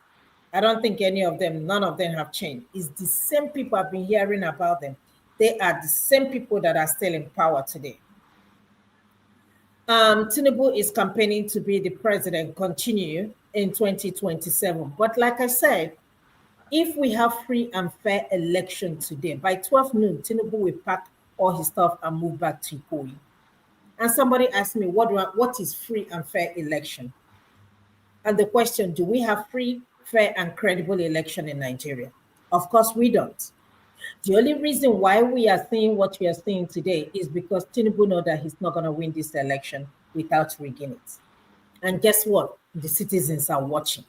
Speaker 19: I don't think none of them have changed. It's the same people I've been hearing about them. They are the same people that are still in power today. Tinubu is campaigning to be the president, continue in 2027. But like I said, if we have free and fair election today, by 12 noon, Tinubu will pack all his stuff and move back to Ikoyi. And somebody asked me, what is free and fair election? And the question, do we have free, fair, and credible election in Nigeria? Of course, we don't. The only reason why we are seeing what we are seeing today is because Tinubu knows that he's not going to win this election without rigging it. And guess what? The citizens are watching.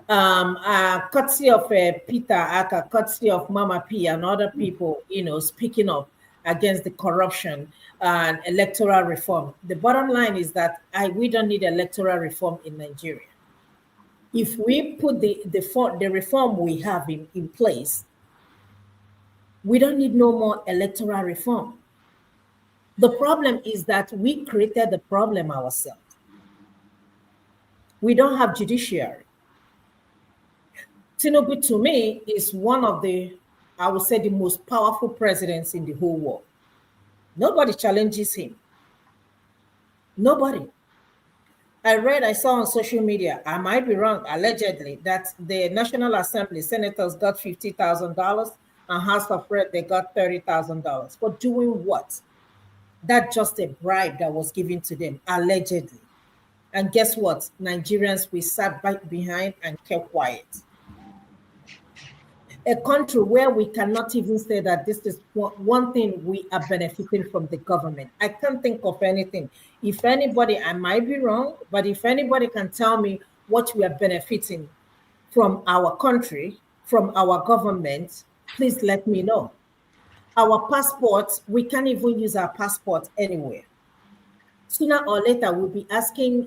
Speaker 19: Courtesy of Peter Aka, courtesy of Mama P and other people, speaking up against the corruption and electoral reform. The bottom line is that we don't need electoral reform in Nigeria. If we put the reform we have in place, we don't need no more electoral reform. The problem is that we created the problem ourselves. We don't have judiciary. Tinubu, to me, is one of I would say, the most powerful presidents in the whole world. Nobody challenges him. Nobody. I saw on social media, I might be wrong, allegedly, that the National Assembly senators got $50,000 and House of Reps, they got $30,000. For doing what? That's just a bribe that was given to them, allegedly. And guess what? Nigerians, we sat back behind and kept quiet. A country where we cannot even say that this is one thing we are benefiting from the government. I can't think of anything. If anybody, I might be wrong, but if anybody can tell me what we are benefiting from our country, from our government, please let me know. Our passports, we can't even use our passport anywhere. Sooner or later, we'll be asking,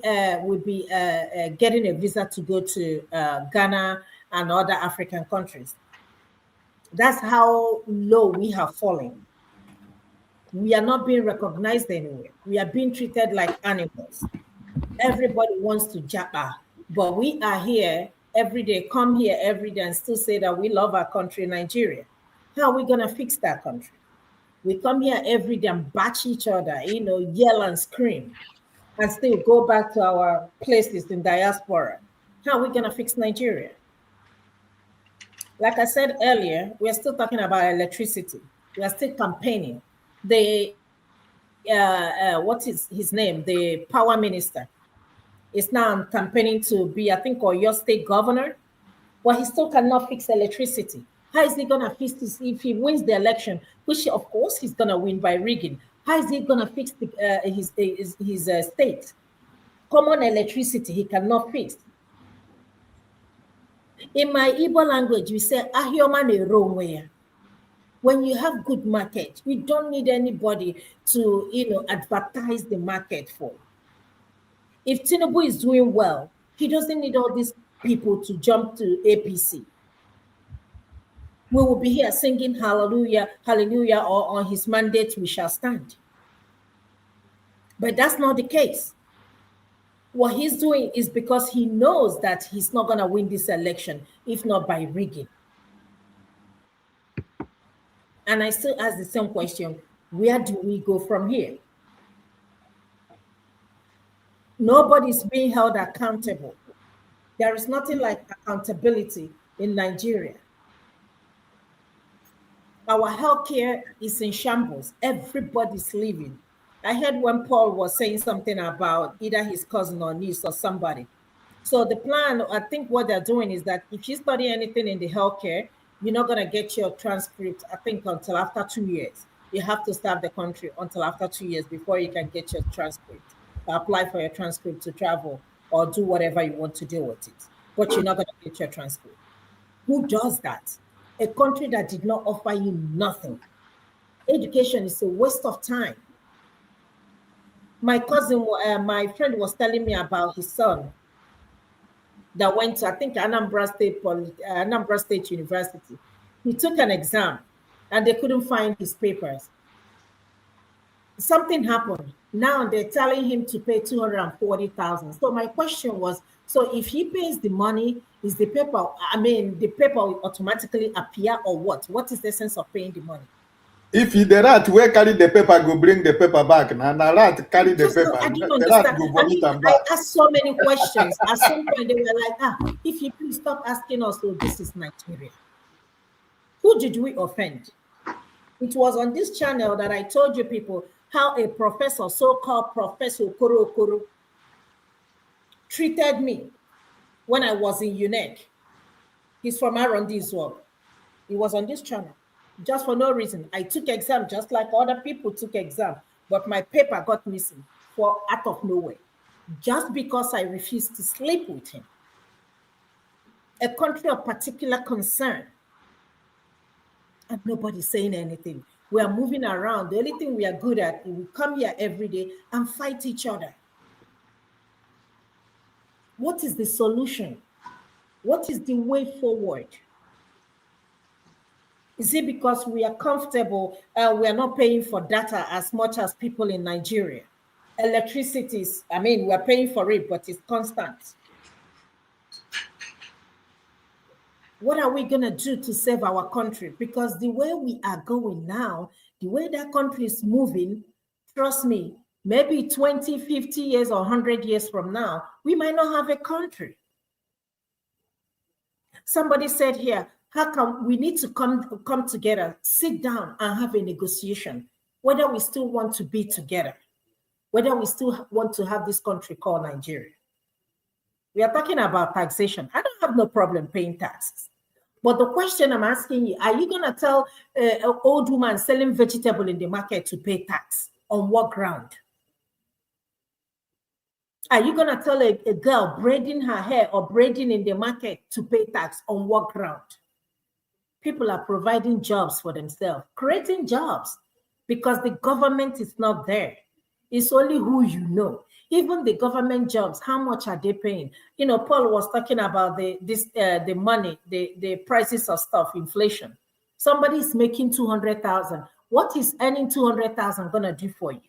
Speaker 19: getting a visa to go to Ghana and other African countries. That's how low we have fallen. We are not being recognized anywhere. We are being treated like animals. Everybody wants to jabba, but we are here every day, come here every day and still say that we love our country, Nigeria. How are we going to fix that country? We come here every day and bash each other, yell and scream, and still go back to our places in diaspora. How are we going to fix Nigeria? Like I said earlier, we're still talking about electricity. We are still campaigning. What is his name? The power minister is now campaigning to be, I think, or your state governor, but he still cannot fix electricity. How is he going to fix this if he wins the election, which of course he's going to win by rigging? How is he going to fix his state? Common electricity he cannot fix. In my Igbo language, we say, Ahioma ne. When you have good market, you don't need anybody to, advertise the market for. If Tinubu is doing well, he doesn't need all these people to jump to APC. We will be here singing hallelujah, hallelujah, or on his mandate we shall stand. But that's not the case. What he's doing is because he knows that he's not going to win this election, if not by rigging. And I still ask the same question, where do we go from here? Nobody's being held accountable. There is nothing like accountability in Nigeria. Our healthcare is in shambles. Everybody's leaving. I heard when Paul was saying something about either his cousin or niece or somebody. So the plan, I think what they're doing is that if you study anything in the healthcare, you're not going to get your transcript, I think, until after 2 years. You have to start the country until after 2 years before you can get your transcript. Apply for your transcript to travel or do whatever you want to do with it. But you're not going to get your transcript. Who does that? A country that did not offer you nothing. Education is a waste of time. My cousin, my friend was telling me about his son that went to, I think, Anambra State University. He took an exam and they couldn't find his papers. Something happened. Now they're telling him to pay 240,000. So my question was, so if he pays the money, is the paper, the paper will automatically appear or what? What is the sense of paying the money?
Speaker 12: If the rat where carry the paper go bring the paper back, and the rat carry the paper,
Speaker 19: I didn't
Speaker 12: the rat
Speaker 19: understand.
Speaker 12: go vomit them back.
Speaker 19: I asked so many questions. At some point, they were like, if you please stop asking us, so this is Nigeria. Who did we offend? It was on this channel that I told you people how a professor, so-called Professor Okoro, treated me when I was in UNEC. He's from R&D as well. He was on this channel just for no reason. I took exam just like other people took exam, but my paper got missing out of nowhere just because I refused to sleep with him. A country of particular concern, and nobody's saying anything. We are moving around. The only thing we are good at is we come here every day and fight each other. What is the solution? What is the way forward? Is it because we are comfortable and we are not paying for data as much as people in Nigeria? Electricity, we are paying for it, but it's constant. What are we going to do to save our country? Because the way we are going now, the way that country is moving, trust me, maybe 20, 50 years or 100 years from now, we might not have a country. Somebody said here, how come we need to come together, sit down and have a negotiation, whether we still want to be together, whether we still want to have this country called Nigeria. We are talking about taxation. I don't have no problem paying taxes. But the question I'm asking you, are you going to tell an old woman selling vegetable in the market to pay tax? On what ground? Are you going to tell a girl braiding her hair or braiding in the market to pay tax? On what ground? People are providing jobs for themselves, creating jobs, because the government is not there. It's only who you know. Even the government jobs, how much are they paying? You know, Paul was talking about the money, the prices of stuff, inflation. Somebody is making 200,000. What is earning 200,000 going to do for you?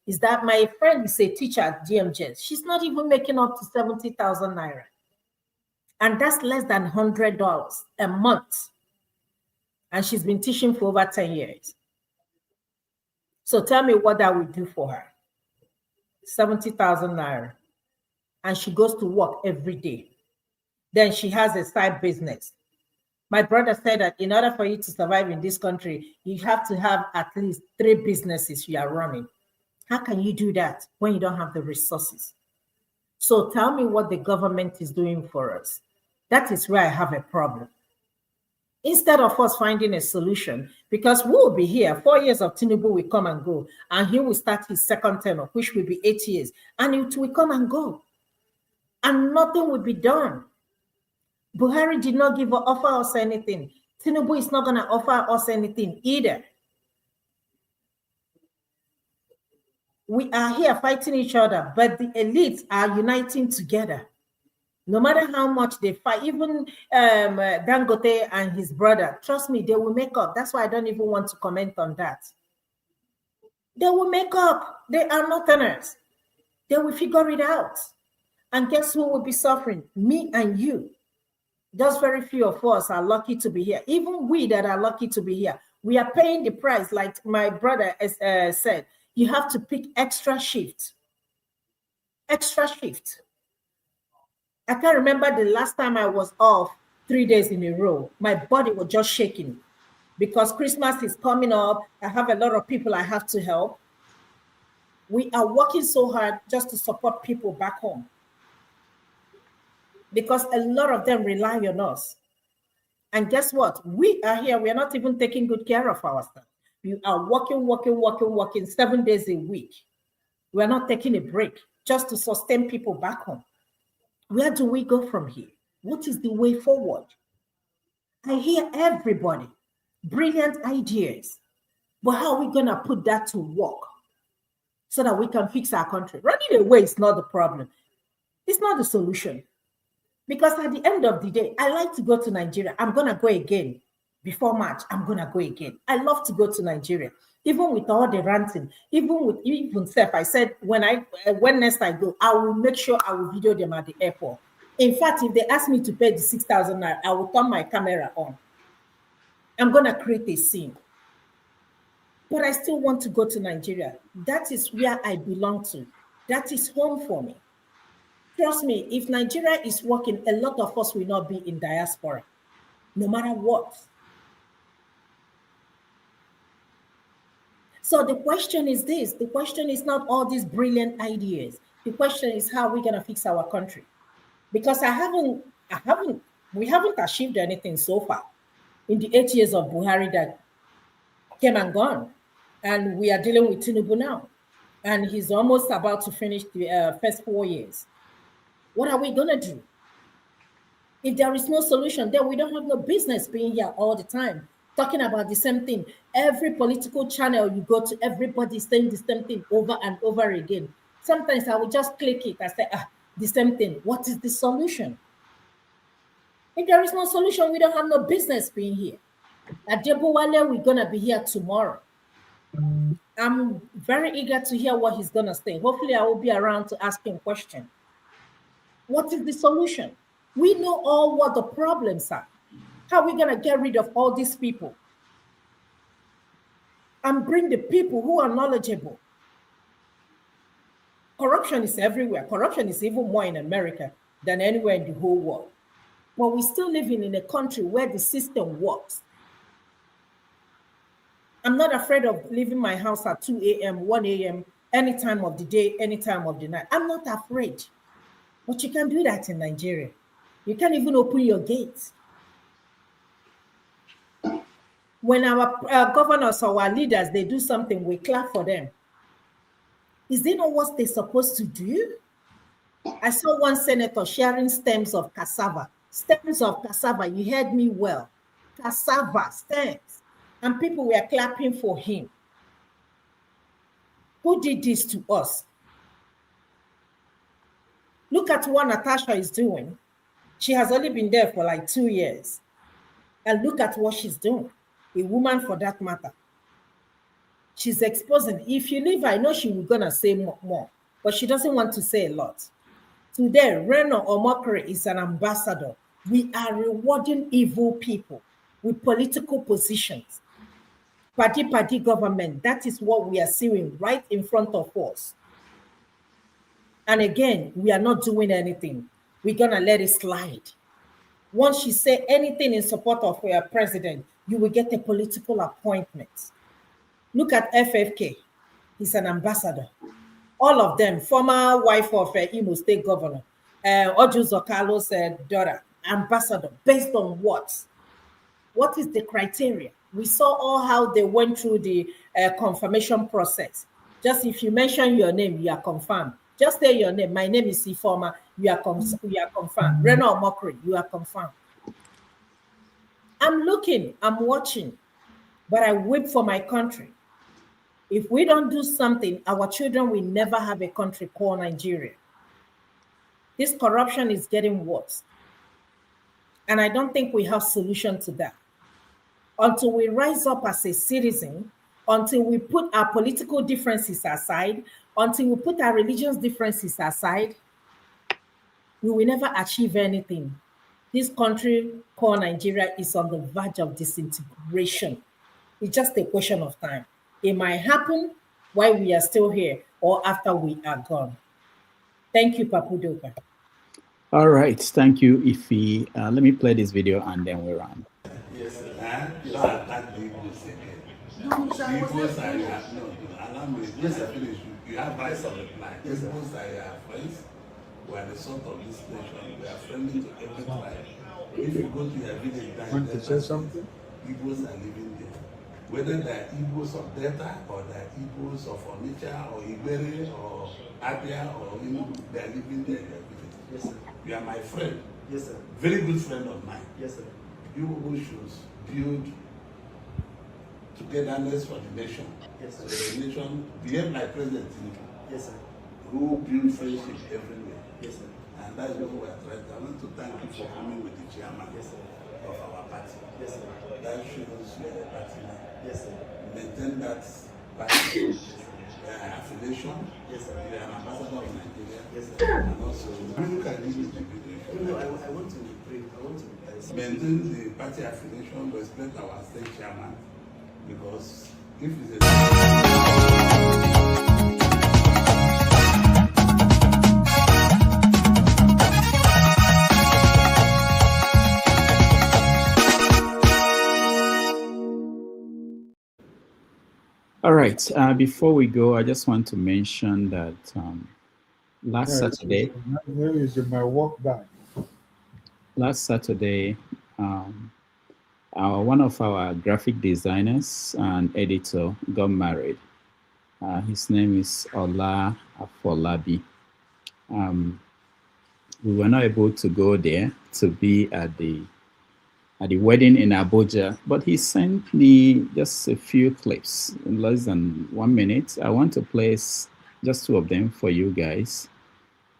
Speaker 19: Is that my friend is a teacher at GMJS? She's not even making up to 70,000 naira. And that's less than $100 a month. And she's been teaching for over 10 years. So tell me what that would do for her. 70,000 naira. And she goes to work every day. Then she has a side business. My brother said that in order for you to survive in this country, you have to have at least 3 businesses you are running. How can you do that when you don't have the resources? So tell me what the government is doing for us. That is where I have a problem. Instead of us finding a solution, because we will be here, 4 years of Tinubu will come and go, and he will start his second term, which will be 8 years, and it will come and go, and nothing will be done. Buhari did not offer us anything. Tinubu is not going to offer us anything either. We are here fighting each other, but the elites are uniting together. No matter how much they fight, even Dangote and his brother, trust me, they will make up. That's why I don't even want to comment on that. They will make up. They are northerners. They will figure it out. And guess who will be suffering? Me and you. Just very few of us are lucky to be here. Even we that are lucky to be here, we are paying the price. Like my brother said, you have to pick extra shift. Extra shift. I can't remember the last time I was off 3 days in a row. My body was just shaking because Christmas is coming up. I have a lot of people I have to help. We are working so hard just to support people back home because a lot of them rely on us. And guess what? We are here. We are not even taking good care of ourselves. We are working 7 days a week. We are not taking a break just to sustain people back home. Where do we go from here? What is the way forward? I hear everybody, brilliant ideas, but how are we going to put that to work so that we can fix our country? Running away is not the problem. It's not the solution. Because at the end of the day, I like to go to Nigeria. I'm going to go again. Before March, I'm going to go again. I love to go to Nigeria. Even with all the ranting, even self, I said when next I go, I will make sure I will video them at the airport. In fact, if they ask me to pay the 6,000 naira, I will turn my camera on. I'm gonna create a scene. But I still want to go to Nigeria. That is where I belong to. That is home for me. Trust me, if Nigeria is working, a lot of us will not be in diaspora, no matter what. So the question is this. The question is not all these brilliant ideas. The question is how we're gonna fix our country. Because we haven't achieved anything so far in the 8 years of Buhari that came and gone. And we are dealing with Tinubu now. And he's almost about to finish the first 4 years. What are we gonna do? If there is no solution, then we don't have no business being here all the time, talking about the same thing. Every political channel you go to, everybody saying the same thing over and over again. Sometimes I will just click it and say, the same thing. What is the solution? If there is no solution, we don't have no business being here. At Debowale, we're gonna be here tomorrow. I'm very eager to hear what he's gonna say. Hopefully, I will be around to ask him questions. What is the solution? We know all what the problems are. How are we gonna get rid of all these people and bring the people who are knowledgeable? Corruption is everywhere. Corruption is even more in America than anywhere in the whole world. But we're still living in a country where the system works. I'm not afraid of leaving my house at 2 a.m., 1 a.m., any time of the day, any time of the night. I'm not afraid. But you can't do that in Nigeria. You can't even open your gates. When our governors or our leaders, they do something, we clap for them. Is it not what they're supposed to do? I saw one senator sharing stems of cassava. Stems of cassava, you heard me well. Cassava, stems. And people were clapping for him. Who did this to us? Look at what Natasha is doing. She has only been there for like 2 years. And look at what she's doing. A woman for that matter. She's exposing. If you leave, I know she was going to say more, but she doesn't want to say a lot. Today, Reno Omokri is an ambassador. We are rewarding evil people with political positions. Party government, that is what we are seeing right in front of us. And again, we are not doing anything. We're going to let it slide. Once she say anything in support of your president, you will get a political appointment. Look at FFK. He's an ambassador. All of them, former wife of Imo State Governor, Oju Zokalo's daughter, ambassador. Based on what? What is the criteria? We saw all how they went through the confirmation process. Just if you mention your name, you are confirmed. Just say your name. My name is Ifoma. You are confirmed. Reno Omokri, you are confirmed. I'm looking, I'm watching, but I weep for my country. If we don't do something, our children will never have a country called Nigeria. This corruption is getting worse. And I don't think we have solution to that. Until we rise up as a citizen, until we put our political differences aside, until we put our religious differences aside, we will never achieve anything. This country called Nigeria is on the verge of disintegration. It's just a question of time. It might happen while we are still here or after we are gone. Thank you, Papudoka.
Speaker 7: All right. Thank you, Ife. Let me play this video and then we're on.
Speaker 16: Yes, you don't attack the Igbos again. The Igbos are your, allow me, yes, I finish. You have rights of reply. The Igbos are your friends. We are the sort of this nation. We are friendly to every tribe. If you go to your village, want to say something? Igbos are living there. Whether they are Igbos of Delta or they are Igbos of Onitsha or Iberi or Abia or they are living there in their village. Yes, sir. You are my friend. Yes, sir. Very good friend of mine. Yes, sir. You who should build togetherness for the nation. Yes, sir. So the nation, behave like President Tinubu. Yes, sir. Who build friendship everywhere. Yes, sir. And that's what we are trying to. I want to thank you for coming with the chairman. Yes, sir. Of our party. Yes, sir. That shows you are a party now. Yes, sir. Maintain that party affiliation. Yes, sir. You are an ambassador of Nigeria. Yes, sir. And also, you can leave it to you. No, I want to pray. I want to maintain the party affiliation, respect our state chairman, because if it's a
Speaker 7: All right. Before we go, I just want to mention that last Saturday.
Speaker 12: Where is my work bag?
Speaker 7: Last Saturday, one of our graphic designers and editor got married. His name is Ola Afolabi. We were not able to go there to be at the wedding in Abuja, but he sent me just a few clips in less than 1 minute. I want to place just two of them for you guys,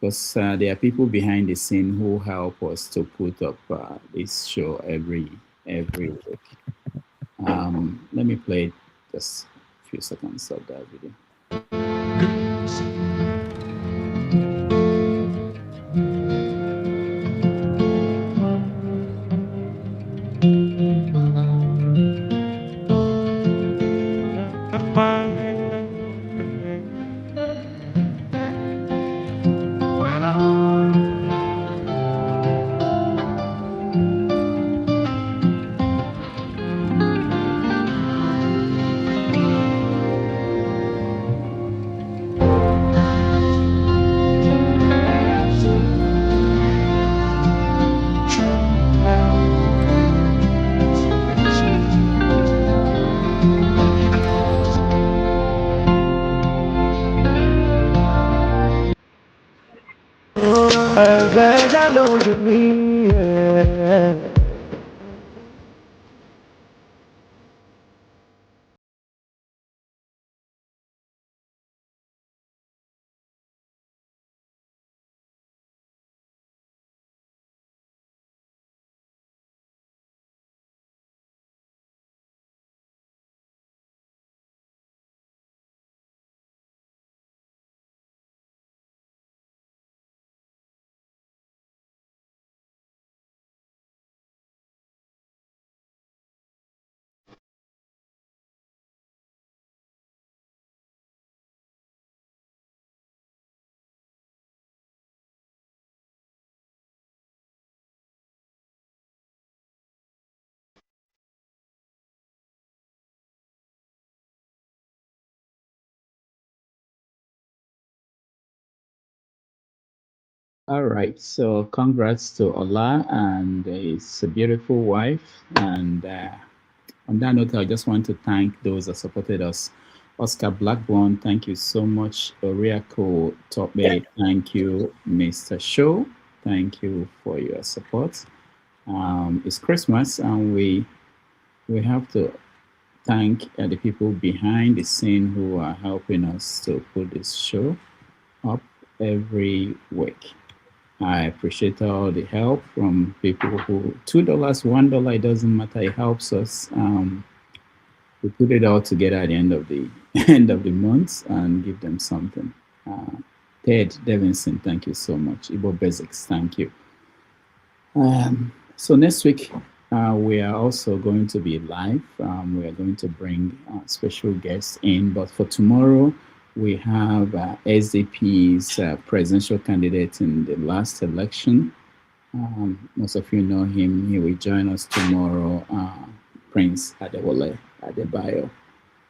Speaker 7: because there are people behind the scene who help us to put up this show every week. Let me play just a few seconds of that video.
Speaker 11: I know you mean.
Speaker 7: All right, so congrats to Ola and his beautiful wife. And on that note, I just want to thank those that supported us. Oscar Blackburn, thank you so much. Oriako Tope, thank you. Mr. Show, thank you for your support. It's Christmas, and we have to thank the people behind the scene who are helping us to put this show up every week. I appreciate all the help from people who $2, $1, it doesn't matter. It helps us. We put it all together at the end of the end of the month and give them something. Ted Devinson, thank you so much. Ibo Basics, thank you. So next week we are also going to be live. We are going to bring special guests in, but for tomorrow we have SDP's presidential candidate in the last election. Most of you know him. He will join us tomorrow, Prince Adewale Adebayo,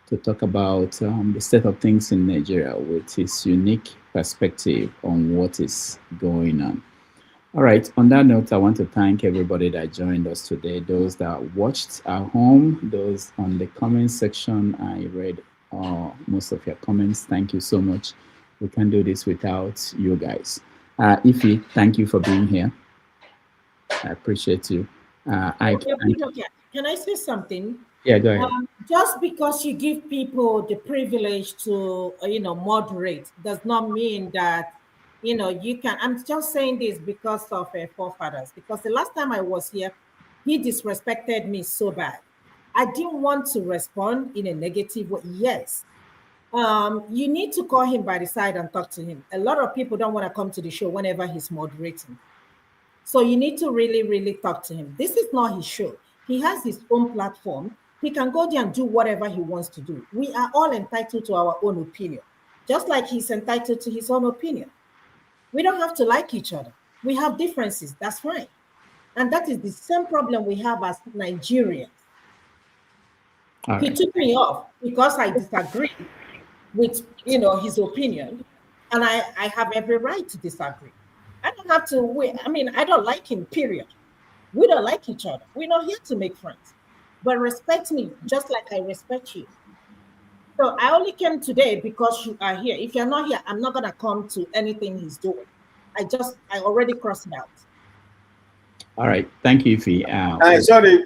Speaker 7: to talk about the state of things in Nigeria with his unique perspective on what is going on. All right, on that note, I want to thank everybody that joined us today, those that watched at home, those on the comment section. I read most of your comments. Thank you so much. We can't do this without you guys. Ify, thank you for being here. I appreciate you.
Speaker 19: Can I say something?
Speaker 7: Yeah, go ahead.
Speaker 19: Just because you give people the privilege to, moderate does not mean that, you can. I'm just saying this because of forefathers. Because the last time I was here, he disrespected me so bad. I didn't want to respond in a negative way. Yes, You need to call him by the side and talk to him. A lot of people don't want to come to the show whenever he's moderating. So you need to really, really talk to him. This is not his show. He has his own platform. He can go there and do whatever he wants to do. We are all entitled to our own opinion, just like he's entitled to his own opinion. We don't have to like each other. We have differences. That's fine. And that is the same problem we have as Nigerians. He took me off because I disagree with his opinion, and I have every right to disagree. I don't have to wait. I mean, I don't like him, period. We don't like each other. We're not here to make friends. But respect me just like I respect you. So I only came today because you are here. If you're not here, I'm not gonna come to anything he's doing. I already crossed it out.
Speaker 7: All right, thank you, Fee.
Speaker 10: Sorry.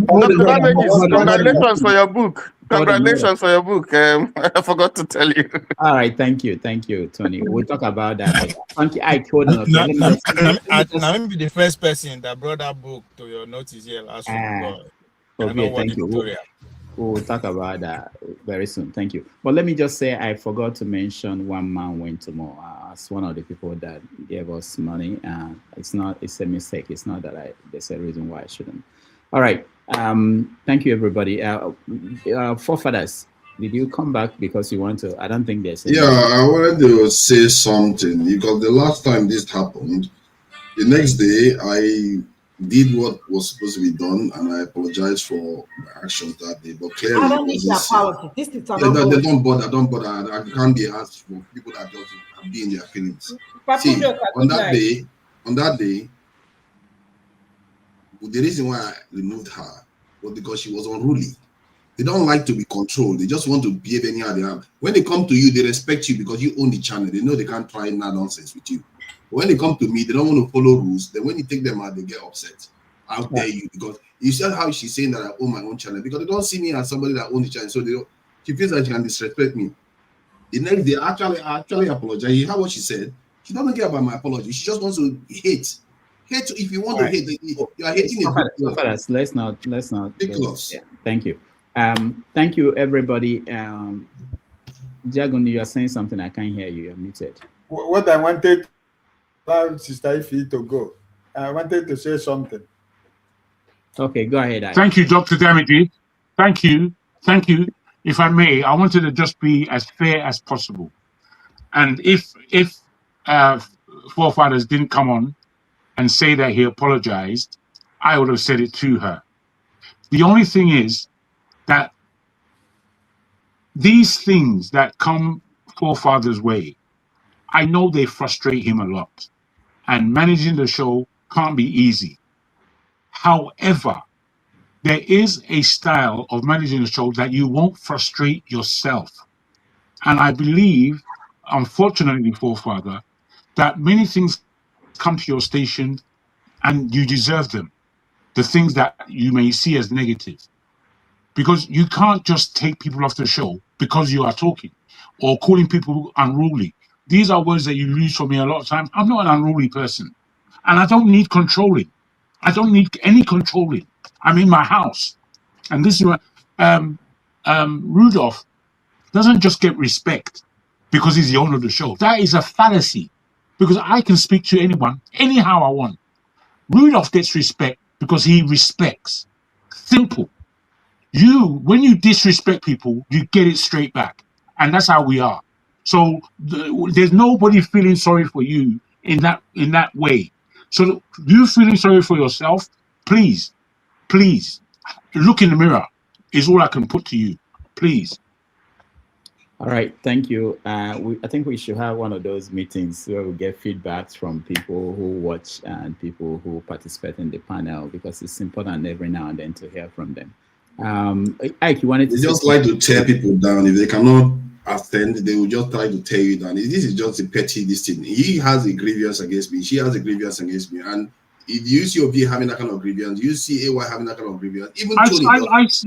Speaker 10: Congratulations for your book. Congratulations for your book. I forgot to tell you.
Speaker 7: All right, thank you, Tony. We'll talk about that. Thank you. I told him.
Speaker 14: Now be the first person that brought that book to your notice here last week.
Speaker 7: Okay, thank you. We'll talk about that very soon. Thank you. But let me just say, I forgot to mention one man went to more as one of the people that gave us money. It's a mistake. It's not that there's a reason why I shouldn't. All right. Thank you, everybody. Forefathers, did you come back because you want to? I don't think there's.
Speaker 3: Yeah, I wanted to say something because the last time this happened, the next day I did what was supposed to be done, and I apologize for my actions that day. But clearly,
Speaker 19: I don't need your apology. This is
Speaker 3: don't bother. I can't be asked for people that just be in their feelings. See, on that day, the reason why I removed her was because she was unruly. They don't like to be controlled. They just want to behave anyhow they have. When they come to you, they respect you because you own the channel. They know they can't try nonsense with you. When they come to me, they don't want to follow rules. Then when you take them out, they get upset. How dare you? Because you see how she's saying that I own my own channel because they don't see me as somebody that owns the channel. So she feels like she can disrespect me. The next day, I actually apologize. You heard what she said? She doesn't care about my apology. She just wants to hate. Hate. If you want to hate, you are hating it.
Speaker 7: Let's not.
Speaker 3: Ridiculous.
Speaker 7: Yeah, thank you. Thank you, everybody. Jagun, you are saying something. I can't hear you. You're muted.
Speaker 12: What I wanted. Sister Ify to go. I wanted to say something.
Speaker 7: Okay, go ahead.
Speaker 17: Thank you, Dr. Damages. Thank you. If I may, I wanted to just be as fair as possible. And if Forefathers didn't come on and say that he apologized, I would have said it to her. The only thing is that these things that come Forefathers' way, I know they frustrate him a lot. And managing the show can't be easy. However, there is a style of managing the show that you won't frustrate yourself. And I believe, unfortunately, Forefather, that many things come to your station and you deserve them. The things that you may see as negative. Because you can't just take people off the show because you are talking or calling people unruly. These are words that you use for me a lot of times. I'm not an unruly person. And I don't need controlling. I don't need any controlling. I'm in my house. And this is what Rudolph doesn't just get respect because he's the owner of the show. That is a fallacy. Because I can speak to anyone, anyhow I want. Rudolph gets respect because he respects. Simple. When you disrespect people, you get it straight back. And that's how we are. So there's nobody feeling sorry for you in that way. So you feeling sorry for yourself, please, look in the mirror is all I can put to you. Please.
Speaker 7: All right, thank you. I think we should have one of those meetings where we get feedbacks from people who watch and people who participate in the panel because it's important every now and then to hear from them. Ike, you wanted to
Speaker 3: just like to tear people down. If they cannot attend, they will just try to tear you down. This is just a petty this thing. He has a grievance against me. She has a grievance against me. And if you see OV having that kind of grievance, you see AY having that kind of grievance. Even Tony
Speaker 17: it's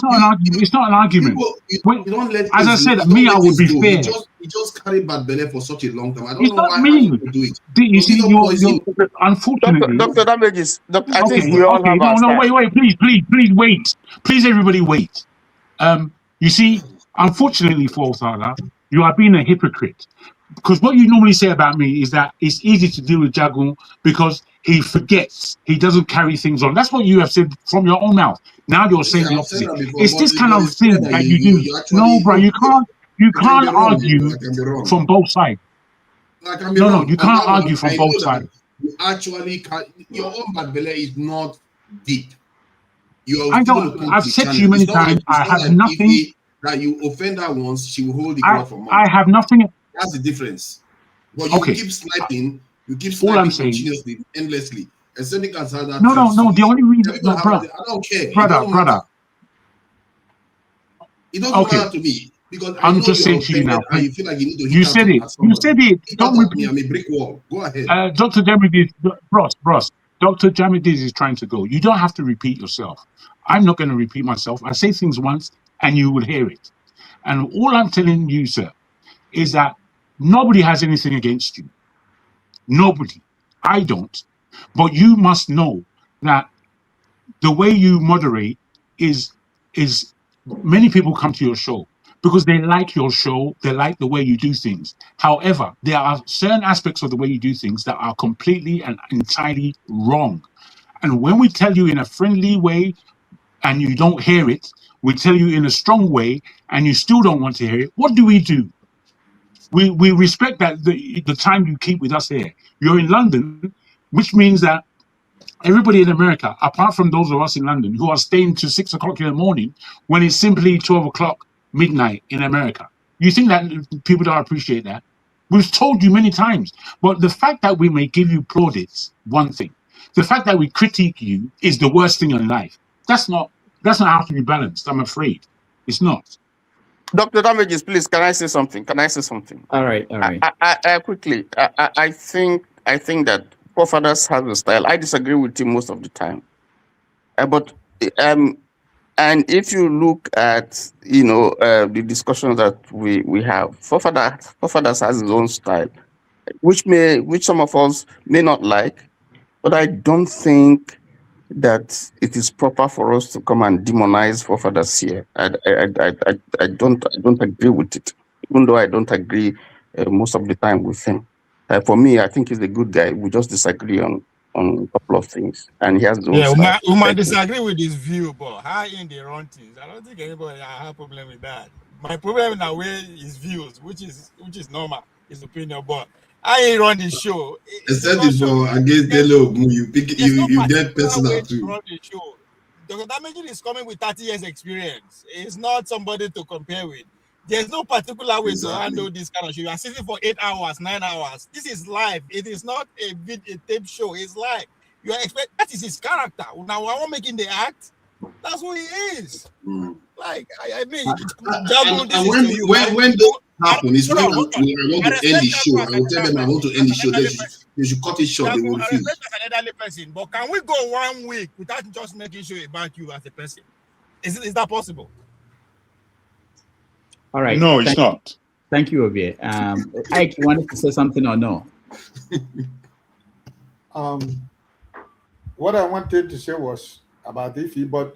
Speaker 17: not an argument. It's not an argument.
Speaker 3: You don't let
Speaker 17: as I said, me, I would be fair.
Speaker 3: You just carry bad belly for such a long time. I don't
Speaker 17: it's
Speaker 3: know why
Speaker 17: you
Speaker 3: do it.
Speaker 17: You see, you're unfortunately.
Speaker 10: Dr. Damages, I think we all have our
Speaker 17: wait, please, wait. Please, everybody, wait. You see,
Speaker 18: Unfortunately for Osala, you are being a hypocrite. Because what you normally say about me is that it's easy to deal with Jagun because he forgets, he doesn't carry things on. That's what you have said from your own mouth. Now you're saying
Speaker 3: Yeah,
Speaker 18: the
Speaker 3: I've said
Speaker 18: opposite.
Speaker 3: that before,
Speaker 18: It's
Speaker 3: but
Speaker 18: this kind of
Speaker 3: it's clear
Speaker 18: thing
Speaker 3: that
Speaker 18: that you do.
Speaker 3: you
Speaker 18: No,
Speaker 3: actually
Speaker 18: bro, you
Speaker 3: I can be
Speaker 18: can't
Speaker 3: wrong, you know,
Speaker 18: argue
Speaker 3: I can be wrong.
Speaker 18: from both sides.
Speaker 3: I can be
Speaker 18: No,
Speaker 3: wrong.
Speaker 18: you
Speaker 3: On
Speaker 18: can't
Speaker 3: that one,
Speaker 18: argue from
Speaker 3: I
Speaker 18: both
Speaker 3: know
Speaker 18: sides.
Speaker 3: that you actually can. Your own bad belly is not deep. You're
Speaker 18: I
Speaker 3: still going to
Speaker 18: don't.
Speaker 3: come to
Speaker 18: I've
Speaker 3: the
Speaker 18: said to
Speaker 3: channel.
Speaker 18: you many times, I have nothing.
Speaker 3: Ify that you offend her once, she will hold the
Speaker 18: I
Speaker 3: grudge for months.
Speaker 18: have nothing.
Speaker 3: That's the difference. But you
Speaker 18: Okay.
Speaker 3: keep sniping,
Speaker 18: All I'm saying.
Speaker 3: continuously, endlessly. And something can have that
Speaker 18: No.
Speaker 3: solution.
Speaker 18: The only reason,
Speaker 3: Everybody have that. I don't care. It doesn't
Speaker 18: brother.
Speaker 3: matter. It doesn't matter to me because I
Speaker 18: I'm
Speaker 3: know
Speaker 18: just
Speaker 3: you're
Speaker 18: saying to you
Speaker 3: offended
Speaker 18: now.
Speaker 3: and you feel like you need to
Speaker 18: You
Speaker 3: hit out
Speaker 18: said it.
Speaker 3: at
Speaker 18: You
Speaker 3: somebody.
Speaker 18: said it.
Speaker 3: Hit out
Speaker 18: Don't
Speaker 3: at
Speaker 18: repeat.
Speaker 3: me. I'm a brick wall. Go ahead.
Speaker 18: Dr. Jamidis, Bros. Dr. Jamidis is trying to go. You don't have to repeat yourself. I'm not going to repeat myself. I say things once and you will hear it. And all I'm telling you, sir, is that nobody has anything against you. Nobody. I don't. But you must know that the way you moderate is many people come to your show because they like your show, they like the way you do things. However, there are certain aspects of the way you do things that are completely and entirely wrong. And when we tell you in a friendly way and you don't hear it, we tell you in a strong way and you still don't want to hear it, what do? We respect that the time you keep with us here. You're in London, which means that everybody in America, apart from those of us in London who are staying to 6 o'clock in the morning when it's simply 12 o'clock midnight in America. You think that people don't appreciate that? We've told you many times. But the fact that we may give you plaudits, one thing. The fact that we critique you is the worst thing in life. That's not how to be balanced, I'm afraid. It's not.
Speaker 10: Dr. Damages, please, can I say something?
Speaker 7: All right.
Speaker 10: I quickly, I think that forefathers have a style. I disagree with him most of the time. But and if you look at the discussions that we have, forefathers has his own style, which some of us may not like, but I don't think that it is proper for us to come and demonize forefathers here. I don't agree with it, even though I don't agree most of the time with him. For me, I think he's a good guy. We just disagree on a couple of things, and he has his own style.
Speaker 14: We might disagree with his view, but how in the run things, I don't think anybody have a problem with that. My problem in a way is views, which is normal, his opinion, but I run the show.
Speaker 3: Except if you're against Delo, you get personal too.
Speaker 14: Run the show. Dr. Damaging is coming with 30 years experience. It's not somebody to compare with. There's no particular way to handle this kind of show. You are sitting for 8 hours, 9 hours. This is live. It is not a tape show. It's live. You are that is his character. Now I want making the act. That's who he is. Like I mean,
Speaker 3: when those happen, it's when I want to end the show. I will tell them I want to end the show. They should cut it short. They will refuse.
Speaker 14: As an elderly person, but can we go 1 week without just making sure about you as a person? Is that possible?
Speaker 7: All right.
Speaker 17: No, it's not.
Speaker 7: Thank you, Ovie. Ike, you wanted to say something or no?
Speaker 12: What I wanted to say was about Ify, but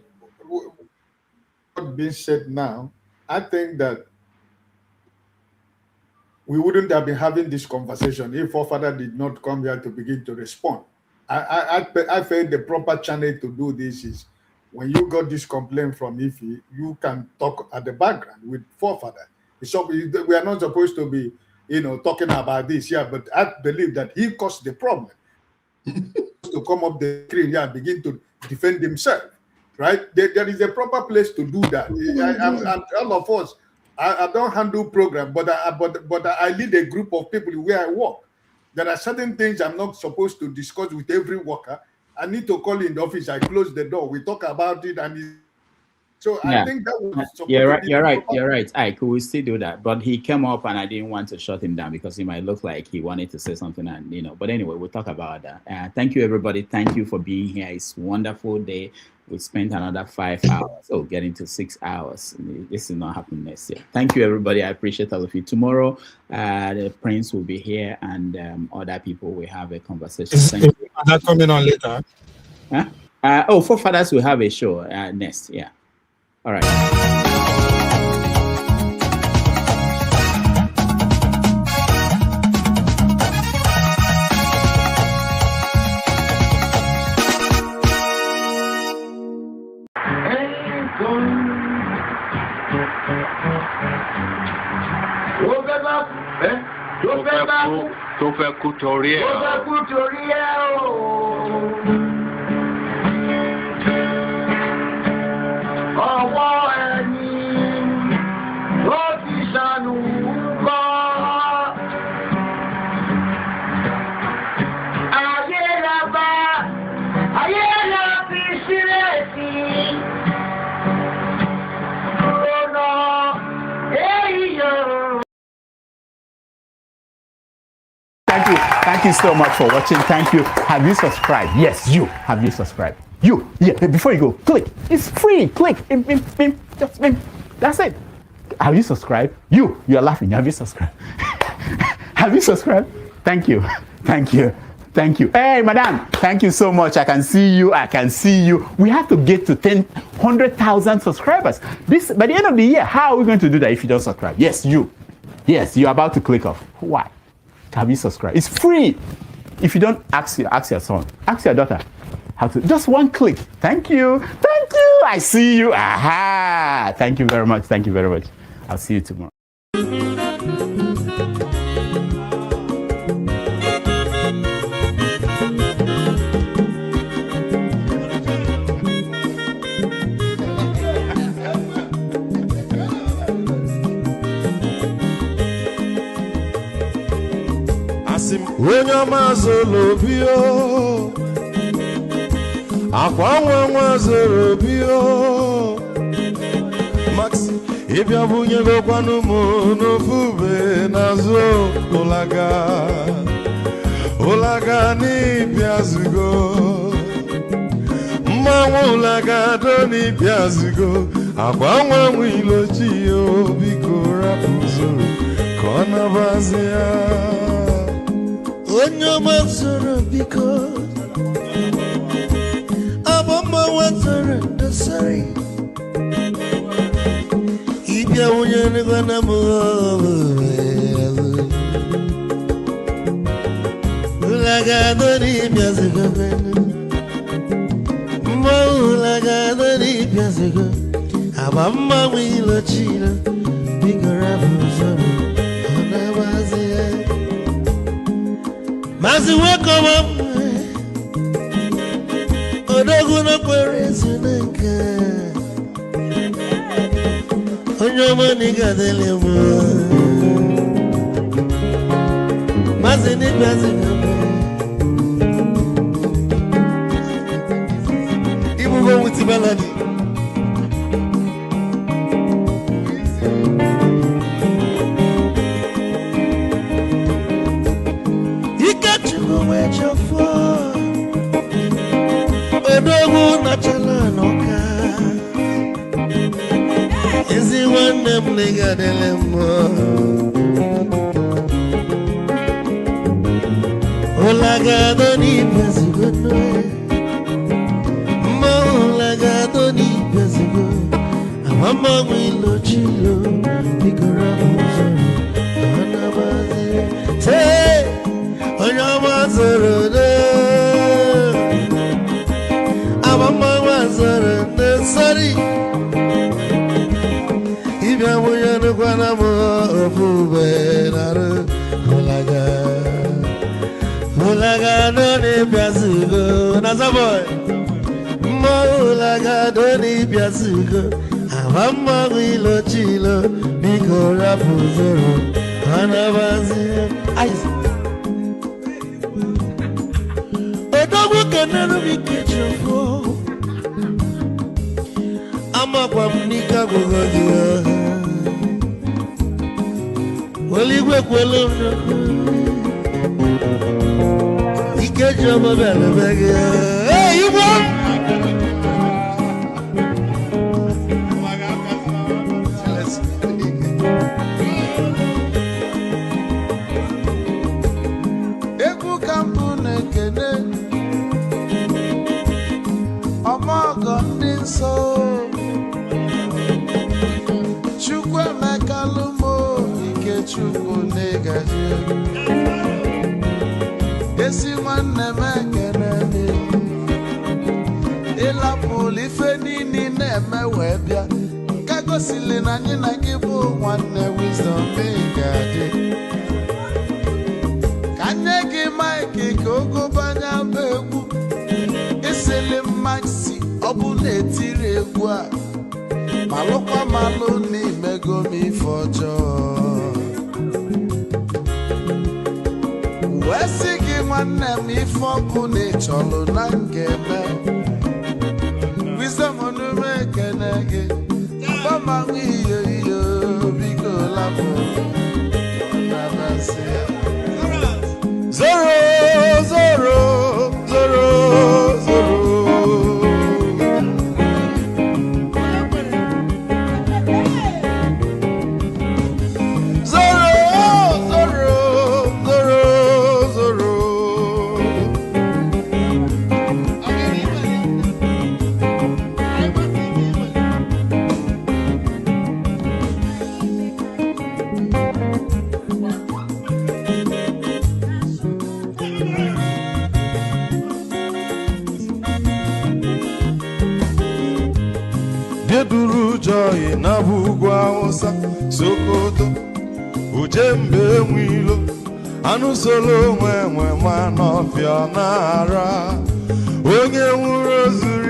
Speaker 12: what being said now, I think that we wouldn't have been having this conversation if our father did not come here to begin to respond. I felt the proper channel to do this is when you got this complaint from Ify, you can talk at the background with forefather. So we are not supposed to be, talking about this here, but I believe that he caused the problem. To come up the screen here and begin to defend himself, right? There is a proper place to do that. All of us, I don't handle program, but I lead a group of people where I work. There are certain things I'm not supposed to discuss with every worker. I need to call in the office. I close the door. We talk about it, and so
Speaker 7: yeah.
Speaker 12: I think that was
Speaker 7: You're right. I could still do that, but he came up and I didn't want to shut him down because he might look like he wanted to say something, and But anyway, we'll talk about that. Thank you, everybody. Thank you for being here. It's a wonderful day. We spent another 5 hours. Getting to 6 hours. This is not happening next year. Thank you, everybody. I appreciate all of you. Tomorrow, the Prince will be here, and other people will have a conversation.
Speaker 14: Is that coming on later?
Speaker 7: Huh? Forefathers will have a show next. Yeah. All right.
Speaker 4: tó fẹ́ kú torí ẹ̀.
Speaker 11: Ọwọ́ ẹni ló ti ṣàánú kọ́. Ayé la bá, ayé la fi sílẹ̀ sí. Rọ̀nà èyí yóò.
Speaker 7: Thank you so much for watching. Thank you. Have you subscribed? Yes, you. Have you subscribed? You. Yeah, before you go, click. It's free. Click. Just that's it. Have you subscribed? You are laughing. Have you subscribed? Have you subscribed? Thank you. Thank you. Thank you. Hey, madam. Thank you so much. I can see you. I can see you. We have to get to 100,000 subscribers. This by the end of the year. How are we going to do that if you don't subscribe? Yes, you. Yes, you're about to click off. Why? Have you subscribed? It's free. If you don't, ask your son, ask your daughter how to. Just one click. Thank you. Thank you. I see you. Aha. Thank you very much. Thank you very much. I'll see you tomorrow.
Speaker 20: Onye ọma zoro bio akwa nwa zoro bio Max ịbịa bunyere kwanu m n'ofube n'azụ ụlaga n'ịbịa zugo mmanwụ ụlaga do n'ịbịa zugo akwa nwa ilochi yo biko rapụ zoro ka ọ nabazi ya onye ọma zoro biko abọmma nwatara ndasari ịbịa onye nịgwana m ụlagado n'ịbịa zigo mma ụlagado n'ịbịa zigo abọmma nwa ilochila biko rapụ zoro ọ na-abazi ya Mazi wekoma odogu no kwere nka onyo mani gadele mo Mazi ni bazi ibu go with baladi Odogu na chala noka Ezi wane mliga delemo Olagado ni pezigo Mo olagado ni pezigo Amama mwilo chilo Bikura muzoro Anabazi Say Onyama zoro Mama wazara nesari Ibya muyanu kwana mo ofube naru Ulaga doni biazugo Nazaboy Ulaga doni biazugo Amama wilo chilo Biko rapu zoro Anabazi Odogu kenenu bikechofo Ama kwa mnika kugogia Waligwe kwelo Ikejo mabele bege Hey you boy Eku kampu nekene Omogo ndi nso Chukwe mekalumo ike chukwu negaji Esi nwanne mekene Ịlapụ ife nini na-eme wee bịa Ka gosili na anyị na gị bụ nwanne wisdom megadi ogo banya begwu esele maxi obule tire egwu a malụkwa malụ n'imego m ife ọjọọ wee sị gị nwanne m ife ọbụla ị chọrọ na ngeme wisdom onume ekene gị gbamanwe iyo iyo biko lapụ nabasị ya zoro zoro zoro zoro joy na bugwa Hausa Sokoto ujembe nwilo anụ solo nwe nwe ma n'ọfịa na-ara onye nwụrụ ozuru